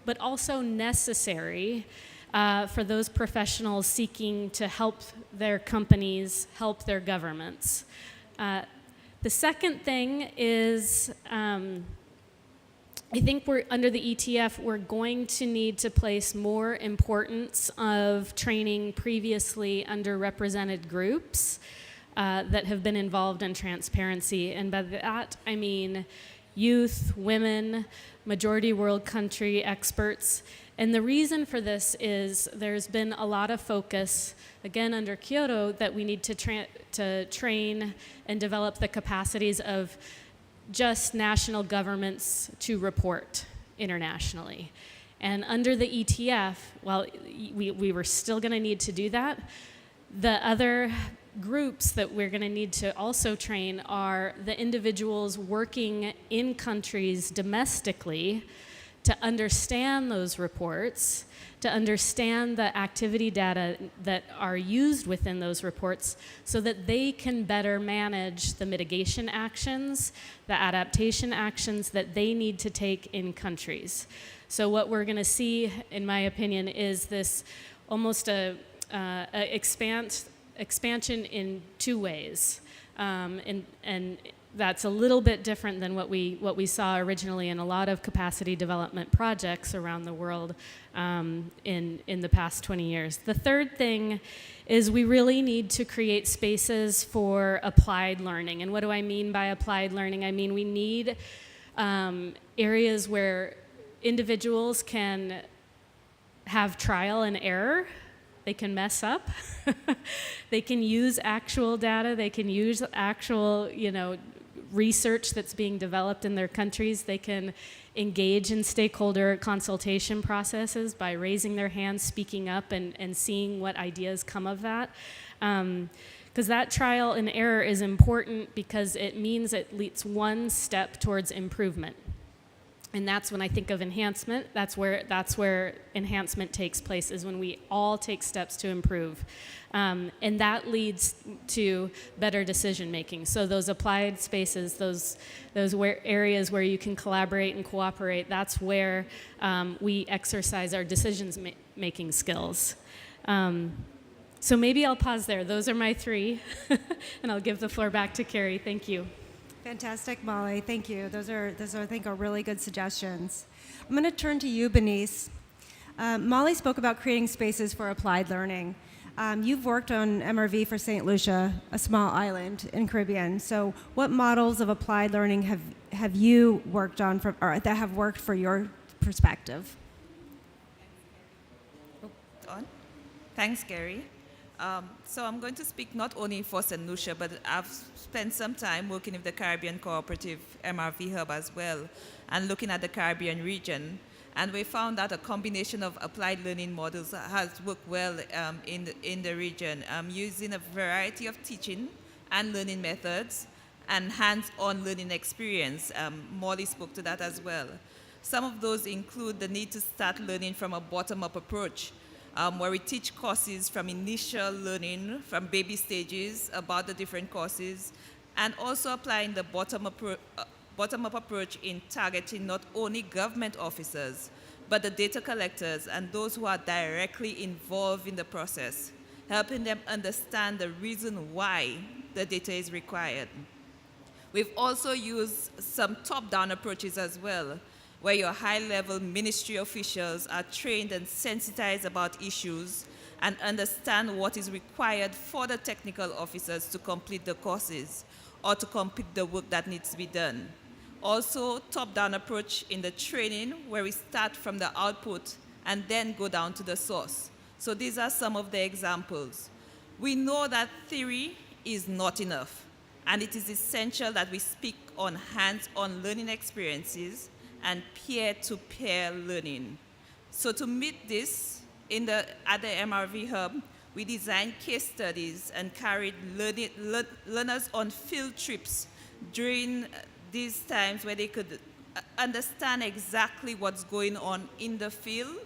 but also necessary for those professionals seeking to help their companies, help their governments. The second thing is, I think under the ETF, we're going to need to place more importance of training previously underrepresented groups that have been involved in transparency. And by that, I mean youth, women, majority world country experts. And the reason for this is there's been a lot of focus, again, under Kyoto, that we need to train and develop the capacities of just national governments to report internationally. And under the ETF, while we were still going to need to do that, the other groups that we're going to need to also train are the individuals working in countries domestically to understand those reports, to understand the activity data that are used within those reports so that they can better manage the mitigation actions, the adaptation actions that they need to take in countries. So what we're going to see, in my opinion, is this almost expansion in 2 ways. And that's a little bit different than what we saw originally in a lot of capacity development projects around the world in the past 20 years. The third thing is we really need to create spaces for applied learning. And what do I mean by applied learning? I mean we need areas where individuals can have trial and error. They can mess up. They can use actual data. They can use actual, research that's being developed in their countries. They can engage in stakeholder consultation processes by raising their hands, speaking up, and seeing what ideas come of that. Because that trial and error is important because it means it leads one step towards improvement. And that's when I think of enhancement. That's where enhancement takes place, is when we all take steps to improve. And that leads to better decision making. So those applied spaces, those areas where you can collaborate and cooperate, that's where we exercise our decision making skills. So maybe I'll pause there. Those are my three. And I'll give the floor back to Carrie. Thank you. Fantastic, Molly. Thank you. Those are, I think, are really good suggestions. I'm going to turn to you, Benice. Molly spoke about creating spaces for applied learning. You've worked on MRV for St. Lucia, a small island in Caribbean. So what models of applied learning have you worked on or that have worked for your perspective? On. Thanks, Gary. So I'm going to speak not only for St. Lucia, but I've spent some time working with the Caribbean Cooperative MRV Hub as well, and looking at the Caribbean region. And we found that a combination of applied learning models has worked well in the region, using a variety of teaching and learning methods and hands-on learning experience. Molly spoke to that as well. Some of those include the need to start learning from a bottom-up approach, where we teach courses from initial learning, from baby stages, about the different courses, and also applying the bottom-up approach in targeting not only government officers, but the data collectors and those who are directly involved in the process, helping them understand the reason why the data is required. We've also used some top-down approaches as well, where your high-level ministry officials are trained and sensitized about issues and understand what is required for the technical officers to complete the courses or to complete the work that needs to be done. Also, top-down approach in the training, where we start from the output and then go down to the source. So these are some of the examples. We know that theory is not enough, and it is essential that we speak on hands-on learning experiences and peer-to-peer learning. So to meet this, at the MRV Hub, we designed case studies and carried learners on field trips during these times where they could understand exactly what's going on in the field,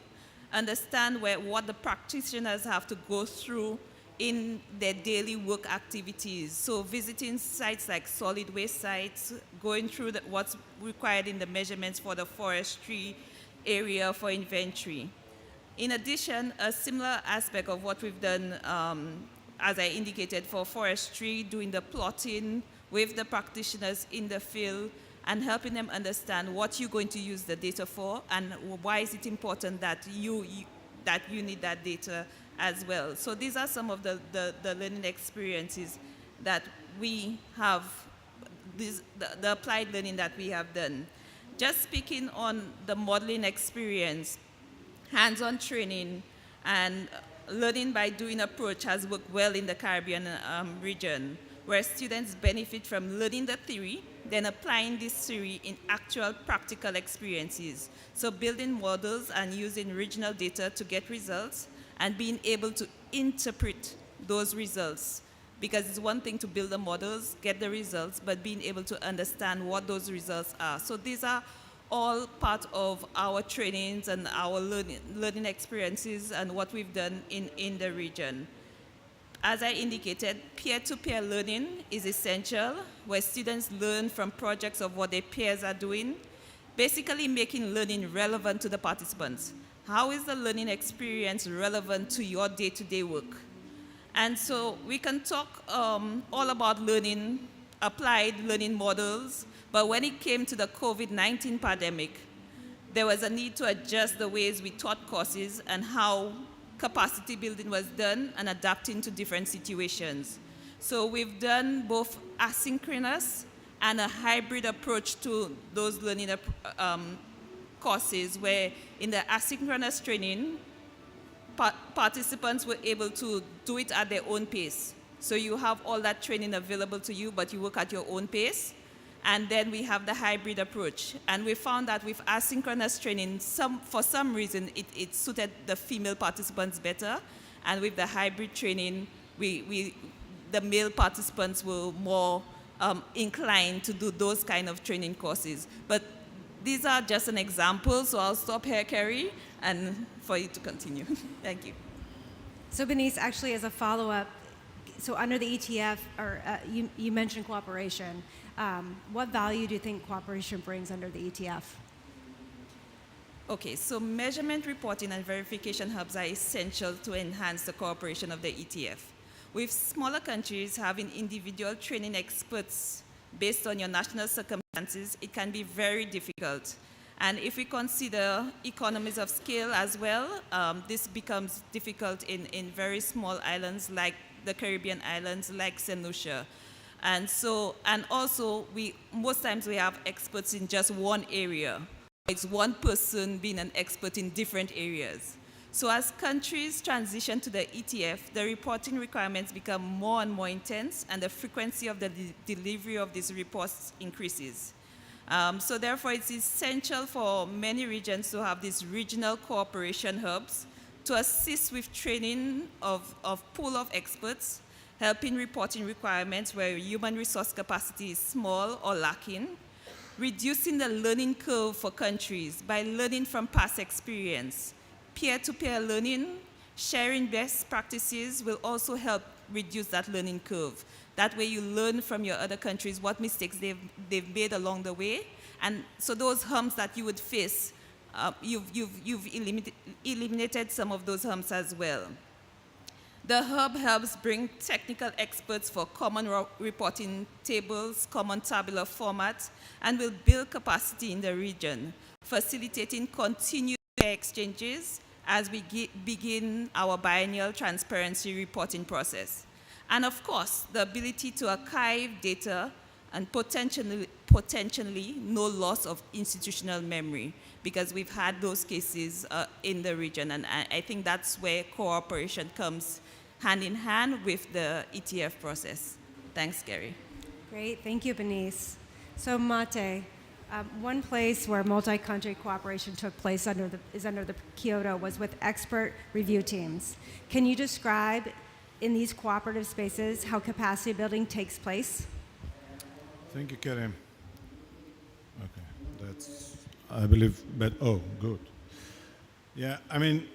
understand what the practitioners have to go through in their daily work activities. So visiting sites like solid waste sites, going through what's required in the measurements for the forestry area for inventory. In addition, a similar aspect of what we've done, as I indicated, for forestry, doing the plotting with the practitioners in the field and helping them understand what you're going to use the data for and why is it important that you need that data as well. So these are some of the learning experiences that we have, the applied learning that we have done. Just speaking on the modeling experience, hands-on training and learning by doing approach has worked well in the Caribbean region, where students benefit from learning the theory, then applying this theory in actual practical experiences. So building models and using regional data to get results and being able to interpret those results. Because it's one thing to build the models, get the results, but being able to understand what those results are. So these are all part of our trainings and our learning experiences and what we've done in the region. As I indicated, peer-to-peer learning is essential, where students learn from projects of what their peers are doing, basically making learning relevant to the participants. How is the learning experience relevant to your day-to-day work? And so we can talk all about learning, applied learning models, but when it came to the COVID-19 pandemic, there was a need to adjust the ways we taught courses and how capacity building was done and adapting to different situations. So we've done both asynchronous and a hybrid approach to those learning courses, where in the asynchronous training, participants were able to do it at their own pace. So you have all that training available to you, but you work at your own pace. And then we have the hybrid approach. And we found that with asynchronous training, for some reason, it suited the female participants better. And with the hybrid training, the male participants were more inclined to do those kind of training courses. But these are just an example, so I'll stop here, Carrie, and for you to continue. Thank you. So Benice, actually as a follow-up, so under the ETF, you mentioned cooperation. What value do you think cooperation brings under the ETF? Okay, so measurement reporting and verification hubs are essential to enhance the cooperation of the ETF. With smaller countries having individual training experts based on your national circumstances, it can be very difficult. And if we consider economies of scale as well, this becomes difficult in very small islands like the Caribbean islands, like St. Lucia. And also, most times we have experts in just one area. It's one person being an expert in different areas. So as countries transition to the ETF, the reporting requirements become more and more intense, and the frequency of the delivery of these reports increases. So therefore, it's essential for many regions to have these regional cooperation hubs to assist with training of pool of experts, helping reporting requirements where human resource capacity is small or lacking, reducing the learning curve for countries by learning from past experience. Peer-to-peer learning, sharing best practices will also help reduce that learning curve. That way you learn from your other countries what mistakes they've made along the way. And so those humps that you would face, you've eliminated some of those humps as well. The hub helps bring technical experts for common reporting tables, common tabular format, and will build capacity in the region, facilitating continued exchanges as we begin our biennial transparency reporting process. And of course, the ability to archive data and potentially no loss of institutional memory, because we've had those cases in the region, and I think that's where cooperation comes hand in hand with the ETF process. Thanks, Gary. Great, thank you, Benice. So Mate, one place where multi-country cooperation took place under the Kyoto was with expert review teams. Can you describe in these cooperative spaces how capacity building takes place? Thank you, Karim. Okay, that's, I believe, but, oh, good. Yeah, I mean,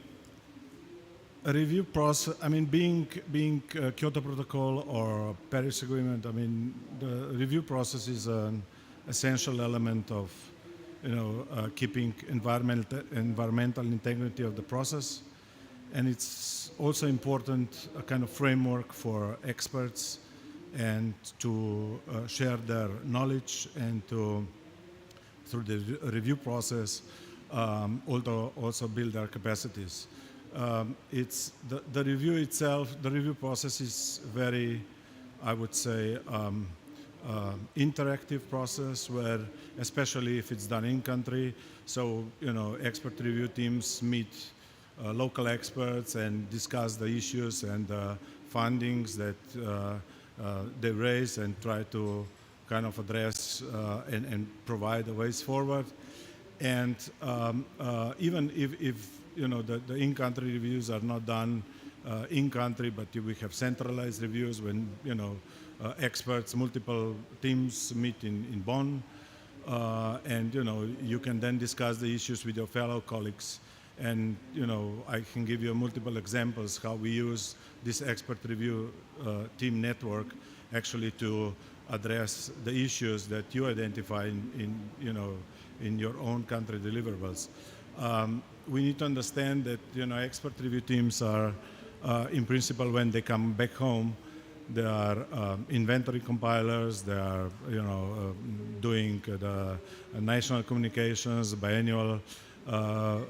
a review process, I mean, being Kyoto Protocol or Paris Agreement, I mean, the review process is an essential element of, keeping environmental integrity of the process. And it's also important, a kind of framework for experts and to share their knowledge and to, through the review process, also build their capacities. It's the review itself, the review process is very, I would say, interactive process where, especially if it's done in country, so, expert review teams meet local experts and discuss the issues and findings that they raise and try to kind of address and provide the ways forward. And even if the in-country reviews are not done in-country, but we have centralized reviews when, experts, multiple teams meet in Bonn, and, you can then discuss the issues with your fellow colleagues. And, I can give you multiple examples how we use this expert review team network actually to address the issues that you identify in your own country deliverables. We need to understand that, expert review teams are, in principle, when they come back home, they are inventory compilers, they are, doing the national communications, biannual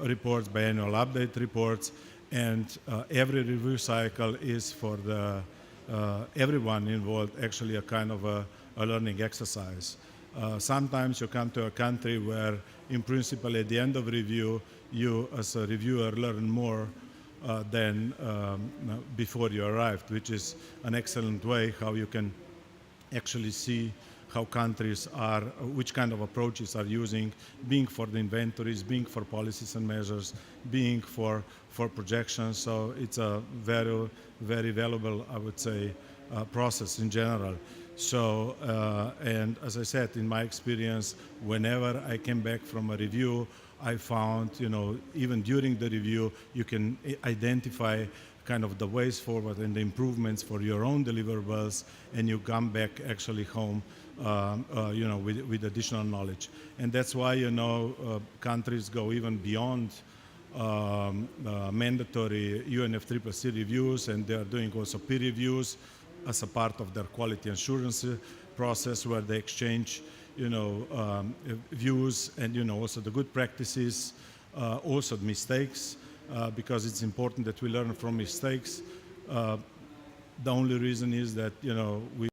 reports, biannual update reports, and every review cycle is for the everyone involved actually a kind of a learning exercise. Sometimes you come to a country where, in principle, at the end of review, you as a reviewer learn more than before you arrived, which is an excellent way how you can actually see how countries are, which kind of approaches are using, being for the inventories, being for policies and measures, being for projections. So it's a very, very valuable, I would say, process in general. So, and as I said, in my experience, whenever I came back from a review, I found, even during the review, you can identify kind of the ways forward and the improvements for your own deliverables, and you come back actually home with additional knowledge. And that's why, countries go even beyond mandatory UNFCCC reviews, and they are doing also peer reviews as a part of their quality assurance process, where they exchange, views and, also the good practices, also the mistakes, because it's important that we learn from mistakes. The only reason is that,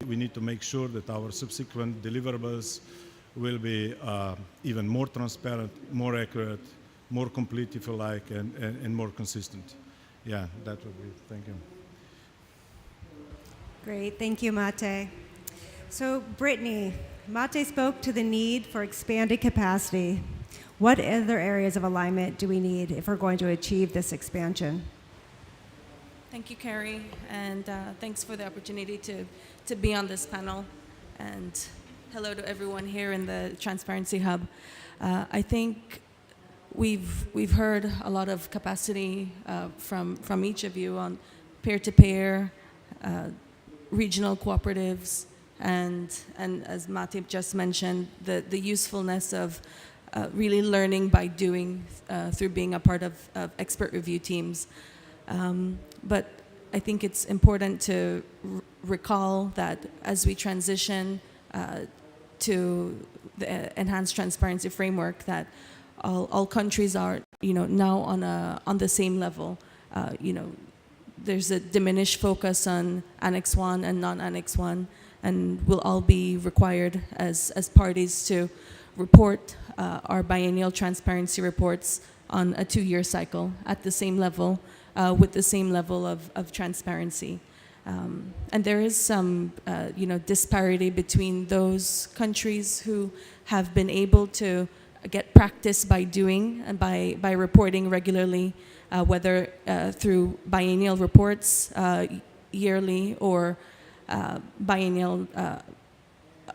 we need to make sure that our subsequent deliverables will be even more transparent, more accurate, more complete, if you like, and more consistent. Yeah, that would be. Thank you. Great, thank you, Mate. So, Brittany, Mate spoke to the need for expanded capacity. What other areas of alignment do we need if we're going to achieve this expansion? Thank you, Carrie, and thanks for the opportunity to be on this panel. And hello to everyone here in the Transparency Hub. I think we've heard a lot of capacity from each of you on peer-to-peer, regional cooperatives, and as Matip just mentioned, the usefulness of really learning by doing through being a part of expert review teams. But I think it's important to recall that as we transition to the enhanced transparency framework, that all countries are, now on the same level. There's a diminished focus on Annex 1 and non-Annex 1, and we'll all be required as parties to report our biennial transparency reports on a 2-year cycle at the same level, with the same level of transparency. And there is some, disparity between those countries who have been able to get practice by doing and by reporting regularly, whether through biennial reports yearly or biennial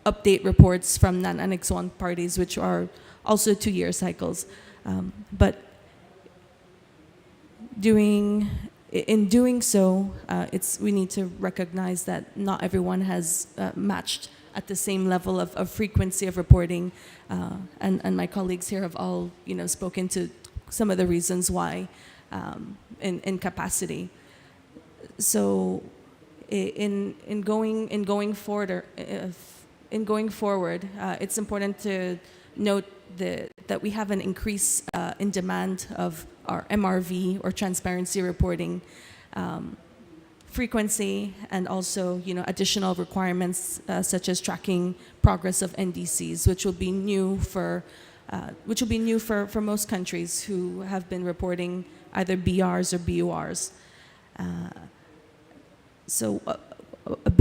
update reports from non-Annex 1 parties, which are also 2-year cycles. But in doing so, we need to recognize that not everyone has matched at the same level of frequency of reporting, and my colleagues here have all spoken to some of the reasons why in capacity. So in going forward, it's important to note that we have an increase in demand of our MRV or transparency reporting frequency, and also additional requirements such as tracking progress of NDCs, which will be new for most countries who have been reporting either BRs or BURs. So a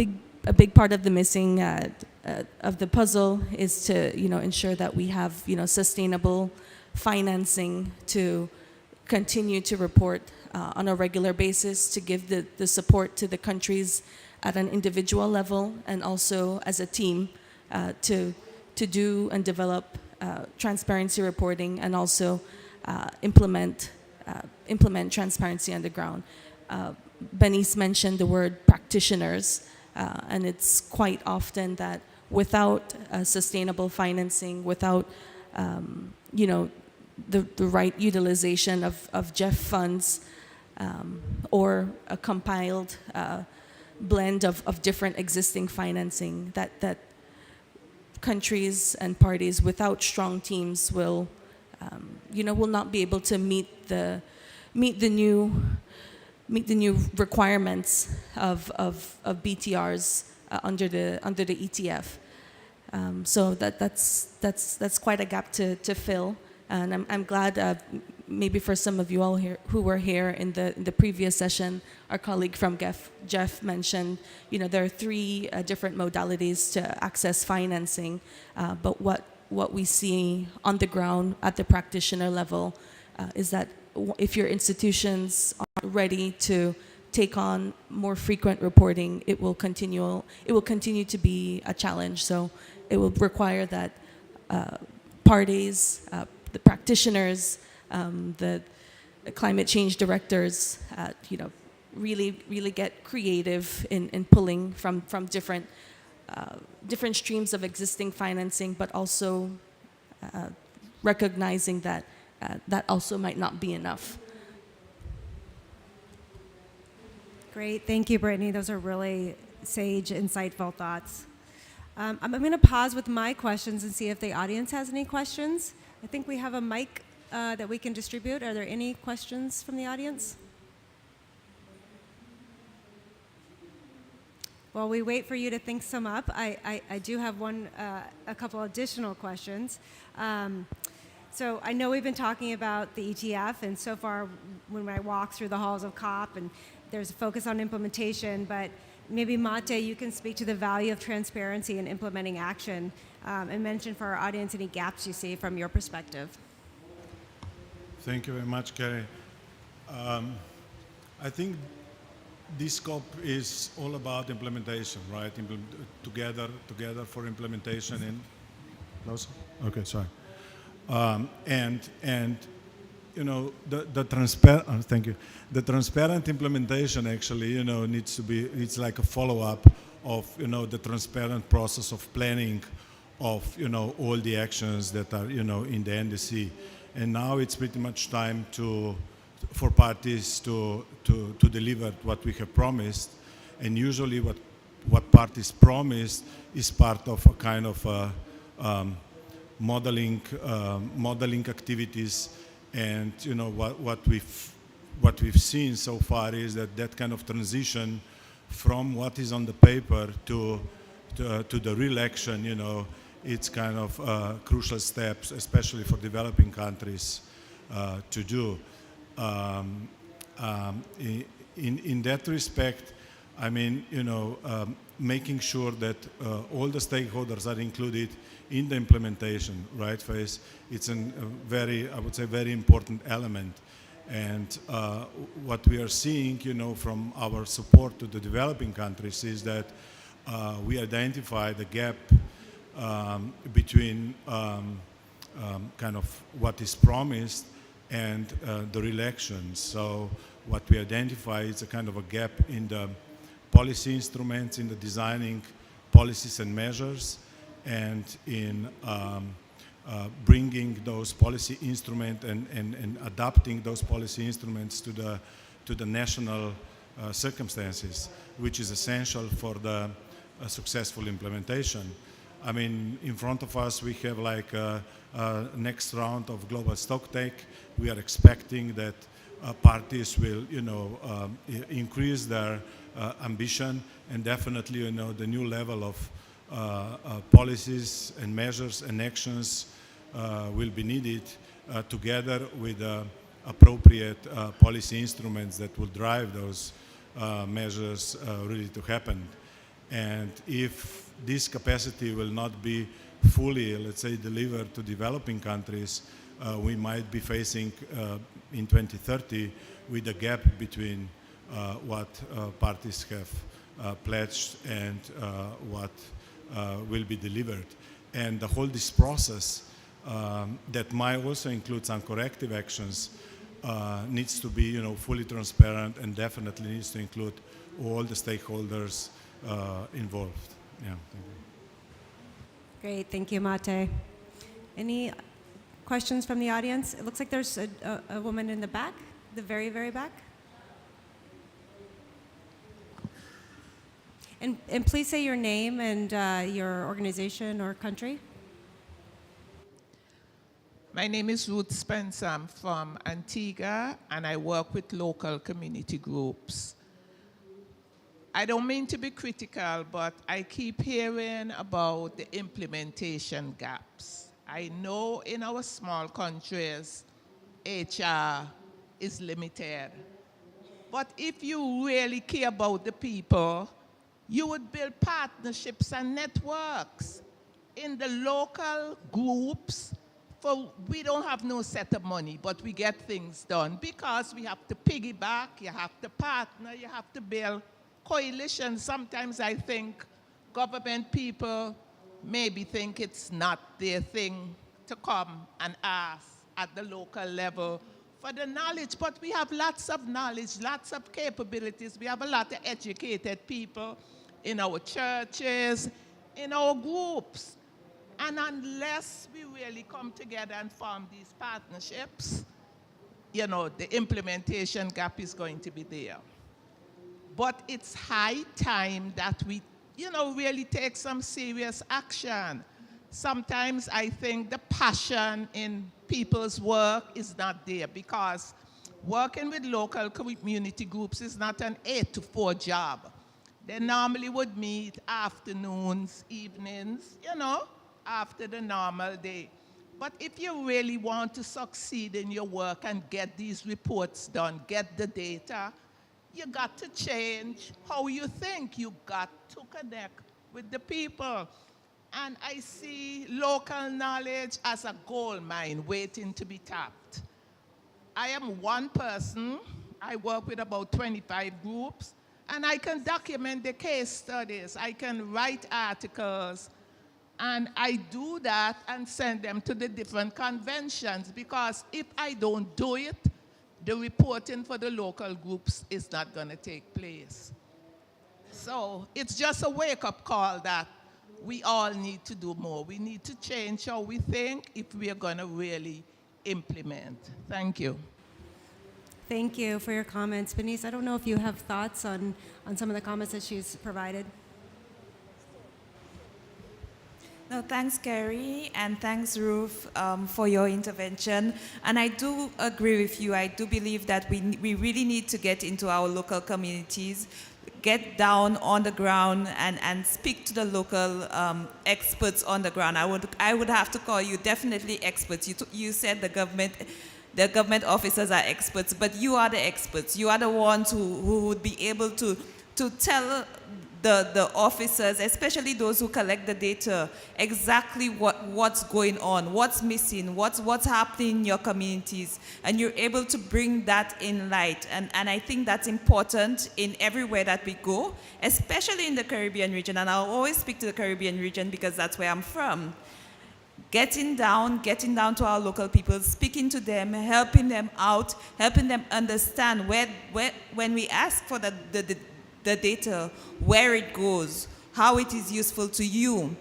big part of the missing of the puzzle is to ensure that we have sustainable financing to continue to report on a regular basis, to give the support to the countries at an individual level and also as a team to do and develop transparency reporting and also implement transparency on the ground. Benice mentioned the word practitioners, and it's quite often that without sustainable financing, without the right utilization of GEF funds or a compiled blend of different existing financing, that countries and parties without strong teams will not be able to meet the new requirements of BTRs under the ETF. So that's quite a gap to fill, and I'm glad maybe for some of you all here who were here in the previous session, our colleague from Jeff mentioned there are 3 different modalities to access financing, but what we see on the ground at the practitioner level is that if your institutions are ready to take on more frequent reporting, it will continue to be a challenge. So it will require that parties, the practitioners, the climate change directors, really get creative in pulling from different different streams of existing financing, but also recognizing that that also might not be enough. Great, thank you, Brittany. Those are really sage, insightful thoughts. I'm going to pause with my questions and see if the audience has any questions. I think we have a mic that we can distribute. Are there any questions from the audience? While we wait for you to think some up, I do have a couple additional questions. So I know we've been talking about the ETF, and so far when I walk through the halls of COP, and there's a focus on implementation, but maybe Mate, you can speak to the value of transparency in implementing action, and mention for our audience any gaps you see from your perspective. Thank you very much, Kerry. I think this COP is all about implementation, right? Together for implementation. And close. Okay, sorry. And you know the transparent. Thank you. The transparent implementation actually, needs to be. It's like a follow-up of the transparent process of planning of all the actions that are in the NDC. And now it's pretty much time for parties to deliver what we have promised. And usually what parties promised is part of a kind of modeling activities. And what we've seen so far is that kind of transition from what is on the paper to the real action, it's kind of crucial steps, especially for developing countries to do. In that respect, I mean, making sure that all the stakeholders are included in the implementation, right, phase, it's a very, I would say, very important element. And what we are seeing, from our support to the developing countries is that we identify the gap between kind of what is promised and the real action. So what we identify is a kind of a gap in the policy instruments, in the designing policies and measures, and in bringing those policy instruments and adapting those policy instruments to the national circumstances, which is essential for the successful implementation. I mean, in front of us we have like a next round of global stocktake. We are expecting that parties will, increase their ambition, and definitely, the new level of policies and measures and actions will be needed together with appropriate policy instruments that will drive those measures really to happen. And if this capacity will not be fully, let's say, delivered to developing countries, we might be facing in 2030 with a gap between what parties have pledged and what will be delivered. And the whole this process that might also include some corrective actions needs to be fully transparent, and definitely needs to include all the stakeholders involved. Yeah. Thank you. Great, thank you, Mate. Any questions from the audience? It looks like there's a woman in the back, the very, very back. And please say your name and your organization or country. My name is Ruth Spencer. I'm from Antigua, and I work with local community groups. I don't mean to be critical, but I keep hearing about the implementation gaps. I know in our small countries, HR is limited. But if you really care about the people, you would build partnerships and networks in the local groups. For we don't have no set of money, but we get things done because we have to piggyback, you have to partner, you have to build coalitions. Sometimes I think government people maybe think it's not their thing to come and ask at the local level for the knowledge, but we have lots of knowledge, lots of capabilities. We have a lot of educated people in our churches, in our groups. And unless we really come together and form these partnerships, you know, the implementation gap is going to be there. But it's high time that we, you know, really take some serious action. Sometimes I think the passion in people's work is not there because working with local community groups is not an 8 to 4 job. They normally would meet afternoons, evenings, you know, after the normal day. But if you really want to succeed in your work and get these reports done, get the data, you got to change how you think. You got to connect with the people. And I see local knowledge as a gold mine waiting to be tapped. I am one person. I work with about 25 groups. And I can document the case studies. I can write articles. And I do that and send them to the different conventions because if I don't do it, the reporting for the local groups is not going to take place. So it's just a wake-up call that we all need to do more. We need to change how we think if we are going to really implement. Thank you. Thank you for your comments. Benice, I don't know if you have thoughts on some of the comments that she's provided. No, thanks, Carrie, and thanks, Ruth, for your intervention. And I do agree with you. I do believe that we really need to get into our local communities, get down on the ground and speak to the local experts on the ground. I would have to call you definitely experts. You said the government officers are experts, but you are the experts. You are the ones who would be able to tell the officers, especially those who collect the data, exactly what's going on, what's missing, what's happening in your communities, and you're able to bring that in light. And I think that's important in everywhere that we go, especially in the Caribbean region. And I'll always speak to the Caribbean region because that's where I'm from. Getting down to our local people, speaking to them, helping them out, helping them understand when we ask for the data, where it goes, how it is useful to you,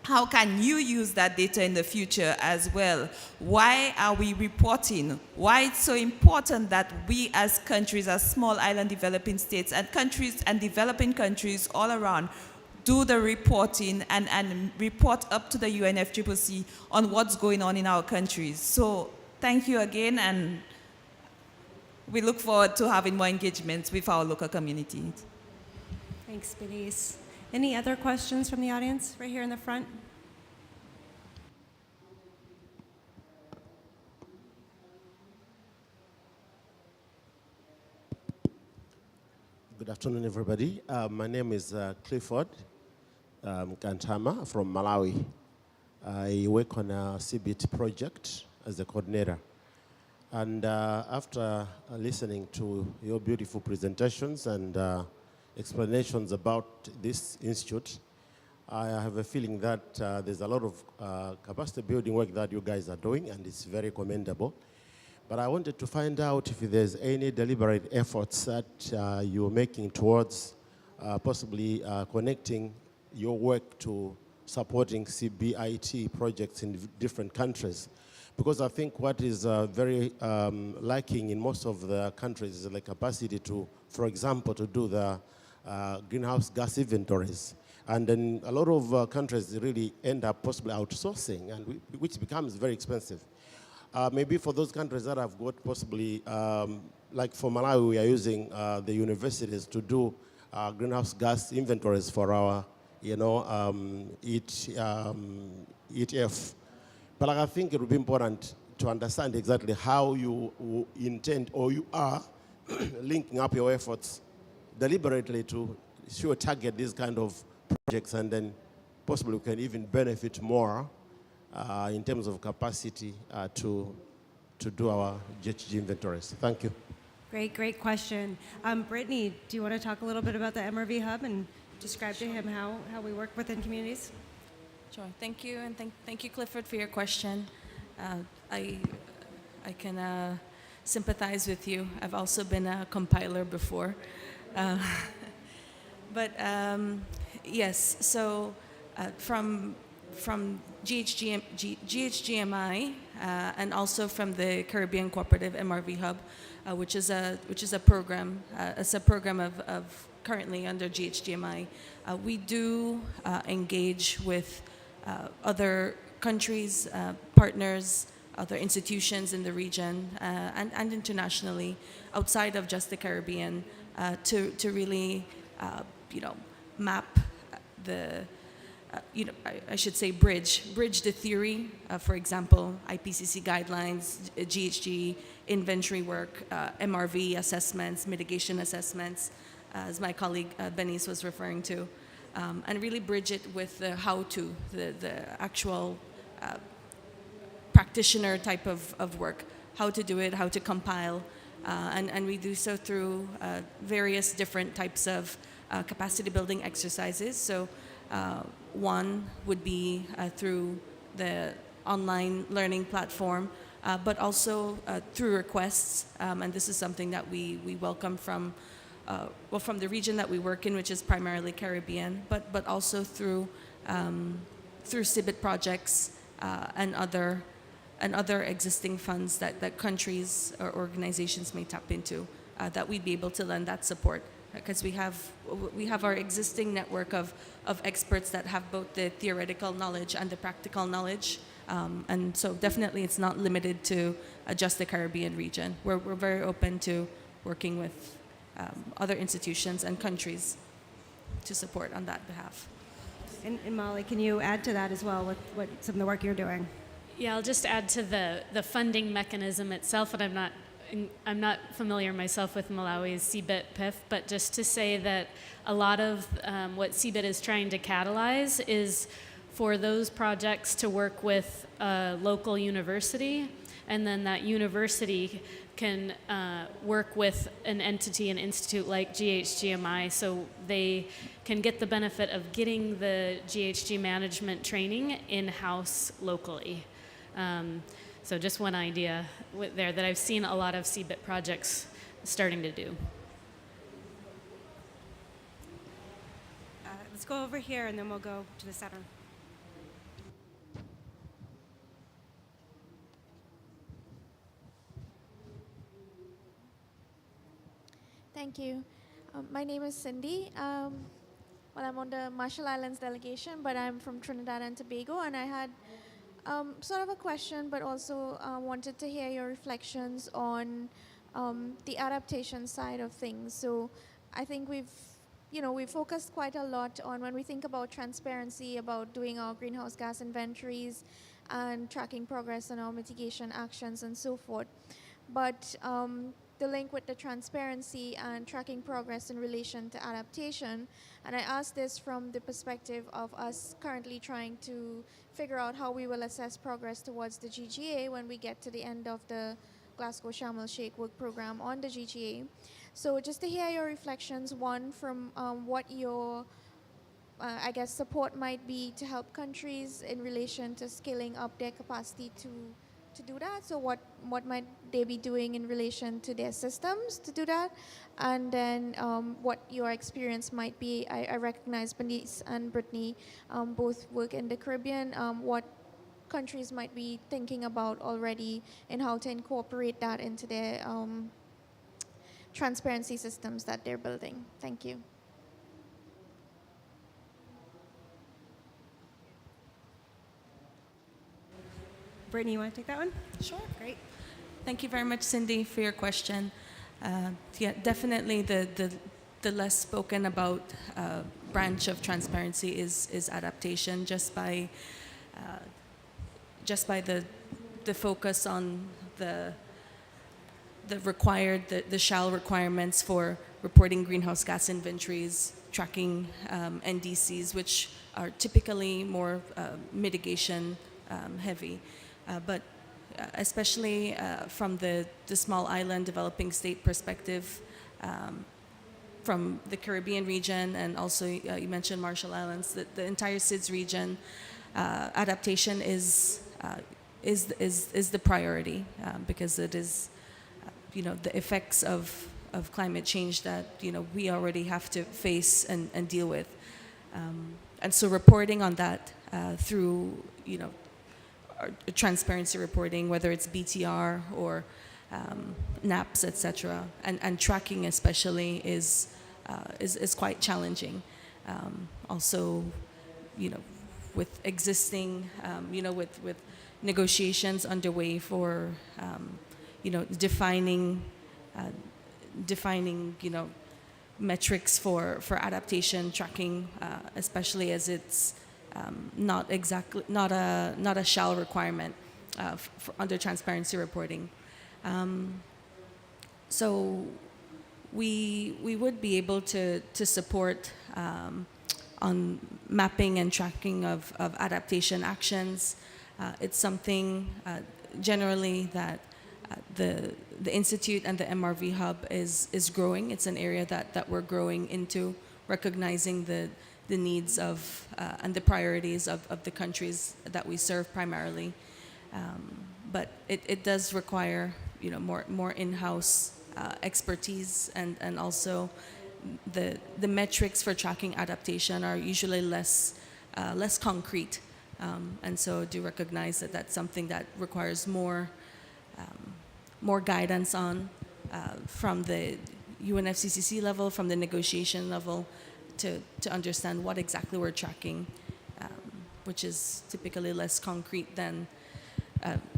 how can you use that data in the future as well? Why are we reporting? Why it's so important that we as countries, as small island developing states and countries and developing countries all around do the reporting and report up to the UNFCCC on what's going on in our countries. So thank you again, and we look forward to having more engagements with our local communities. Thanks, Benice. Any other questions from the audience right here in the front? Good afternoon, everybody. My name is Clifford Kantama from Malawi. I work on a CBT project as a coordinator. And after listening to your beautiful presentations and explanations about this institute, I have a feeling that there's a lot of capacity building work that you guys are doing, and it's very commendable. But I wanted to find out if there's any deliberate efforts that you're making towards possibly connecting your work to supporting CBIT projects in different countries. Because I think what is very lacking in most of the countries is the capacity to, for example, to do the greenhouse gas inventories. And then a lot of countries really end up possibly outsourcing, and which becomes very expensive. Maybe for those countries that have got possibly, like for Malawi, we are using the universities to do greenhouse gas inventories for our, ETF. But I think it would be important to understand exactly how you intend, or you are linking up your efforts deliberately to target these kind of projects, and then possibly we can even benefit more in terms of capacity to do our GHG inventories. Thank you. Great question. Brittany, do you want to talk a little bit about the MRV Hub and describe to him how we work within communities? Sure. Thank you, and thank you, Clifford, for your question. I can sympathize with you. I've also been a compiler before. But yes, so from GHGMI and also from the Caribbean Cooperative MRV Hub, which is a program. It's a program of currently under GHGMI. We do engage with other countries, partners, other institutions in the region and internationally, outside of just the Caribbean, to really map the I should say bridge the theory, for example, IPCC guidelines, GHG inventory work, MRV assessments, mitigation assessments, as my colleague Benis was referring to, and really bridge it with the how-to, the actual practitioner type of work, how to do it, how to compile, and we do so through various different types of capacity building exercises. So one would be through the online learning platform, but also through requests, and this is something that we welcome from the region that we work in, which is primarily Caribbean, but also through CBIT projects and other existing funds that countries or organizations may tap into, that we'd be able to lend that support. Because we have our existing network of experts that have both the theoretical knowledge and the practical knowledge, and so definitely it's not limited to just the Caribbean region. We're very open to working with other institutions and countries to support on that behalf. And Molly, can you add to that as well with what some of the work you're doing? Yeah, I'll just add to the funding mechanism itself, and I'm not familiar myself with Malawi's CBIT PIF, but just to say that a lot of what CBIT is trying to catalyze is for those projects to work with a local university, and then that university can work with an entity, an institute like GHGMI, so they can get the benefit of getting the GHG management training in-house locally. So just one idea there that I've seen a lot of CBIT projects starting to do. Let's go over here and then we'll go to the center. Thank you. My name is Cindy. Well, I'm on the Marshall Islands delegation, but I'm from Trinidad and Tobago, and I had sort of a question, but also wanted to hear your reflections on the adaptation side of things. So I think we've focused quite a lot on, when we think about transparency, about doing our greenhouse gas inventories and tracking progress on our mitigation actions and so forth. But the link with the transparency and tracking progress in relation to adaptation, and I ask this from the perspective of us currently trying to figure out how we will assess progress towards the GGA when we get to the end of the Glasgow Sharm el-Sheikh work program on the GGA. So just to hear your reflections, one, from what your I guess support might be to help countries in relation to scaling up their capacity to do that. So what might they be doing in relation to their systems to do that? And then what your experience might be. I recognize Benis and Brittany both work in the Caribbean. What countries might be thinking about already and how to incorporate that into their transparency systems that they're building. Thank you. Brittany, you want to take that one? Sure. Great. Thank you very much, Cindy, for your question. Yeah, definitely the less spoken about branch of transparency is adaptation, just by the focus on the shall requirements for reporting greenhouse gas inventories, tracking NDCs, which are typically more mitigation heavy. But especially from the small island developing state perspective, from the Caribbean region, and also you mentioned Marshall Islands, the entire SIDS region, adaptation is the priority, because it is the effects of climate change that we already have to face and deal with. and so reporting on that through, transparency reporting, whether it's BTR or NAPS, etc., and tracking especially is quite challenging. Also, with existing, with negotiations underway for, defining, metrics for adaptation tracking, especially as it's not a shall requirement under transparency reporting. So we would be able to support on mapping and tracking of adaptation actions. It's something generally that the Institute and the MRV Hub is growing. It's an area that we're growing into, recognizing the needs of and the priorities of the countries that we serve primarily. But it does require more in-house expertise, and also the metrics for tracking adaptation are usually less concrete, and so do recognize that that's something that requires more guidance on from the UNFCCC level, from the negotiation level, to understand what exactly we're tracking, which is typically less concrete than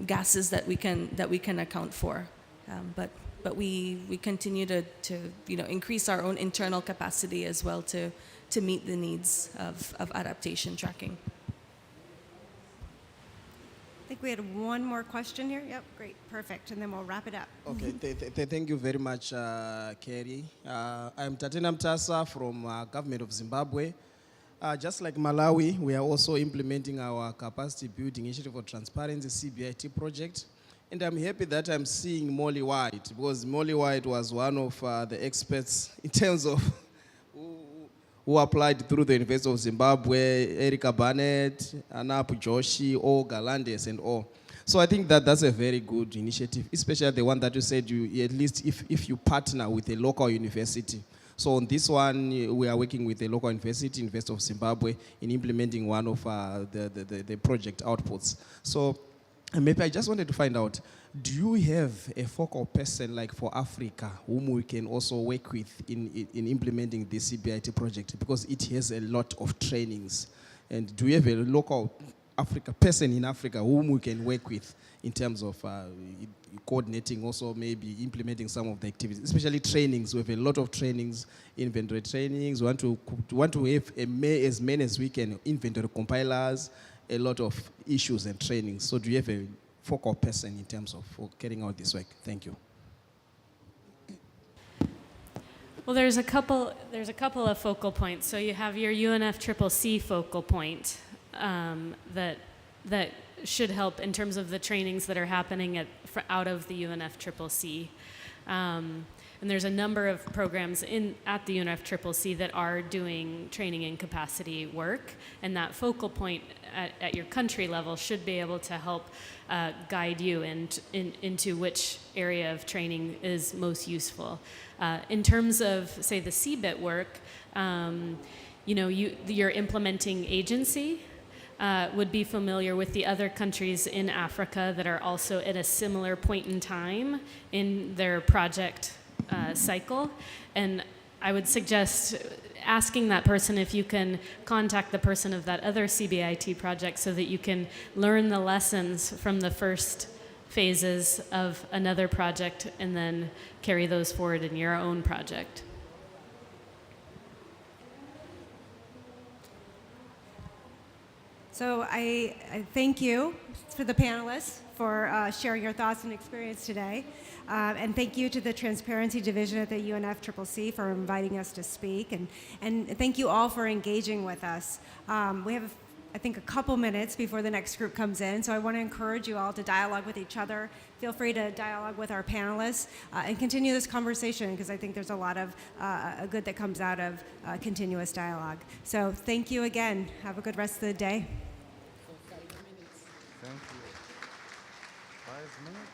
gases that we can account for. But we continue to increase our own internal capacity as well to meet the needs of adaptation tracking. I think we had one more question here. Yep, great, perfect, and then we'll wrap it up. Okay, thank you very much, Kerry. I'm Tatena Mtasa from Government of Zimbabwe. Just like Malawi, we are also implementing our capacity building initiative for transparency CBIT project. And I'm happy that I'm seeing Molly White, because Molly White was one of the experts in terms of who applied through the University of Zimbabwe, Erica Barnett, Anap Joshi, all Galandes and all. So I think that's a very good initiative, especially the one that you said, at least if you partner with a local university. So on this one, we are working with the local university, University of Zimbabwe, in implementing one of the project outputs. So maybe I just wanted to find out, do you have a focal person like for Africa whom we can also work with in implementing the CBIT project? Because it has a lot of trainings. And do you have a local person in Africa whom we can work with in terms of coordinating, also maybe implementing some of the activities, especially trainings? We have a lot of trainings, inventory trainings. We want to have as many as we can, inventory compilers, a lot of issues and trainings. So do you have a focal person in terms of carrying out this work? Thank you. Well, there's a couple of focal points. So you have your UNFCCC focal point that should help in terms of the trainings that are happening out of the UNFCCC. And there's a number of programs at the UNFCCC that are doing training and capacity work, and that focal point at your country level should be able to help guide you into which area of training is most useful. In terms of, say, the CBIT work, your implementing agency would be familiar with the other countries in Africa that are also at a similar point in time in their project cycle. And I would suggest asking that person if you can contact the person of that other CBIT project so that you can learn the lessons from the first phases of another project and then carry those forward in your own project. So I thank you for the panelists for sharing your thoughts and experience today. And thank you to the Transparency Division at the UNFCCC for inviting us to speak. And thank you all for engaging with us. We have, I think, a couple minutes before the next group comes in. So I want to encourage you all to dialogue with each other. Feel free to dialogue with our panelists and continue this conversation, because I think there's a lot of good that comes out of continuous dialogue. So thank you again. Have a good rest of the day. Thank you. 5 minutes.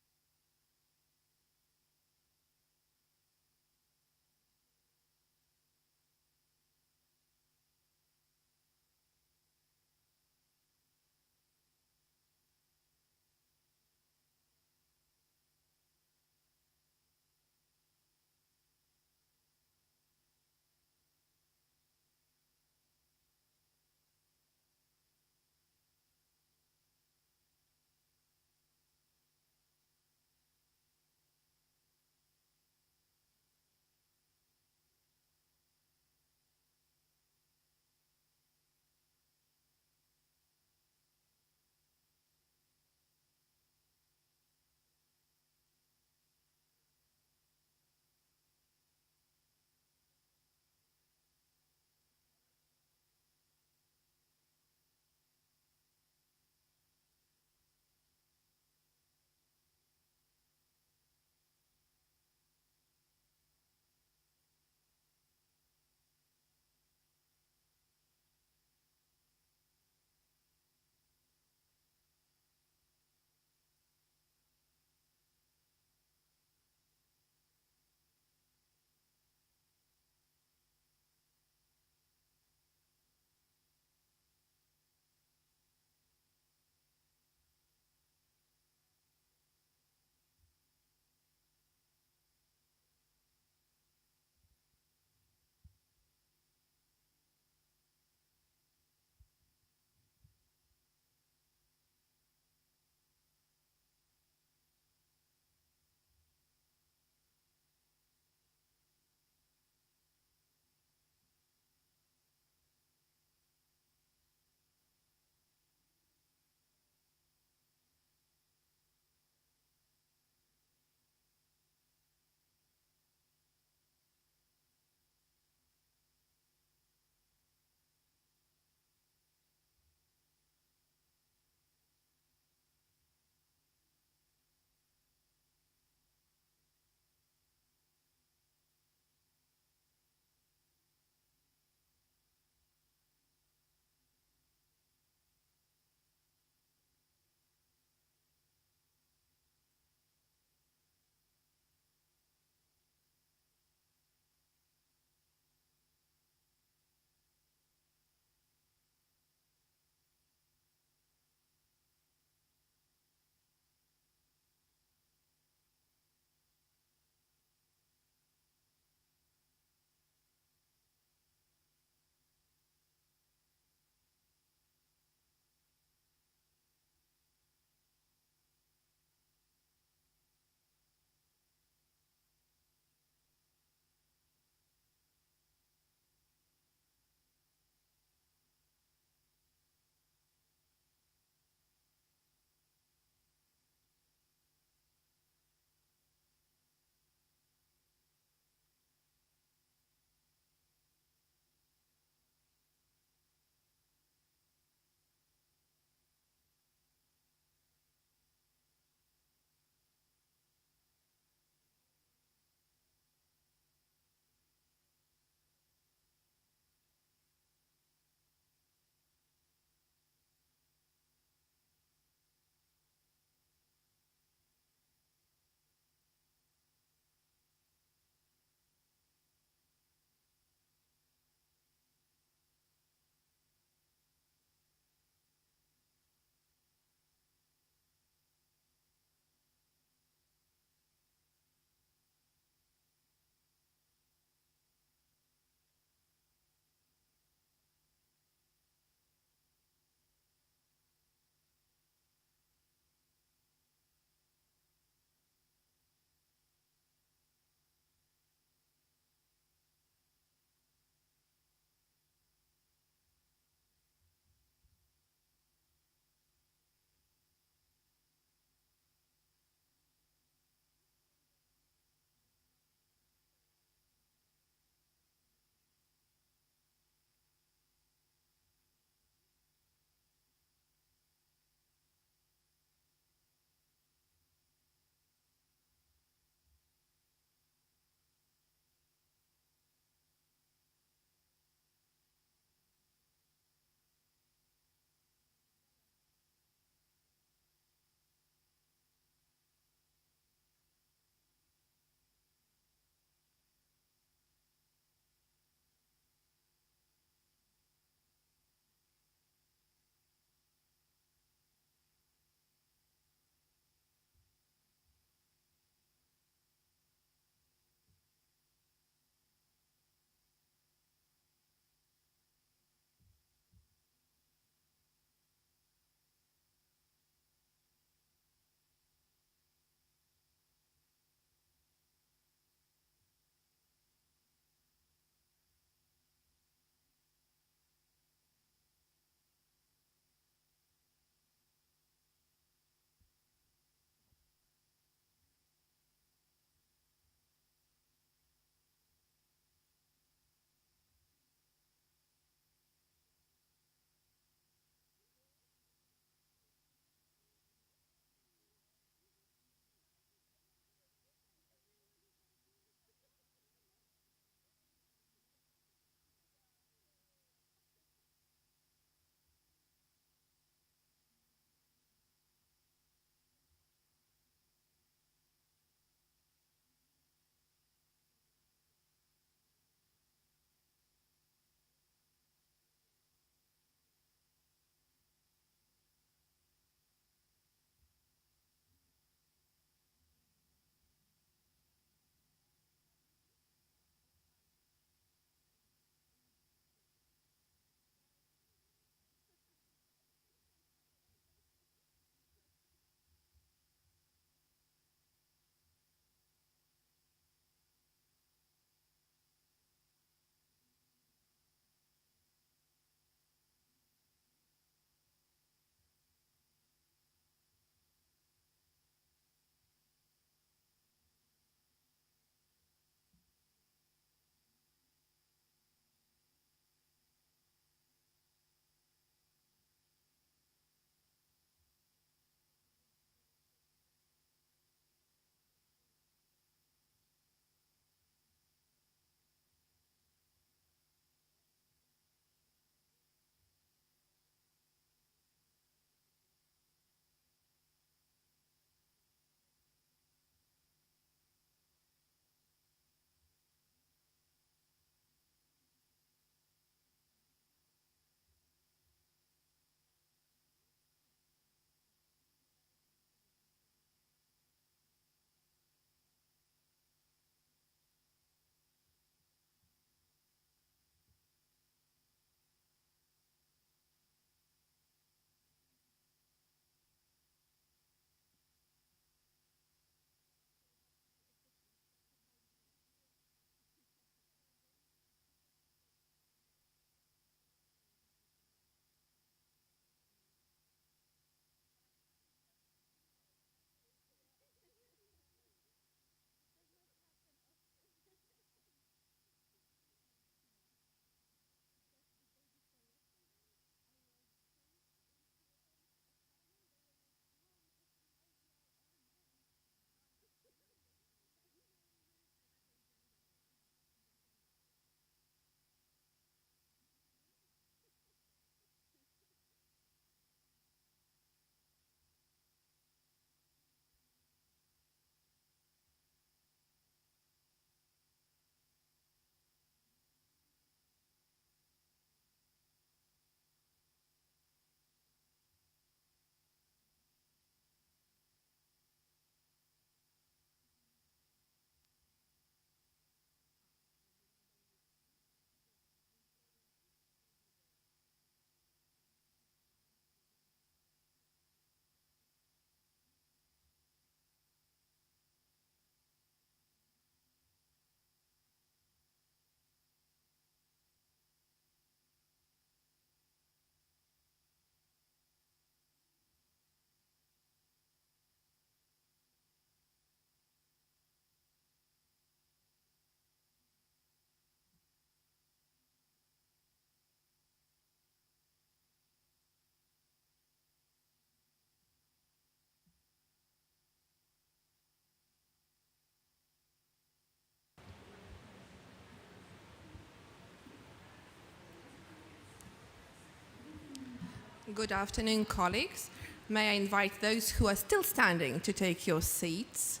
Good afternoon, colleagues. May I invite those who are still standing to take your seats.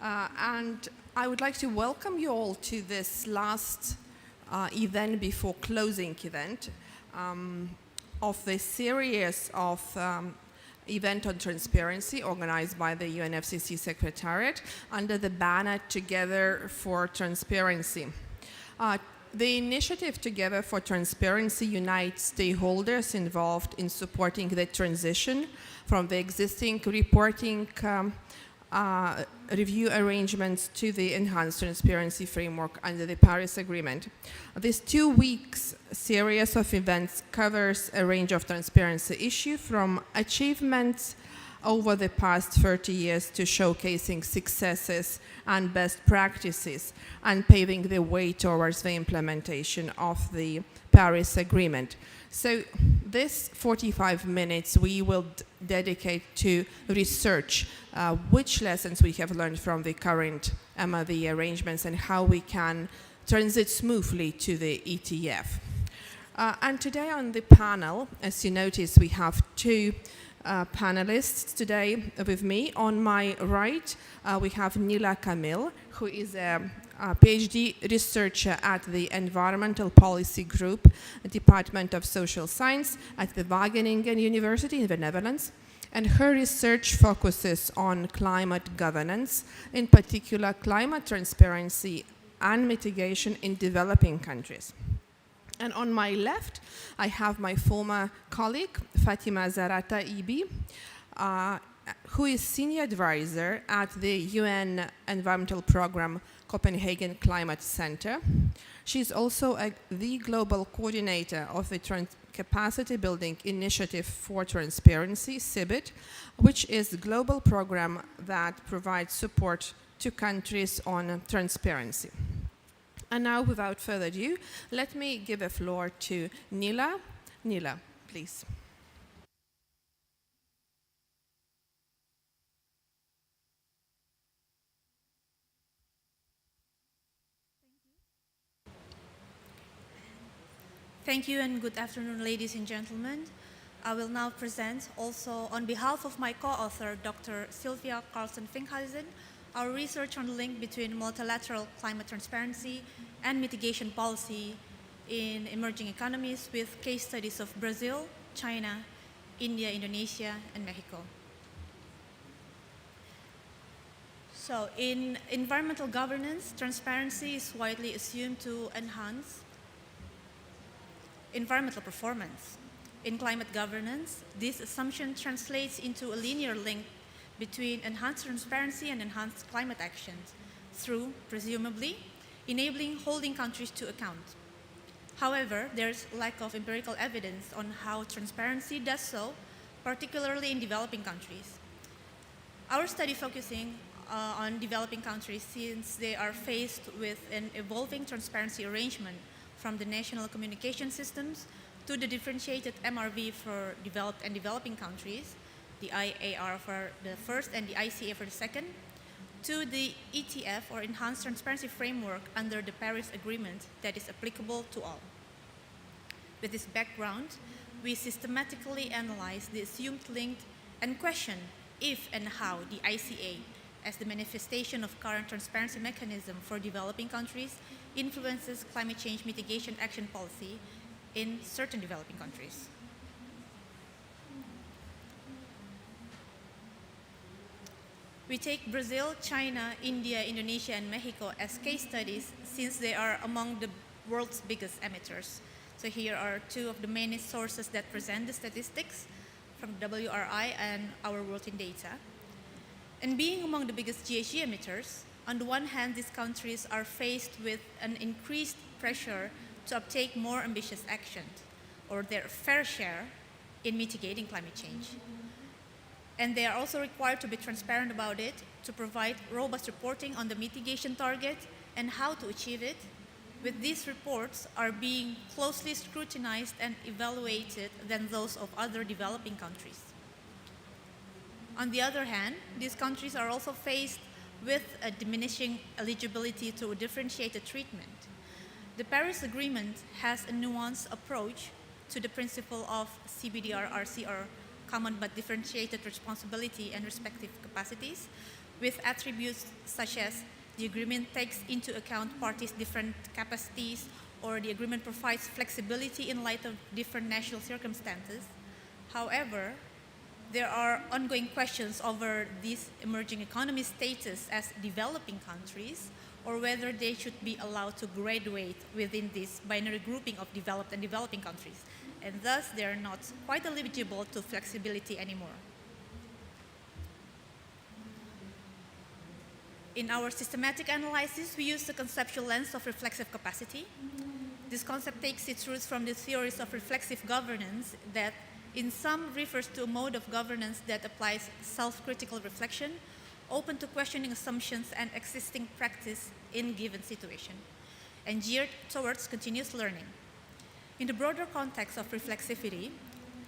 And I would like to welcome you all to this last event before closing event of this series of event on transparency organized by the UNFCCC Secretariat under the banner Together for Transparency. The initiative Together for Transparency unites stakeholders involved in supporting the transition from the existing reporting review arrangements to the enhanced transparency framework under the Paris Agreement. This 2 weeks series of events covers a range of transparency issues from achievements over the past 30 years to showcasing successes and best practices and paving the way towards the implementation of the Paris Agreement. So this 45 minutes we will dedicate to research which lessons we have learned from the current MRV arrangements and how we can transit smoothly to the ETF. And today on the panel, as you notice, we have two panelists today with me. On my right, we have Nila Kamil, who is a PhD researcher at the Environmental Policy Group, Department of Social Science at the Wageningen University in the Netherlands. And her research focuses on climate governance, in particular climate transparency and mitigation in developing countries. And on my left, I have my former colleague, Fatima Zarata Ibi, who is senior advisor at the UN Environmental Program Copenhagen Climate Center. She's also the global coordinator of the Capacity Building Initiative for Transparency, CIBIT, which is a global program that provides support to countries on transparency. And now, without further ado, let me give the floor to Nila. Nila, please. Thank you and good afternoon, ladies and gentlemen. I will now present, also on behalf of my co-author, Dr. Sylvia Carlson-Finkhuizen, our research on the link between multilateral climate transparency and mitigation policy in emerging economies with case studies of Brazil, China, India, Indonesia, and Mexico. So in environmental governance, transparency is widely assumed to enhance environmental performance. In climate governance, this assumption translates into a linear link between enhanced transparency and enhanced climate actions through, presumably, enabling holding countries to account. However, there's lack of empirical evidence on how transparency does so, particularly in developing countries. Our study focusing on developing countries since they are faced with an evolving transparency arrangement from the national communication systems to the differentiated MRV for developed and developing countries, the IAR for the first and the ICA for the second, to the ETF or Enhanced Transparency Framework under the Paris Agreement that is applicable to all. With this background, we systematically analyze the assumed link and question if and how the ICA, as the manifestation of current transparency mechanism for developing countries, influences climate change mitigation action policy in certain developing countries. We take Brazil, China, India, Indonesia, and Mexico as case studies since they are among the world's biggest emitters. So here are two of the main sources that present the statistics from WRI and our World in Data. And being among the biggest GHG emitters, on the one hand, these countries are faced with an increased pressure to uptake more ambitious action, or their fair share in mitigating climate change. And they are also required to be transparent about it, to provide robust reporting on the mitigation target and how to achieve it. With these reports are being closely scrutinized and evaluated than those of other developing countries. On the other hand, these countries are also faced with a diminishing eligibility to a differentiated treatment. The Paris Agreement has a nuanced approach to the principle of CBDRRC, or common but differentiated responsibility and respective capacities, with attributes such as the agreement takes into account parties' different capacities, or the agreement provides flexibility in light of different national circumstances. However, there are ongoing questions over these emerging economy status as developing countries, or whether they should be allowed to graduate within this binary grouping of developed and developing countries, and thus they are not quite eligible to flexibility anymore. In our systematic analysis, we use the conceptual lens of reflexive capacity. This concept takes its roots from the theories of reflexive governance that in sum refers to a mode of governance that applies self-critical reflection, open to questioning assumptions and existing practice in given situation, and geared towards continuous learning. In the broader context of reflexivity,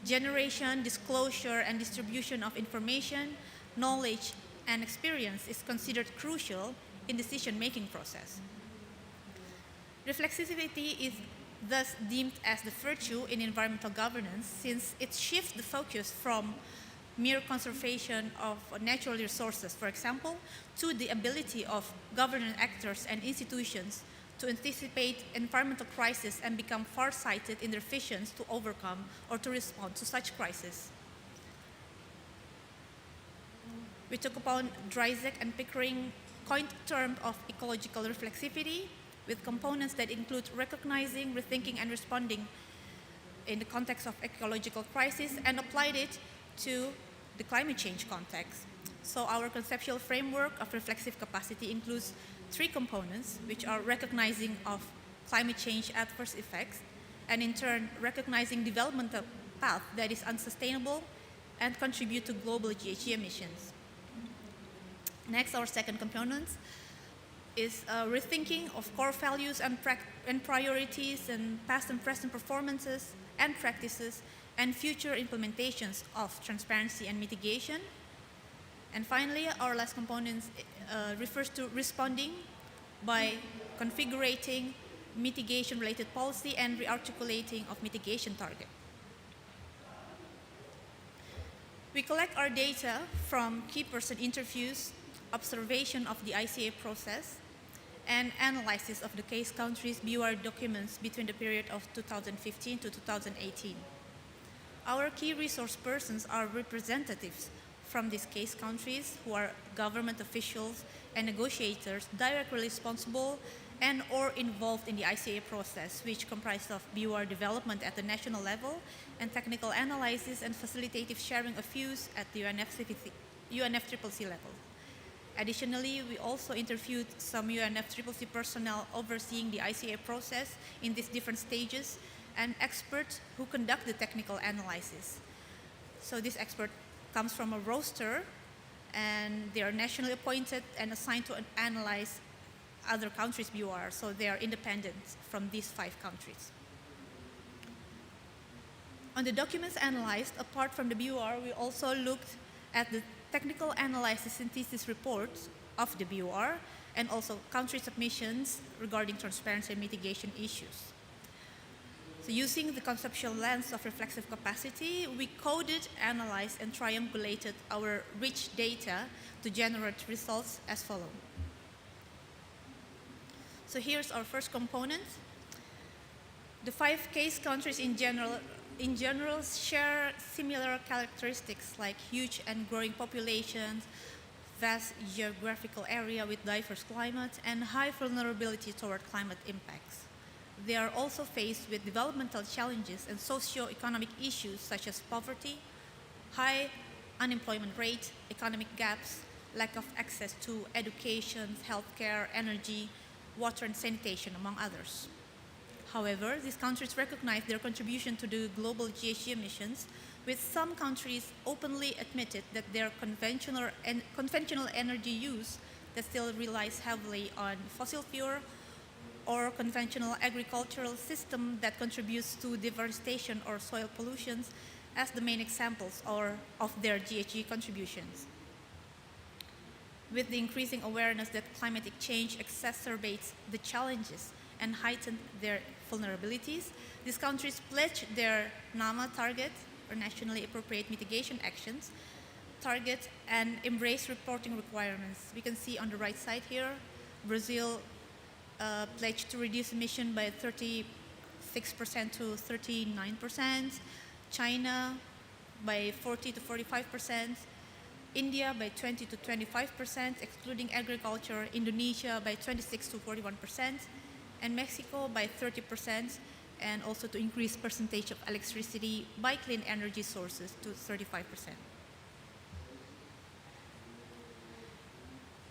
generation, disclosure, and distribution of information, knowledge, and experience is considered crucial in decision-making process. Reflexivity is thus deemed as the virtue in environmental governance, since it shifts the focus from mere conservation of natural resources, for example, to the ability of governance actors and institutions to anticipate environmental crises and become far-sighted in their visions to overcome or to respond to such crises. We took upon Dreisig and Pickering coined term of ecological reflexivity, with components that include recognizing, rethinking, and responding in the context of ecological crisis, and applied it to the climate change context. So our conceptual framework of reflexive capacity includes three components, which are recognizing of climate change adverse effects, and in turn recognizing developmental path that is unsustainable and contribute to global GHG emissions. Next, our second component is rethinking of core values and priorities and past and present performances and practices and future implementations of transparency and mitigation. And finally, our last component refers to responding by configuring mitigation-related policy and re-articulating of mitigation target. We collect our data from key person interviews, observation of the ICA process, and analysis of the case countries' BUR documents between the period of 2015 to 2018. Our key resource persons are representatives from these case countries who are government officials and negotiators directly responsible and or involved in the ICA process, which comprised of BUR development at the national level and technical analysis and facilitative sharing of views at the UNFCCC level. Additionally, we also interviewed some UNFCCC personnel overseeing the ICA process in these different stages and experts who conduct the technical analysis. So this expert comes from a roster, and they are nationally appointed and assigned to analyze other countries' BUR, so they are independent from these 5 countries. On the documents analyzed, apart from the BUR, we also looked at the technical analysis synthesis reports of the BUR and also country submissions regarding transparency and mitigation issues. So using the conceptual lens of reflexive capacity, we coded, analyzed, and triangulated our rich data to generate results as follows. So here's our first component. The 5 case countries in general share similar characteristics like huge and growing populations, vast geographical area with diverse climate, and high vulnerability toward climate impacts. They are also faced with developmental challenges and socio-economic issues such as poverty, high unemployment rate, economic gaps, lack of access to education, healthcare, energy, water, and sanitation, among others. However, these countries recognize their contribution to the global GHG emissions, with some countries openly admitted that their conventional energy use that still relies heavily on fossil fuel or conventional agricultural system that contributes to deforestation or soil pollutions as the main examples of their GHG contributions. With the increasing awareness that climatic change exacerbates the challenges and heightens their vulnerabilities, these countries pledge their NAMA target, or nationally appropriate mitigation actions, target and embrace reporting requirements. We can see on the right side here, Brazil pledged to reduce emission by 36% to 39%, China by 40 to 45%, India by 20 to 25%, excluding agriculture, Indonesia by 26 to 41%, and Mexico by 30%, and also to increase percentage of electricity by clean energy sources to 35%.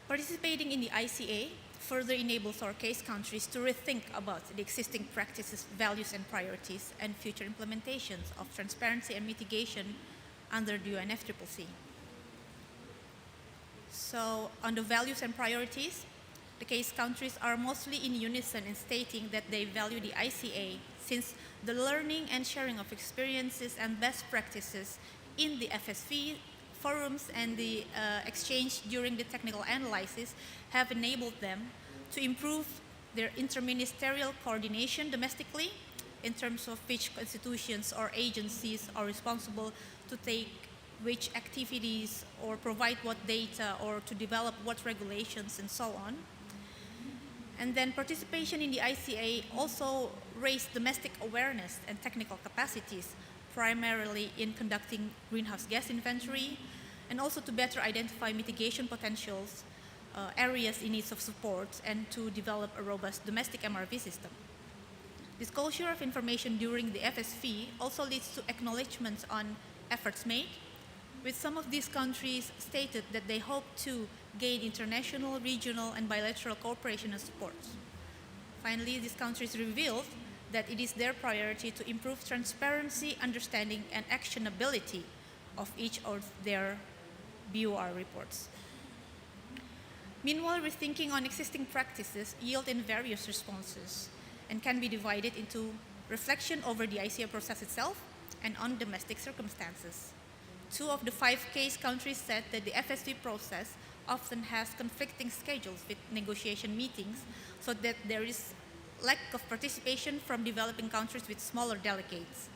Participating in the ICA further enables our case countries to rethink about the existing practices, values, and priorities, and future implementations of transparency and mitigation under the UNFCCC. So on the values and priorities, the case countries are mostly in unison in stating that they value the ICA, since the learning and sharing of experiences and best practices in the FSV forums and the exchange during the technical analysis have enabled them to improve their interministerial coordination domestically in terms of which institutions or agencies are responsible to take which activities or provide what data or to develop what regulations and so on. And then participation in the ICA also raised domestic awareness and technical capacities, primarily in conducting greenhouse gas inventory, and also to better identify mitigation potentials, areas in need of support, and to develop a robust domestic MRV system. Disclosure of information during the FSV also leads to acknowledgements on efforts made, with some of these countries stated that they hope to gain international, regional, and bilateral cooperation and support. Finally, these countries revealed that it is their priority to improve transparency, understanding, and actionability of each of their BOR reports. Meanwhile, rethinking on existing practices yield in various responses and can be divided into reflection over the ICA process itself and on domestic circumstances. 2 of the 5 case countries said that the FSV process often has conflicting schedules with negotiation meetings, so that there is lack of participation from developing countries with smaller delegates.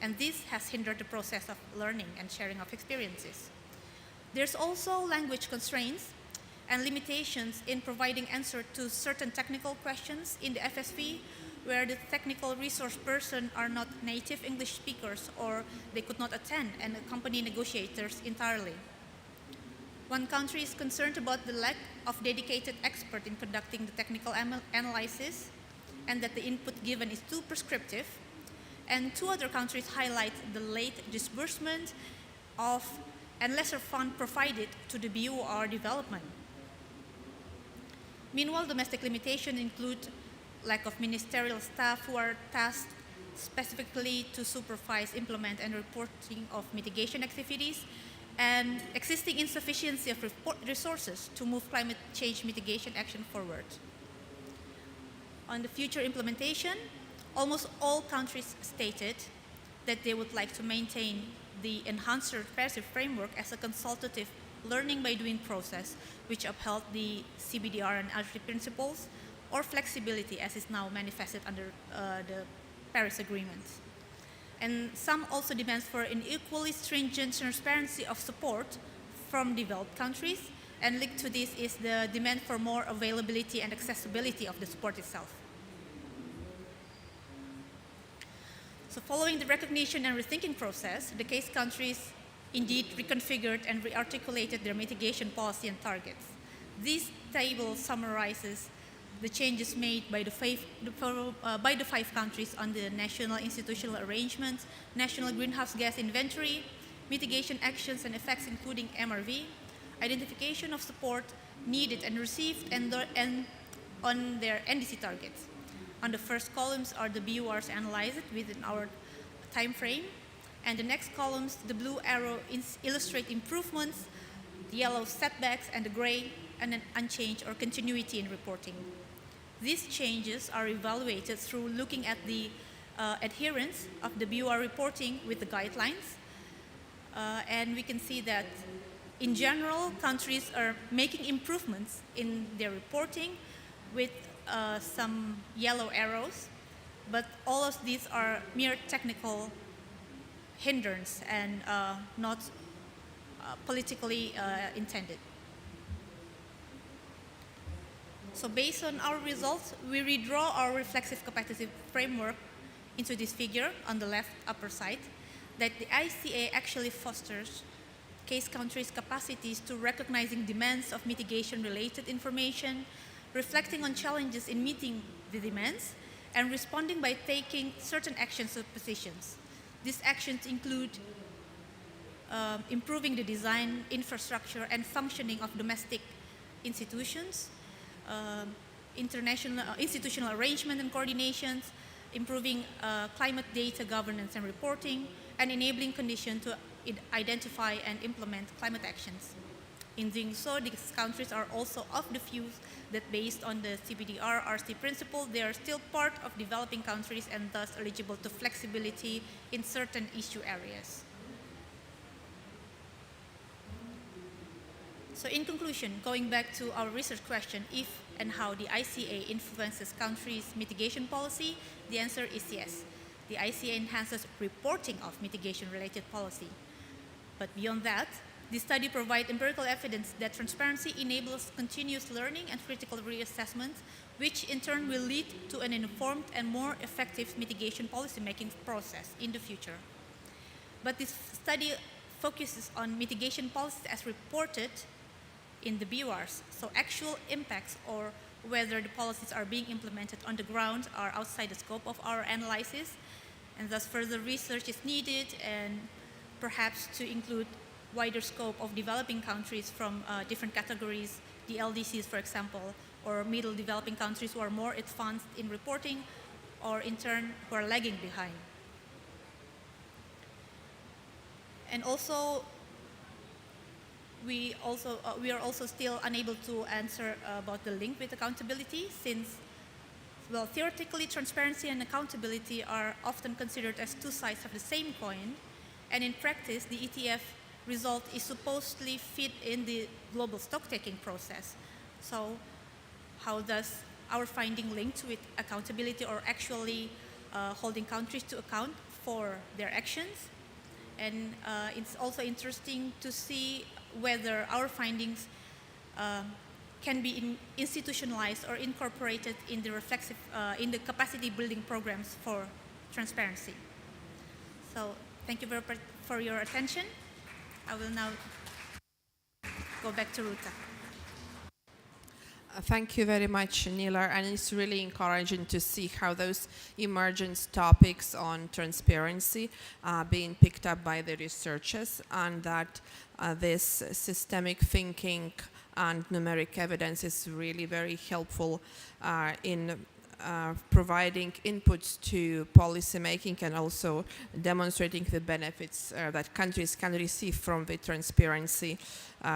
And this has hindered the process of learning and sharing of experiences. There's also language constraints and limitations in providing answer to certain technical questions in the FSV, where the technical resource person are not native English speakers, or they could not attend and accompany negotiators entirely. One country is concerned about the lack of dedicated expert in conducting the technical analysis, and that the input given is too prescriptive. And 2 other countries highlight the late disbursement of and lesser fund provided to the BOR development. Meanwhile, domestic limitations include lack of ministerial staff who are tasked specifically to supervise, implement, and reporting of mitigation activities, and existing insufficiency of resources to move climate change mitigation action forward. On the future implementation, almost all countries stated that they would like to maintain the enhanced transparency framework as a consultative learning by doing process, which upheld the CBDR and agility principles, or flexibility as is now manifested under the Paris Agreement. And some also demands for an equally stringent transparency of support from developed countries, and linked to this is the demand for more availability and accessibility of the support itself. So following the recognition and rethinking process, the case countries indeed reconfigured and rearticulated their mitigation policy and targets. This table summarizes the changes made by the 5 countries on the national institutional arrangements, national greenhouse gas inventory, mitigation actions and effects including MRV, identification of support needed and received, and on their NDC targets. On the first columns are the BORs analyzed within our time frame, and the next columns, the blue arrow illustrate improvements, the yellow setbacks, and the gray and an unchanged or continuity in reporting. These changes are evaluated through looking at the adherence of the BOR reporting with the guidelines, and we can see that in general, countries are making improvements in their reporting with some yellow arrows, But all of these are mere technical hindrance and not politically intended. So based on our results, we redraw our reflexive capacity framework into this figure on the left upper side, that the ICA actually fosters case countries' capacities to recognizing demands of mitigation-related information, reflecting on challenges in meeting the demands, and responding by taking certain actions or positions. These actions include improving the design, infrastructure, and functioning of domestic institutions, institutional arrangement and coordinations, improving climate data governance and reporting, and enabling conditions to identify and implement climate actions. In doing so, these countries are also of the view that based on the CBDR-RC principle, they are still part of developing countries and thus eligible to flexibility in certain issue areas. So in conclusion, going back to our research question, if and how the ICA influences countries' mitigation policy, the answer is yes. The ICA enhances reporting of mitigation-related policy. But beyond that, the study provides empirical evidence that transparency enables continuous learning and critical reassessment, which in turn will lead to an informed and more effective mitigation policymaking process in the future. But this study focuses on mitigation policies as reported in the BURs, so actual impacts or whether the policies are being implemented on the ground are outside the scope of our analysis, and thus further research is needed, and perhaps to include wider scope of developing countries from different categories, the LDCs, for example, or middle developing countries who are more advanced in reporting, or in turn who are lagging behind. And also, we are also still unable to answer about the link with accountability, since, well, theoretically, transparency and accountability are often considered as two sides of the same coin, and in practice, the ETF result is supposedly fit in the global stock-taking process. So how does our finding link to it accountability, or actually holding countries to account for their actions? And it's also interesting to see whether our findings can be institutionalized or incorporated in the reflexive, in the capacity building programs for transparency. So thank you very much for your attention. I will now go back to Ruta. Thank you very much, Nilar, and it's really encouraging to see how those emergent topics on transparency are being picked up by the researchers, and that this systemic thinking and numeric evidence is really very helpful in providing inputs to policy making and also demonstrating the benefits that countries can receive from the transparency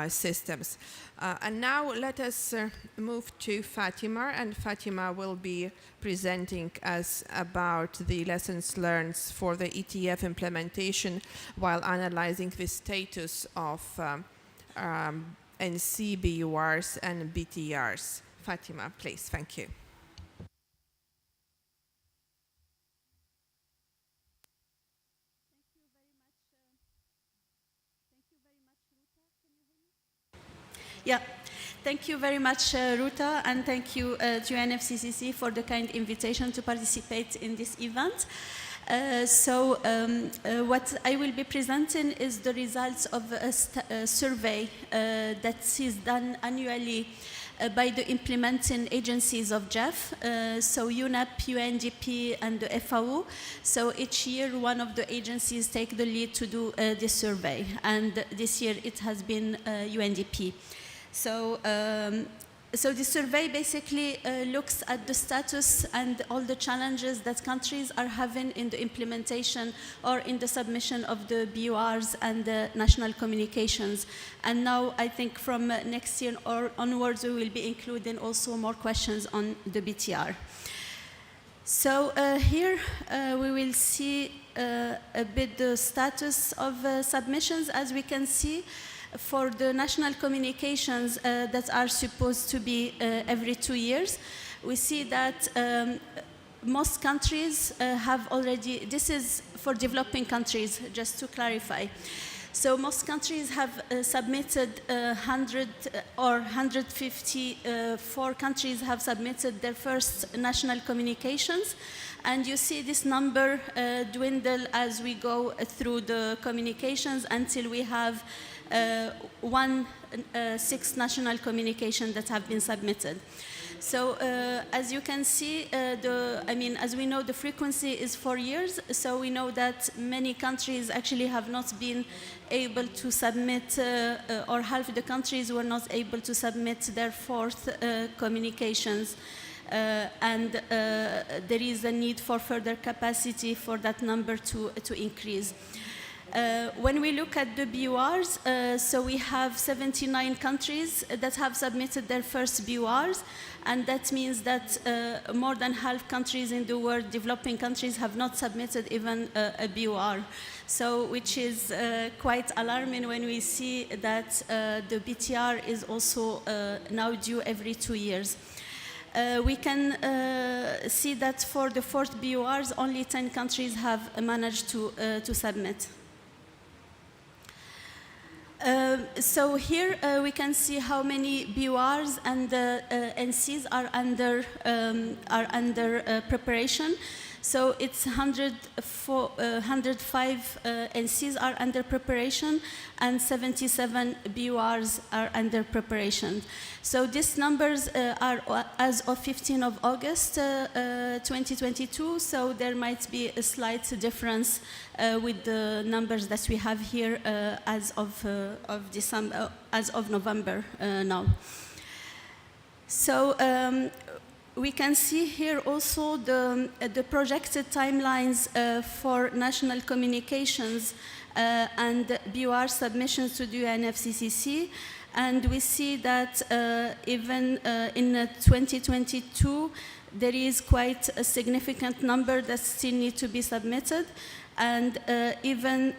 systems. And now let us move to Fatima, and Fatima will be presenting us about the lessons learned for the ETF implementation while analyzing the status of NCBURs and BTRs. Fatima, please, thank you. Yeah, thank you very much, Ruta, and thank you to UNFCCC for the kind invitation to participate in this event. What I will be presenting is the results of a survey that is done annually by the implementing agencies of GEF, so UNEP, UNDP, and the FAO. So each year, one of the agencies take the lead to do this survey, and this year it has been UNDP. So the survey basically looks at the status and all the challenges that countries are having in the implementation or in the submission of the BURs and the national communications. And now I think from next year or onwards, we will be including also more questions on the BTR. So here we will see a bit the status of submissions. As we can see, for the national communications that are supposed to be every 2 years, we see that most countries have already, this is for developing countries, just to clarify. So most countries have submitted 100 or 154 countries have submitted their first national communications. And you see this number dwindle as we go through the communications until we have six national communications that have been submitted. So as you can see, as we know, the frequency is 4 years. So we know that many countries actually have not been able to submit, or half the countries were not able to submit their fourth communications. And there is a need for further capacity for that number to increase. When we look at the BURs, so we have 79 countries that have submitted their first BURs, and that means that more than half countries in the world, developing countries, have not submitted even a BUR. So, which is quite alarming when we see that the BTR is also now due every 2 years. We can see that for the fourth BURs, only 10 countries have managed to submit. So here we can see how many BURs and NCs are under preparation. So it's 105 NCs are under preparation and 77 BURs are under preparation. So these numbers are as of 15th of August 2022, so there might be a slight difference with the numbers that we have here as of November now. So we can see here also the projected timelines for national communications and BUR submissions to the UNFCCC. And we see that even in 2022, there is quite a significant number that still need to be submitted. And even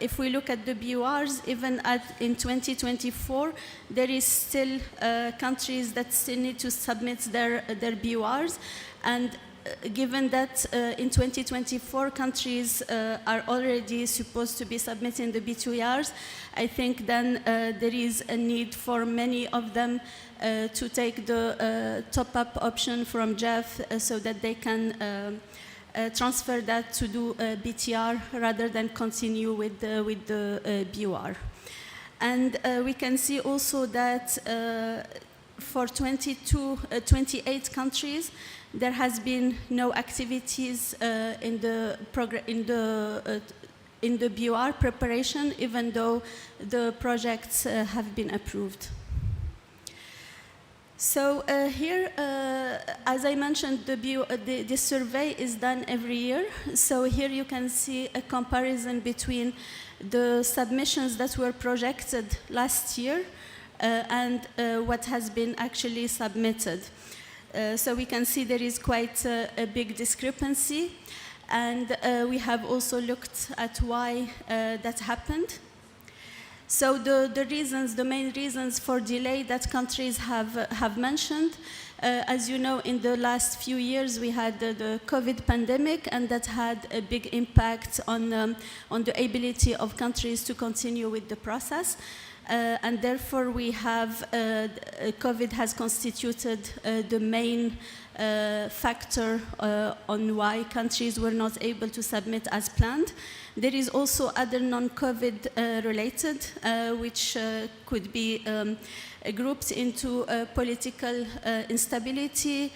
if we look at the BURs, even in 2024, there is still countries that still need to submit their BURs. And given that in 2024 countries are already supposed to be submitting the B2Rs, I think then there is a need for many of them to take the top-up option from Jeff so that they can transfer that to do BTR rather than continue with the BUR. And we can see also that for 28 countries, there has been no activities in the BUR preparation, even though the projects have been approved. So here, as I mentioned, the survey is done every year. So here you can see a comparison between the submissions that were projected last year and what has been actually submitted. So we can see there is quite a big discrepancy, and we have also looked at why that happened. So the main reasons for delay that countries have mentioned, as you know, in the last few years we had the COVID pandemic, and that had a big impact on the ability of countries to continue with the process. And therefore we have, COVID has constituted the main factor on why countries were not able to submit as planned. There is also other non-COVID related, which could be grouped into political instability,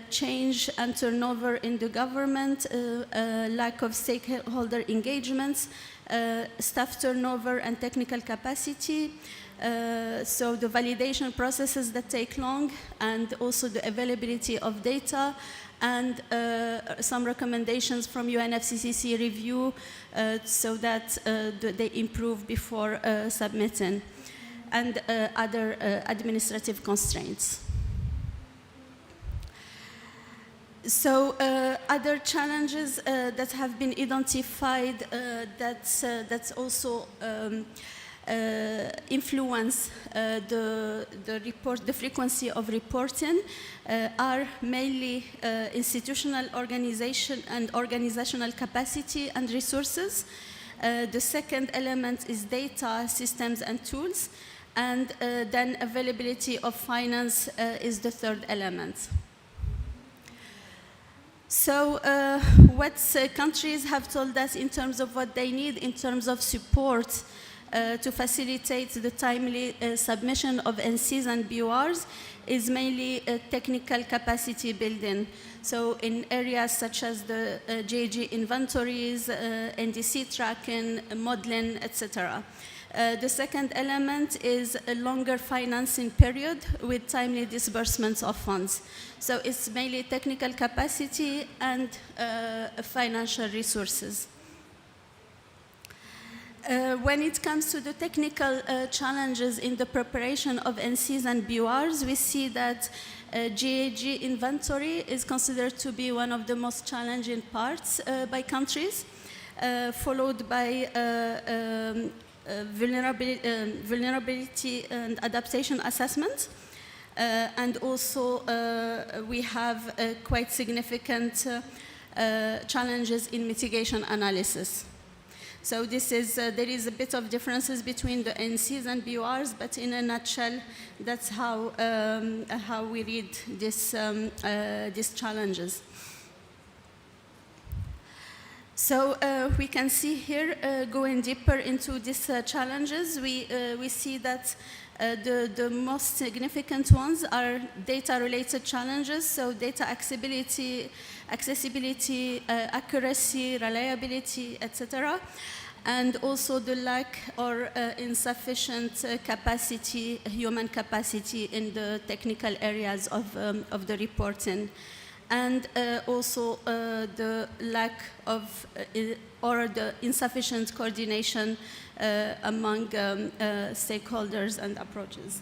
change and turnover in the government, lack of stakeholder engagements, staff turnover and technical capacity, so the validation processes that take long, and also the availability of data, and some recommendations from UNFCCC review so that they improve before submitting, and other administrative constraints. So other challenges that have been identified that's also influence the frequency of reporting are mainly institutional organization and organizational capacity and resources. The second element is data, systems, and tools. And then availability of finance is the third element. So what countries have told us in terms of what they need in terms of support to facilitate the timely submission of NCs and BORs is mainly technical capacity building. So in areas such as the GAG inventories, NDC tracking, modeling, etc. The second element is a longer financing period with timely disbursements of funds. So it's mainly technical capacity and financial resources. When it comes to the technical challenges in the preparation of NCs and BORs, we see that GAG inventory is considered to be one of the most challenging parts by countries, followed by vulnerability and adaptation assessment. And also we have quite significant challenges in mitigation analysis. So this is, there is a bit of differences between the NCs and BORs, but in a nutshell, that's how we read this, these challenges. So we can see here, going deeper into these challenges, we see that the most significant ones are data-related challenges, so data accessibility, accuracy, reliability, etc. And also the lack or insufficient capacity, human capacity in the technical areas of the reporting. And also the lack of or the insufficient coordination among stakeholders and approaches.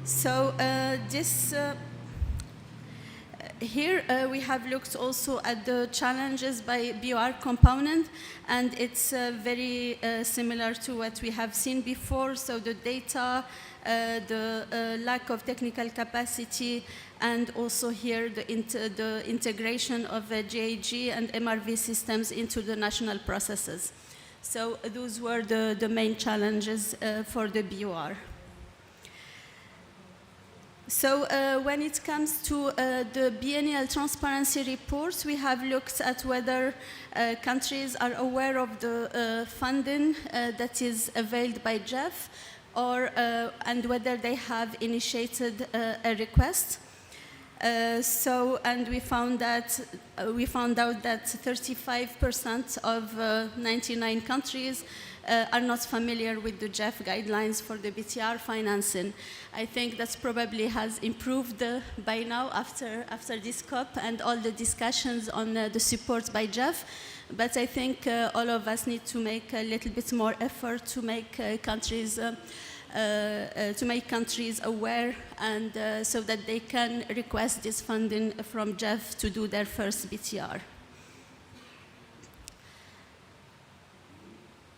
So here we have looked also at the challenges by BOR component, and it's very similar to what we have seen before. So the data, the lack of technical capacity, and also here the integration of GAG and MRV systems into the national processes. So those were the main challenges for the BOR. So when it comes to the biennial transparency reports, we have looked at whether countries are aware of the funding that is availed by GEF, or and whether they have initiated a request. And we found out that 35% of 99 countries are not familiar with the GEF guidelines for the BTR financing. I think that probably has improved by now after this COP and all the discussions on the support by GEF. But I think all of us need to make a little bit more effort to make countries aware, and so that they can request this funding from GEF to do their first BTR.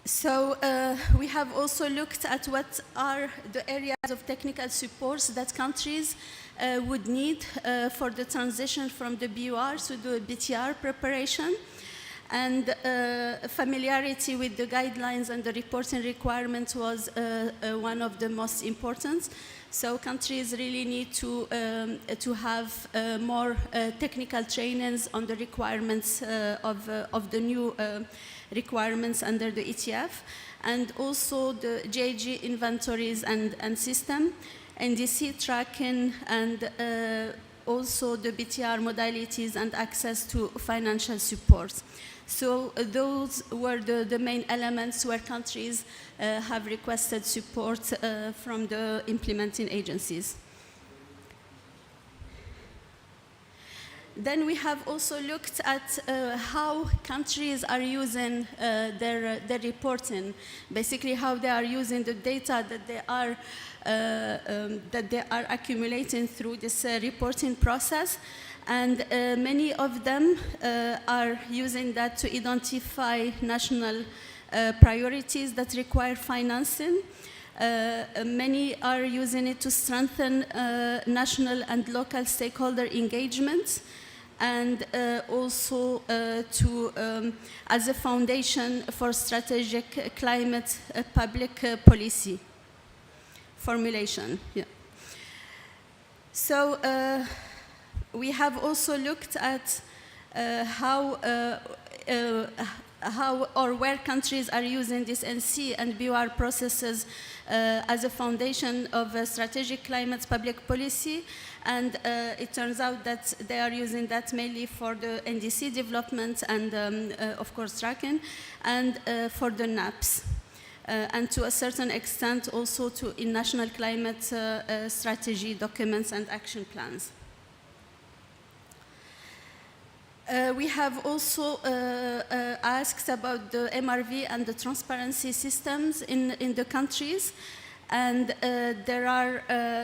So we have also looked at what are the areas of technical supports that countries would need for the transition from the BOR to the BTR preparation. And familiarity with the guidelines and the reporting requirements was one of the most important. So countries really need to have more technical trainings on the requirements of the new requirements under the ETF, and also the GAG inventories and system, NDC tracking, and also the BTR modalities and access to financial support. So those were the main elements where countries have requested support from the implementing agencies. Then we have also looked at how countries are using their reporting, basically how they are using the data that they are accumulating through this reporting process. And many of them are using that to identify national priorities that require financing. Many are using it to strengthen national and local stakeholder engagement, and also as a foundation for strategic climate public policy formulation. Yeah. So we have also looked at how or where countries are using this NC and BUR processes as a foundation of a strategic climate public policy. And it turns out that they are using that mainly for the NDC development and, of course, tracking, and for the NAPs. And to a certain extent also in national climate strategy documents and action plans. We have also asked about the MRV and the transparency systems in the countries. And there are,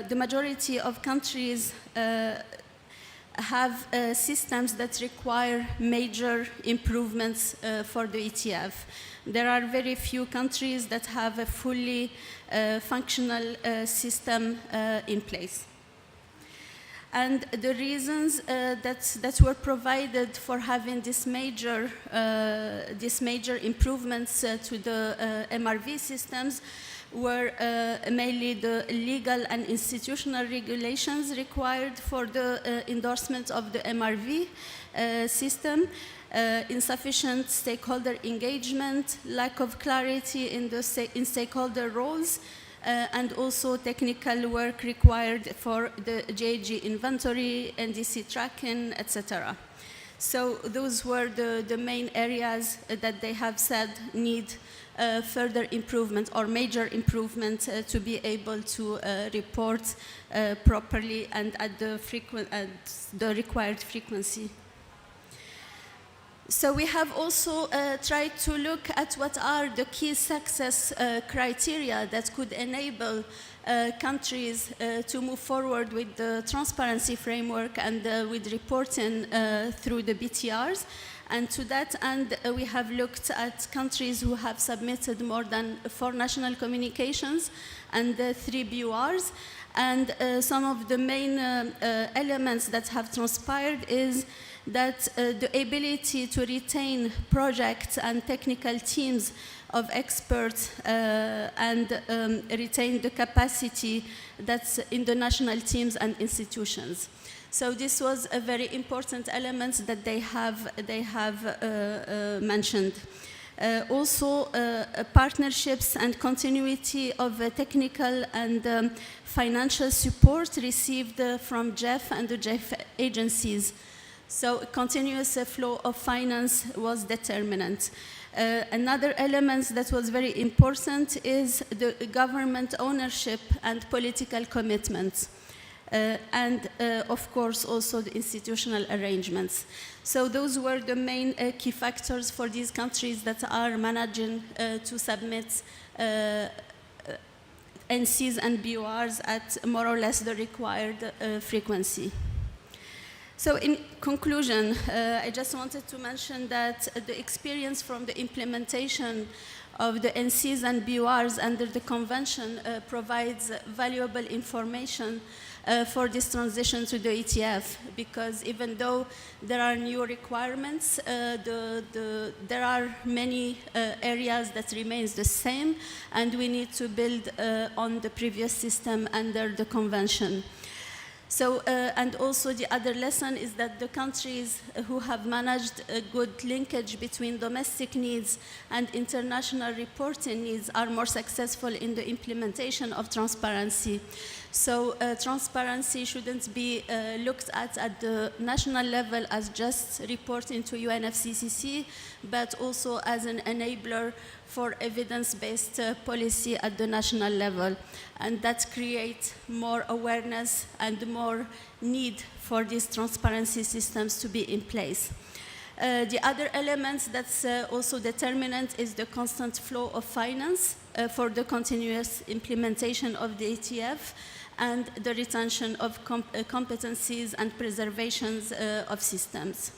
the majority of countries have systems that require major improvements for the ETF. There are very few countries that have a fully functional system in place. And the reasons that were provided for having this major improvements to the MRV systems were mainly the legal and institutional regulations required for the endorsement of the MRV system, insufficient stakeholder engagement, lack of clarity in stakeholder roles, and also technical work required for the GHG inventory, NDC tracking, etc. So those were the main areas that they have said need further improvement or major improvement to be able to report properly and at the required frequency. So we have also tried to look at what are the key success criteria that could enable countries to move forward with the transparency framework and with reporting through the BTRs. And to that end, we have looked at countries who have submitted more than 4 national communications and 3 BURs. And some of the main elements that have transpired is that the ability to retain projects and technical teams of experts and retain the capacity that's in the national teams and institutions. So this was a very important element that they have mentioned. Also, partnerships and continuity of technical and financial support received from GEF and the GEF agencies. So continuous flow of finance was determinant. Another element that was very important is the government ownership and political commitments. And of course also the institutional arrangements. So those were the main key factors for these countries that are managing to submit NCs and BURs at more or less the required frequency. So in conclusion, I just wanted to mention that the experience from the implementation of the NCs and BURs under the convention provides valuable information for this transition to the ETF, because even though there are new requirements, there are many areas that remains the same, and we need to build on the previous system under the convention. So, and also the other lesson is that the countries who have managed a good linkage between domestic needs and international reporting needs are more successful in the implementation of transparency. So transparency shouldn't be looked at the national level as just reporting to UNFCCC, but also as an enabler for evidence-based policy at the national level. And that creates more awareness and more need for these transparency systems to be in place. The other element that's also determinant is the constant flow of finance for the continuous implementation of the ETF and the retention of competencies and preservations of systems.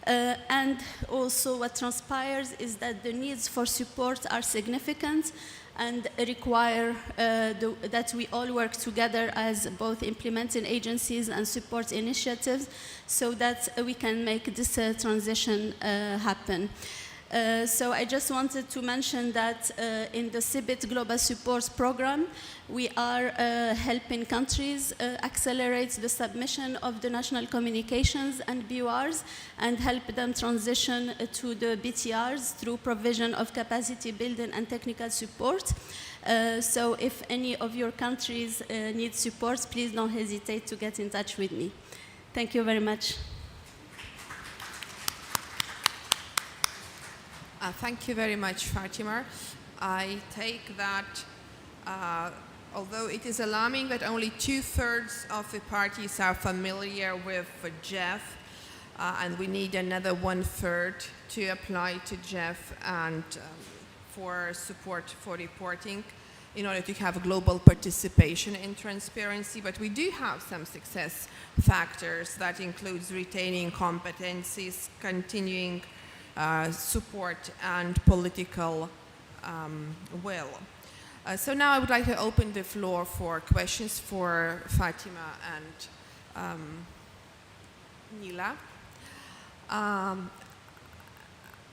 And also what transpires is that the needs for support are significant and require that we all work together as both implementing agencies and support initiatives so that we can make this transition happen. So I just wanted to mention that in the CBIT Global Support Program, we are helping countries accelerate the submission of the national communications and BURs and help them transition to the BTRs through provision of capacity building and technical support. So if any of your countries need support, please don't hesitate to get in touch with me. Thank you very much. Thank you very much, Fatima. I take that, although it is alarming that only 2/3 of the parties are familiar with GEF, and we need another 1/3 to apply to GEF and for support for reporting in order to have global participation in transparency. But we do have some success factors that includes retaining competencies, continuing support and political will. So now I would like to open the floor for questions for Fatima and Nila.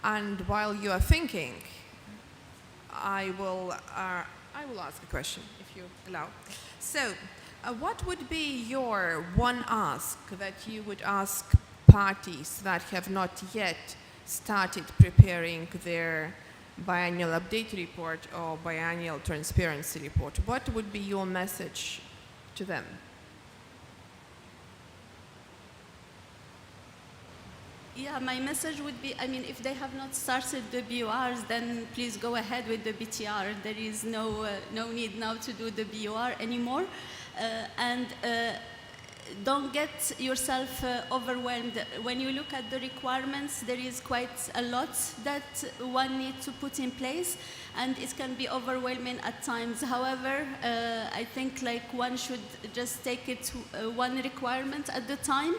And while you are thinking, I will ask a question, if you allow. So, what would be your one ask that you would ask parties that have not yet started preparing their biannual update report or biannual transparency report? What would be your message to them? Yeah, my message would be, I mean, if they have not started the BURs, then please go ahead with the BTR. There is no need now to do the BUR anymore. And don't get yourself overwhelmed. When you look at the requirements, there is quite a lot that one needs to put in place, and it can be overwhelming at times. However, I think like one should just take it one requirement at a time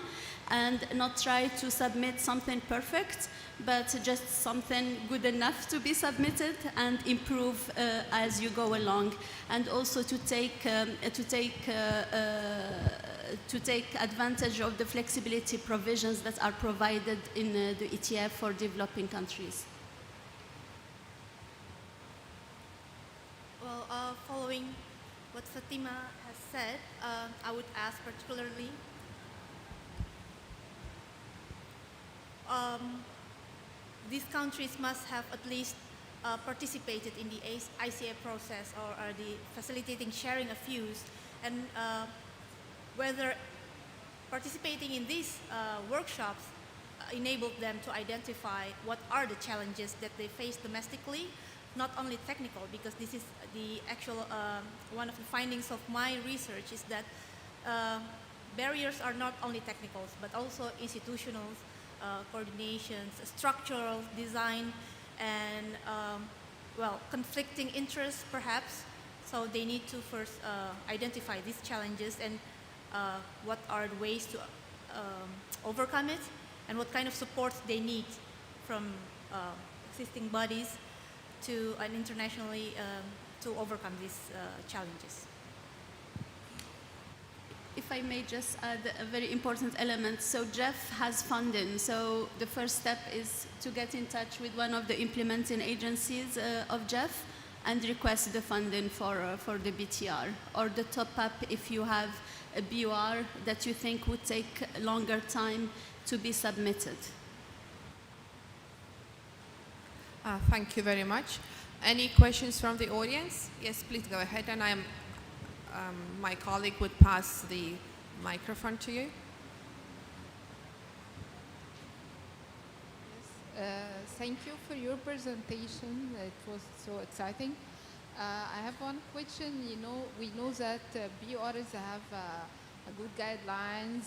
and not try to submit something perfect, but just something good enough to be submitted and improve as you go along. And also to take advantage of the flexibility provisions that are provided in the ETF for developing countries. Well, following what Fatima has said, I would ask particularly these countries must have at least participated in the ICA process or the facilitating sharing of views, and whether participating in these workshops enabled them to identify what are the challenges that they face domestically, not only technical, because this is the actual, one of the findings of my research is that barriers are not only technicals, but also institutional, coordinations, structural design, and well, conflicting interests perhaps. So they need to first identify these challenges and what are the ways to overcome it, and what kind of support they need from existing bodies to and internationally to overcome these challenges. If I may just add a very important element. So GEF has funding. So the first step is to get in touch with one of the implementing agencies of GEF and request the funding for the BTR, or the top up if you have a BUR that you think would take longer time to be submitted. Thank you very much. Any questions from the audience? Yes, please go ahead, and my colleague would pass the microphone to you. Thank you for your presentation. It was so exciting. I have one question. We know that BURs have good guidelines.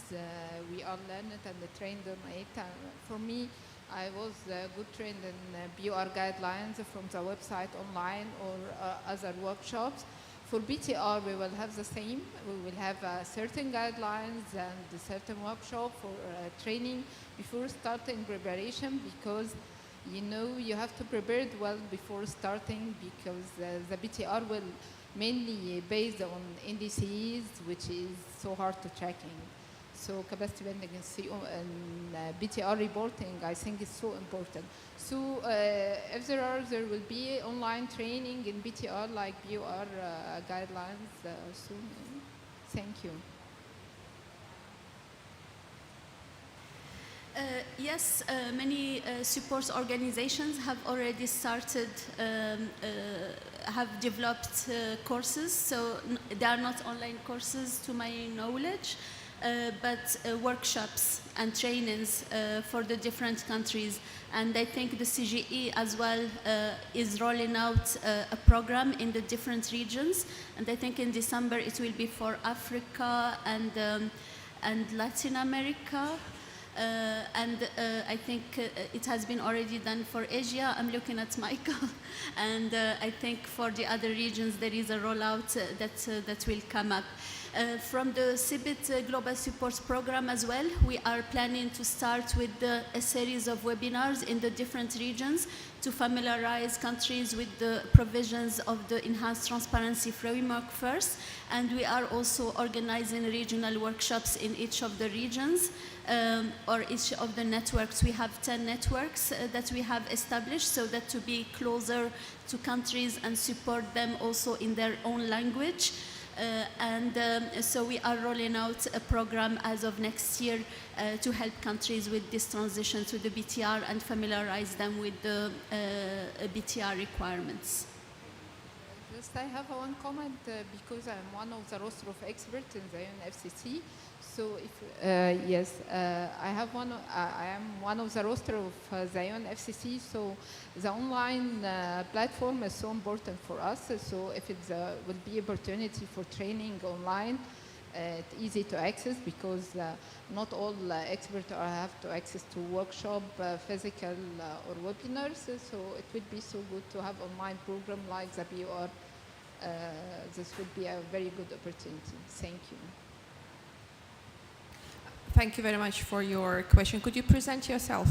We all learn it and trained on it. For me, I was good trained in BUR guidelines from the website online or other workshops. For BTR, we will have the same. We will have certain guidelines and a certain workshop for training before starting preparation, because you have to prepare it well before starting, because the BTR will mainly based on LDCs, which is so hard to tracking. So capacity building and BTR reporting, I think, is so important. So if there will be online training in BTR like BUR guidelines soon. Thank you. Yes, many support organizations have already started, have developed courses. So they are not online courses to my knowledge, but workshops and trainings for the different countries. And I think the CGE as well is rolling out a program in the different regions. And I think in December it will be for Africa and Latin America. I think it has been already done for Asia. I'm looking at Michael. And I think for the other regions there is a rollout that will come up. From the CBIT Global Support Program as well, we are planning to start with a series of webinars in the different regions to familiarize countries with the provisions of the Enhanced Transparency Framework first. And we are also organizing regional workshops in each of the regions or each of the networks. We have 10 networks that we have established, so that to be closer to countries and support them also in their own language. So we are rolling out a program as of next year to help countries with this transition to the BTR and familiarize them with the BTR requirements. Just I have one comment because I'm one of the roster of experts in the UNFCCC. So if yes, I am one of the roster of the UNFCCC. So the online platform is so important for us. So if it will be opportunity for training online, it's easy to access, because not all experts have to access to workshop, physical or webinars. So it would be so good to have online program like the BUR. This would be a very good opportunity. Thank you. Thank you very much for your question. Could you present yourself?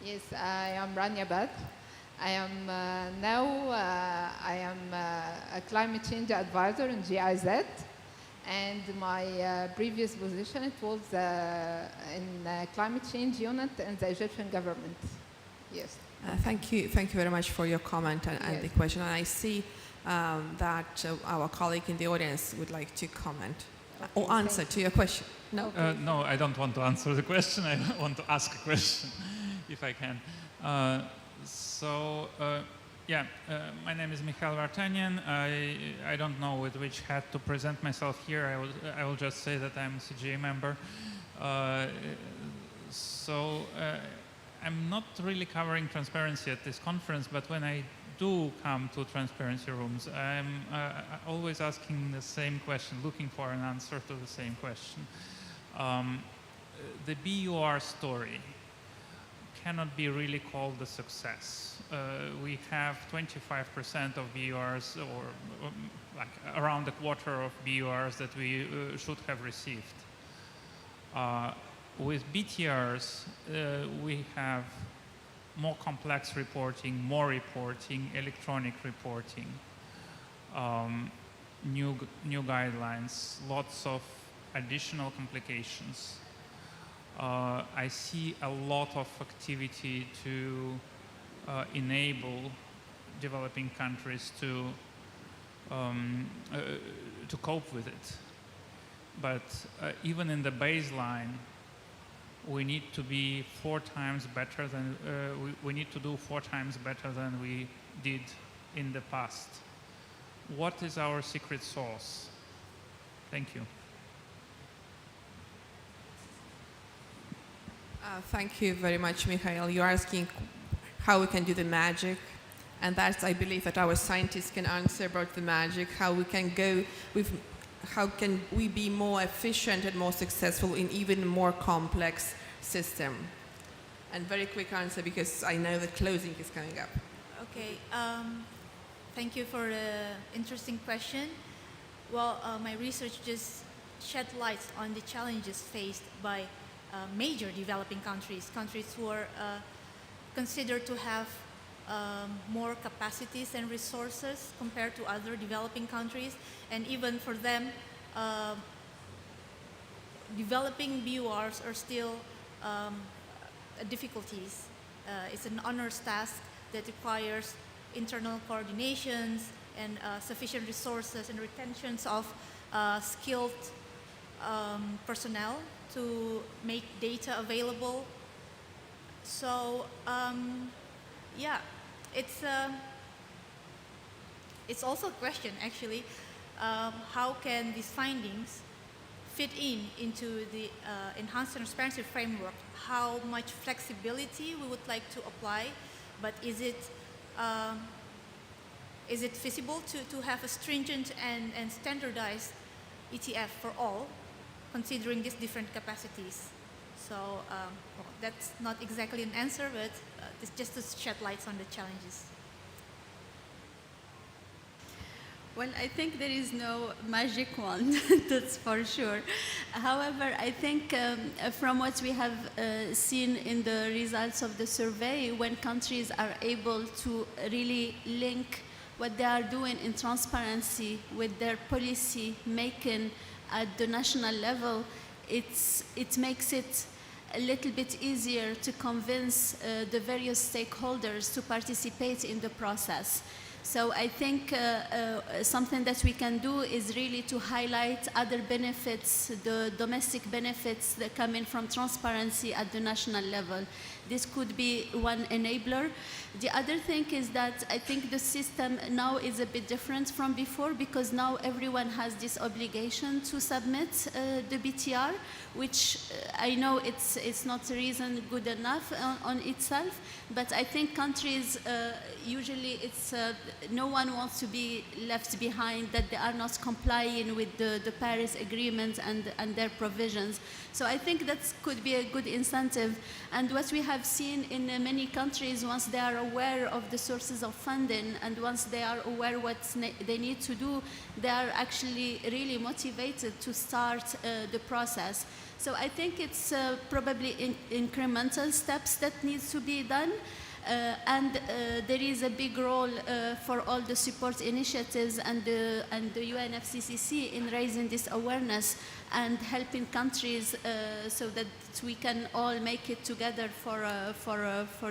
Yes, I am Rania Bad. I am a climate change advisor in GIZ, and my previous position it was in climate change unit in the Egyptian government. Yes. Thank you very much for your comment and the question. And I see that our colleague in the audience would like to comment or answer to your question. No? No, I don't want to answer the question. I want to ask a question, if I can. My name is Mikhail Vartanian. I don't know with which hat to present myself here. I will just say that I'm a CGA member. I'm not really covering transparency at this conference, but when I do come to transparency rooms, I'm always asking the same question, looking for an answer to the same question. The BUR story cannot be really called a success. We have 25% of BURs, or like around a quarter of BURs that we should have received. With BTRs, we have more complex reporting, more reporting, electronic reporting, new guidelines, lots of additional complications. I see a lot of activity to enable developing countries to cope with it. But even in the baseline, we need to be 4 times better than we need to do 4 times better than we did in the past. What is our secret sauce? Thank you. Thank you very much, Mikhail. You're asking how we can do the magic, and that's, I believe, that our scientists can answer about the magic, how we can go with, how can we be more efficient and more successful in even more complex system. And very quick answer, because I know that closing is coming up. Okay, thank you for an interesting question. Well, my research just shed light on the challenges faced by major developing countries, countries who are considered to have more capacities and resources compared to other developing countries. And even for them, developing BURs are still difficulties. It's an honors task that requires internal coordinations and sufficient resources and retentions of skilled personnel to make data available. So yeah, it's also a question actually, how can these findings fit into the enhanced transparency framework? How much flexibility we would like to apply, but is it feasible to have a stringent and standardized ETF for all, considering these different capacities? So well, that's not exactly an answer, but it's just to shed lights on the challenges. Well, I think there is no magic wand, that's for sure. However, I think from what we have seen in the results of the survey, when countries are able to really link what they are doing in transparency with their policy making at the national level, it makes it a little bit easier to convince the various stakeholders to participate in the process. So I think something that we can do is really to highlight other benefits, the domestic benefits that come in from transparency at the national level. This could be one enabler. The other thing is that I think the system now is a bit different from before, because now everyone has this obligation to submit the BTR, which I know it's not a reason good enough on itself, but I think countries, usually it's no one wants to be left behind, that they are not complying with the Paris Agreement and their provisions. So I think that could be a good incentive. And what we have seen in many countries, once they are aware of the sources of funding and once they are aware what they need to do, they are actually really motivated to start the process. So I think it's probably incremental steps that needs to be done. And there is a big role for all the support initiatives and the UNFCCC in raising this awareness and helping countries so that we can all make it together for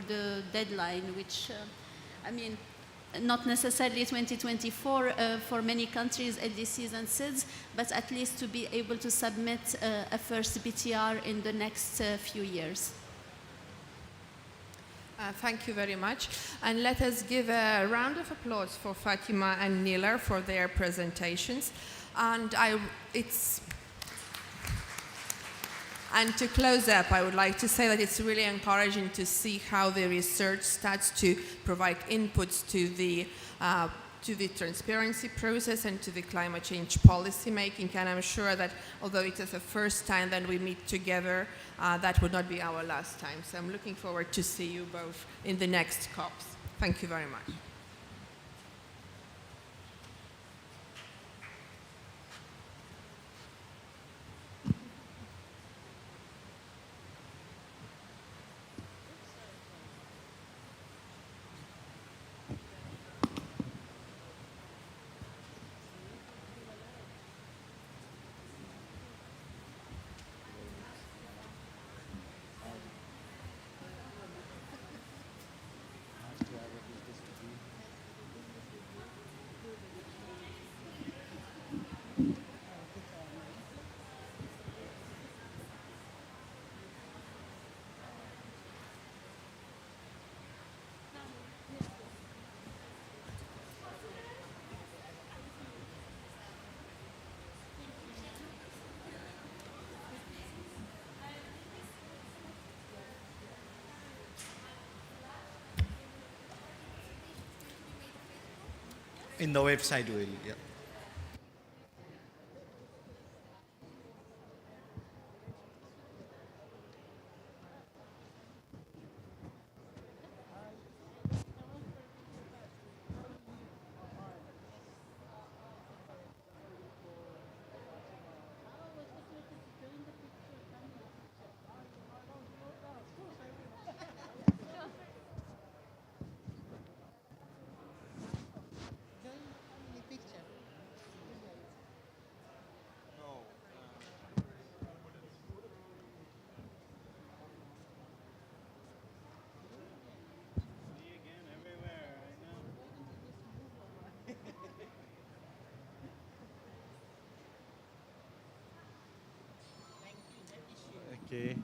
the deadline, which I mean, not necessarily 2024 for many countries, LDCs and SIDS, but at least to be able to submit a first BTR in the next few years. Thank you very much. And let us give a round of applause for Fatima and Nilar for their presentations. And to close up, I would like to say that it's really encouraging to see how the research starts to provide inputs to the transparency process and to the climate change policy making. And I'm sure that although it is the first time that we meet together, that would not be our last time. So I'm looking forward to see you both in the next COPs. Thank you very much. In the website, will yeah. Okay.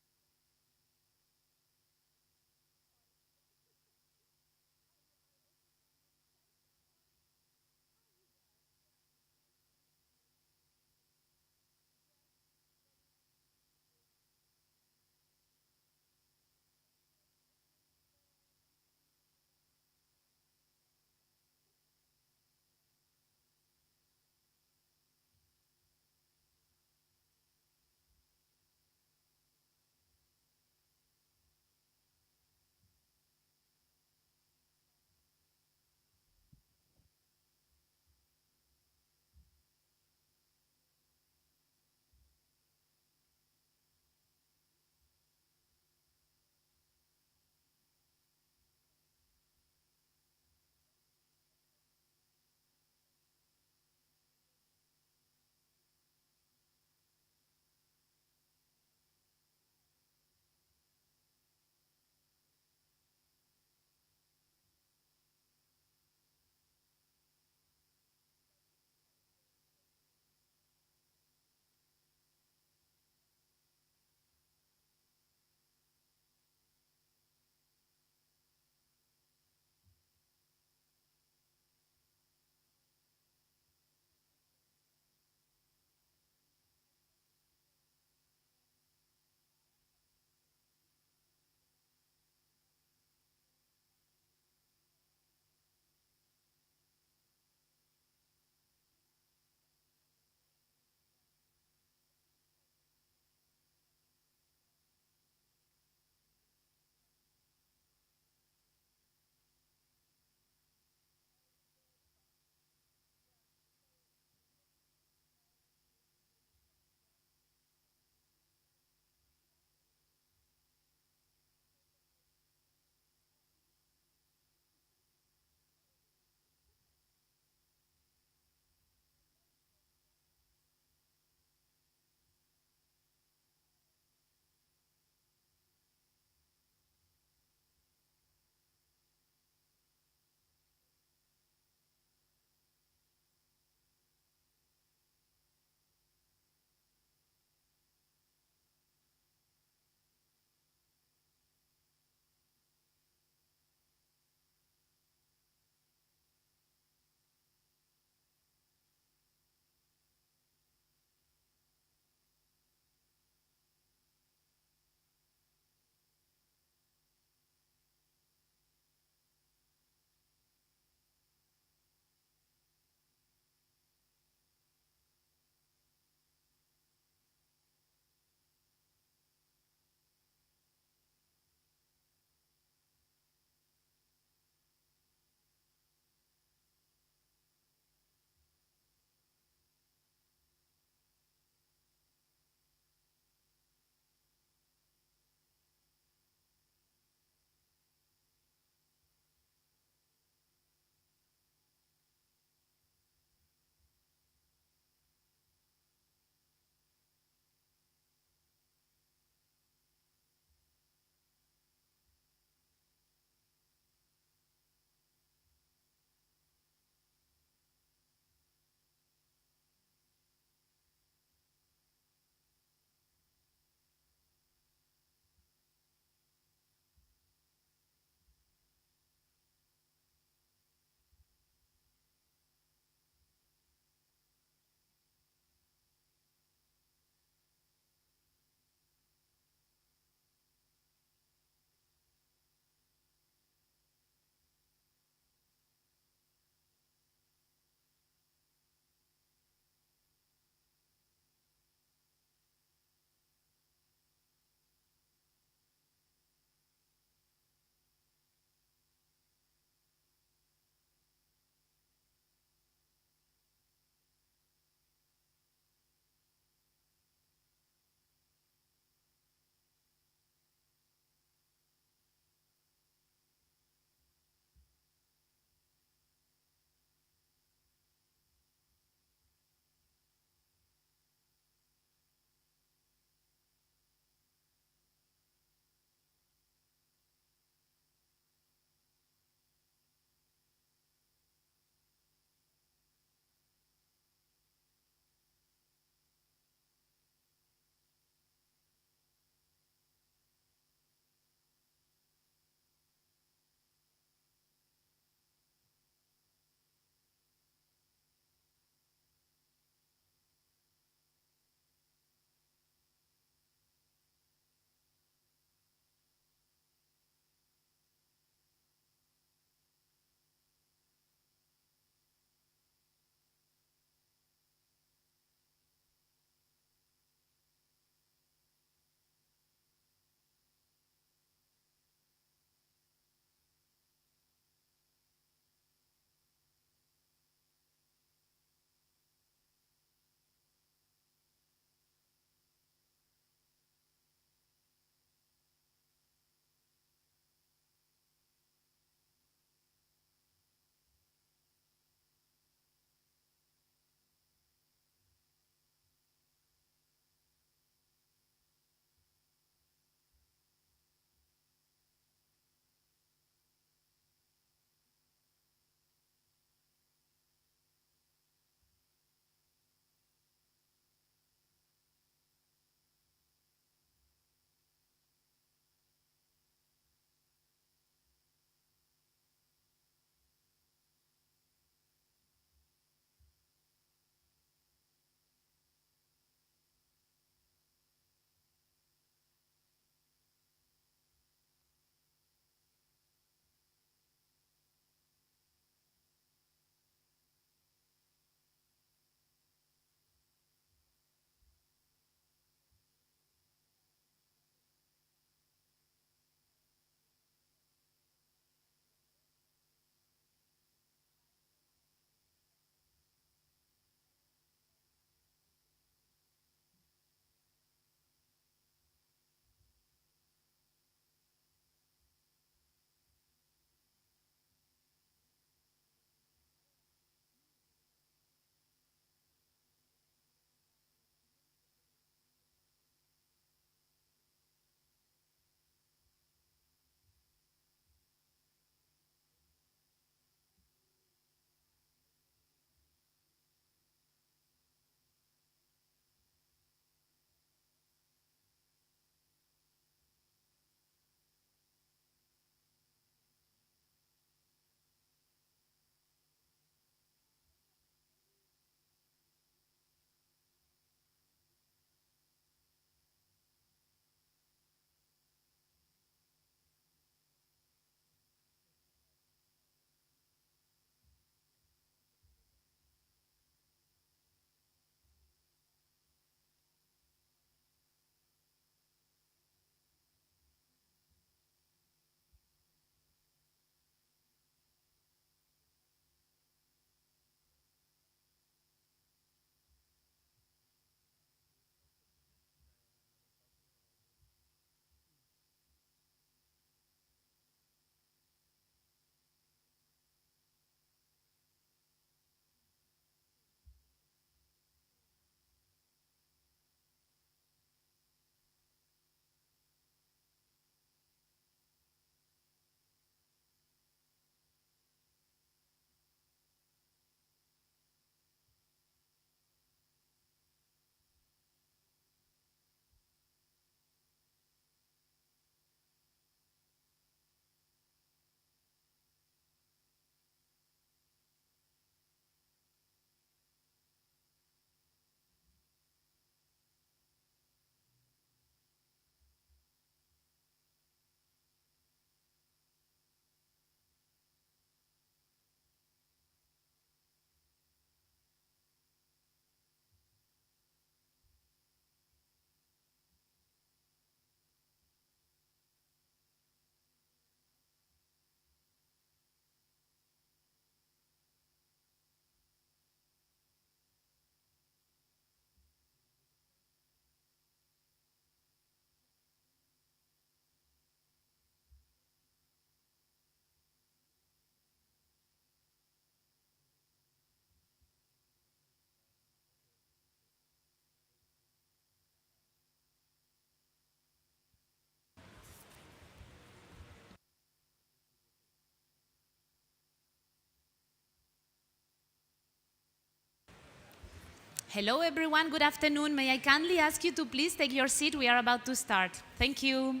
Hello everyone, good afternoon. May I kindly ask you to please take your seat? We are about to start. Thank you.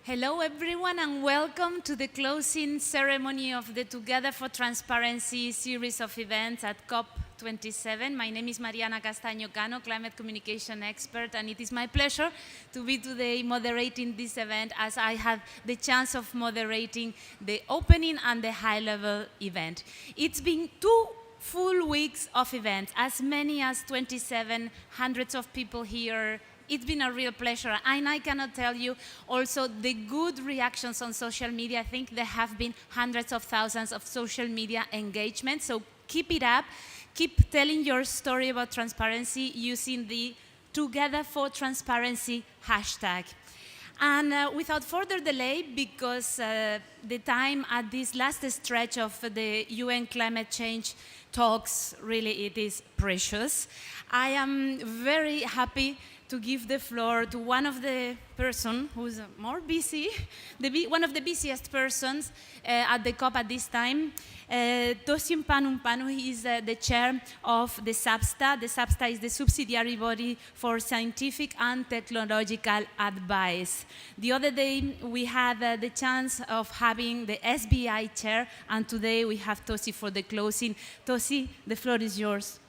Hello everyone and welcome to the closing ceremony of the Together for Transparency series of events at COP27. My name is Mariana Castaño Cano, climate communication expert, and it is my pleasure to be today moderating this event as I have the chance of moderating the opening and the high-level event. It's been 2 full weeks of events, as many as 27, hundreds of people here. It's been a real pleasure, and I cannot tell you also the good reactions on social media. I think there have been hundreds of thousands of social media engagements, so keep it up. Keep telling your story about transparency using the Together for Transparency hashtag. And without further delay, because the time at this last stretch of the UN climate change talks, really it is precious, I am very happy to give the floor to one of the person who's more busy, one of the busiest persons at the COP at this time, Tosi Mpanu. He is the chair of the SABSTA. The SABSTA is the subsidiary body for scientific and technological advice. The other day, we had the chance of having the SBI chair, and today we have Tosi for the closing. Tosi, the floor is yours.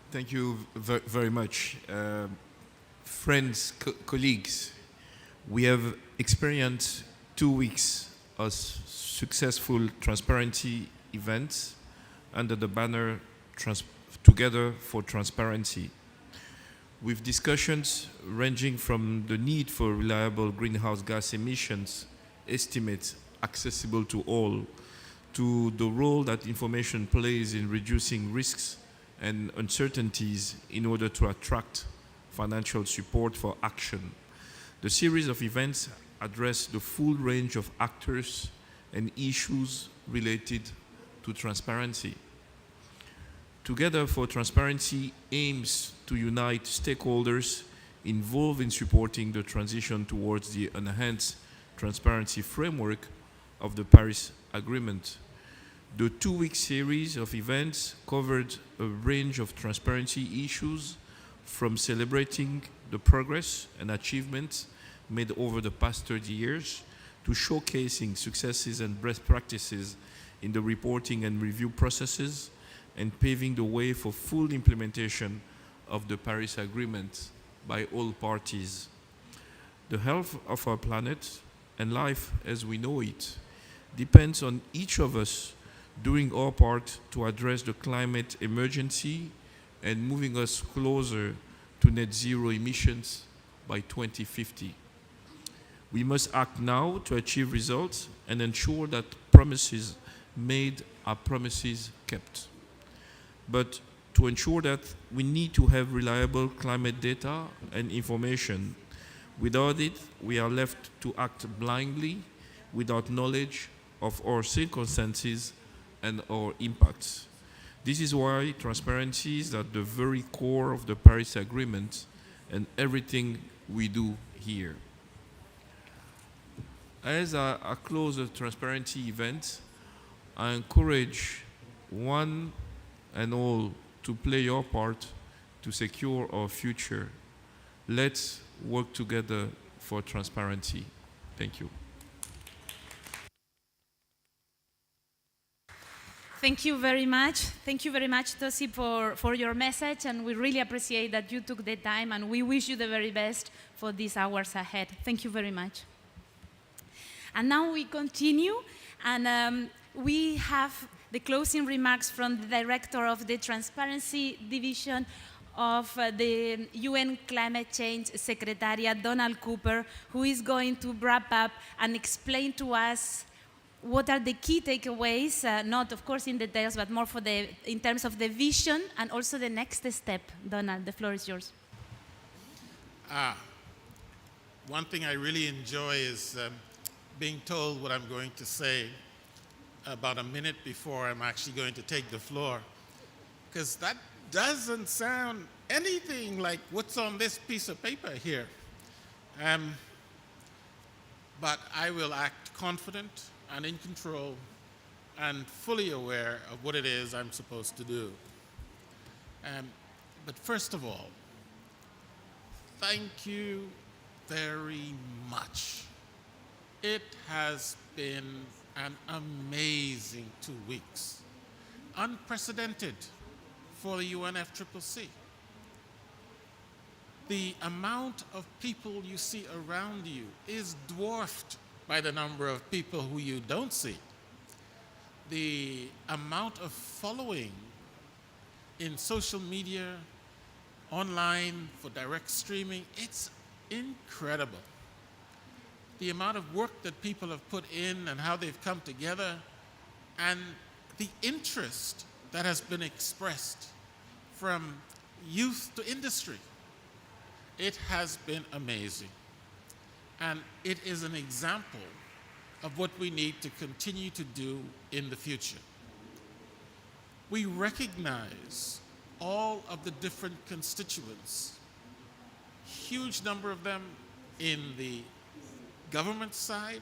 Thank you very much. Friends, colleagues, we have experienced 2 weeks of successful transparency events under the banner Together for Transparency, with discussions ranging from the need for reliable greenhouse gas emissions estimates accessible to all, to the role that information plays in reducing risks and uncertainties in order to attract financial support for action. The series of events address the full range of actors and issues related to transparency. Together for Transparency aims to unite stakeholders involved in supporting the transition towards the enhanced transparency framework of the Paris Agreement. The 2-week series of events covered a range of transparency issues, from celebrating the progress and achievements made over the past 30 years to showcasing successes and best practices in the reporting and review processes and paving the way for full implementation of the Paris Agreement by all parties. The health of our planet and life as we know it depends on each of us doing our part to address the climate emergency and moving us closer to net zero emissions by 2050. We must act now to achieve results and ensure that promises made are promises kept. But to ensure that, we need to have reliable climate data and information. Without it, we are left to act blindly without knowledge of our circumstances and our impacts. This is why transparency is at the very core of the Paris Agreement and everything we do here. As I close the transparency event, I encourage one and all to play your part to secure our future. Let's work together for transparency. Thank you. Thank you very much. Thank you very much, Tosi, for your message, and we really appreciate that you took the time, and we wish you the very best for these hours ahead. Thank you very much. And now we continue, and we have the closing remarks from the director of the Transparency Division of the UN Climate Change Secretariat, Donald Cooper, who is going to wrap up and explain to us what are the key takeaways, not of course in details, but more in terms of the vision and also the next step. Donald, the floor is yours. One thing I really enjoy is being told what I'm going to say about a minute before I'm actually going to take the floor, because that doesn't sound anything like what's on this piece of paper here. But I will act confident and in control and fully aware of what it is I'm supposed to do. But first of all, thank you very much. It has been an amazing 2 weeks, unprecedented for the UNFCCC. The amount of people you see around you is dwarfed by the number of people who you don't see. The amount of following in social media, online, for direct streaming, it's incredible. The amount of work that people have put in and how they've come together, and the interest that has been expressed from youth to industry. It has been amazing. And it is an example of what we need to continue to do in the future. We recognize all of the different constituents, huge number of them in the government side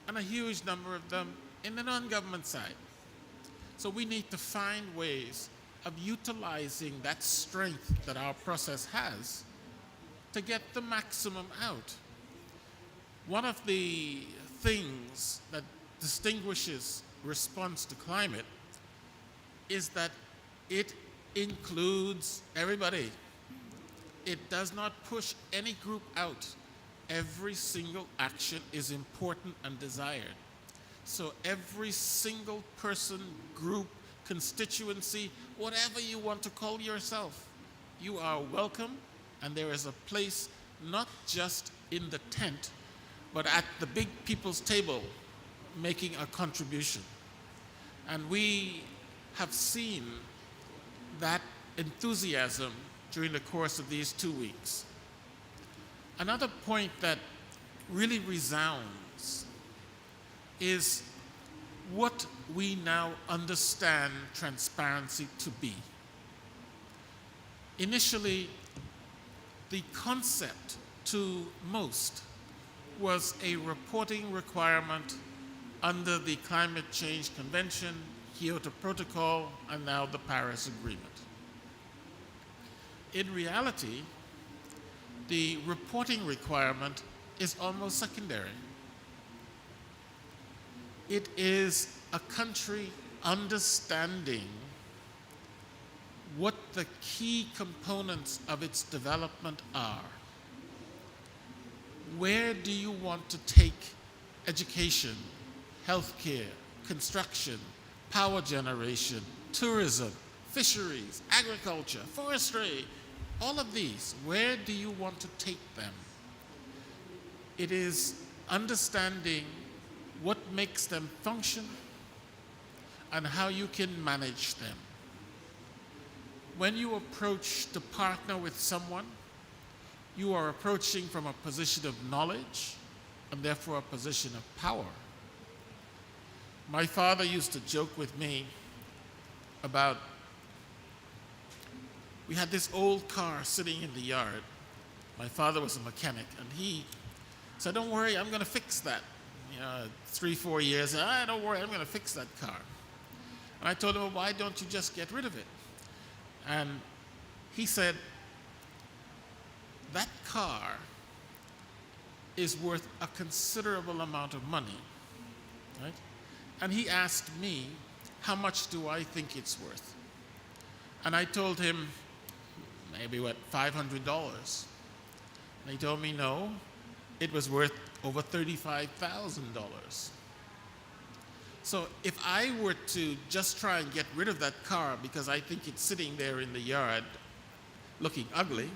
and a huge number of them in the non-government side. So we need to find ways of utilizing that strength that our process has to get the maximum out. One of the things that distinguishes response to climate is that it includes everybody. It does not push any group out. Every single action is important and desired. So every single person, group, constituency, whatever you want to call yourself, you are welcome, and there is a place not just in the tent, but at the big people's table making a contribution. And we have seen that enthusiasm during the course of these 2 weeks. Another point that really resounds is what we now understand transparency to be. Initially, the concept to most was a reporting requirement under the Climate Change Convention, Kyoto Protocol, and now the Paris Agreement. In reality, the reporting requirement is almost secondary. It is a country understanding what the key components of its development are. Where do you want to take education, healthcare, construction, power generation, tourism, fisheries, agriculture, forestry, all of these? Where do you want to take them? It is understanding what makes them function and how you can manage them. When you approach to partner with someone, you are approaching from a position of knowledge and therefore a position of power. My father used to joke with me about, we had this old car sitting in the yard. My father was a mechanic, and he said, "Don't worry, I'm going to fix that." 3-4 years, don't worry, I'm going to fix that car. And I told him, "Well, why don't you just get rid of it?" And he said, "That car is worth a considerable amount of money," right? And he asked me, "How much do I think it's worth?" And I told him, maybe $500. And he told me, no, it was worth over $35,000. So if I were to just try and get rid of that car because I think it's sitting there in the yard looking ugly,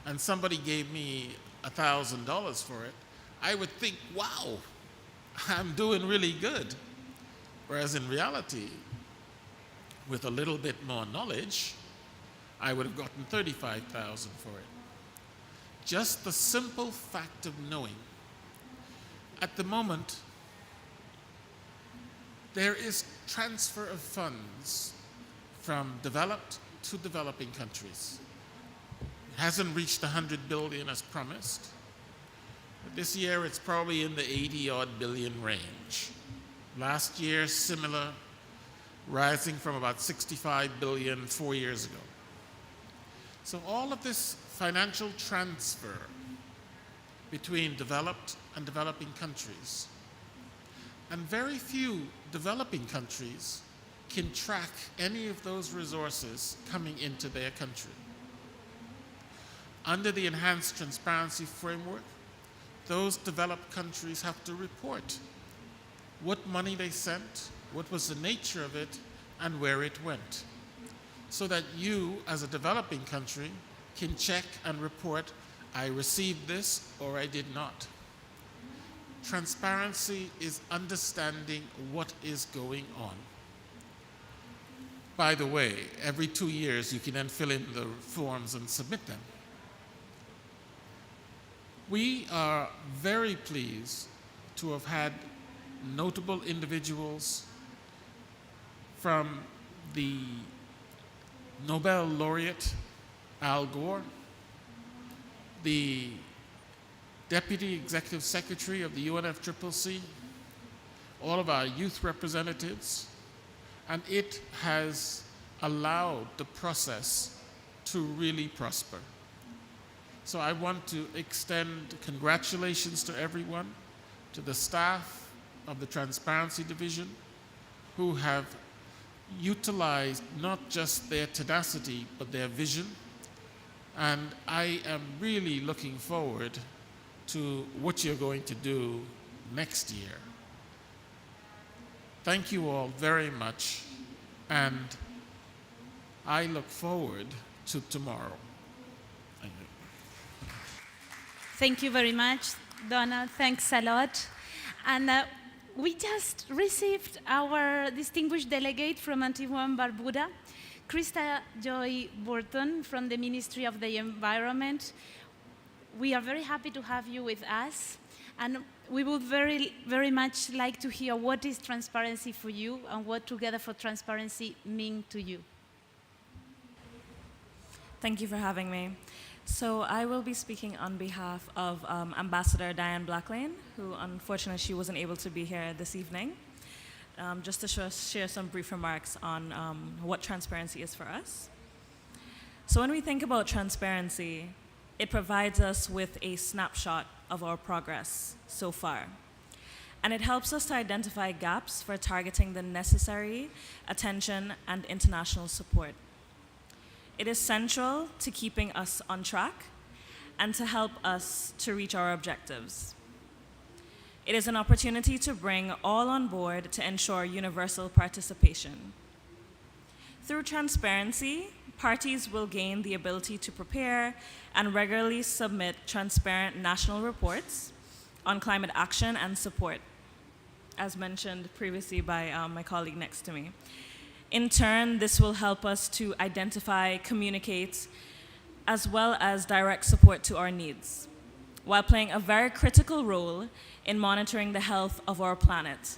and somebody gave me $1,000 for it, I would think, wow, I'm doing really good. Whereas in reality, with a little bit more knowledge, I would have gotten 35,000 for it. Just the simple fact of knowing. At the moment, there is transfer of funds from developed to developing countries. It hasn't reached 100 billion as promised. But this year, it's probably in the 80-odd billion range. Last year, similar, rising from about 65 billion 4 years ago. So all of this financial transfer between developed and developing countries, and very few developing countries can track any of those resources coming into their country. Under the enhanced transparency framework, those developed countries have to report what money they sent, what was the nature of it, and where it went, so that you, as a developing country, can check and report, I received this or I did not. Transparency is understanding what is going on. By the way, every 2 years you can then fill in the forms and submit them. We are very pleased to have had notable individuals from the Nobel laureate Al Gore, the Deputy Executive Secretary of the UNFCCC, all of our youth representatives, and it has allowed the process to really prosper. So I want to extend congratulations to everyone, to the staff of the Transparency Division, who have utilized not just their tenacity, but their vision. And I am really looking forward to what you're going to do next year. Thank you all very much, and I look forward to tomorrow. Thank you. Thank you very much, Donald. Thanks a lot. And we just received our distinguished delegate from Antigua and Barbuda, Krista Joy Burton from the Ministry of the Environment. We are very happy to have you with us, and we would very much like to hear what is transparency for you and what Together for Transparency mean to you. Thank you for having me. So I will be speaking on behalf of Ambassador Diane Blacklane, who unfortunately she wasn't able to be here this evening, just to share some brief remarks on what transparency is for us. So when we think about transparency, it provides us with a snapshot of our progress so far. And it helps us to identify gaps for targeting the necessary attention and international support. It is central to keeping us on track and to help us to reach our objectives. It is an opportunity to bring all on board to ensure universal participation. Through transparency, parties will gain the ability to prepare and regularly submit transparent national reports on climate action and support, as mentioned previously by my colleague next to me. In turn, this will help us to identify, communicate, as well as direct support to our needs, while playing a very critical role in monitoring the health of our planet.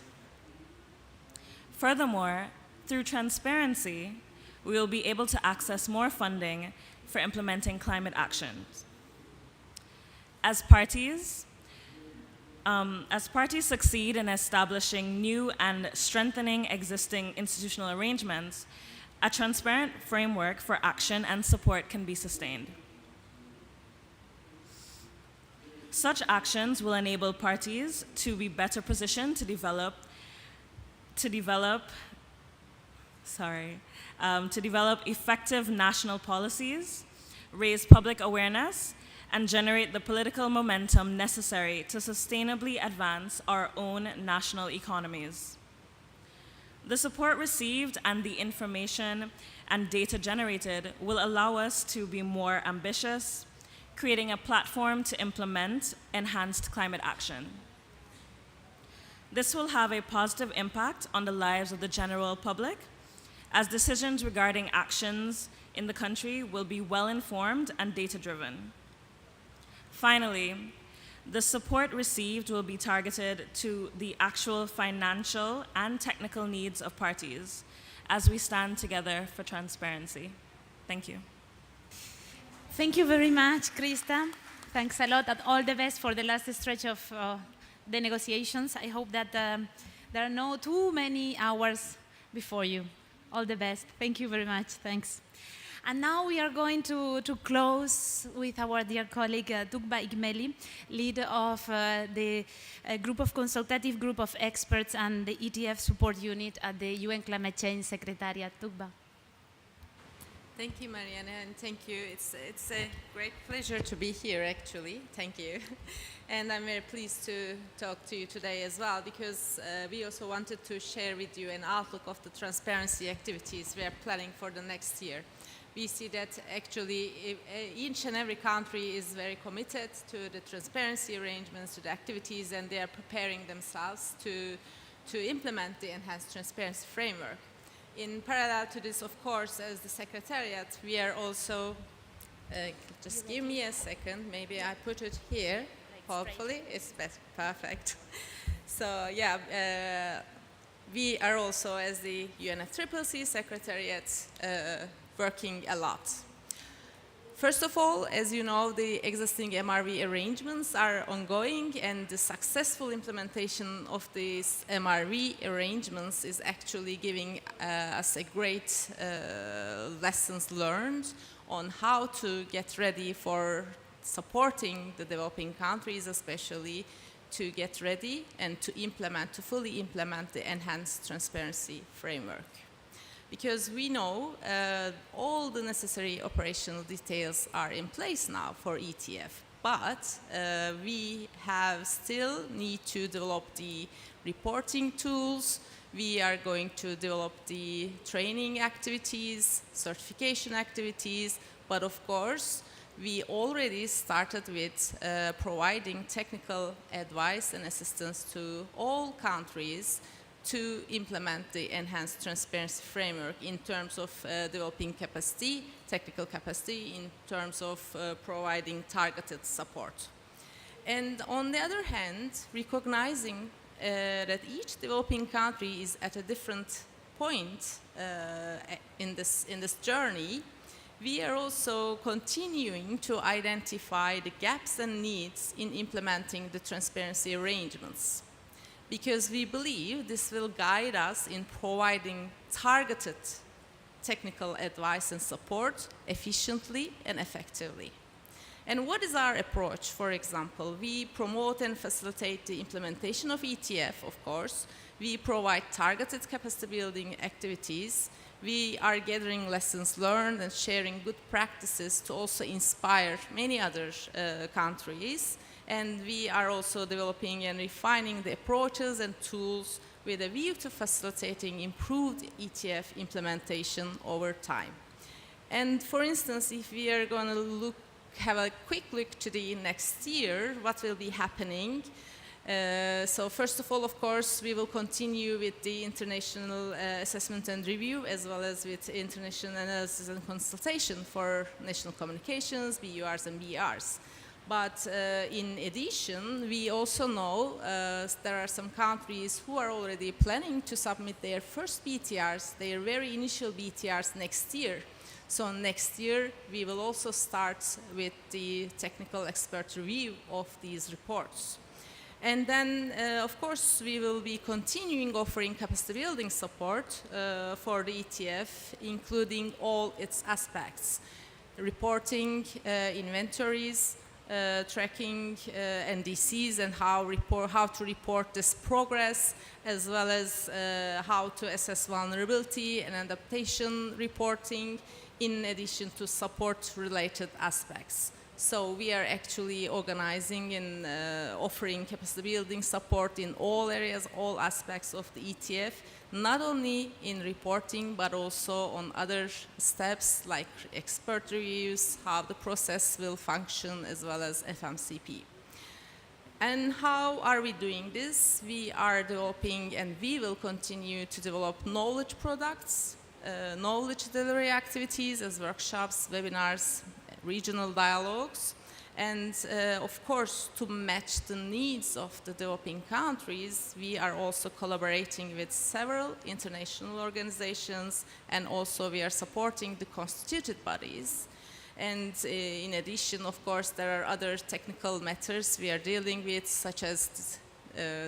Furthermore, through transparency, we will be able to access more funding for implementing climate actions. As parties succeed in establishing new and strengthening existing institutional arrangements, a transparent framework for action and support can be sustained. Such actions will enable parties to be better positioned to develop effective national policies, raise public awareness, and generate the political momentum necessary to sustainably advance our own national economies. The support received and the information and data generated will allow us to be more ambitious, creating a platform to implement enhanced climate action. This will have a positive impact on the lives of the general public, as decisions regarding actions in the country will be well-informed and data-driven. Finally, the support received will be targeted to the actual financial and technical needs of parties as we stand together for transparency. Thank you. Thank you very much, Krista. Thanks a lot, and all the best for the last stretch of the negotiations. I hope that there are not too many hours before you. All the best. Thank you very much. Thanks. And now we are going to close with our dear colleague Tugba Igmeli, leader of the consultative group of experts and the ETF support unit at the UN Climate Change Secretariat. Tugba. Thank you, Mariana, and thank you. It's a great pleasure to be here, actually. Thank you. And I'm very pleased to talk to you today as well, because we also wanted to share with you an outlook of the transparency activities we are planning for the next year. We see that actually each and every country is very committed to the transparency arrangements, to the activities, and they are preparing themselves to implement the enhanced transparency framework. In parallel to this, of course, as the Secretariat, we are also, just give me a second, maybe I put it here, hopefully, it's perfect. So yeah, we are also, as the UNFCCC Secretariat, working a lot. First of all, as you know, the existing MRV arrangements are ongoing, and the successful implementation of these MRV arrangements is actually giving us a great lessons learned on how to get ready for supporting the developing countries, especially to get ready and to fully implement the enhanced transparency framework. Because we know all the necessary operational details are in place now for ETF, but we still need to develop the reporting tools. We are going to develop the training activities, certification activities, but of course, we already started with providing technical advice and assistance to all countries to implement the enhanced transparency framework in terms of developing capacity, technical capacity, in terms of providing targeted support. And on the other hand, recognizing that each developing country is at a different point in this journey, we are also continuing to identify the gaps and needs in implementing the transparency arrangements, because we believe this will guide us in providing targeted technical advice and support efficiently and effectively. And what is our approach? For example, we promote and facilitate the implementation of ETF, of course. We provide targeted capacity building activities. We are gathering lessons learned and sharing good practices to also inspire many other countries. And we are also developing and refining the approaches and tools with a view to facilitating improved ETF implementation over time. And for instance, if we are going to have a quick look to the next year, what will be happening? So first of all, of course, we will continue with the international assessment and review, as well as with international analysis and consultation for national communications, BURs and BRs. But in addition, we also know there are some countries who are already planning to submit their first BTRs, their very initial BTRs next year. So next year, we will also start with the technical expert review of these reports. And then, of course, we will be continuing offering capacity building support for the ETF, including all its aspects: reporting, inventories, tracking LDCs and how to report this progress, as well as how to assess vulnerability and adaptation reporting, in addition to support-related aspects. So we are actually organizing and offering capacity building support in all areas, all aspects of the ETF, not only in reporting, but also on other steps like expert reviews, how the process will function, as well as FMCP. And how are we doing this? We are developing and we will continue to develop knowledge products, knowledge delivery activities as workshops, webinars, regional dialogues. And of course, to match the needs of the developing countries, we are also collaborating with several international organizations, and also we are supporting the constituted bodies. And in addition, of course, there are other technical matters we are dealing with, such as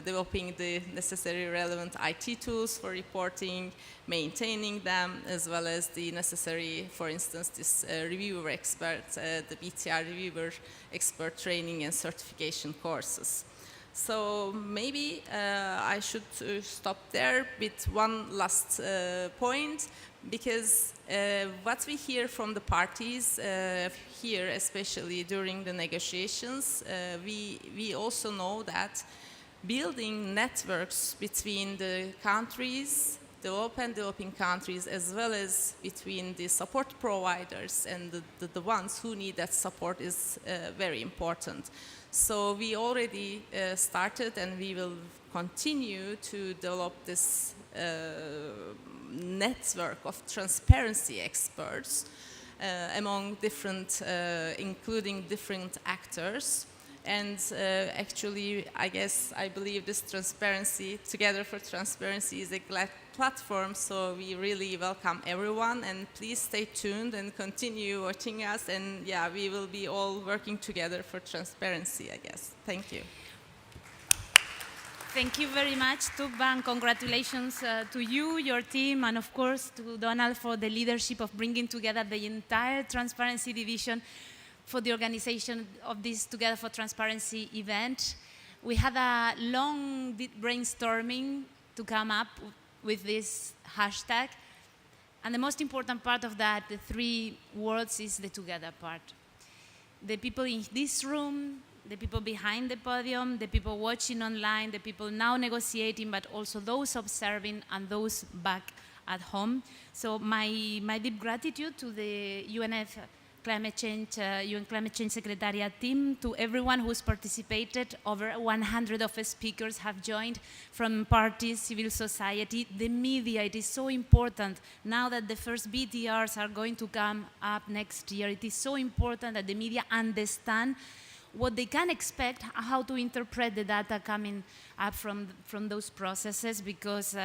developing the necessary relevant IT tools for reporting, maintaining them, as well as the necessary, for instance, this reviewer expert, the BTR reviewer expert training and certification courses. So maybe I should stop there with one last point, because what we hear from the parties here, especially during the negotiations, we also know that building networks between the countries, developing countries, as well as between the support providers and the ones who need that support is very important. So we already started, and we will continue to develop this network of transparency experts among different, including different actors. And actually, I believe this transparency, Together for Transparency, is a glad platform, so we really welcome everyone, and please stay tuned and continue watching us, and yeah, we will be all working together for transparency, I guess. Thank you. Thank you very much, Tuba, and congratulations to you, your team, and of course to Donald for the leadership of bringing together the entire Transparency Division for the organization of this Together for Transparency event. We had a long brainstorming to come up with this hashtag, and the most important part of that, the three words, is the together part. The people in this room, the people behind the podium, the people watching online, the people now negotiating, but also those observing and those back at home. So my deep gratitude to the UNF Climate Change, UN Climate Change Secretariat team, to everyone who's participated. Over 100 of speakers have joined from parties, civil society, the media. It is so important now that the first BTRs are going to come up next year. It is so important that the media understand what they can expect, how to interpret the data coming up from those processes, because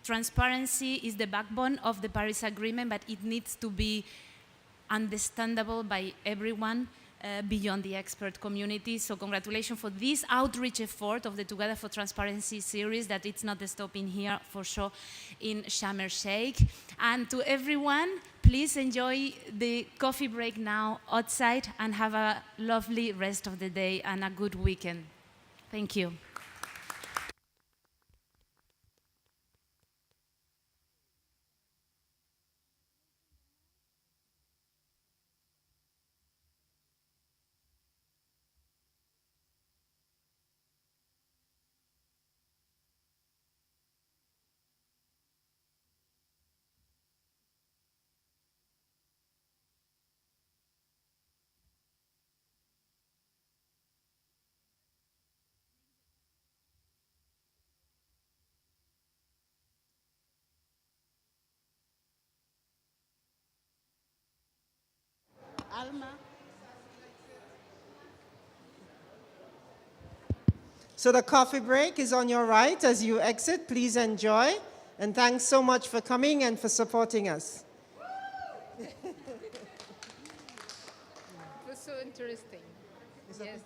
transparency is the backbone of the Paris Agreement, but it needs to be understandable by everyone beyond the expert community. So congratulations for this outreach effort of the Together for Transparency series, that it's not stopping here for sure in Sharm el-Sheikh. And to everyone, please enjoy the coffee break now outside and have a lovely rest of the day and a good weekend. Thank you. Alma. So the coffee break is on your right as you exit. Please enjoy. And thanks so much for coming and for supporting us. It was so interesting. Yes.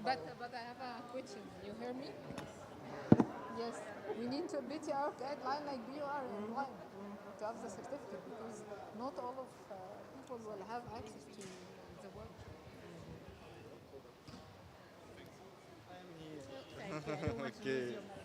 But I have a question. You hear me? Yes. We need to beat our guideline like BUR and line to have the certificate, because not all of people will have access to the work. Okay.